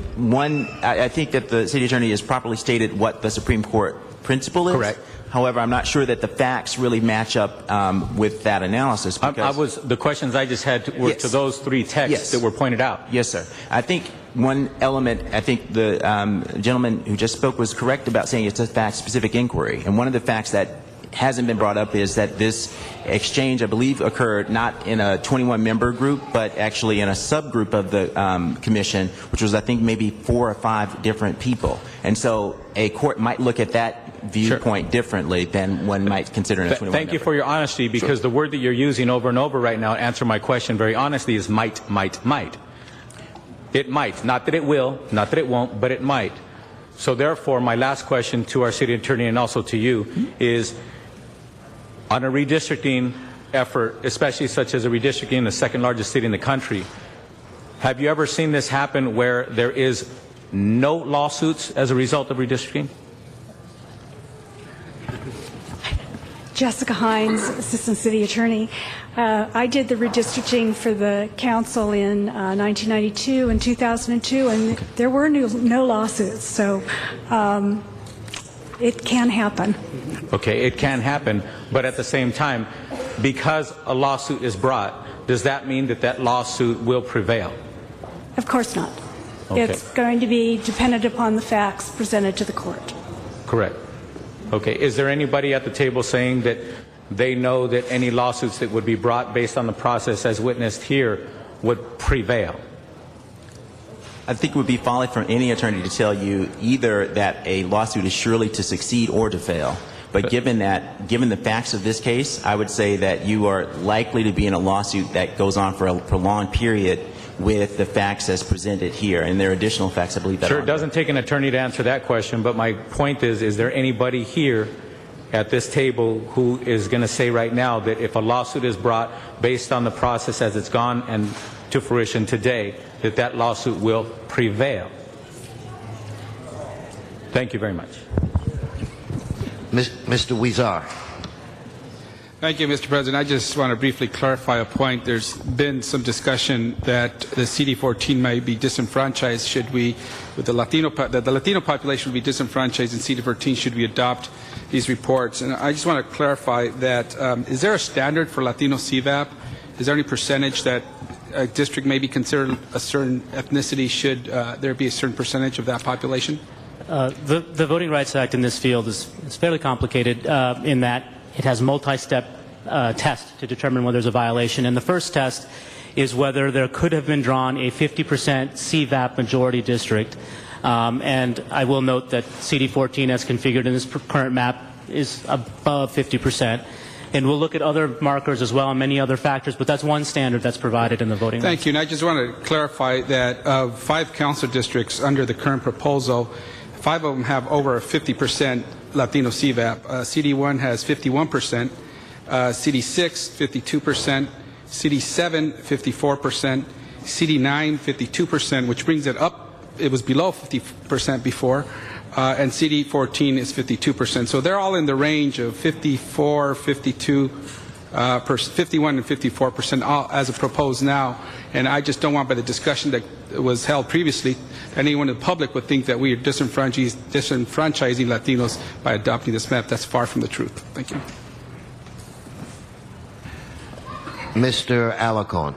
the city attorney has properly stated what the Supreme Court principle is. Correct. However, I'm not sure that the facts really match up with that analysis. The questions I just had were to those three texts that were pointed out. Yes, sir. I think one element, I think the gentleman who just spoke was correct about saying it's a fact-specific inquiry. And one of the facts that hasn't been brought up is that this exchange, I believe, occurred not in a 21-member group, but actually in a subgroup of the commission, which was, I think, maybe 4 or 5 different people. And so a court might look at that viewpoint differently than one might consider in a 21-member. Thank you for your honesty, because the word that you're using over and over right now to answer my question very honestly is might. It might. Not that it will, not that it won't, but it might. So therefore, my last question to our city attorney and also to you is, on a redistricting effort, especially such as a redistricting in the second largest city in the country, have you ever seen this happen where there is no lawsuits as a result of redistricting? Jessica Hines, Assistant City Attorney. I did the redistricting for the council in 1992 and 2002, and there were no lawsuits, so it can happen. Okay, it can happen, but at the same time, because a lawsuit is brought, does that mean that that lawsuit will prevail? Of course not. Okay. It's going to be dependent upon the facts presented to the court. Correct. Okay, is there anybody at the table saying that they know that any lawsuits that would be brought based on the process as witnessed here would prevail? I think it would be folly for any attorney to tell you either that a lawsuit is surely to succeed or to fail. But given the facts of this case, I would say that you are likely to be in a lawsuit that goes on for a prolonged period with the facts as presented here. And there are additional facts, I believe, that Sure, it doesn't take an attorney to answer that question, but my point is there anybody here at this table who is going to say right now that if a lawsuit is brought based on the process as it's gone and to fruition today, that that lawsuit will prevail? Thank you very much. Mr. Huizar. Thank you, Mr. President. I just want to briefly clarify a point. There's been some discussion that the CD14 may be disenfranchised. Should we, with the Latino population would be disenfranchised in CD14, should we adopt these reports? And I just want to clarify that, is there a standard for Latino CVAP? Is there any percentage that a district may be considered a certain ethnicity? Should there be a certain percentage of that population? The Voting Rights Act in this field is fairly complicated in that it has a multi-step test to determine whether there's a violation. And the first test is whether there could have been drawn a 50% CVAP majority district. And I will note that CD14 as configured in this current map is above 50%. And we'll look at other markers as well and many other factors, but that's one standard that's provided in the voting. Thank you. And I just want to clarify that of 5 council districts under the current proposal, 5 of them have over 50% Latino CVAP. CD1 has 51%, CD6 52%, CD7 54%, CD9 52%, which brings it up it was below 50% before, and CD 14 is 52%. So they're all in the range of 54, 52, 51 and 54% as proposed now. And I just don't want, by the discussion that was held previously, anyone in the public would think that we are disenfranchising Latinos by adopting this map. That's far from the truth. Thank you. Mr. Alarcon.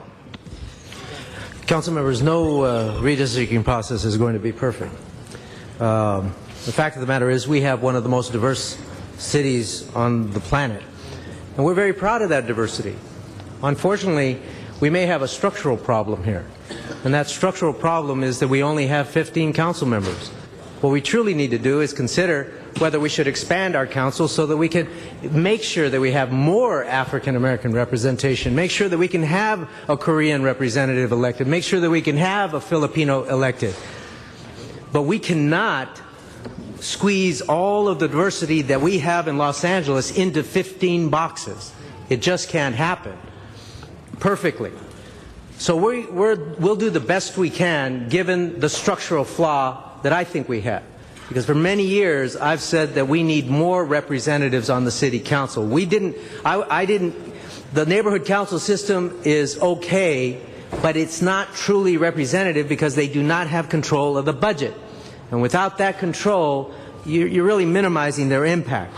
Council members, no redistricting process is going to be perfect. The fact of the matter is we have one of the most diverse cities on the planet, and we're very proud of that diversity. Unfortunately, we may have a structural problem here, and that structural problem is that we only have 15 council members. What we truly need to do is consider whether we should expand our council so that we can make sure that we have more African American representation, make sure that we can have a Korean representative elected, make sure that we can have a Filipino elected. But we cannot squeeze all of the diversity that we have in Los Angeles into 15 boxes. It just can't happen perfectly. So we'll do the best we can given the structural flaw that I think we have. Because for many years I've said that we need more representatives on the city council. The neighborhood council system is okay, but it's not truly representative because they do not have control of the budget. And without that control, you're really minimizing their impact.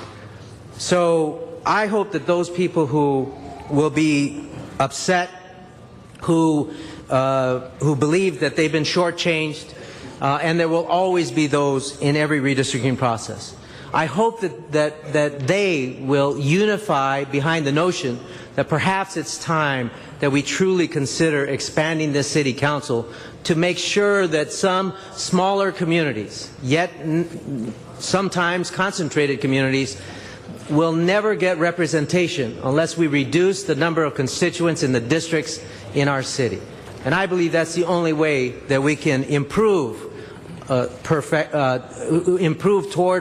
So I hope that those people who will be upset, who believe that they've been shortchanged, and there will always be those in every redistricting process. I hope that they will unify behind the notion that perhaps it's time that we truly consider expanding this city council to make sure that some smaller communities, yet sometimes concentrated communities, will never get representation unless we reduce the number of constituents in the districts in our city. And I believe that's the only way that we can improve toward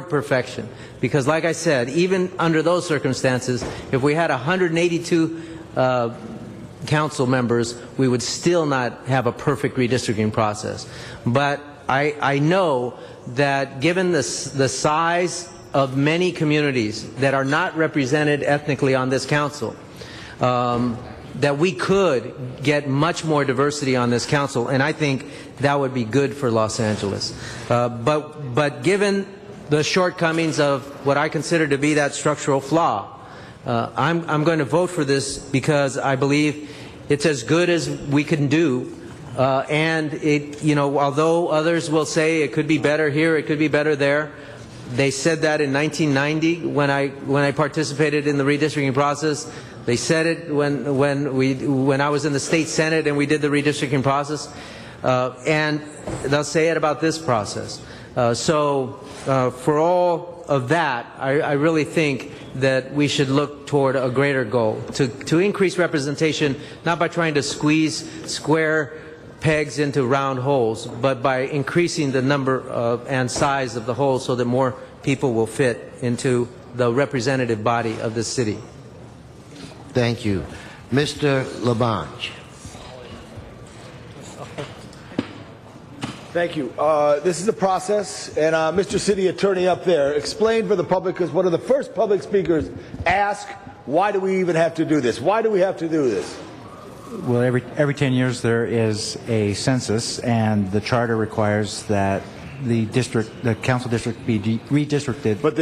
perfection. Because like I said, even under those circumstances, if we had 182 council members, we would still not have a perfect redistricting process. But I know that given the size of many communities that are not represented ethnically on this council, that we could get much more diversity on this council, and I think that would be good for Los Angeles. But given the shortcomings of what I consider to be that structural flaw, I'm going to vote for this because I believe it's as good as we can do. And although others will say it could be better here, it could be better there, they said that in 1990 when I participated in the redistricting process. They said it when I was in the state senate and we did the redistricting process, and they'll say it about this process. For all of that, I really think that we should look toward a greater goal to increase representation, not by trying to squeeze square pegs into round holes, but by increasing the number and size of the holes so that more people will fit into the representative body of the city. Thank you. Mr. Labange. Thank you. This is a process, and Mr. City Attorney up there, explain for the public, because one of the first public speakers asked, why do we even have to do this? Why do we have to do this? Well, every 10 years there is a census, and the charter requires that the council district be redistricted. But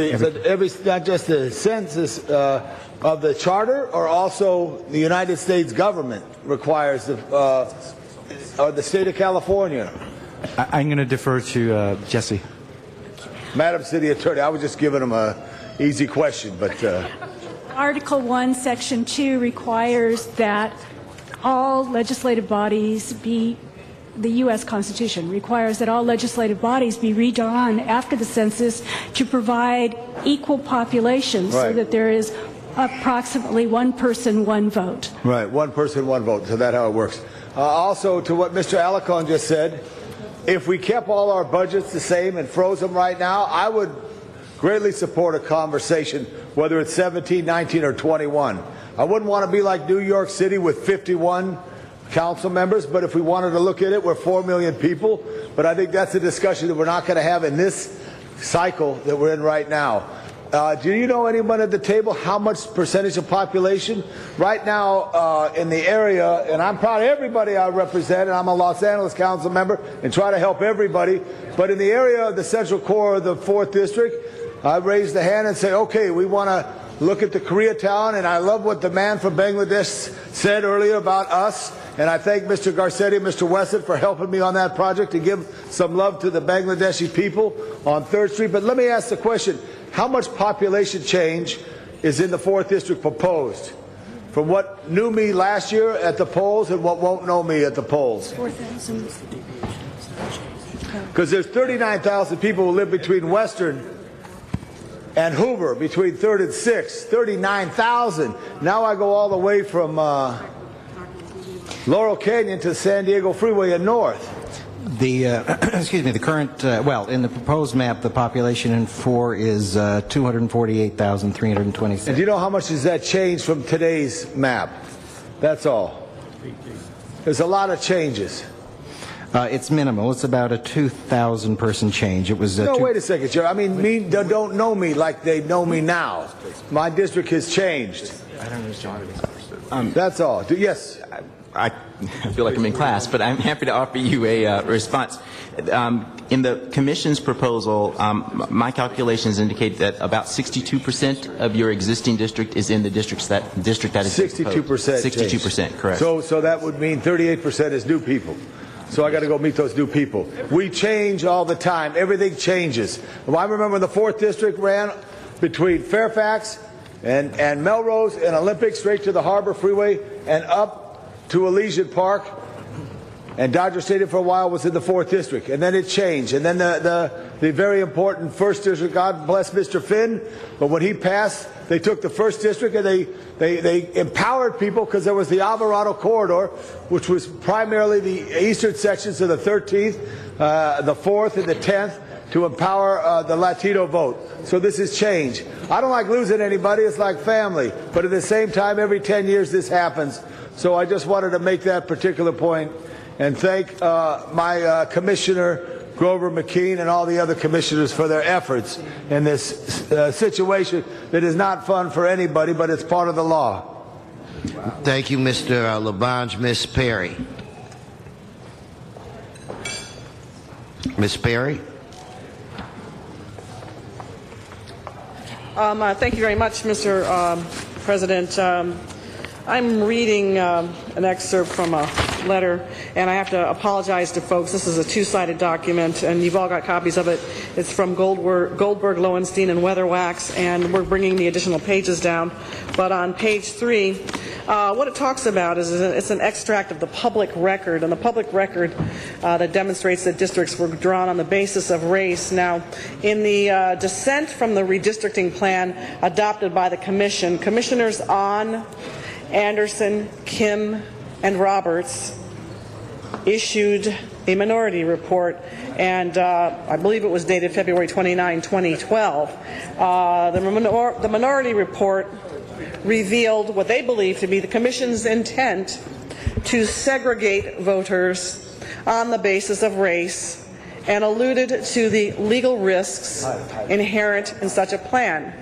not just the census of the charter, or also the United States government requires or the state of California? I'm going to defer to Jesse. Madam City Attorney, I was just giving him an easy question, but... Article 1, Section 2 requires that all legislative bodies be, the U.S. Constitution requires that all legislative bodies be redrawn after the census to provide equal population, right, so that there is approximately one person, one vote. Right, one person, one vote. So that's how it works. Also, to what Mr. Alarcon just said, if we kept all our budgets the same and froze them right now, I would greatly support a conversation, whether it's 17, 19, or 21. I wouldn't want to be like New York City with 51 council members, but if we wanted to look at it, we're 4 million people. But I think that's a discussion that we're not going to have in this cycle that we're in right now. Do you know anyone at the table how much percentage of population? Right now in the area, and I'm proud of everybody I represent, and I'm a Los Angeles council member and try to help everybody, but in the area of the central core of the 4th District, I raised the hand and say, okay, we want to look at the Koreatown, and I love what the man from Bangladesh said earlier about us, and I thank Mr. Garcetti and Mr. Wessett for helping me on that project to give some love to the Bangladeshi people on 3rd Street. But let me ask the question, how much population change is in the 4th District proposed? From what knew me last year at the polls and what won't know me at the polls? 4,000. Because there's 39,000 people who live between Western and Hoover, between 3rd and 6th. 39,000. Now I go all the way from Laurel Canyon to San Diego Freeway and north. The excuse me, the current well, in the proposed map, the population in 4 is 248,326. And do you know how much has that changed from today's map? That's all. There's a lot of changes. It's minimal. It's about a 2,000 person change. It was no, wait a second, Joe. I mean, they don't know me like they know me now. My district has changed. I don't understand. That's all. Yes. I feel like I'm in class, but I'm happy to offer you a response. In the Commission's proposal, my calculations indicate that about 62% of your existing district is in the district that is 62%. 62%, correct. So that would mean 38% is new people. So I got to go meet those new people. We change all the time. Everything changes. Well, I remember when the 4th District ran between Fairfax and Melrose and Olympic straight to the Harbor Freeway and up to Elysian Park, and Dodger Stadium for a while was in the 4th District, and then it changed, and then the very important 1st District, God bless Mr. Finn, but when he passed, they took the 1st District and they empowered people because there was the Alvarado Corridor, which was primarily the eastern sections of the 13th, the 4th, and the 10th, to empower the Latino vote. So this is change. I don't like losing anybody, it's like family, but at the same time, every 10 years this happens. So I just wanted to make that particular point and thank my Commissioner Grover McKean and all the other commissioners for their efforts in this situation that is not fun for anybody, but it's part of the law. Thank you, Mr. Labange. Ms. Perry. Ms. Perry. Thank you very much, Mr. President. I'm reading an excerpt from a letter, and I have to apologize to folks. This is a two-sided document, and you've all got copies of it. It's from Goldberg, Lowenstein, and Weatherwax, and we're bringing the additional pages down. But on page 3, what it talks about is it's an extract of the public record, and the public record that demonstrates that districts were drawn on the basis of race. Now, in the dissent from the redistricting plan adopted by the Commission, Commissioners On, Anderson, Kim, and Roberts issued a minority report, and I believe it was dated February 29, 2012. The minority report revealed what they believed to be the Commission's intent to segregate voters on the basis of race and alluded to the legal risks inherent in such a plan.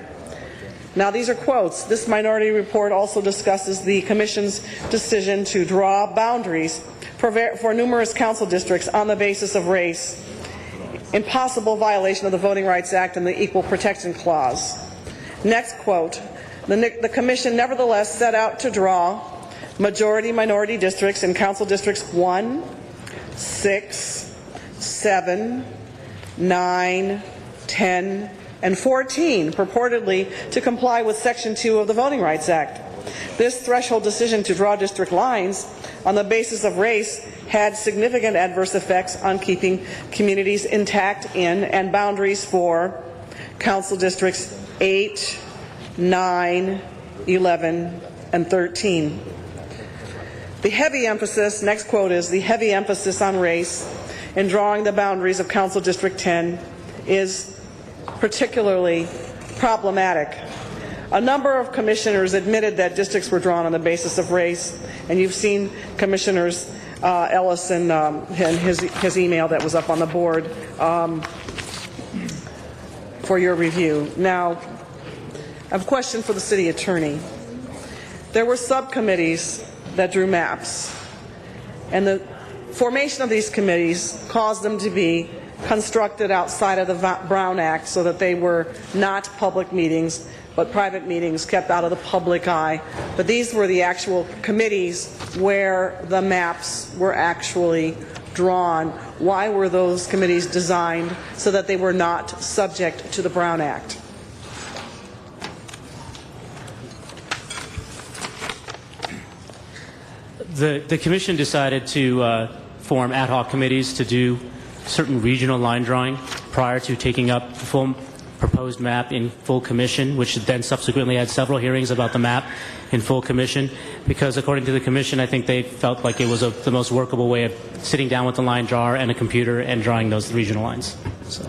Now, these are quotes. This minority report also discusses the Commission's decision to draw boundaries for numerous council districts on the basis of race, in possible violation of the Voting Rights Act and the Equal Protection Clause. Next quote, the Commission nevertheless set out to draw majority-minority districts in council districts 1, 6, 7, 9, 10, and 14, purportedly to comply with Section 2 of the Voting Rights Act. This threshold decision to draw district lines on the basis of race had significant adverse effects on keeping communities intact in and boundaries for council districts 8, 9, 11, and 13. The heavy emphasis, next quote is, the heavy emphasis on race in drawing the boundaries of Council District 10 is particularly problematic. A number of commissioners admitted that districts were drawn on the basis of race, and you've seen Commissioners Ellison and his email that was up on the board for your review. Now, I have a question for the city attorney. There were subcommittees that drew maps, and the formation of these committees caused them to be constructed outside of the Brown Act so that they were not public meetings, but private meetings kept out of the public eye. But these were the actual committees where the maps were actually drawn. Why were those committees designed so that they were not subject to the Brown Act? The commission decided to form ad hoc committees to do certain regional line drawing prior to taking up the full proposed map in full commission, which then subsequently had several hearings about the map in full commission, because according to the commission, I think they felt like it was the most workable way of sitting down with the line drawer and a computer and drawing those regional lines. So.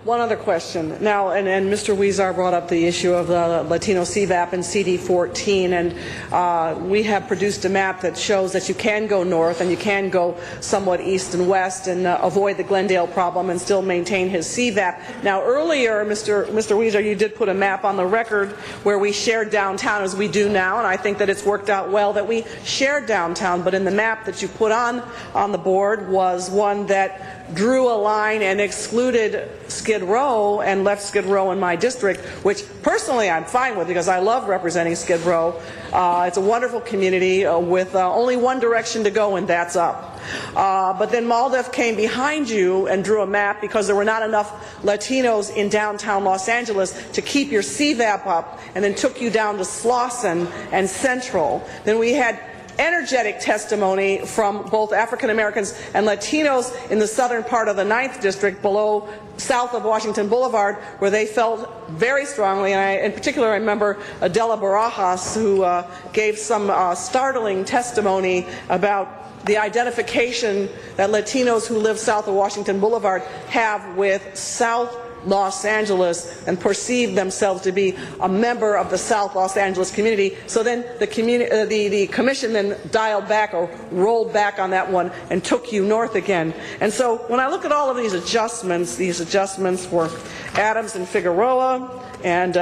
One other question. Now, and Mr. Huizar brought up the issue of the Latino CVAP and CD14, and we have produced a map that shows that you can go north and you can go somewhat east and west and avoid the Glendale problem and still maintain his CVAP. Now, earlier, Mr. Huizar, you did put a map on the record where we shared downtown as we do now, and I think that it's worked out well that we shared downtown, but in the map that you put on the board was one that drew a line and excluded Skid Row and left Skid Row in my district, which personally I'm fine with because I love representing Skid Row. It's a wonderful community with only one direction to go, and that's up. But then MALDEF came behind you and drew a map because there were not enough Latinos in downtown Los Angeles to keep your CVAP up, and then took you down to Slauson and Central. Then we had energetic testimony from both African Americans and Latinos in the southern part of the 9th District south of Washington Boulevard, where they felt very strongly, and in particular I remember Adela Barajas, who gave some startling testimony about the identification that Latinos who live south of Washington Boulevard have with South Los Angeles and perceive themselves to be a member of the South Los Angeles community. So then the commission then dialed back or rolled back on that one and took you north again. And so when I look at all of these adjustments were Adams and Figueroa, and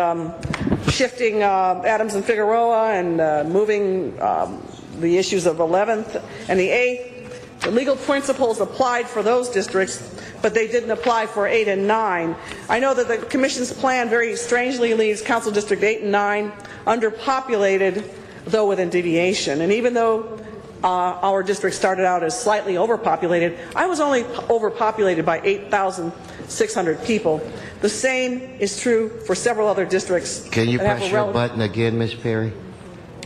shifting Adams and Figueroa and moving the issues of 11th and the 8th. The legal principles applied for those districts, but they didn't apply for 8 and 9. I know that the Commission's plan very strangely leaves Council District 8 and 9 underpopulated, though with a deviation. And even though our district started out as slightly overpopulated, I was only overpopulated by 8,600 people. The same is true for several other districts. Can you press your button again, Ms. Perry?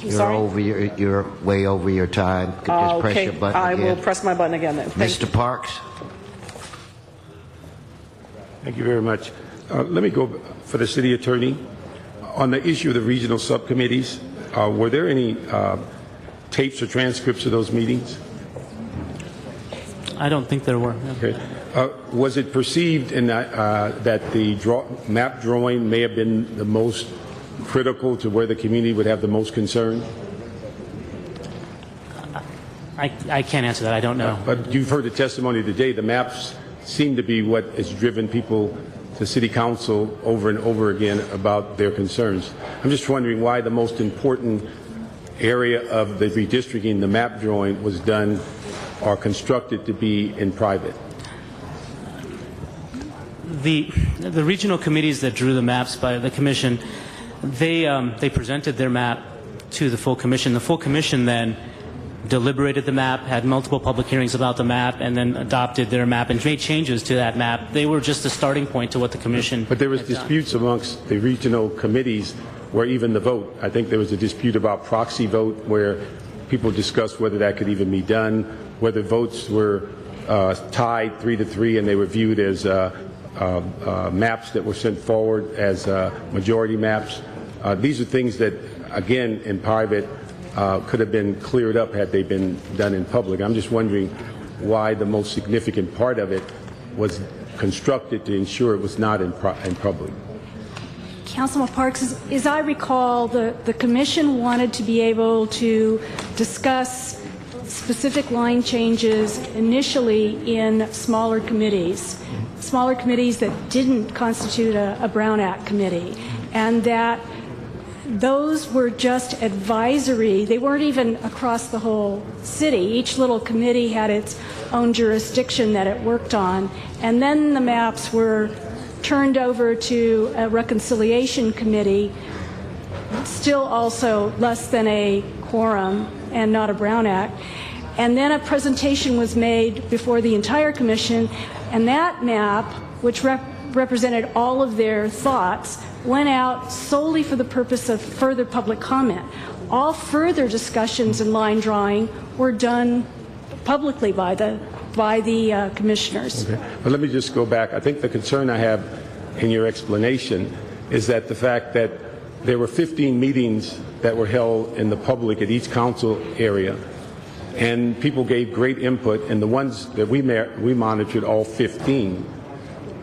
You're way over your time. Could just press your button again. I will press my button again then. Mr. Parks. Thank you very much. Let me go for the city attorney. On the issue of the regional subcommittees, were there any tapes or transcripts of those meetings? I don't think there were. No. Okay. Was it perceived that the map drawing may have been the most critical to where the community would have the most concern? I can't answer that. I don't know. But you've heard the testimony today. The maps seem to be what has driven people to City Council over and over again about their concerns. I'm just wondering why the most important area of the redistricting, the map drawing, was done or constructed to be in private. The regional committees that drew the maps by the commission, they presented their map to the full commission. The full commission then deliberated the map, had multiple public hearings about the map, and then adopted their map and made changes to that map. They were just a starting point to what the commission. But there was disputes amongst the regional committees where even the vote, I think there was a dispute about proxy vote where people discussed whether that could even be done, whether votes were tied 3-3 and they were viewed as maps that were sent forward as majority maps. These are things that, again, in private could have been cleared up had they been done in public. I'm just wondering why the most significant part of it was constructed to ensure it was not in public. Councilman Parks, as I recall, the commission wanted to be able to discuss specific line changes initially in smaller committees that didn't constitute a Brown Act committee, and that those were just advisory. They weren't even across the whole city. Each little committee had its own jurisdiction that it worked on, and then the maps were turned over to a reconciliation committee, still also less than a quorum and not a Brown Act. And then a presentation was made before the entire commission, and that map, which represented all of their thoughts, went out solely for the purpose of further public comment. All further discussions and line drawing were done publicly by the commissioners. Okay. But let me just go back. I think the concern I have in your explanation is that the fact that there were 15 meetings that were held in the public at each council area, and people gave great input, and the ones that we monitored, all 15,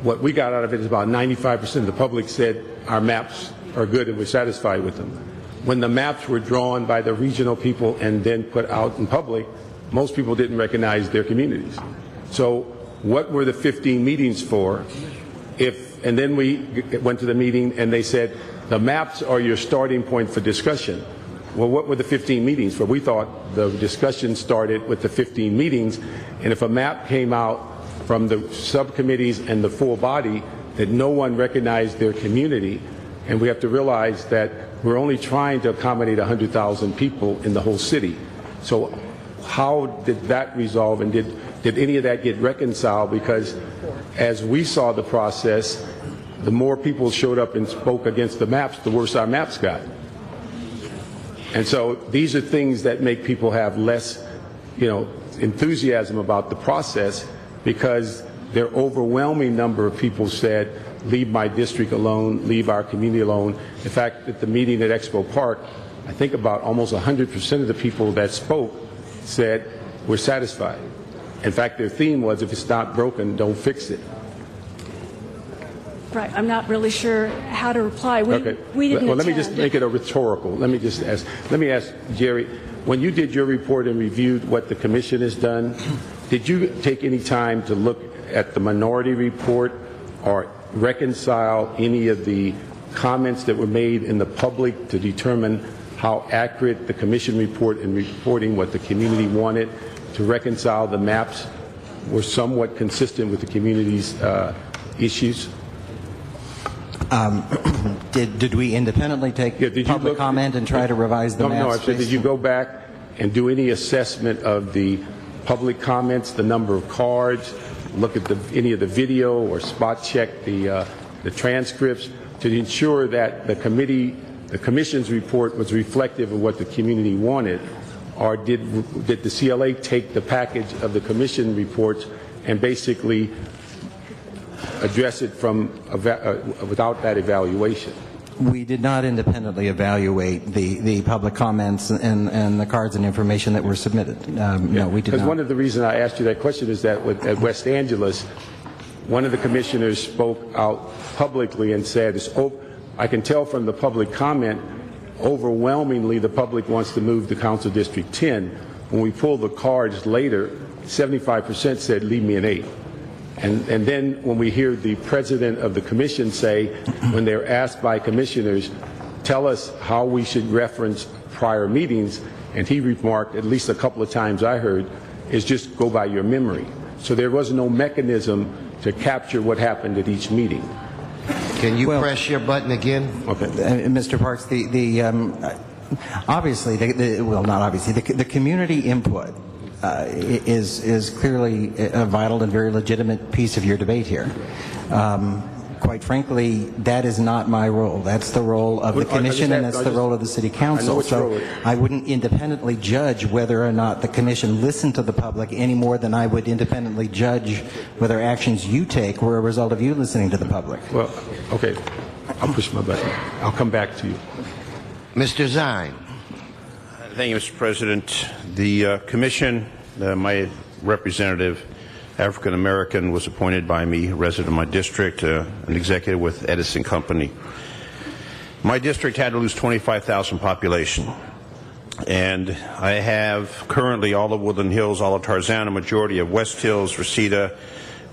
what we got out of it is about 95% of the public said our maps are good and we're satisfied with them. When the maps were drawn by the regional people and then put out in public, most people didn't recognize their communities. So what were the 15 meetings for? And then we went to the meeting and they said, the maps are your starting point for discussion. Well, what were the 15 meetings for? We thought the discussion started with the 15 meetings, and if a map came out from the subcommittees and the full body that no one recognized their community, and we have to realize that we're only trying to accommodate 100,000 people in the whole city. So how did that resolve, and did any of that get reconciled? Because as we saw the process, the more people showed up and spoke against the maps, the worse our maps got. And so these are things that make people have less, enthusiasm about the process, because their overwhelming number of people said, leave my district alone, leave our community alone. In fact, at the meeting at Expo Park, I think about almost 100% of the people that spoke said, we're satisfied. In fact, their theme was, if it's not broken, don't fix it. Right. I'm not really sure how to reply. We didn't Well, let me just attend. make it a rhetorical. Let me ask Jerry, when you did your report and reviewed what the commission has done, did you take any time to look at the minority report or reconcile any of the comments that were made in the public to determine how accurate the commission report in reporting what the community wanted, to reconcile the maps were somewhat consistent with the community's issues? Did we independently take public comment and try to revise the maps? No, I said, did you go back and do any assessment of the public comments, the number of cards, look at any of the video or spot check the transcripts to ensure that the commission's report was reflective of what the community wanted? Or did the CLA take the package of the commission reports and basically address it from without that evaluation? We did not independently evaluate the public comments and the cards and information that were submitted. No, we did not. Because one of the reasons I asked you that question is that at West Angeles, one of the commissioners spoke out publicly and said, I can tell from the public comment, overwhelmingly the public wants to move to Council District 10. When we pulled the cards later, 75% said, leave me an 8. And then when we hear the president of the commission say, when they're asked by commissioners, tell us how we should reference prior meetings, and he remarked, at least a couple of times I heard, is just go by your memory. So there was no mechanism to capture what happened at each meeting. Can you press your button again? Okay. Mr. Parks, obviously, not obviously, the community input is clearly a vital and very legitimate piece of your debate here. Quite frankly, that is not my role. That's the role of the commission, and that's the role of the city council. So I wouldn't independently judge whether or not the commission listened to the public any more than I would independently judge whether actions you take were a result of you listening to the public. Well, okay. I'll push my button. I'll come back to you. Mr. Zine. Thank you, Mr. President. The commission, my representative, African American, was appointed by me, resident of my district, an executive with Edison Company. My district had to lose 25,000 population. And I have currently all of Woodland Hills, all of Tarzana, majority of West Hills, Reseda,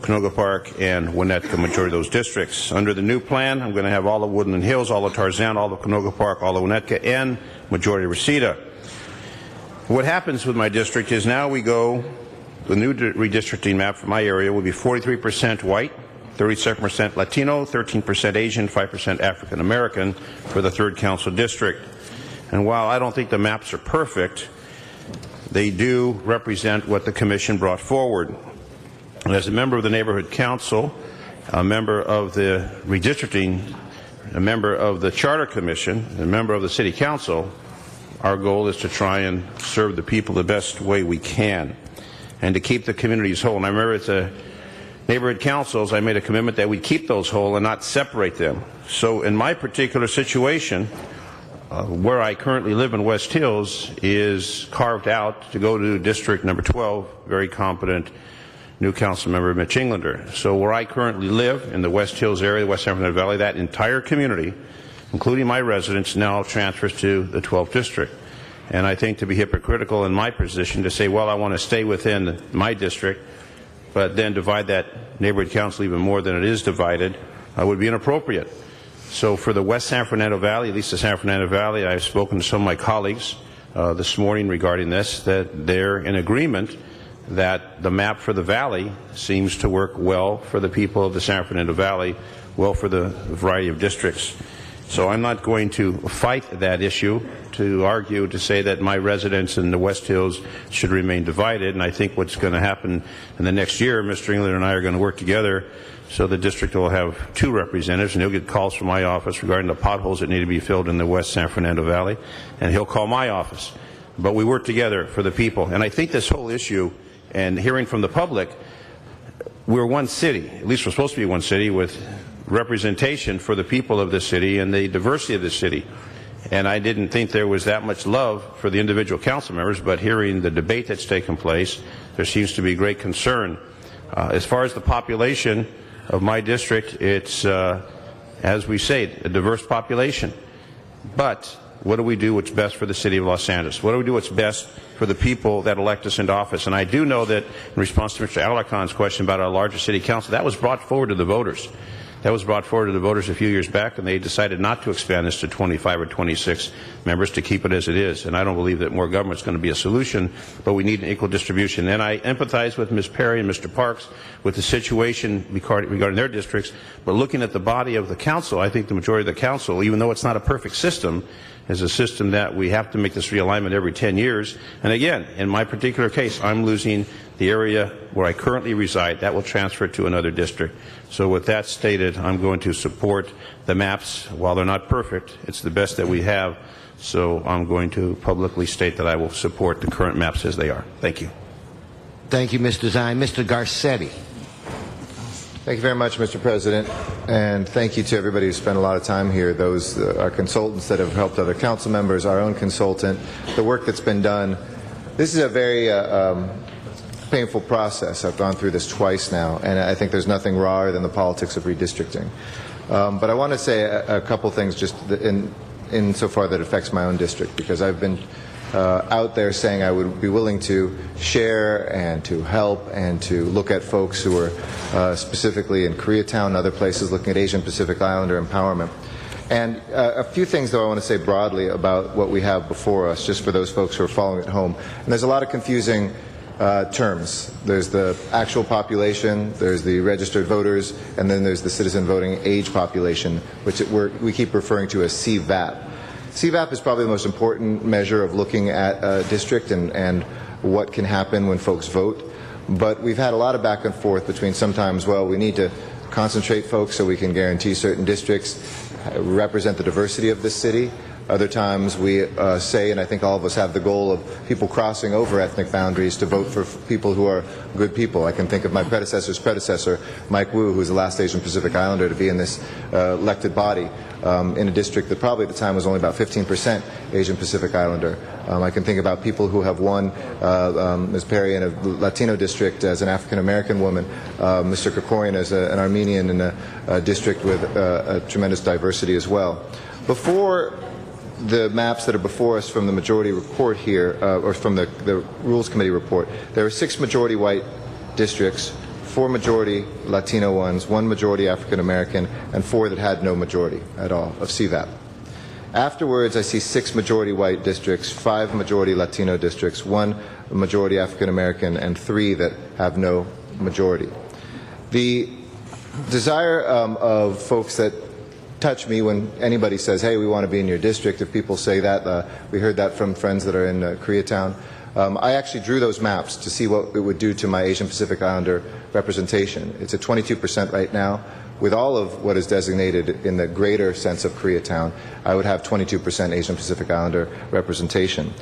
Canoga Park, and Winnetka, majority of those districts. Under the new plan, I'm going to have all of Woodland Hills, all of Tarzana, all of Canoga Park, all of Winnetka, and majority of Reseda. What happens with my district is now we go, the new redistricting map for my area will be 43% white, 37% Latino, 13% Asian, 5% African American for the 3rd Council District. And while I don't think the maps are perfect, they do represent what the Commission brought forward. And as a member of the Neighborhood Council, a member of the redistricting, a member of the Charter Commission, a member of the City Council, our goal is to try and serve the people the best way we can and to keep the communities whole. And I remember at the Neighborhood Councils, I made a commitment that we'd keep those whole and not separate them. So in my particular situation, where I currently live in West Hills is carved out to go to District number 12, very competent new council member Mitch Englander. So where I currently live in the West Hills area, the West San Fernando Valley, that entire community, including my residents, now transfers to the 12th District. And I think to be hypocritical in my position to say, well, I want to stay within my district, but then divide that neighborhood council even more than it is divided, would be inappropriate. So for the West San Fernando Valley, at least the San Fernando Valley, I've spoken to some of my colleagues this morning regarding this, that they're in agreement that the map for the valley seems to work well for the people of the San Fernando Valley, well for the variety of districts. So I'm not going to fight that issue, to argue, to say that my residents in the West Hills should remain divided. And I think what's going to happen in the next year, Mr. Englander and I are going to work together so the district will have 2 representatives, and he'll get calls from my office regarding the potholes that need to be filled in the West San Fernando Valley, and he'll call my office. But we work together for the people. And I think this whole issue, and hearing from the public, we're one city, at least we're supposed to be one city, with representation for the people of the city and the diversity of the city. And I didn't think there was that much love for the individual council members, but hearing the debate that's taken place, there seems to be great concern. As far as the population of my district, it's, as we say, a diverse population. But what do we do what's best for the city of Los Angeles? What do we do what's best for the people that elect us into office? And I do know that in response to Mr. Alacon's question about our larger city council, that was brought forward to the voters. That was brought forward to the voters a few years back, and they decided not to expand this to 25 or 26 members, to keep it as it is. And I don't believe that more government is going to be a solution, but we need an equal distribution. And I empathize with Ms. Perry and Mr. Parks with the situation regarding their districts, but looking at the body of the council, I think the majority of the council, even though it's not a perfect system, is a system that we have to make this realignment every 10 years. And again, in my particular case, I'm losing the area where I currently reside. That will transfer to another district. So with that stated, I'm going to support the maps. While they're not perfect, it's the best that we have. So I'm going to publicly state that I will support the current maps as they are. Thank you. Thank you, Mr. Zine. Mr. Garcetti. Thank you very much, Mr. President, and thank you to everybody who spent a lot of time here, those our consultants that have helped other council members, our own consultant, the work that's been done. This is a very painful process. I've gone through this twice now, and I think there's nothing rawer than the politics of redistricting. But I want to say a couple things just insofar that affects my own district, because I've been out there saying I would be willing to share and to help and to look at folks who are specifically in Koreatown and other places looking at Asian Pacific Islander empowerment. And a few things, though, I want to say broadly about what we have before us, just for those folks who are following at home. And there's a lot of confusing terms. There's the actual population, there's the registered voters, and then there's the citizen voting age population, which we keep referring to as CVAP. CVAP is probably the most important measure of looking at a district and what can happen when folks vote. But we've had a lot of back and forth between sometimes, well, we need to concentrate folks so we can guarantee certain districts represent the diversity of this city. Other times we say, and I think all of us have the goal of people crossing over ethnic boundaries to vote for people who are good people. I can think of my predecessor's predecessor, Mike Wu, who was the last Asian Pacific Islander to be in this elected body in a district that probably at the time was only about 15% Asian Pacific Islander. I can think about people who have won, Ms. Perry in a Latino district as an African American woman, Mr. Krikorian as an Armenian in a district with a tremendous diversity as well. Before the maps that are before us from the majority report here, or from the Rules Committee report, there are 6 majority white districts, 4 majority Latino ones, 1 majority African American, and 4 that had no majority at all of CVAP. Afterwards, I see 6 majority white districts, 5 majority Latino districts, 1 majority African American, and 3 that have no majority. The desire of folks that touch me when anybody says, hey, we want to be in your district, if people say that, we heard that from friends that are in Koreatown. I actually drew those maps to see what it would do to my Asian Pacific Islander representation. It's at 22% right now. With all of what is designated in the greater sense of Koreatown, I would have 22% Asian Pacific Islander representation.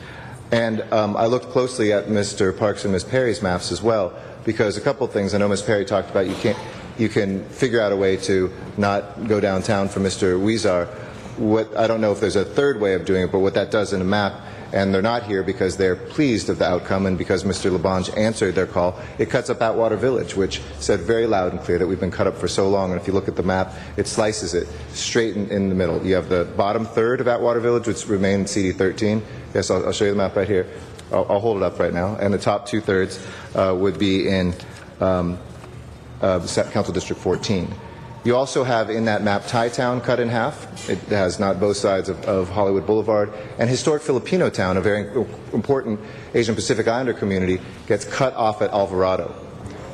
And I looked closely at Mr. Parks and Ms. Perry's maps as well, because a couple things I know Ms. Perry talked about, you can figure out a way to not go downtown for Mr. Huizar. I don't know if there's a third way of doing it, but what that does in a map, and they're not here because they're pleased of the outcome and because Mr. Labange answered their call, it cuts up Atwater Village, which said very loud and clear that we've been cut up for so long, and if you look at the map, it slices it straight in the middle. You have the bottom third of Atwater Village, which remains CD13. Yes, I'll show you the map right here. I'll hold it up right now. And the top 2/3 would be in Council District 14. You also have in that map Thai Town cut in half. It has not both sides of Hollywood Boulevard. And historic Filipino Town, a very important Asian Pacific Islander community, gets cut off at Alvarado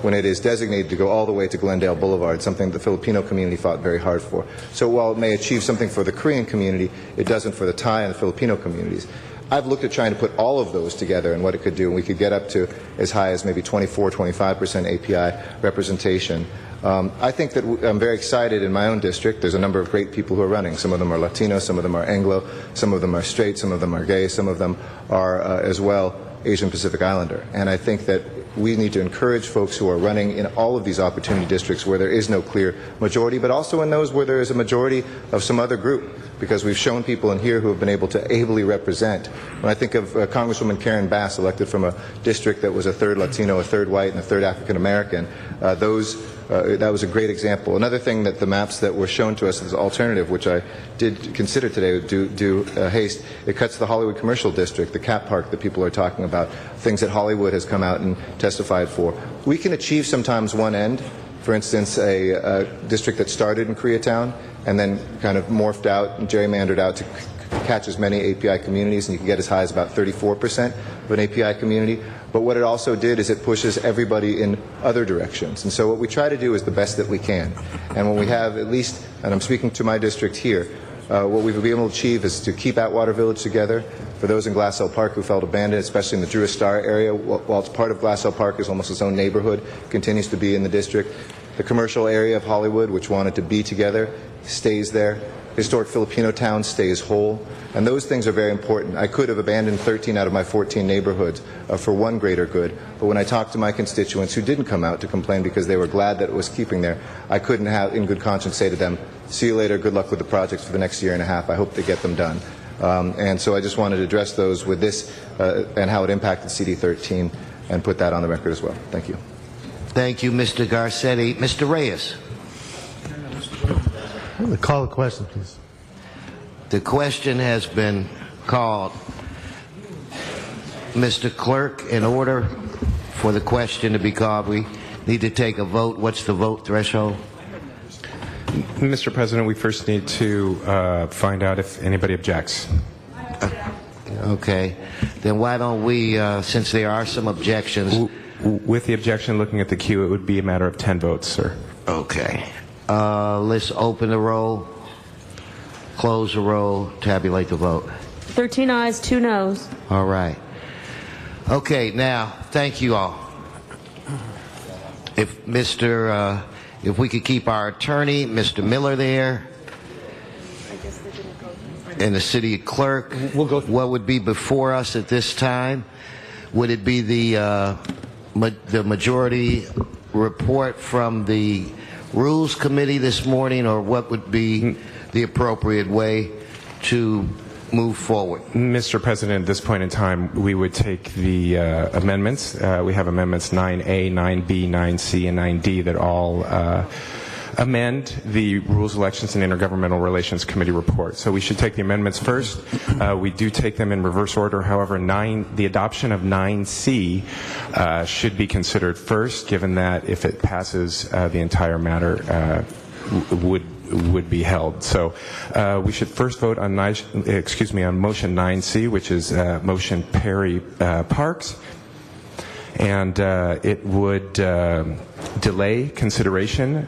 when it is designated to go all the way to Glendale Boulevard, something the Filipino community fought very hard for. So while it may achieve something for the Korean community, it doesn't for the Thai and the Filipino communities. I've looked at trying to put all of those together and what it could do, and we could get up to as high as maybe 24-25% API representation. I think that I'm very excited in my own district. There's a number of great people who are running. Some of them are Latino, some of them are Anglo, some of them are straight, some of them are gay, some of them are as well Asian Pacific Islander. And I think that we need to encourage folks who are running in all of these opportunity districts where there is no clear majority, but also in those where there is a majority of some other group, because we've shown people in here who have been able to ably represent. When I think of Congresswoman Karen Bass, elected from a district that was a third Latino, a third white, and a third African American, that was a great example. Another thing that the maps that were shown to us as alternative, which I did consider today due haste, it cuts the Hollywood Commercial District, the Cat Park that people are talking about, things that Hollywood has come out and testified for. We can achieve sometimes one end, for instance, a district that started in Koreatown and then kind of morphed out and gerrymandered out to catch as many API communities, and you can get as high as about 34% of an API community. But what it also did is it pushes everybody in other directions. And so what we try to do is the best that we can. And when we have at least, and I'm speaking to my district here, what we've been able to achieve is to keep Atwater Village together. For those in Glassell Park who felt abandoned, especially in the Drew Star area, while it's part of Glassell Park, is almost its own neighborhood, continues to be in the district. The commercial area of Hollywood, which wanted to be together, stays there. Historic Filipino Town stays whole. And those things are very important. I could have abandoned 13 out of my 14 neighborhoods for one greater good, but when I talked to my constituents who didn't come out to complain because they were glad that it was keeping there, I couldn't have, in good conscience, say to them, see you later, good luck with the projects for the next year and a half. I hope they get them done. And so I just wanted to address those with this and how it impacted CD13 and put that on the record as well. Thank you. Thank you, Mr. Garcetti. Mr. Reyes. Call the question, please. The question has been called. Mr. Clerk, in order for the question to be called, we need to take a vote. What's the vote threshold? Mr. President, we first need to find out if anybody objects. Okay. Then why don't we, since there are some objections... With the objection, looking at the queue, it would be a matter of 10 votes, sir. Okay. Let's open the roll, close the roll, tabulate the vote. 13 ayes, 2 noes. All right. Okay, now, thank you all. If we could keep our attorney, Mr. Miller, there, and the city clerk, what would be before us at this time? Would it be the majority report from the Rules Committee this morning, or what would be the appropriate way to move forward? Mr. President, at this point in time, we would take the amendments. We have amendments 9A, 9B, 9C, and 9D that all amend the Rules, Elections, and Intergovernmental Relations Committee report. So we should take the amendments first. We do take them in reverse order. However, the adoption of 9C should be considered first, given that if it passes, the entire matter would be held. So we should first vote on motion 9C, which is motion Perry Parks, and it would delay consideration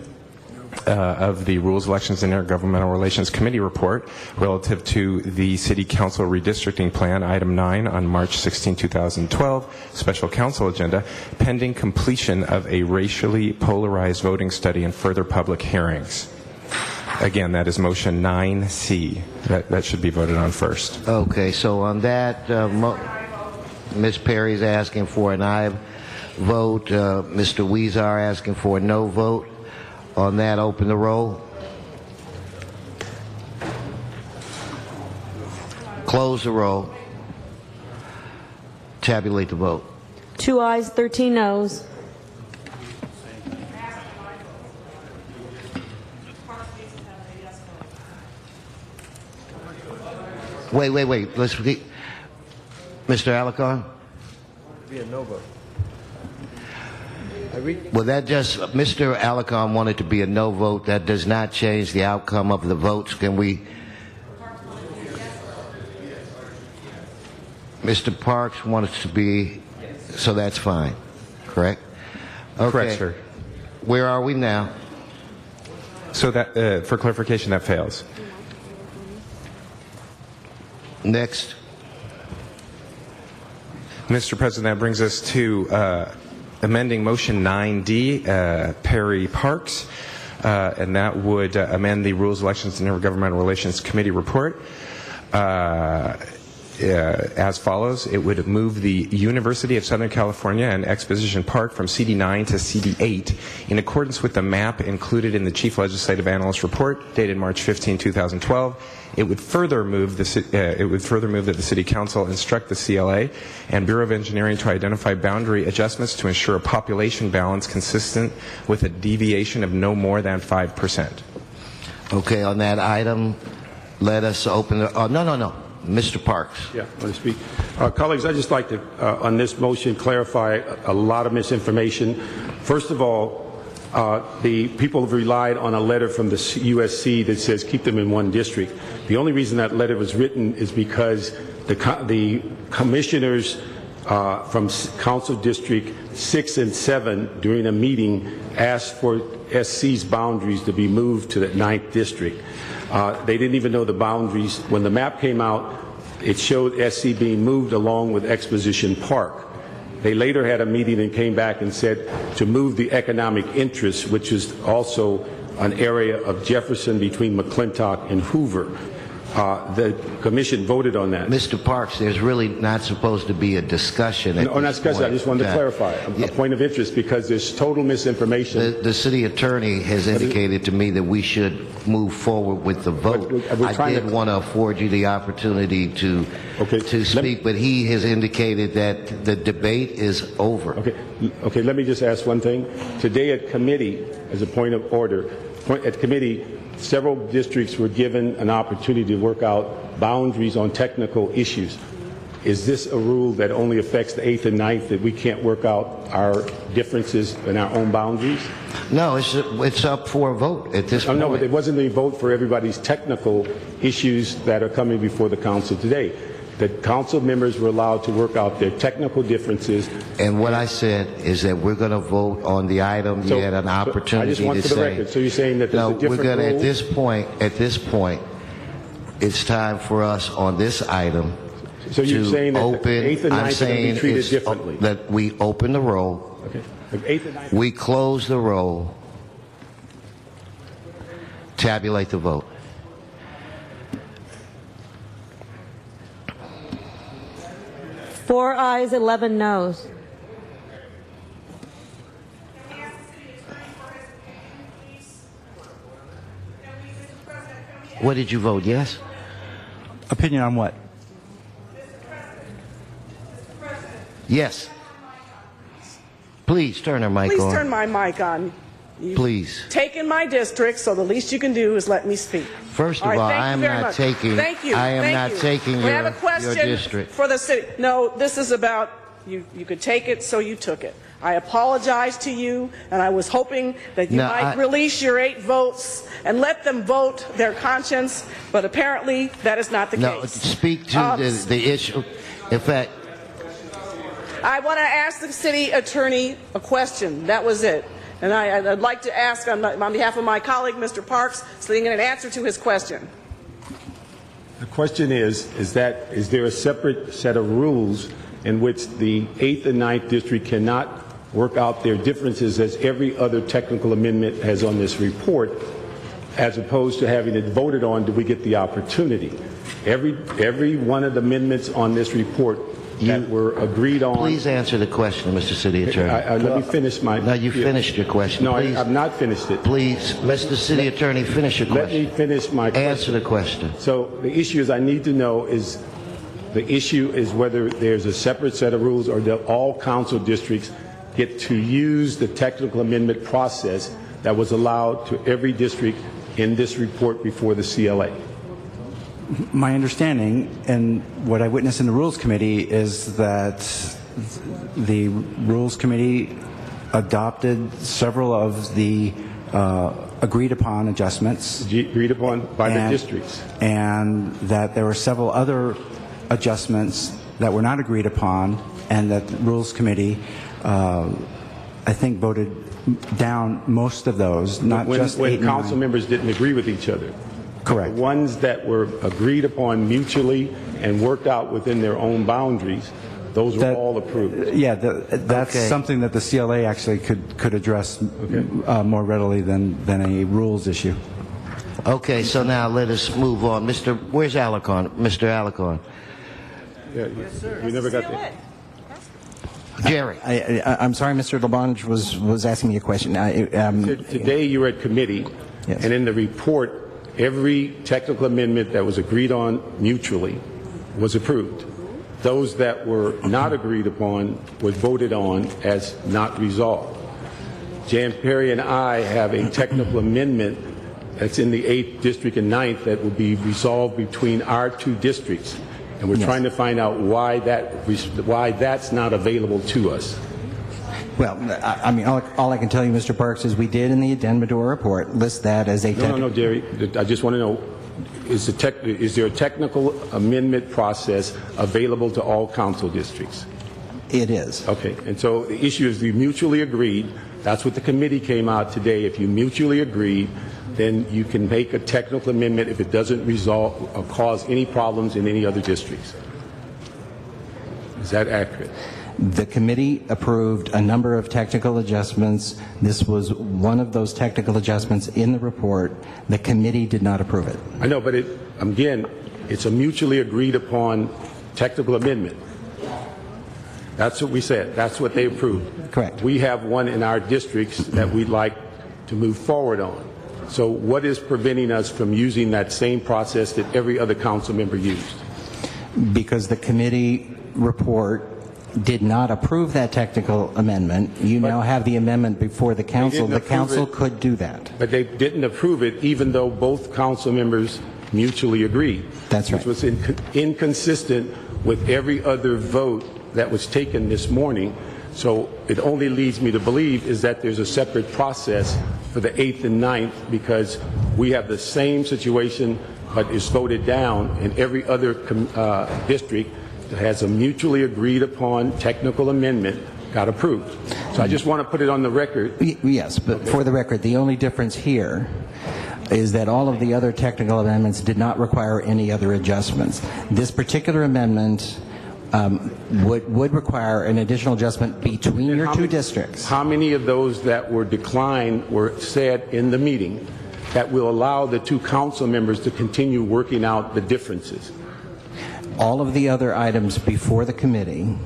of the Rules, Elections, and Intergovernmental Relations Committee report relative to the City Council redistricting plan, item 9, on March 16, 2012, special council agenda, pending completion of a racially polarized voting study and further public hearings. Again, that is motion 9C. That should be voted on first. Okay, so on that, Ms. Perry's asking for an aye vote. Mr. Weezer asking for a no vote. On that, open the roll. Close the roll. Tabulate the vote. 2 ayes, 13 noes. Wait. Let's Mr. Alarcon? Be a no vote. Well, that just, Mr. Alarcon wanted to be a no vote. That does not change the outcome of the votes. Can we? Mr. Parks wants to be, so that's fine, correct? Okay. Correct, sir. Where are we now? So that, for clarification, that fails. Next. Mr. President, that brings us to amending motion 9D, Perry Parks, and that would amend the Rules, Elections, and Intergovernmental Relations Committee report as follows. It would move the University of Southern California and Exposition Park from CD9 to CD8 in accordance with the map included in the Chief Legislative Analyst report dated March 15, 2012. It would further move that the City Council instruct the CLA and Bureau of Engineering to identify boundary adjustments to ensure a population balance consistent with a deviation of no more than 5%. Okay, on that item, let us open the. Oh, no. Mr. Parks. Yeah, I want to speak. Colleagues, I'd just like to, on this motion, clarify a lot of misinformation. First of all, the people have relied on a letter from the USC that says keep them in one district. The only reason that letter was written is because the commissioners from Council District 6 and 7 during a meeting asked for SC's boundaries to be moved to the 9th district. They didn't even know the boundaries. When the map came out, it showed SC being moved along with Exposition Park. They later had a meeting and came back and said to move the economic interest, which is also an area of Jefferson between McClintock and Hoover. The commission voted on that. Mr. Parks, there's really not supposed to be a discussion. No, not discussion. I just wanted to clarify a point of interest because there's total misinformation. The city attorney has indicated to me that we should move forward with the vote. I did want to afford you the opportunity to speak, but he has indicated that the debate is over. Okay. Let me just ask one thing. Today at committee, as a point of order, at committee, several districts were given an opportunity to work out boundaries on technical issues. Is this a rule that only affects the 8th and 9th, that we can't work out our differences in our own boundaries? No, it's up for a vote at this point. No, but it wasn't a vote for everybody's technical issues that are coming before the council today. The council members were allowed to work out their technical differances. And what I said is that we're going to vote on the item. You had an opportunity I just want to for the say. record. So you're saying that there's a different we're going to, rule? at this point, it's time for us on this item. So you're saying that the 8th and 9th I'm are saying going to be treated differently? that we open the roll. Okay. The 8th and 9th. We close the roll. Tabulate the vote. Four ayes, 11 noes. What did you vote? Yes? Opinion on what? Yes. Please turn her mic on. Please turn my mic on. Please. Taken my district, so the least you can do is let me speak. First of all, right, I am not taking. Thank you. I am Thank not you. taking We have a your question district. for the city. No, this is about you. You could take it, so you took it. I apologize to you, and I was hoping that you might release your 8 votes and let them vote their conscience, but apparently that is not the No, case. speak to the issue. In fact, I want to ask the city attorney a question. That was it. And I'd like to ask on behalf of my colleague, Mr. Parks, so he can get an answer to his question. The question is there a separate set of rules in which the 8th and 9th district cannot work out their differences as every other technical amendment has on this report, as opposed to having it voted on, do we get the opportunity? Every one of the amendments on this report that were agreed on. please answer the question, Mr. City Attorney. Let me finish my. No, you finished your question. No, Please. I've not finished it. Please, Mr. City Attorney, finish your question. Let me finish my question. Answer the question. So the issue is I need to know is the issue is whether there's a separate set of rules or that all council districts get to use the technical amendment process that was allowed to every district in this report before the CLA. My understanding and what I witnessed in the Rules Committee is that the Rules Committee adopted several of the agreed upon adjustments. Agreed upon by the districts. And that there were several other adjustments that were not agreed upon, and that the Rules Committee, I think, voted down most of those, not just 8 when and 9. council members didn't agree with each other. Correct. The ones that were agreed upon mutually and worked out within their own boundaries, those were all approved. Yeah, that's something that the CLA actually could address more readily than a rules issue. Okay, so now let us move on. Where's Alarcon? Mr. Alarcon. Yeah, we never got there. Jerry. I'm sorry, Mr. Labange was asking me a question. Today you were at committee, and in the report, every technical amendment that was agreed on mutually was approved. Those that were not agreed upon were voted on as not resolved. Jan Perry and I have a technical amendment that's in the 8th district and 9th that will be resolved between our 2 districts, and we're trying to find out why that's not available to us. Well, I mean, all I can tell you, Mr. Parks, is we did in the addendum to our report list that as a No, Jerry. I just want to know, is there a technical amendment process available to all council districts? It is. Okay. And so the issue is you mutually agreed. That's what the committee came out today. If you mutually agreed, then you can make a technical amendment if it doesn't resolve or cause any problems in any other districts. Is that accurate? The committee approved a number of technical adjustments. This was one of those technical adjustments in the report. The committee did not approve it. I know, but again, it's a mutually agreed upon technical amendment. That's what we said. That's what they approved. Correct. We have one in our districts that we'd like to move forward on. So what is preventing us from using that same process that every other council member used? Because the committee report did not approve that technical amendment. You now have the amendment before the council. The council could do that. But they didn't approve it even though both council members mutually agreed. That's right. Which was inconsistent with every other vote that was taken this morning. So it only leads me to believe is that there's a separate process for the 8th and 9th because we have the same situation but it's voted down in every other district that has a mutually agreed upon technical amendment got approved. So I just want to put it on the record. Yes, but for the record, the only difference here is that all of the other technical amendments did not require any other adjustments. This particular amendment would require an additional adjustment between your 2 districts. How many of those that were declined were said in the meeting that will allow the 2 council members to continue working out the differences? All of the other items before the committee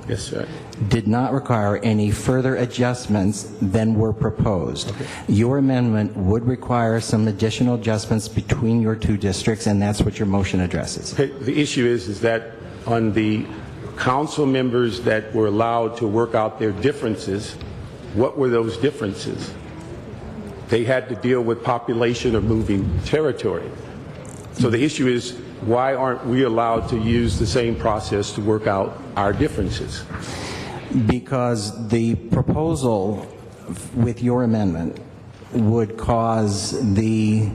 did not require any further adjustments than were proposed. Okay. Your amendment would require some additional adjustments between your 2 districts, and that's what your motion addresses. Okay. The issue is that on the council members that were allowed to work out their differences, what were those differences? they had to deal with population or moving territory. So the issue is, why aren't we allowed to use the same process to work out our differences? Because the proposal with your amendment would cause the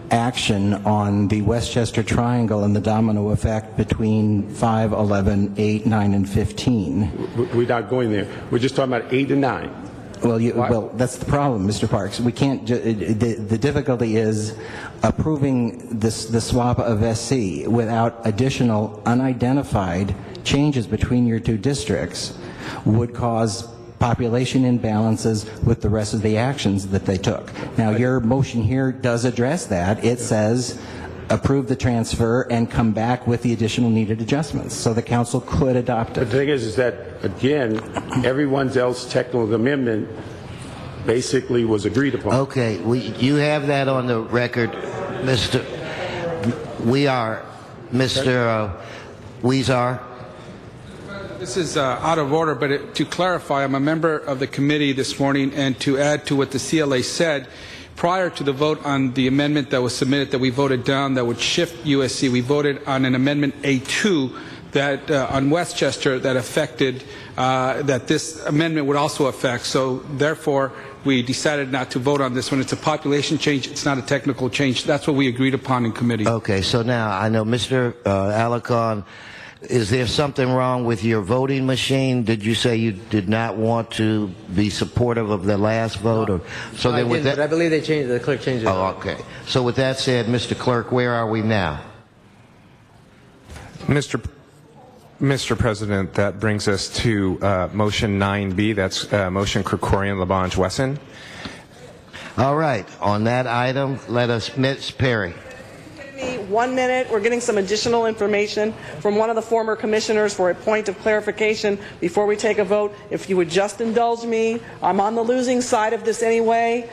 action on the Westchester Triangle and the domino effect between 5, 11, 8, 9, and 15. We're not going there. We're just talking about 8 and 9. Well, that's the problem, Mr. Parks. We can't. The difficulty is approving the swap of SC without additional unidentified changes between your two districts would cause population imbalances with the rest of the actions that they took. Now, your motion here does address that. It says approve the transfer and come back with the additional needed adjustments. So the council could adopt it. But the thing is that, again, everyone's else technical amendment basically was agreed upon. Okay, you have that on the record, Mr. Weezer. This is out of order, but to clarify, I'm a member of the committee this morning, and to add to what the CLA said, prior to the vote on the amendment that was submitted that we voted down that would shift USC, we voted on an amendment A2 that on Westchester that affected, that this amendment would also affect. So therefore, we decided not to vote on this one. It's a population change. It's not a technical change. That's what we agreed upon in committee. Okay, so now I know Mr. Alarcon, is there something wrong with your voting machine? Did you say you did not want to be supportive of the last vote? Or, so I then with didn't, that, but I believe they changed. The clerk changed it. Oh, okay. So with that said, Mr. Clerk, where are we now? Mr. President, that brings us to motion 9B. That's motion Krikorian-LaBonge Wesson. All right. On that item, let us, Ms. Perry. 1 minute. We're getting some additional information from one of the former commissioners for a point of clarification before we take a vote. If you would just indulge me, I'm on the losing side of this anyway.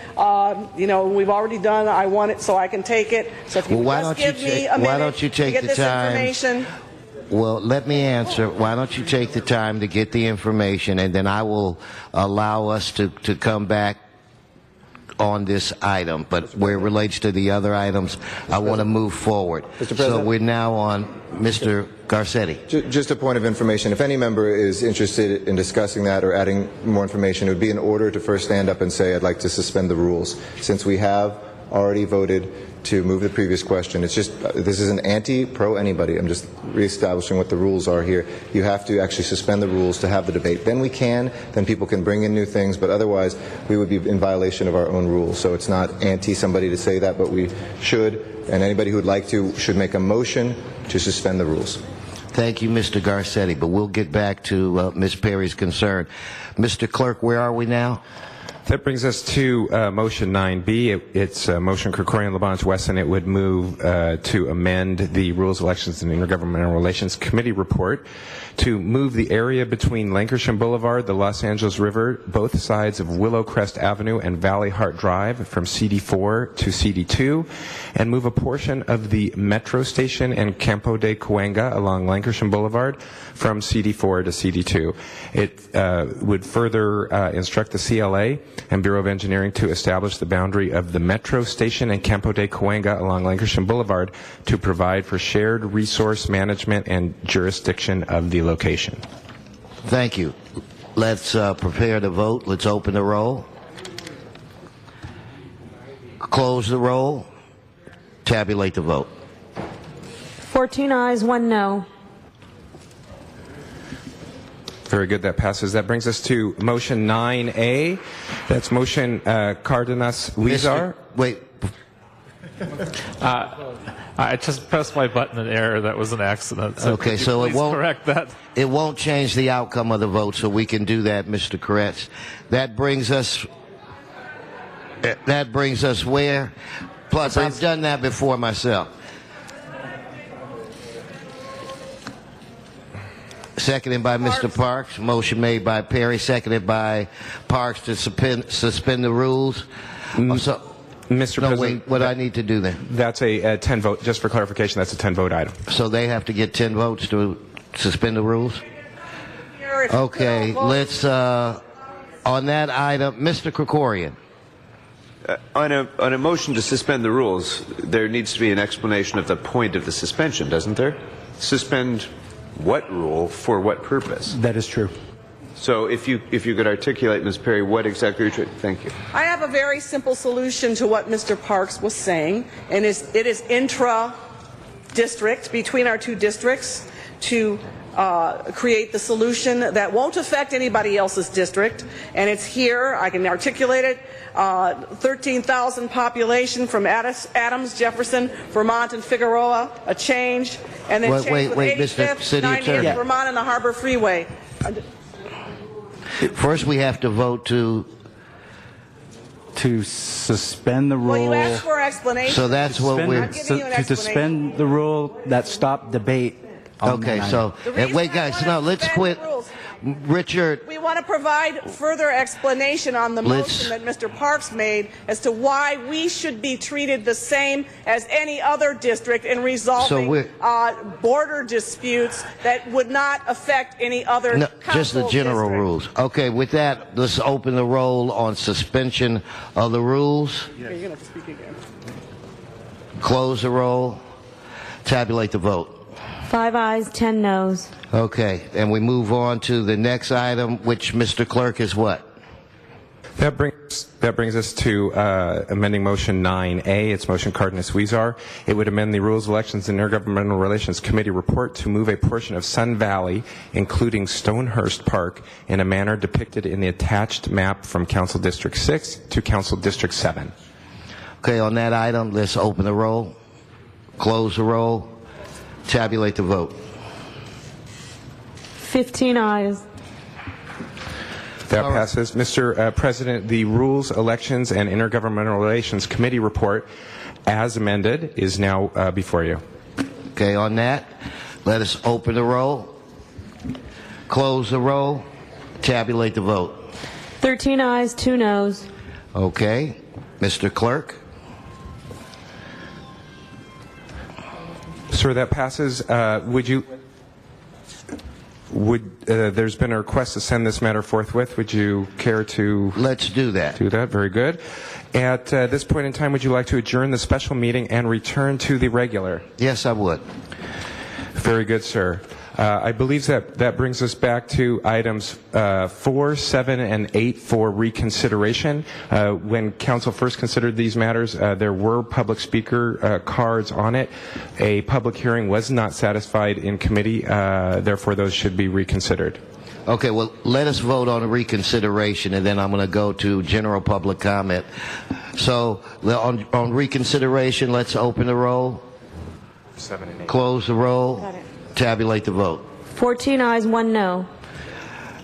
You know, we've already done. I want it so I can take it. So if you Well, just give me a minute why don't you take to get the this time? information. Well, let me answer. Why don't you take the time to get the information, and then I will allow us to come back on this item. But where it relates to the other items, I want to move forward. Mr. So President? we're now on Mr. Garcetti. Just a point of information. If any member is interested in discussing that or adding more information, it would be in order to first stand up and say, I'd like to suspend the rules. Since we have already voted to move the previous question, it's just, this is an anti-pro anybody. I'm just reestablishing what the rules are here. You have to actually suspend the rules to have the debate. Then then people can bring in new things, but otherwise we would be in violation of our own rules. So it's not anti-somebody to say that, but we should, and anybody who would like to should make a motion to suspend the rules. Thank you, Mr. Garcetti, but we'll get back to Ms. Perry's concern. Mr. Clerk, where are we now? That brings us to motion 9B. It's motion Krikorian-LaBonge Wesson. It would move to amend the Rules, Elections, and Intergovernmental Relations Committee report to move the area between Lankershim Boulevard, the Los Angeles River, both sides of Willow Crest Avenue and Valley Heart Drive from CD4 to CD2, and move a portion of the Metro Station and Campo de Cuenca along Lankershim Boulevard from CD4 to CD2. It would further instruct the CLA and Bureau of Engineering to establish the boundary of the Metro Station and Campo de Cuenca along Lankershim Boulevard to provide for shared resource management and jurisdiction of the location. Thank you. Let's prepare to vote. Let's open the roll. Close the roll. Tabulate the vote. 14 ayes, 1 no. Very good. That passes. That brings us to motion 9A. That's motion Cardenas-Huizar. Wait. I just pressed my button in error. That was an accident. So Okay, so it won't correct that. It won't change the outcome of the vote, so we can do that, Mr. Koretz. That brings us where? Plus, I've done that before myself. Seconded by Mr. Parks. Motion made by Perry, seconded by Parks to suspend the rules. Mr. President, wait, what do I need to do then? That's a 10 vote. Just for clarification, that's a 10 vote item. So they have to get 10 votes to suspend the rules? Okay, let's, on that item, Mr. Krikorian. On a motion to suspend the rules, there needs to be an explanation of the point of the suspension, doesn't there? Suspend what rule for what purpose? That is true. So if you could articulate, Ms. Perry, what exactly you're trying. Thank you. I have a very simple solution to what Mr. Parks was saying, and it is intra-district, between our two districts, to create the solution that won't affect anybody else's district. And it's here. I can articulate it. 13,000 population from Adams, Jefferson, Vermont, and Figueroa, a change. And then change with 85th, City 90th, Attorney. Vermont, and the Harbor Freeway. First, we have to vote to suspend the rule. Well, you asked for an explanation. So that's what we're... I'm giving you an To explanation. suspend the rule that stopped debate. On Okay, that so, item. wait, guys, no, let's quit. Richard, We want to provide further explanation on the motion that Mr. Parks made as to why we should be treated the same as any other district in resolving border disputes that would not affect any other no, just the council general district. rules. Okay, with that, let's open the roll on suspension of the rules. Okay, you're going to have to speak again. Close the roll. Tabulate the vote. 5 ayes, 10 noes. Okay, and we move on to the next item, which, Mr. Clerk, is what? That brings us to amending motion 9A. It's motion Cardenas-Huizar. It would amend the Rules, Elections, and Intergovernmental Relations Committee report to move a portion of Sun Valley, including Stonehurst Park, in a manner depicted in the attached map from Council District 6 to Council District 7. Okay, on that item, let's open the roll, close the roll, tabulate the vote. 15 ayes. That passes. Mr. President, the Rules, Elections, and Intergovernmental Relations Committee report, as amended, is now before you. Okay, on that, let us open the roll, close the roll, tabulate the vote. 13 ayes, 2 noes. Okay, Mr. Clerk. Sir, that passes. There's been a request to send this matter forthwith. Would you care to? Let's do that. Do that. Very good. At this point in time, would you like to adjourn the special meeting and return to the regular? Yes, I would. Very good, sir. I believe that brings us back to items 4, 7, and 8 for reconsideration. When council first considered these matters, there were public speaker cards on it. A public hearing was not satisfied in committee. Therefore, those should be reconsidered. Okay, well, let us vote on reconsideration, and then I'm going to go to general public comment. So, on reconsideration, let's open the roll, 7 and 8. close the roll, tabulate the vote. 14 ayes, 1 no.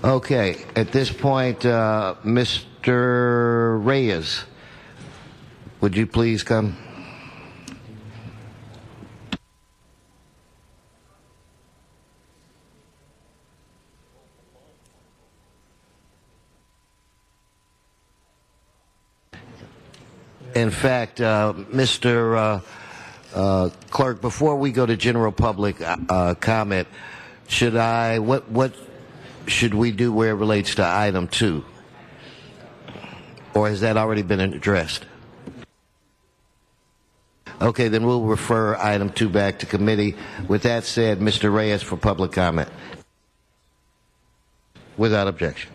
Okay, at this point, Mr. Reyes, would you please come? In fact, Mr. Clerk, before we go to general public comment, what should we do where it relates to item 2? Or has that already been addressed? Okay, then we'll refer item 2 back to committee. With that said, Mr. Reyes for public comment. Without objection.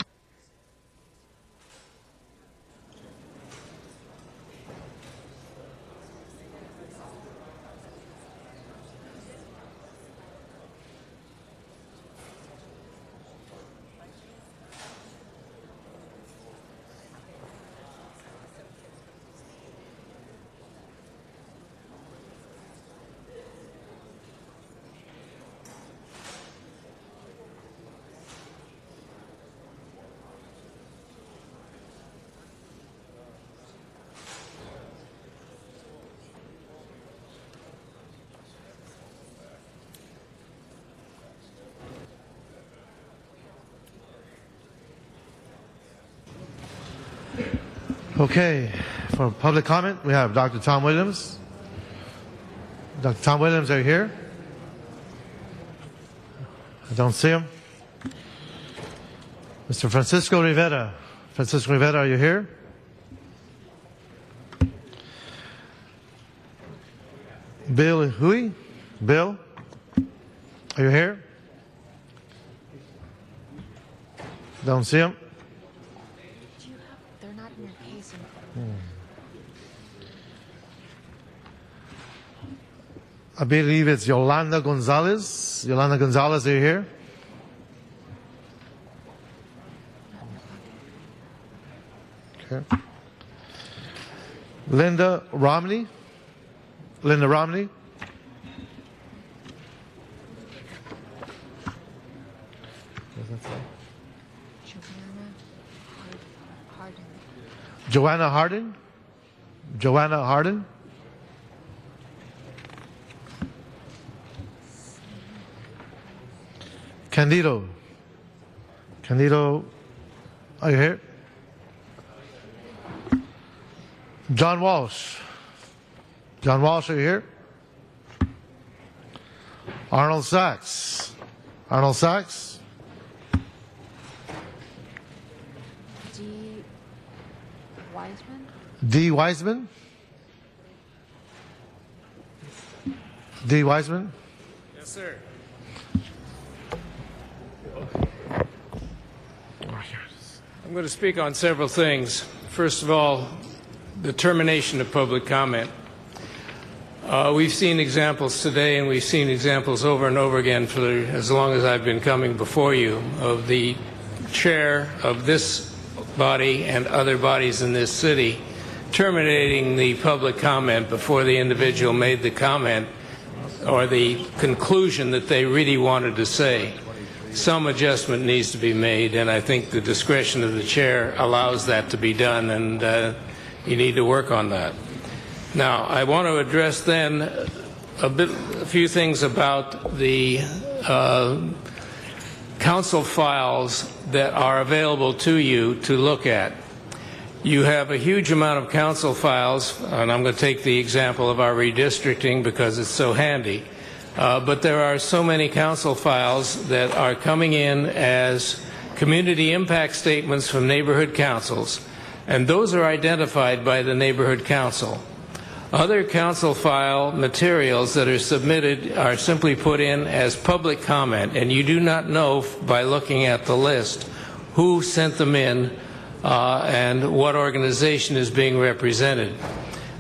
Okay, for public comment, we have Dr. Tom Williams. Dr. Tom Williams, are you here? I don't see him. Mr. Francisco Rivera. Francisco Rivera, are you here? Bill Hui. Bill, are you here? Don't see him. They're not in your case. I believe it's Yolanda Gonzalez. Yolanda Gonzalez, are you here? Okay. Linda Romney. Linda Romney. Joanna Hardin. Joanna Hardin. Candido. Candido, are you here? John Walsh. John Walsh, are you here? Arnold Sachs. Arnold Sachs. D. Wiseman? D. Wiseman. D. Wiseman. Yes, sir. I'm going to speak on several things. First of all, the termination of public comment. We've seen examples today, and we've seen examples over and over again for as long as I've been coming before you, of the chair of this body and other bodies in this city terminating the public comment before the individual made the comment or the conclusion that they really wanted to say. Some adjustment needs to be made, and I think the discretion of the chair allows that to be done, and you need to work on that. Now, I want to address then a few things about the council files that are available to you to look at. You have a huge amount of council files, and I'm going to take the example of our redistricting because it's so handy. But there are so many council files that are coming in as community impact statements from neighborhood councils, and those are identified by the neighborhood council. Other council file materials that are submitted are simply put in as public comment, and you do not know by looking at the list who sent them in and what organization is being represented.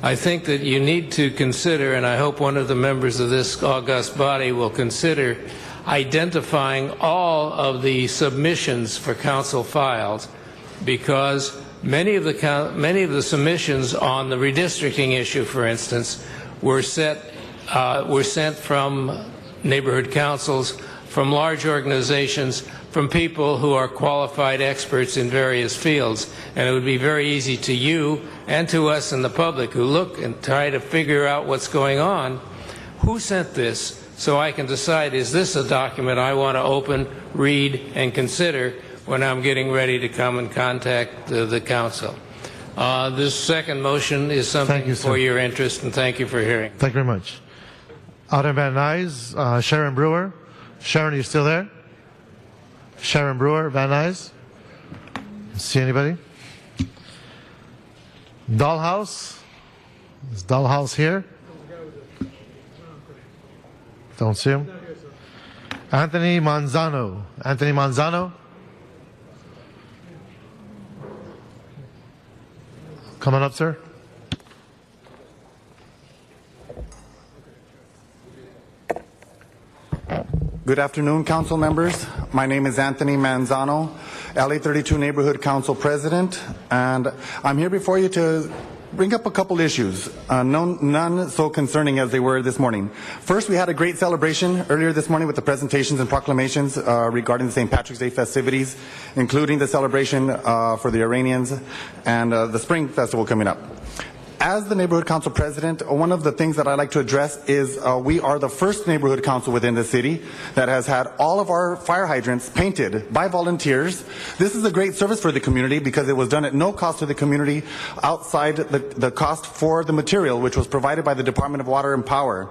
I think that you need to consider, and I hope one of the members of this august body will consider, identifying all of the submissions for council files, because many of the submissions on the redistricting issue, for instance, were sent from neighborhood councils, from large organizations, from people who are qualified experts in various fields. And it would be very easy to you and to us in the public who look and try to figure out what's going on, who sent this, so I can decide, is this a document I want to open, read, and consider when I'm getting ready to come and contact the council. This second motion is something for your interest, and thank you for hearing. Thank you very much. Out of Van Nuys, Sharon Brewer. Sharon, are you still there? Sharon Brewer, Van Nuys. See anybody? Dollhouse. Is Dollhouse here? Don't see him. Anthony Manzano. Anthony Manzano. Come on up, sir. Good afternoon, council members. My name is Anthony Manzano, LA 32 Neighborhood Council President, and I'm here before you to bring up a couple issues, none so concerning as they were this morning. First, we had a great celebration earlier this morning with the presentations and proclamations regarding the St. Patrick's Day festivities, including the celebration for the Iranians and the Spring Festival coming up. As the Neighborhood Council President, one of the things that I like to address is we are the first neighborhood council within the city that has had all of our fire hydrants painted by volunteers. This is a great service for the community because it was done at no cost to the community outside the cost for the material, which was provided by the Department of Water and Power.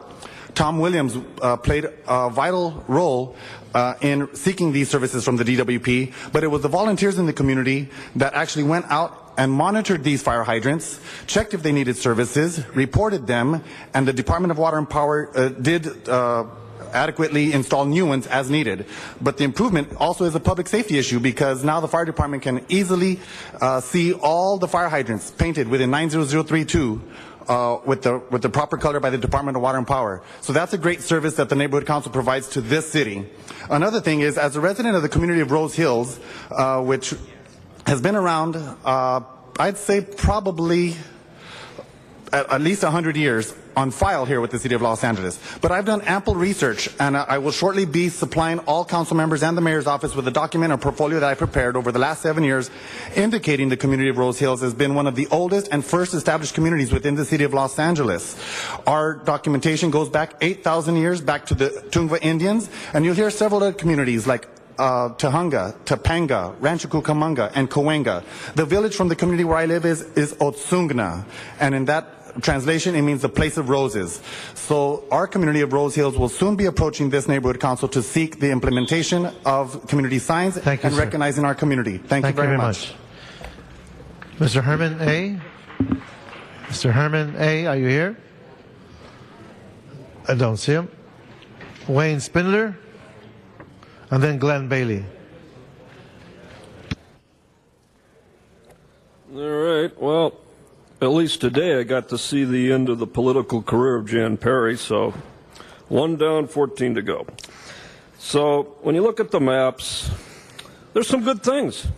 Tom Williams played a vital role in seeking these services from the DWP, but it was the volunteers in the community that actually went out and monitored these fire hydrants, checked if they needed services, reported them, and the Department of Water and Power did adequately install new ones as needed. But the improvement also is a public safety issue because now the fire department can easily see all the fire hydrants painted within 90032 with the proper color by the Department of Water and Power. So that's a great service that the Neighborhood Council provides to this city. Another thing is, as a resident of the community of Rose Hills, which has been around, I'd say probably at least 100 years on file here with the City of Los Angeles. But I've done ample research, and I will shortly be supplying all council members and the mayor's office with a document or portfolio that I prepared over the last 7 years, indicating the community of Rose Hills has been one of the oldest and first established communities within the City of Los Angeles. Our documentation goes back 8,000 years, back to the Tungva Indians, and you'll hear several other communities like Tahunga, Topanga, Rancho Cucamonga, and Cahuenga. The village from the community where I live is Otsungna, and in that translation, it means the place of roses. So our community of Rose Hills will soon be approaching this neighborhood council to seek the implementation of community signs and recognizing our community. Thank you very much. Mr. Herman A. Mr. Herman A., are you here? I don't see him. Wayne Spindler, and then Glenn Bailey. All right, well, at least today I got to see the end of the political career of Jan Perry, so 1 down, 14 to go. So when you look at the maps, there's some good things.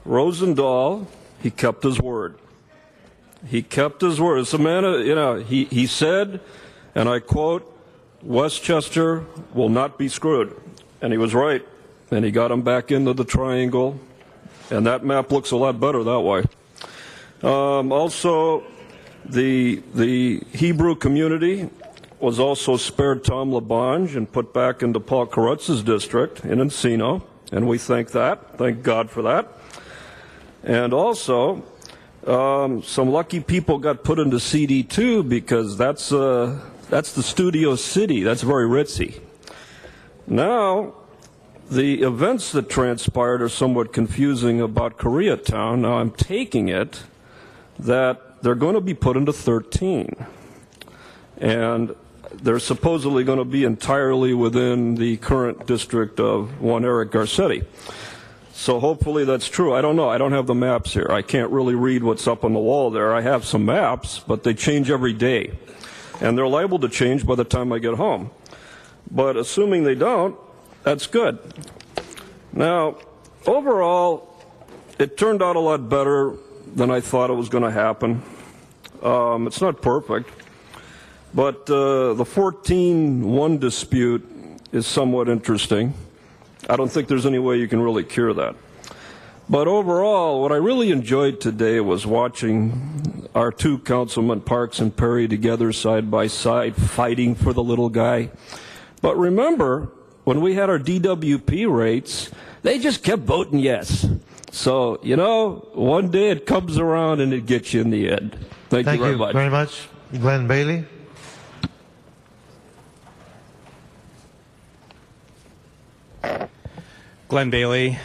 Rosendahl, he kept his word. He kept his word. It's a man, he said, and I quote, Westchester will not be screwed. And he was right. And he got him back into the triangle. And that map looks a lot better that way. Also, the Hebrew community was also spared Tom LaBonge and put back into Paul Karutz's district in Encino. And we thank that. Thank God for that. And also, some lucky people got put into CD2 because that's the Studio City. That's very ritzy. Now, the events that transpired are somewhat confusing about Koreatown. Now, I'm taking it that they're going to be put into 13. And they're supposedly going to be entirely within the current district of one Eric Garcetti. So hopefully that's true. I don't know. I don't have the maps here. I can't really read what's up on the wall there. I have some maps, but they change every day. And they're liable to change by the time I get home. But assuming they don't, that's good. Now, overall, it turned out a lot better than I thought it was going to happen. It's not perfect. But the 14-1 dispute is somewhat interesting. I don't think there's any way you can really cure that. But overall, what I really enjoyed today was watching our two councilmen, Parks and Perry, together side by side, fighting for the little guy. But remember, when we had our DWP rates, they just kept voting yes. So, one day it comes around and it gets you in the end. Thank you very much. Thank you very much. Glenn Bailey. Glenn Bailey,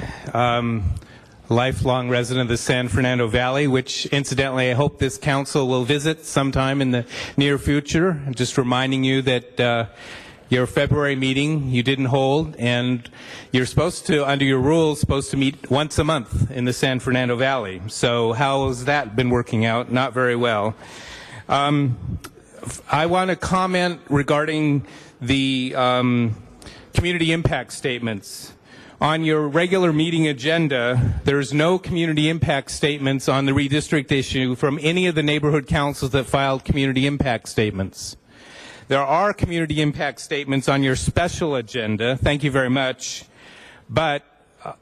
lifelong resident of the San Fernando Valley, which incidentally I hope this council will visit sometime in the near future. I'm just reminding you that your February meeting you didn't hold, and you're supposed to, under your rules, supposed to meet once a month in the San Fernando Valley. So how has that been working out? Not very well. I want to comment regarding the community impact statements. On your regular meeting agenda, there's no community impact statements on the redistrict issue from any of the neighborhood councils that filed community impact statements. There are community impact statements on your special agenda. Thank you very much. But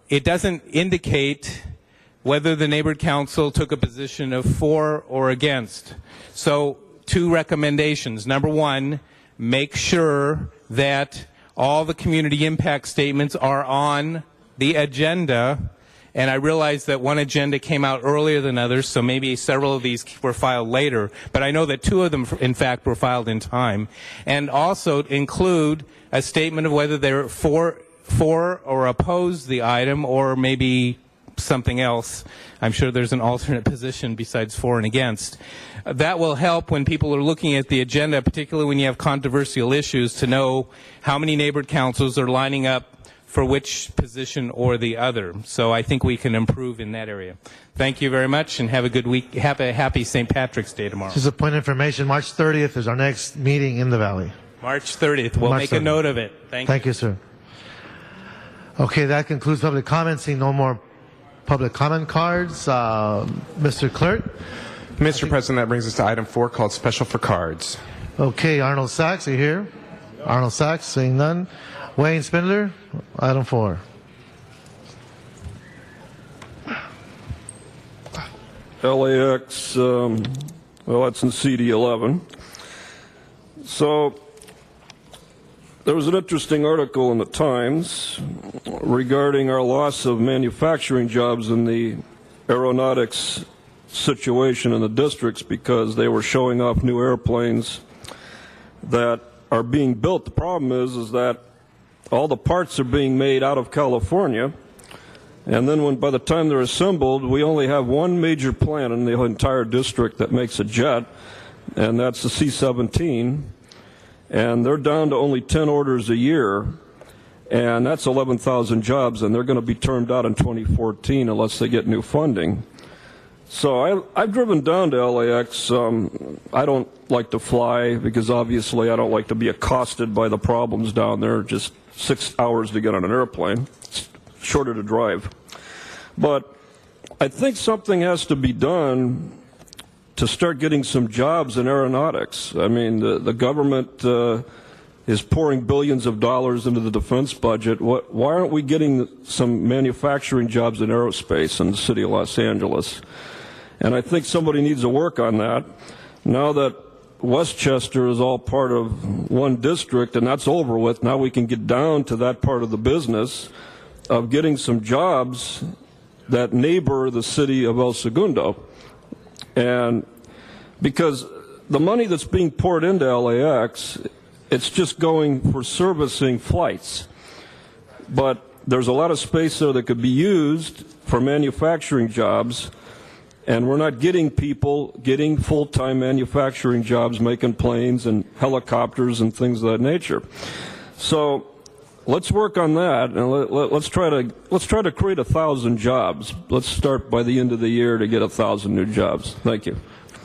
it doesn't indicate whether the neighborhood council took a position of for or against. So, 2 recommendations. Number 1, make sure that all the community impact statements are on the agenda, and I realize that one agenda came out earlier than others, so maybe several of these were filed later, but I know that 2 of them, in fact, were filed in time. And also include a statement of whether they're for or oppose the item, or maybe something else. I'm sure there's an alternate position besides for and against. That will help when people are looking at the agenda, particularly when you have controversial issues, to know how many neighborhood councils are lining up for which position or the other. So I think we can improve in that area. Thank you very much, and have a good week. Happy St. Patrick's Day tomorrow. Just a point of information, March 30th is our next meeting in the Valley. March 30th. We'll make a note of it. Thank you, sir. Okay, that concludes public comment. Seeing no more public comment cards. Mr. Clerk? Mr. President, that brings us to item 4 called Special for Cards. Okay, Arnold Sachs, are you here? Arnold Sachs, seeing none. Wayne Spindler, item 4. LAX, well, that's in CD 11. So there was an interesting article in the Times regarding our loss of manufacturing jobs in the aeronautics situation in the districts because they were showing off new airplanes that are being built. The problem is that all the parts are being made out of California, and then by the time they're assembled, we only have one major plant in the entire district that makes a jet, and that's the C-17, and they're down to only 10 orders a year, and that's 11,000 jobs, and they're going to be termed out in 2014 unless they get new funding. So I've driven down to LAX. I don't like to fly because obviously I don't like to be accosted by the problems down there. Just 6 hours to get on an airplane. It's shorter to drive. But I think something has to be done to start getting some jobs in aeronautics. I mean, the government is pouring billions of dollars into the defense budget. Why aren't we getting some manufacturing jobs in aerospace in the city of Los Angeles? And I think somebody needs to work on that. Now that Westchester is all part of one district and that's over with, now we can get down to that part of the business of getting some jobs that neighbor the city of El Segundo. And because the money that's being poured into LAX, it's just going for servicing flights. But there's a lot of space there that could be used for manufacturing jobs, and we're not getting people getting full-time manufacturing jobs making planes and helicopters and things of that nature. So let's work on that, and let's try to create 1,000 jobs. Let's start by the end of the year to get 1,000 new jobs. Thank you.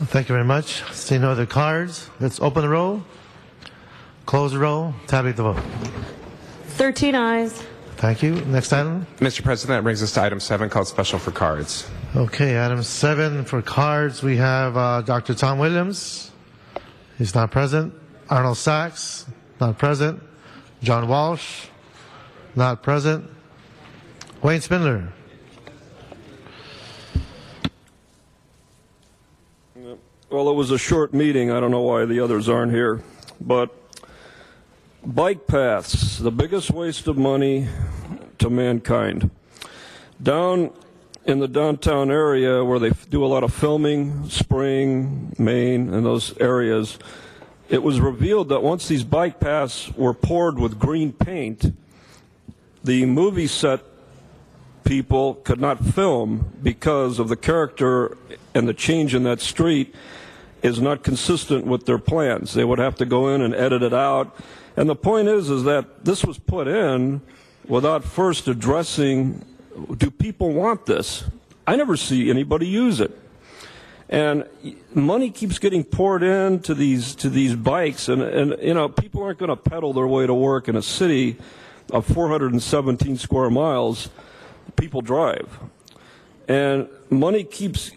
Thank you very much. Seeing no other cards, let's open the roll, close the roll, tabulate the vote. 13 ayes. Thank you. Next item. Mr. President, that brings us to item 7 called Special for Cards. Okay, item 7 for cards, we have Dr. Tom Williams. He's not present. Arnold Sachs, not present. John Walsh, not present. Wayne Spindler. Well, it was a short meeting. I don't know why the others aren't here. But bike paths, the biggest waste of money to mankind. Down in the downtown area where they do a lot of filming, Spring, Maine, and those areas, it was revealed that once these bike paths were poured with green paint, the movie set people could not film because of the character, and the change in that street is not consistent with their plans. They would have to go in and edit it out. And the point is that this was put in without first addressing, do people want this? I never see anybody use it. And money keeps getting poured into these bikes, and you know, people aren't going to pedal their way to work in a city of 417 square miles. People drive. And money keeps,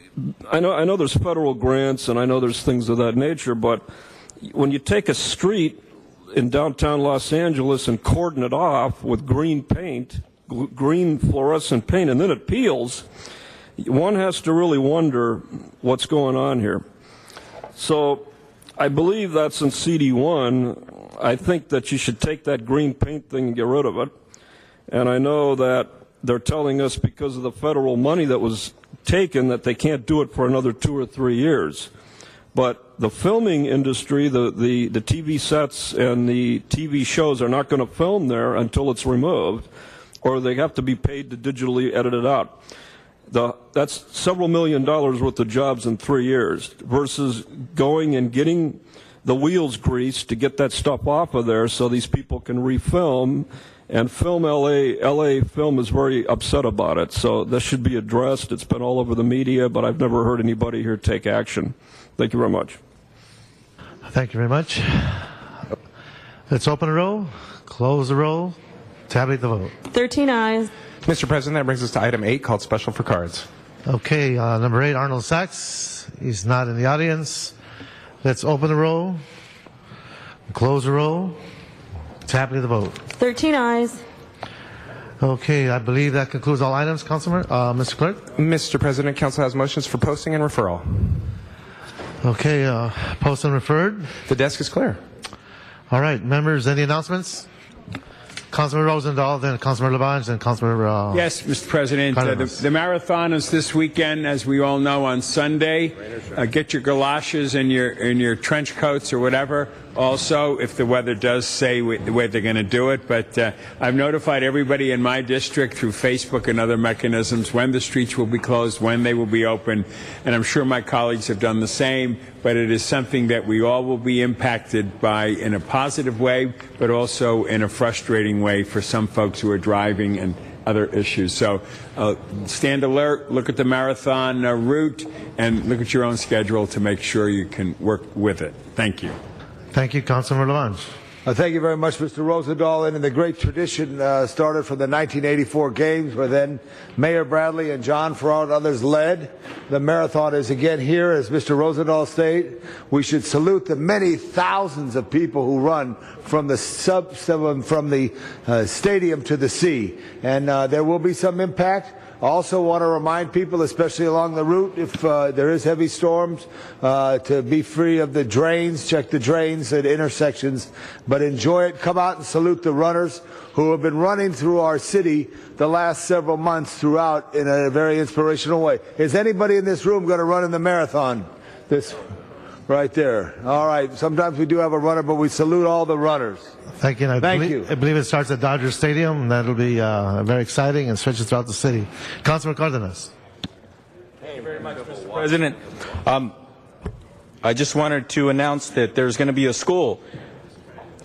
I know there's federal grants and I know there's things of that nature, but when you take a street in downtown Los Angeles and cordon it off with green paint, green fluorescent paint, and then it peels, one has to really wonder what's going on here. So I believe that's in CD1. I think that you should take that green paint thing and get rid of it. And I know that they're telling us because of the federal money that was taken that they can't do it for another 2 or 3 years. But the filming industry, the TV sets and the TV shows are not going to film there until it's removed, or they have to be paid to digitally edit it out. That's several $1 million worth of jobs in 3 years versus going and getting the wheels greased to get that stuff off of there so these people can refilm. And Film LA Film is very upset about it. So this should be addressed. It's been all over the media, but I've never heard anybody here take action. Thank you very much. Thank you very much. Let's open the roll, close the roll, tabulate the vote. 13 ayes. Mr. President, that brings us to item 8, called Special for Cards. Okay, number 8, Arnold Sachs. He's not in the audience. Let's open the roll, close the roll, tabulate the vote. 13 ayes. Okay, I believe that concludes all items, Councilman. Mr. Clerk? Mr. President, Council has motions for posting and referral. Okay, post and referred. The desk is clear. All right, members, any announcements? Councilman Rosendahl, then Councilman Labange, then Councilman Yes, Mr. President. The marathon is this weekend, as we all know, on Sunday. Get your galoshes and your trench coats or whatever. Also, if the weather does say the way they're going to do it. But I've notified everybody in my district through Facebook and other mechanisms when the streets will be closed, when they will be open. And I'm sure my colleagues have done the same. But it is something that we all will be impacted by in a positive way, but also in a frustrating way for some folks who are driving and other issues. So stand alert, look at the marathon route, and look at your own schedule to make sure you can work with it. Thank you. Thank you, Councilman Labange. Thank you very much, Mr. Rosendahl. And the great tradition started from the 1984 games, where then Mayor Bradley and John Farrar and others led. The marathon is again here, as Mr. Rosendahl stated. We should salute the many thousands of people who run from the stadium to the sea. And there will be some impact. I also want to remind people, especially along the route, if there is heavy storms, to be free of the drains, check the drains at intersections, but enjoy it. Come out and salute the runners who have been running through our city the last several months throughout in a very inspirational way. Is anybody in this room going to run in the marathon? This right there. All right. Sometimes we do have a runner, but we salute all the runners. Thank you. Thank you. I believe it starts at Dodger Stadium. That'll be very exciting and stretches throughout the city. Councilman Cardenas. Thank you very much, Mr. President. I just wanted to announce that there's going to be a school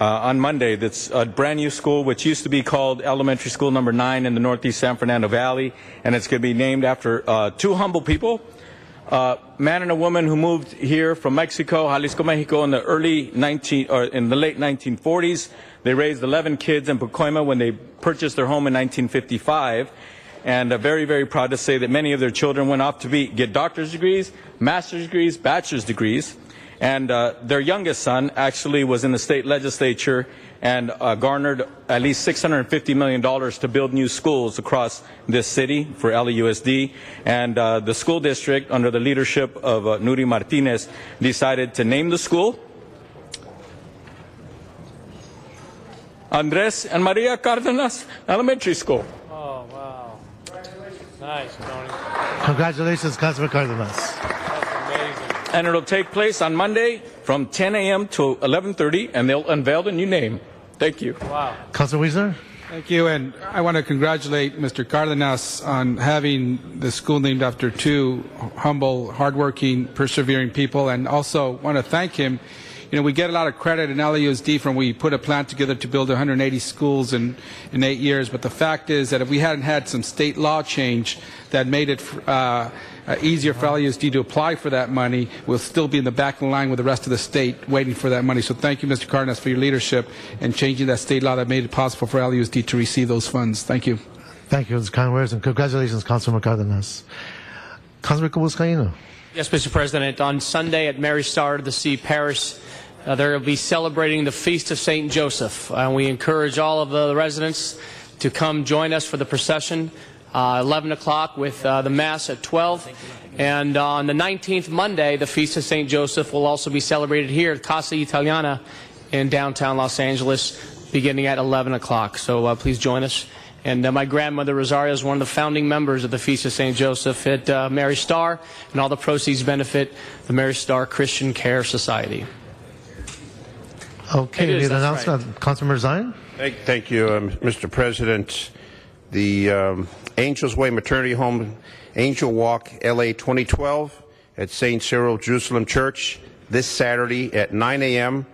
on Monday that's a brand new school, which used to be called Elementary School Number 9 in the Northeast San Fernando Valley, and it's going to be named after two humble people. Man and a woman who moved here from Mexico, Jalisco, Mexico, in the late 1940s. They raised 11 kids in Pacoima when they purchased their home in 1955, and very, very proud to say that many of their children went off to get doctor's degrees, master's degrees, bachelor's degrees, and their youngest son actually was in the state legislature and garnered at least $650 million to build new schools across this city for LAUSD. And the school district, under the leadership of Nuri Martinez, decided to name the school Andres and Maria Cardenas Elementary School. Oh, wow. Nice, Tony. Congratulations, Councilman Cardenas. That's amazing. And it'll take place on Monday from 10 a.m. to 11:30, and they'll unveil the new name. Thank you. Wow. Councilman Wiesner? Thank you, and I want to congratulate Mr. Cardenas on having the school named after two humble, hardworking, persevering people, and also want to thank him. You know, we get a lot of credit in LAUSD from we put a plan together to build 180 schools in 8 years, but the fact is that if we hadn't had some state law change that made it easier for LAUSD to apply for that money, we'll still be in the back of the line with the rest of the state waiting for that money. So thank you, Mr. Cardenas, for your leadership and changing that state law that made it possible for LAUSD to receive those funds. Thank you. Thank you, Mr. kind words, and congratulations, Councilman Cardenas. Councilman Cabuscaino. Yes, Mr. President. On Sunday at Mary Star of the Sea Parish, they will be celebrating the Feast of St. Joseph. We encourage all of the residents to come join us for the procession, 11 o'clock with the Mass at 12. And on the 19th, Monday, the Feast of St. Joseph will also be celebrated here at Casa Italiana in downtown Los Angeles, beginning at 11 o'clock. So please join us. And my grandmother, Rosario, is one of the founding members of the Feast of St. Joseph at Mary Star, and all the proceeds benefit the Mary Star Christian Care Society. Okay, It is, the that's announcement, Councilman Zine. Thank you, Mr. President. The Angels Way Maternity Home Angel Walk LA 2012 at St. Cyril Jerusalem Church this Saturday at 9 a.m.,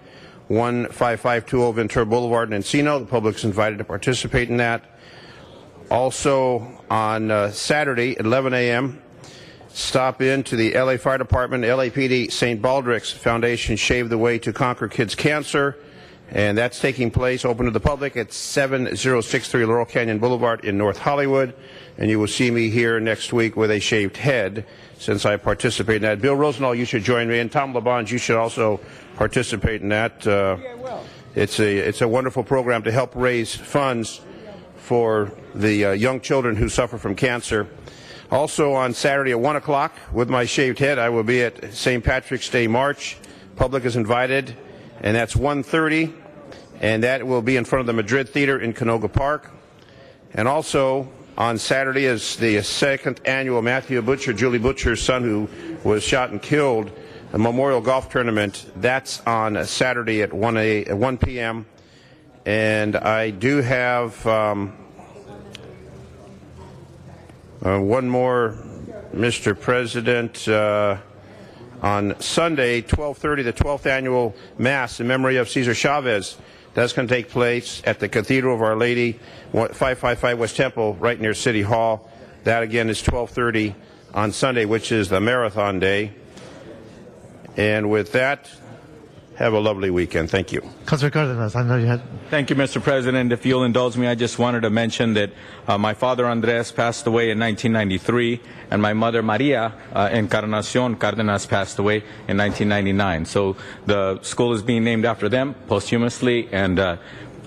15520 Ventura Boulevard in Encino. The public is invited to participate in that. Also on Saturday at 11 a.m., stop in to the LA Fire Department, LAPD St. Baldrick's Foundation Shave the Way to Conquer Kids Cancer, and that's taking place open to the public at 7063 Laurel Canyon Boulevard in North Hollywood. And you will see me here next week with a shaved head since I participate in that. Bill Rosendahl, you should join me, and Tom LaBonge, you should also participate in that. It's a wonderful program to help raise funds for the young children who suffer from cancer. Also on Saturday at 1 o'clock with my shaved head, I will be at St. Patrick's Day March. Public is invited, and that's 1:30, and that will be in front of the Madrid Theater in Canoga Park. And also on Saturday is the second annual Matthew Butcher, Julie Butcher's son who was shot and killed, a memorial golf tournament. That's on Saturday at 1 p.m. And I do have one more, Mr. President. On Sunday, 12:30, the 12th annual Mass in memory of Cesar Chavez. That's going to take place at the Cathedral of Our Lady, 555 West Temple, right near City Hall. That, again, is 12:30 on Sunday, which is the Marathon Day. And with that, have a lovely weekend. Thank you. Councilor Cardenas, I know you had... Thank you, Mr. President. If you'll indulge me, I just wanted to mention that my father, Andres, passed away in 1993, and my mother, Maria Encarnacion Cardenas, passed away in 1999. So the school is being named after them posthumously, and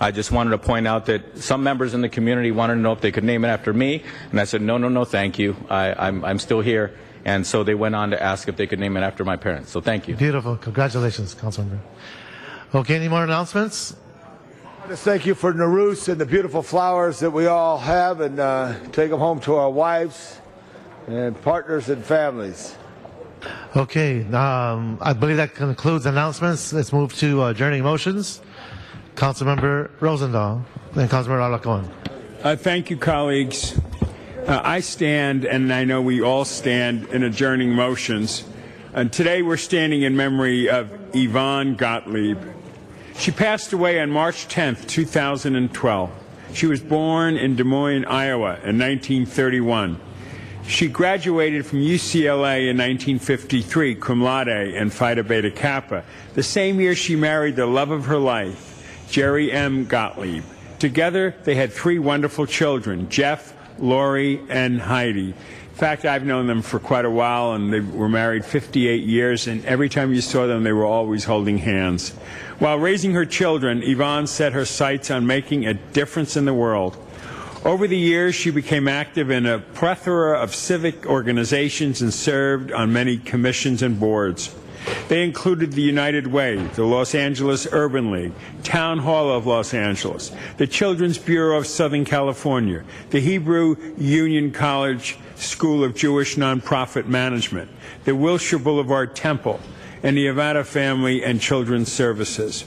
I just wanted to point out that some members in the community wanted to know if they could name it after me, and I said, no, thank you. I'm still here. And so they went on to ask if they could name it after my parents. So thank you. Beautiful. Congratulations, Councilmember. Okay, any more announcements? I just thank you for Nowruz and the beautiful flowers that we all have, and take them home to our wives and partners and families. Okay, I believe that concludes announcements. Let's move to adjourning motions. Councilmember Rosendahl and Councilmember Alarcon. Thank you, colleagues. I stand, and I know we all stand, in adjourning motions. And today we're standing in memory of Yvonne Gottlieb. She passed away on March 10th, 2012. She was born in Des Moines, Iowa in 1931. She graduated from UCLA in 1953, cum laude and Phi Beta Kappa. The same year she married the love of her life, Jerry M. Gottlieb. Together they had 3 wonderful children, Jeff, Lori, and Heidi. In fact, I've known them for quite a while, and they were married 58 years, and every time you saw them, they were always holding hands. While raising her children, Yvonne set her sights on making a difference in the world. Over the years, she became active in a plethora of civic organizations and served on many commissions and boards. They included the United Way, the Los Angeles Urban League, Town Hall of Los Angeles, the Children's Bureau of Southern California, the Hebrew Union College School of Jewish Nonprofit Management, the Wilshire Boulevard Temple, and the Avada Family and Children's Services.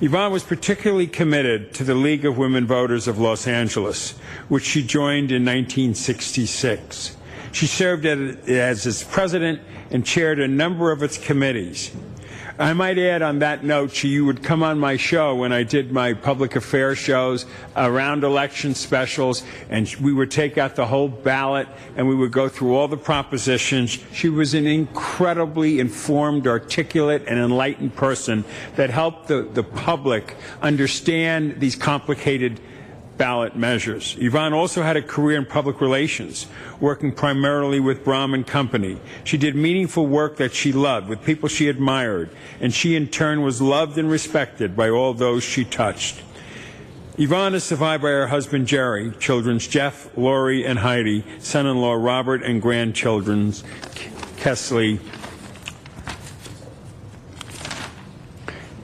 Yvonne was particularly committed to the League of Women Voters of Los Angeles, which she joined in 1966. She served as its president and chaired a number of its committees. I might add on that note, she would come on my show when I did my public affairs shows around election specials, and we would take out the whole ballot and we would go through all the propositions. She was an incredibly informed, articulate, and enlightened person that helped the public understand these complicated ballot measures. Yvonne also had a career in public relations, working primarily with Brahman Company. She did meaningful work that she loved with people she admired, and she in turn was loved and respected by all those she touched. Yvonne is survived by her husband Jerry, children Jeff, Lori, and Heidi, son-in-law Robert, and grandchildren Kesley,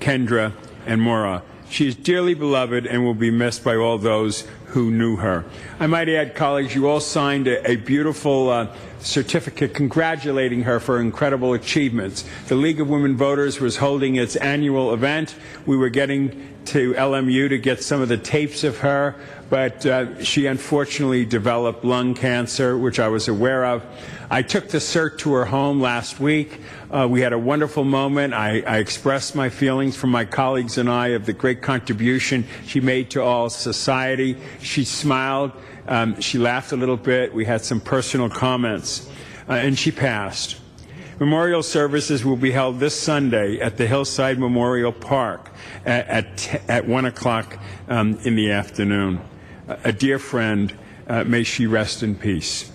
Kendra, and Maura. She is dearly beloved and will be missed by all those who knew her. I might add, colleagues, you all signed a beautiful certificate congratulating her for incredible achievements. The League of Women Voters was holding its annual event. We were getting to LMU to get some of the tapes of her, but she unfortunately developed lung cancer, which I was aware of. I took the cert to her home last week. We had a wonderful moment. I expressed my feelings from my colleagues and I of the great contribution she made to all society. She smiled. She laughed a little bit. We had some personal comments, and she passed. Memorial services will be held this Sunday at the Hillside Memorial Park at 1 o'clock in the afternoon. A dear friend, may she rest in peace.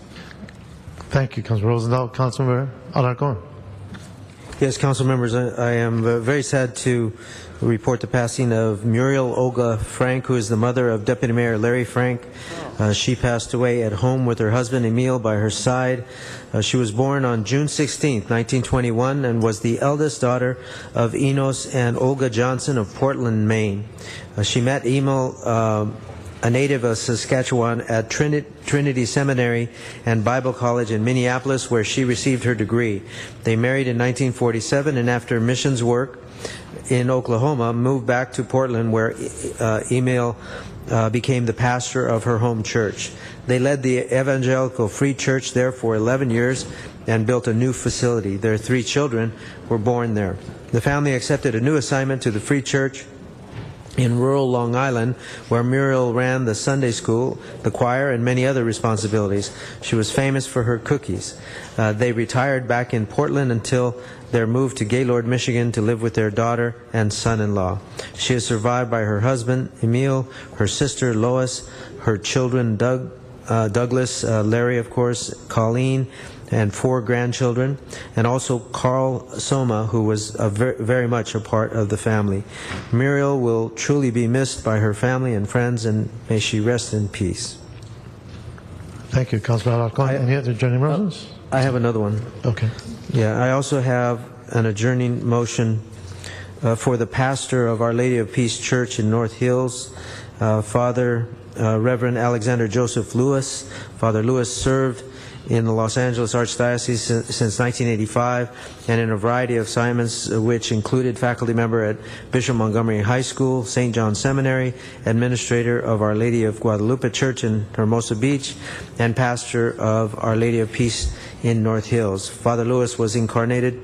Thank you, Councilman Rosendahl. Councilmember Alarcon. Yes, council members, I am very sad to report the passing of Muriel Olga Frank, who is the mother of Deputy Mayor Larry Frank. She passed away at home with her husband Emil by her side. She was born on June 16, 1921, and was the eldest daughter of Enos and Olga Johnson of Portland, Maine. She met Emil, a native of Saskatchewan, at Trinity Seminary and Bible College in Minneapolis, where she received her degree. They married in 1947, and after missions work in Oklahoma, moved back to Portland, where Emil became the pastor of her home church. They led the Evangelical Free Church there for 11 years and built a new facility. Their 3 children were born there. The family accepted a new assignment to the Free Church in rural Long Island, where Muriel ran the Sunday school, the choir, and many other responsibilities. She was famous for her cookies. They retired back in Portland until their move to Gaylord, Michigan, to live with their daughter and son-in-law. She is survived by her husband, Emil, her sister, Lois, her children, Douglas, Larry, of course, Colleen, and 4 grandchildren, and also Carl Soma, who was very much a part of the family. Muriel will truly be missed by her family and friends, and may she rest in peace. Thank you, Councilman Alarcon. Any other adjourning motions? I have another one. Okay. Yeah, I also have an adjourning motion for the pastor of Our Lady of Peace Church in North Hills, Father Reverend Alexander Joseph Lewis. Father Lewis served in the Los Angeles Archdiocese since 1985 and in a variety of assignments, which included faculty member at Bishop Montgomery High School, St. John Seminary, administrator of Our Lady of Guadalupe Church in Hermosa Beach, and pastor of Our Lady of Peace in North Hills. Father Lewis was incarnated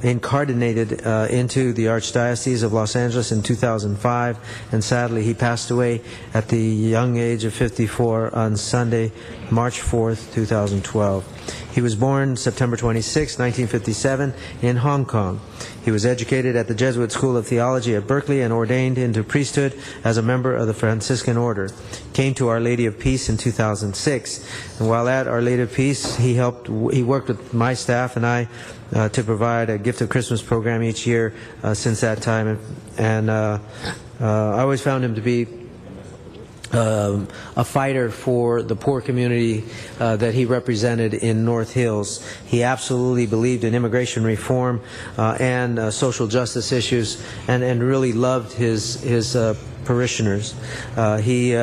into the Archdiocese of Los Angeles in 2005, and sadly he passed away at the young age of 54 on Sunday, March 4th, 2012. He was born September 26, 1957, in Hong Kong. He was educated at the Jesuit School of Theology at Berkeley and ordained into priesthood as a member of the Franciscan Order. Came to Our Lady of Peace in 2006. And while at Our Lady of Peace, he worked with my staff and I to provide a gift of Christmas program each year since that time. And I always found him to be a fighter for the poor community that he represented in North Hills. He absolutely believed in immigration reform and social justice issues, and really loved his parishioners. He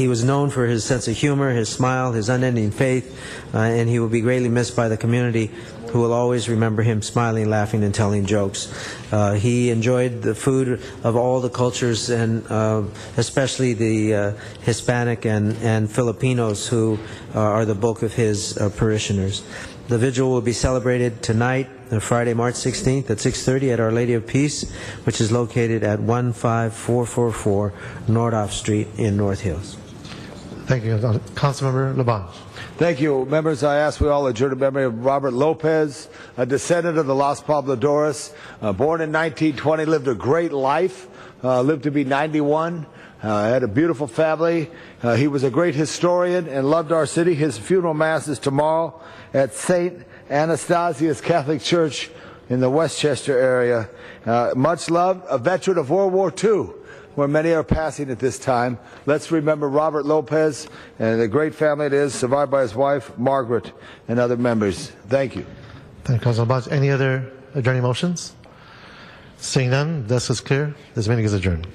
was known for his sense of humor, his smile, his unending faith, and he will be greatly missed by the community, who will always remember him smiling, laughing, and telling jokes. He enjoyed the food of all the cultures, and especially the Hispanic and Filipinos, who are the bulk of his parishioners. The vigil will be celebrated tonight, Friday, March 16th at 6:30 at Our Lady of Peace, which is located at 15444 Nordhoff Street in North Hills. Thank you. Councilmember Labange. Thank you. Members, I ask we all adjourn in memory of Robert Lopez, a descendant of the Los Pobladores, born in 1920, lived a great life, lived to be 91, had a beautiful family. He was a great historian and loved our city. His funeral mass is tomorrow at St. Anastasia's Catholic Church in the Westchester area. Much loved, a veteran of World War II, where many are passing at this time. Let's remember Robert Lopez and the great family it is, survived by his wife, Margaret, and other members. Thank you. Thank you, Councilman Labange. Any other adjourning motions? Seeing none, this is clear. This meeting is adjourned.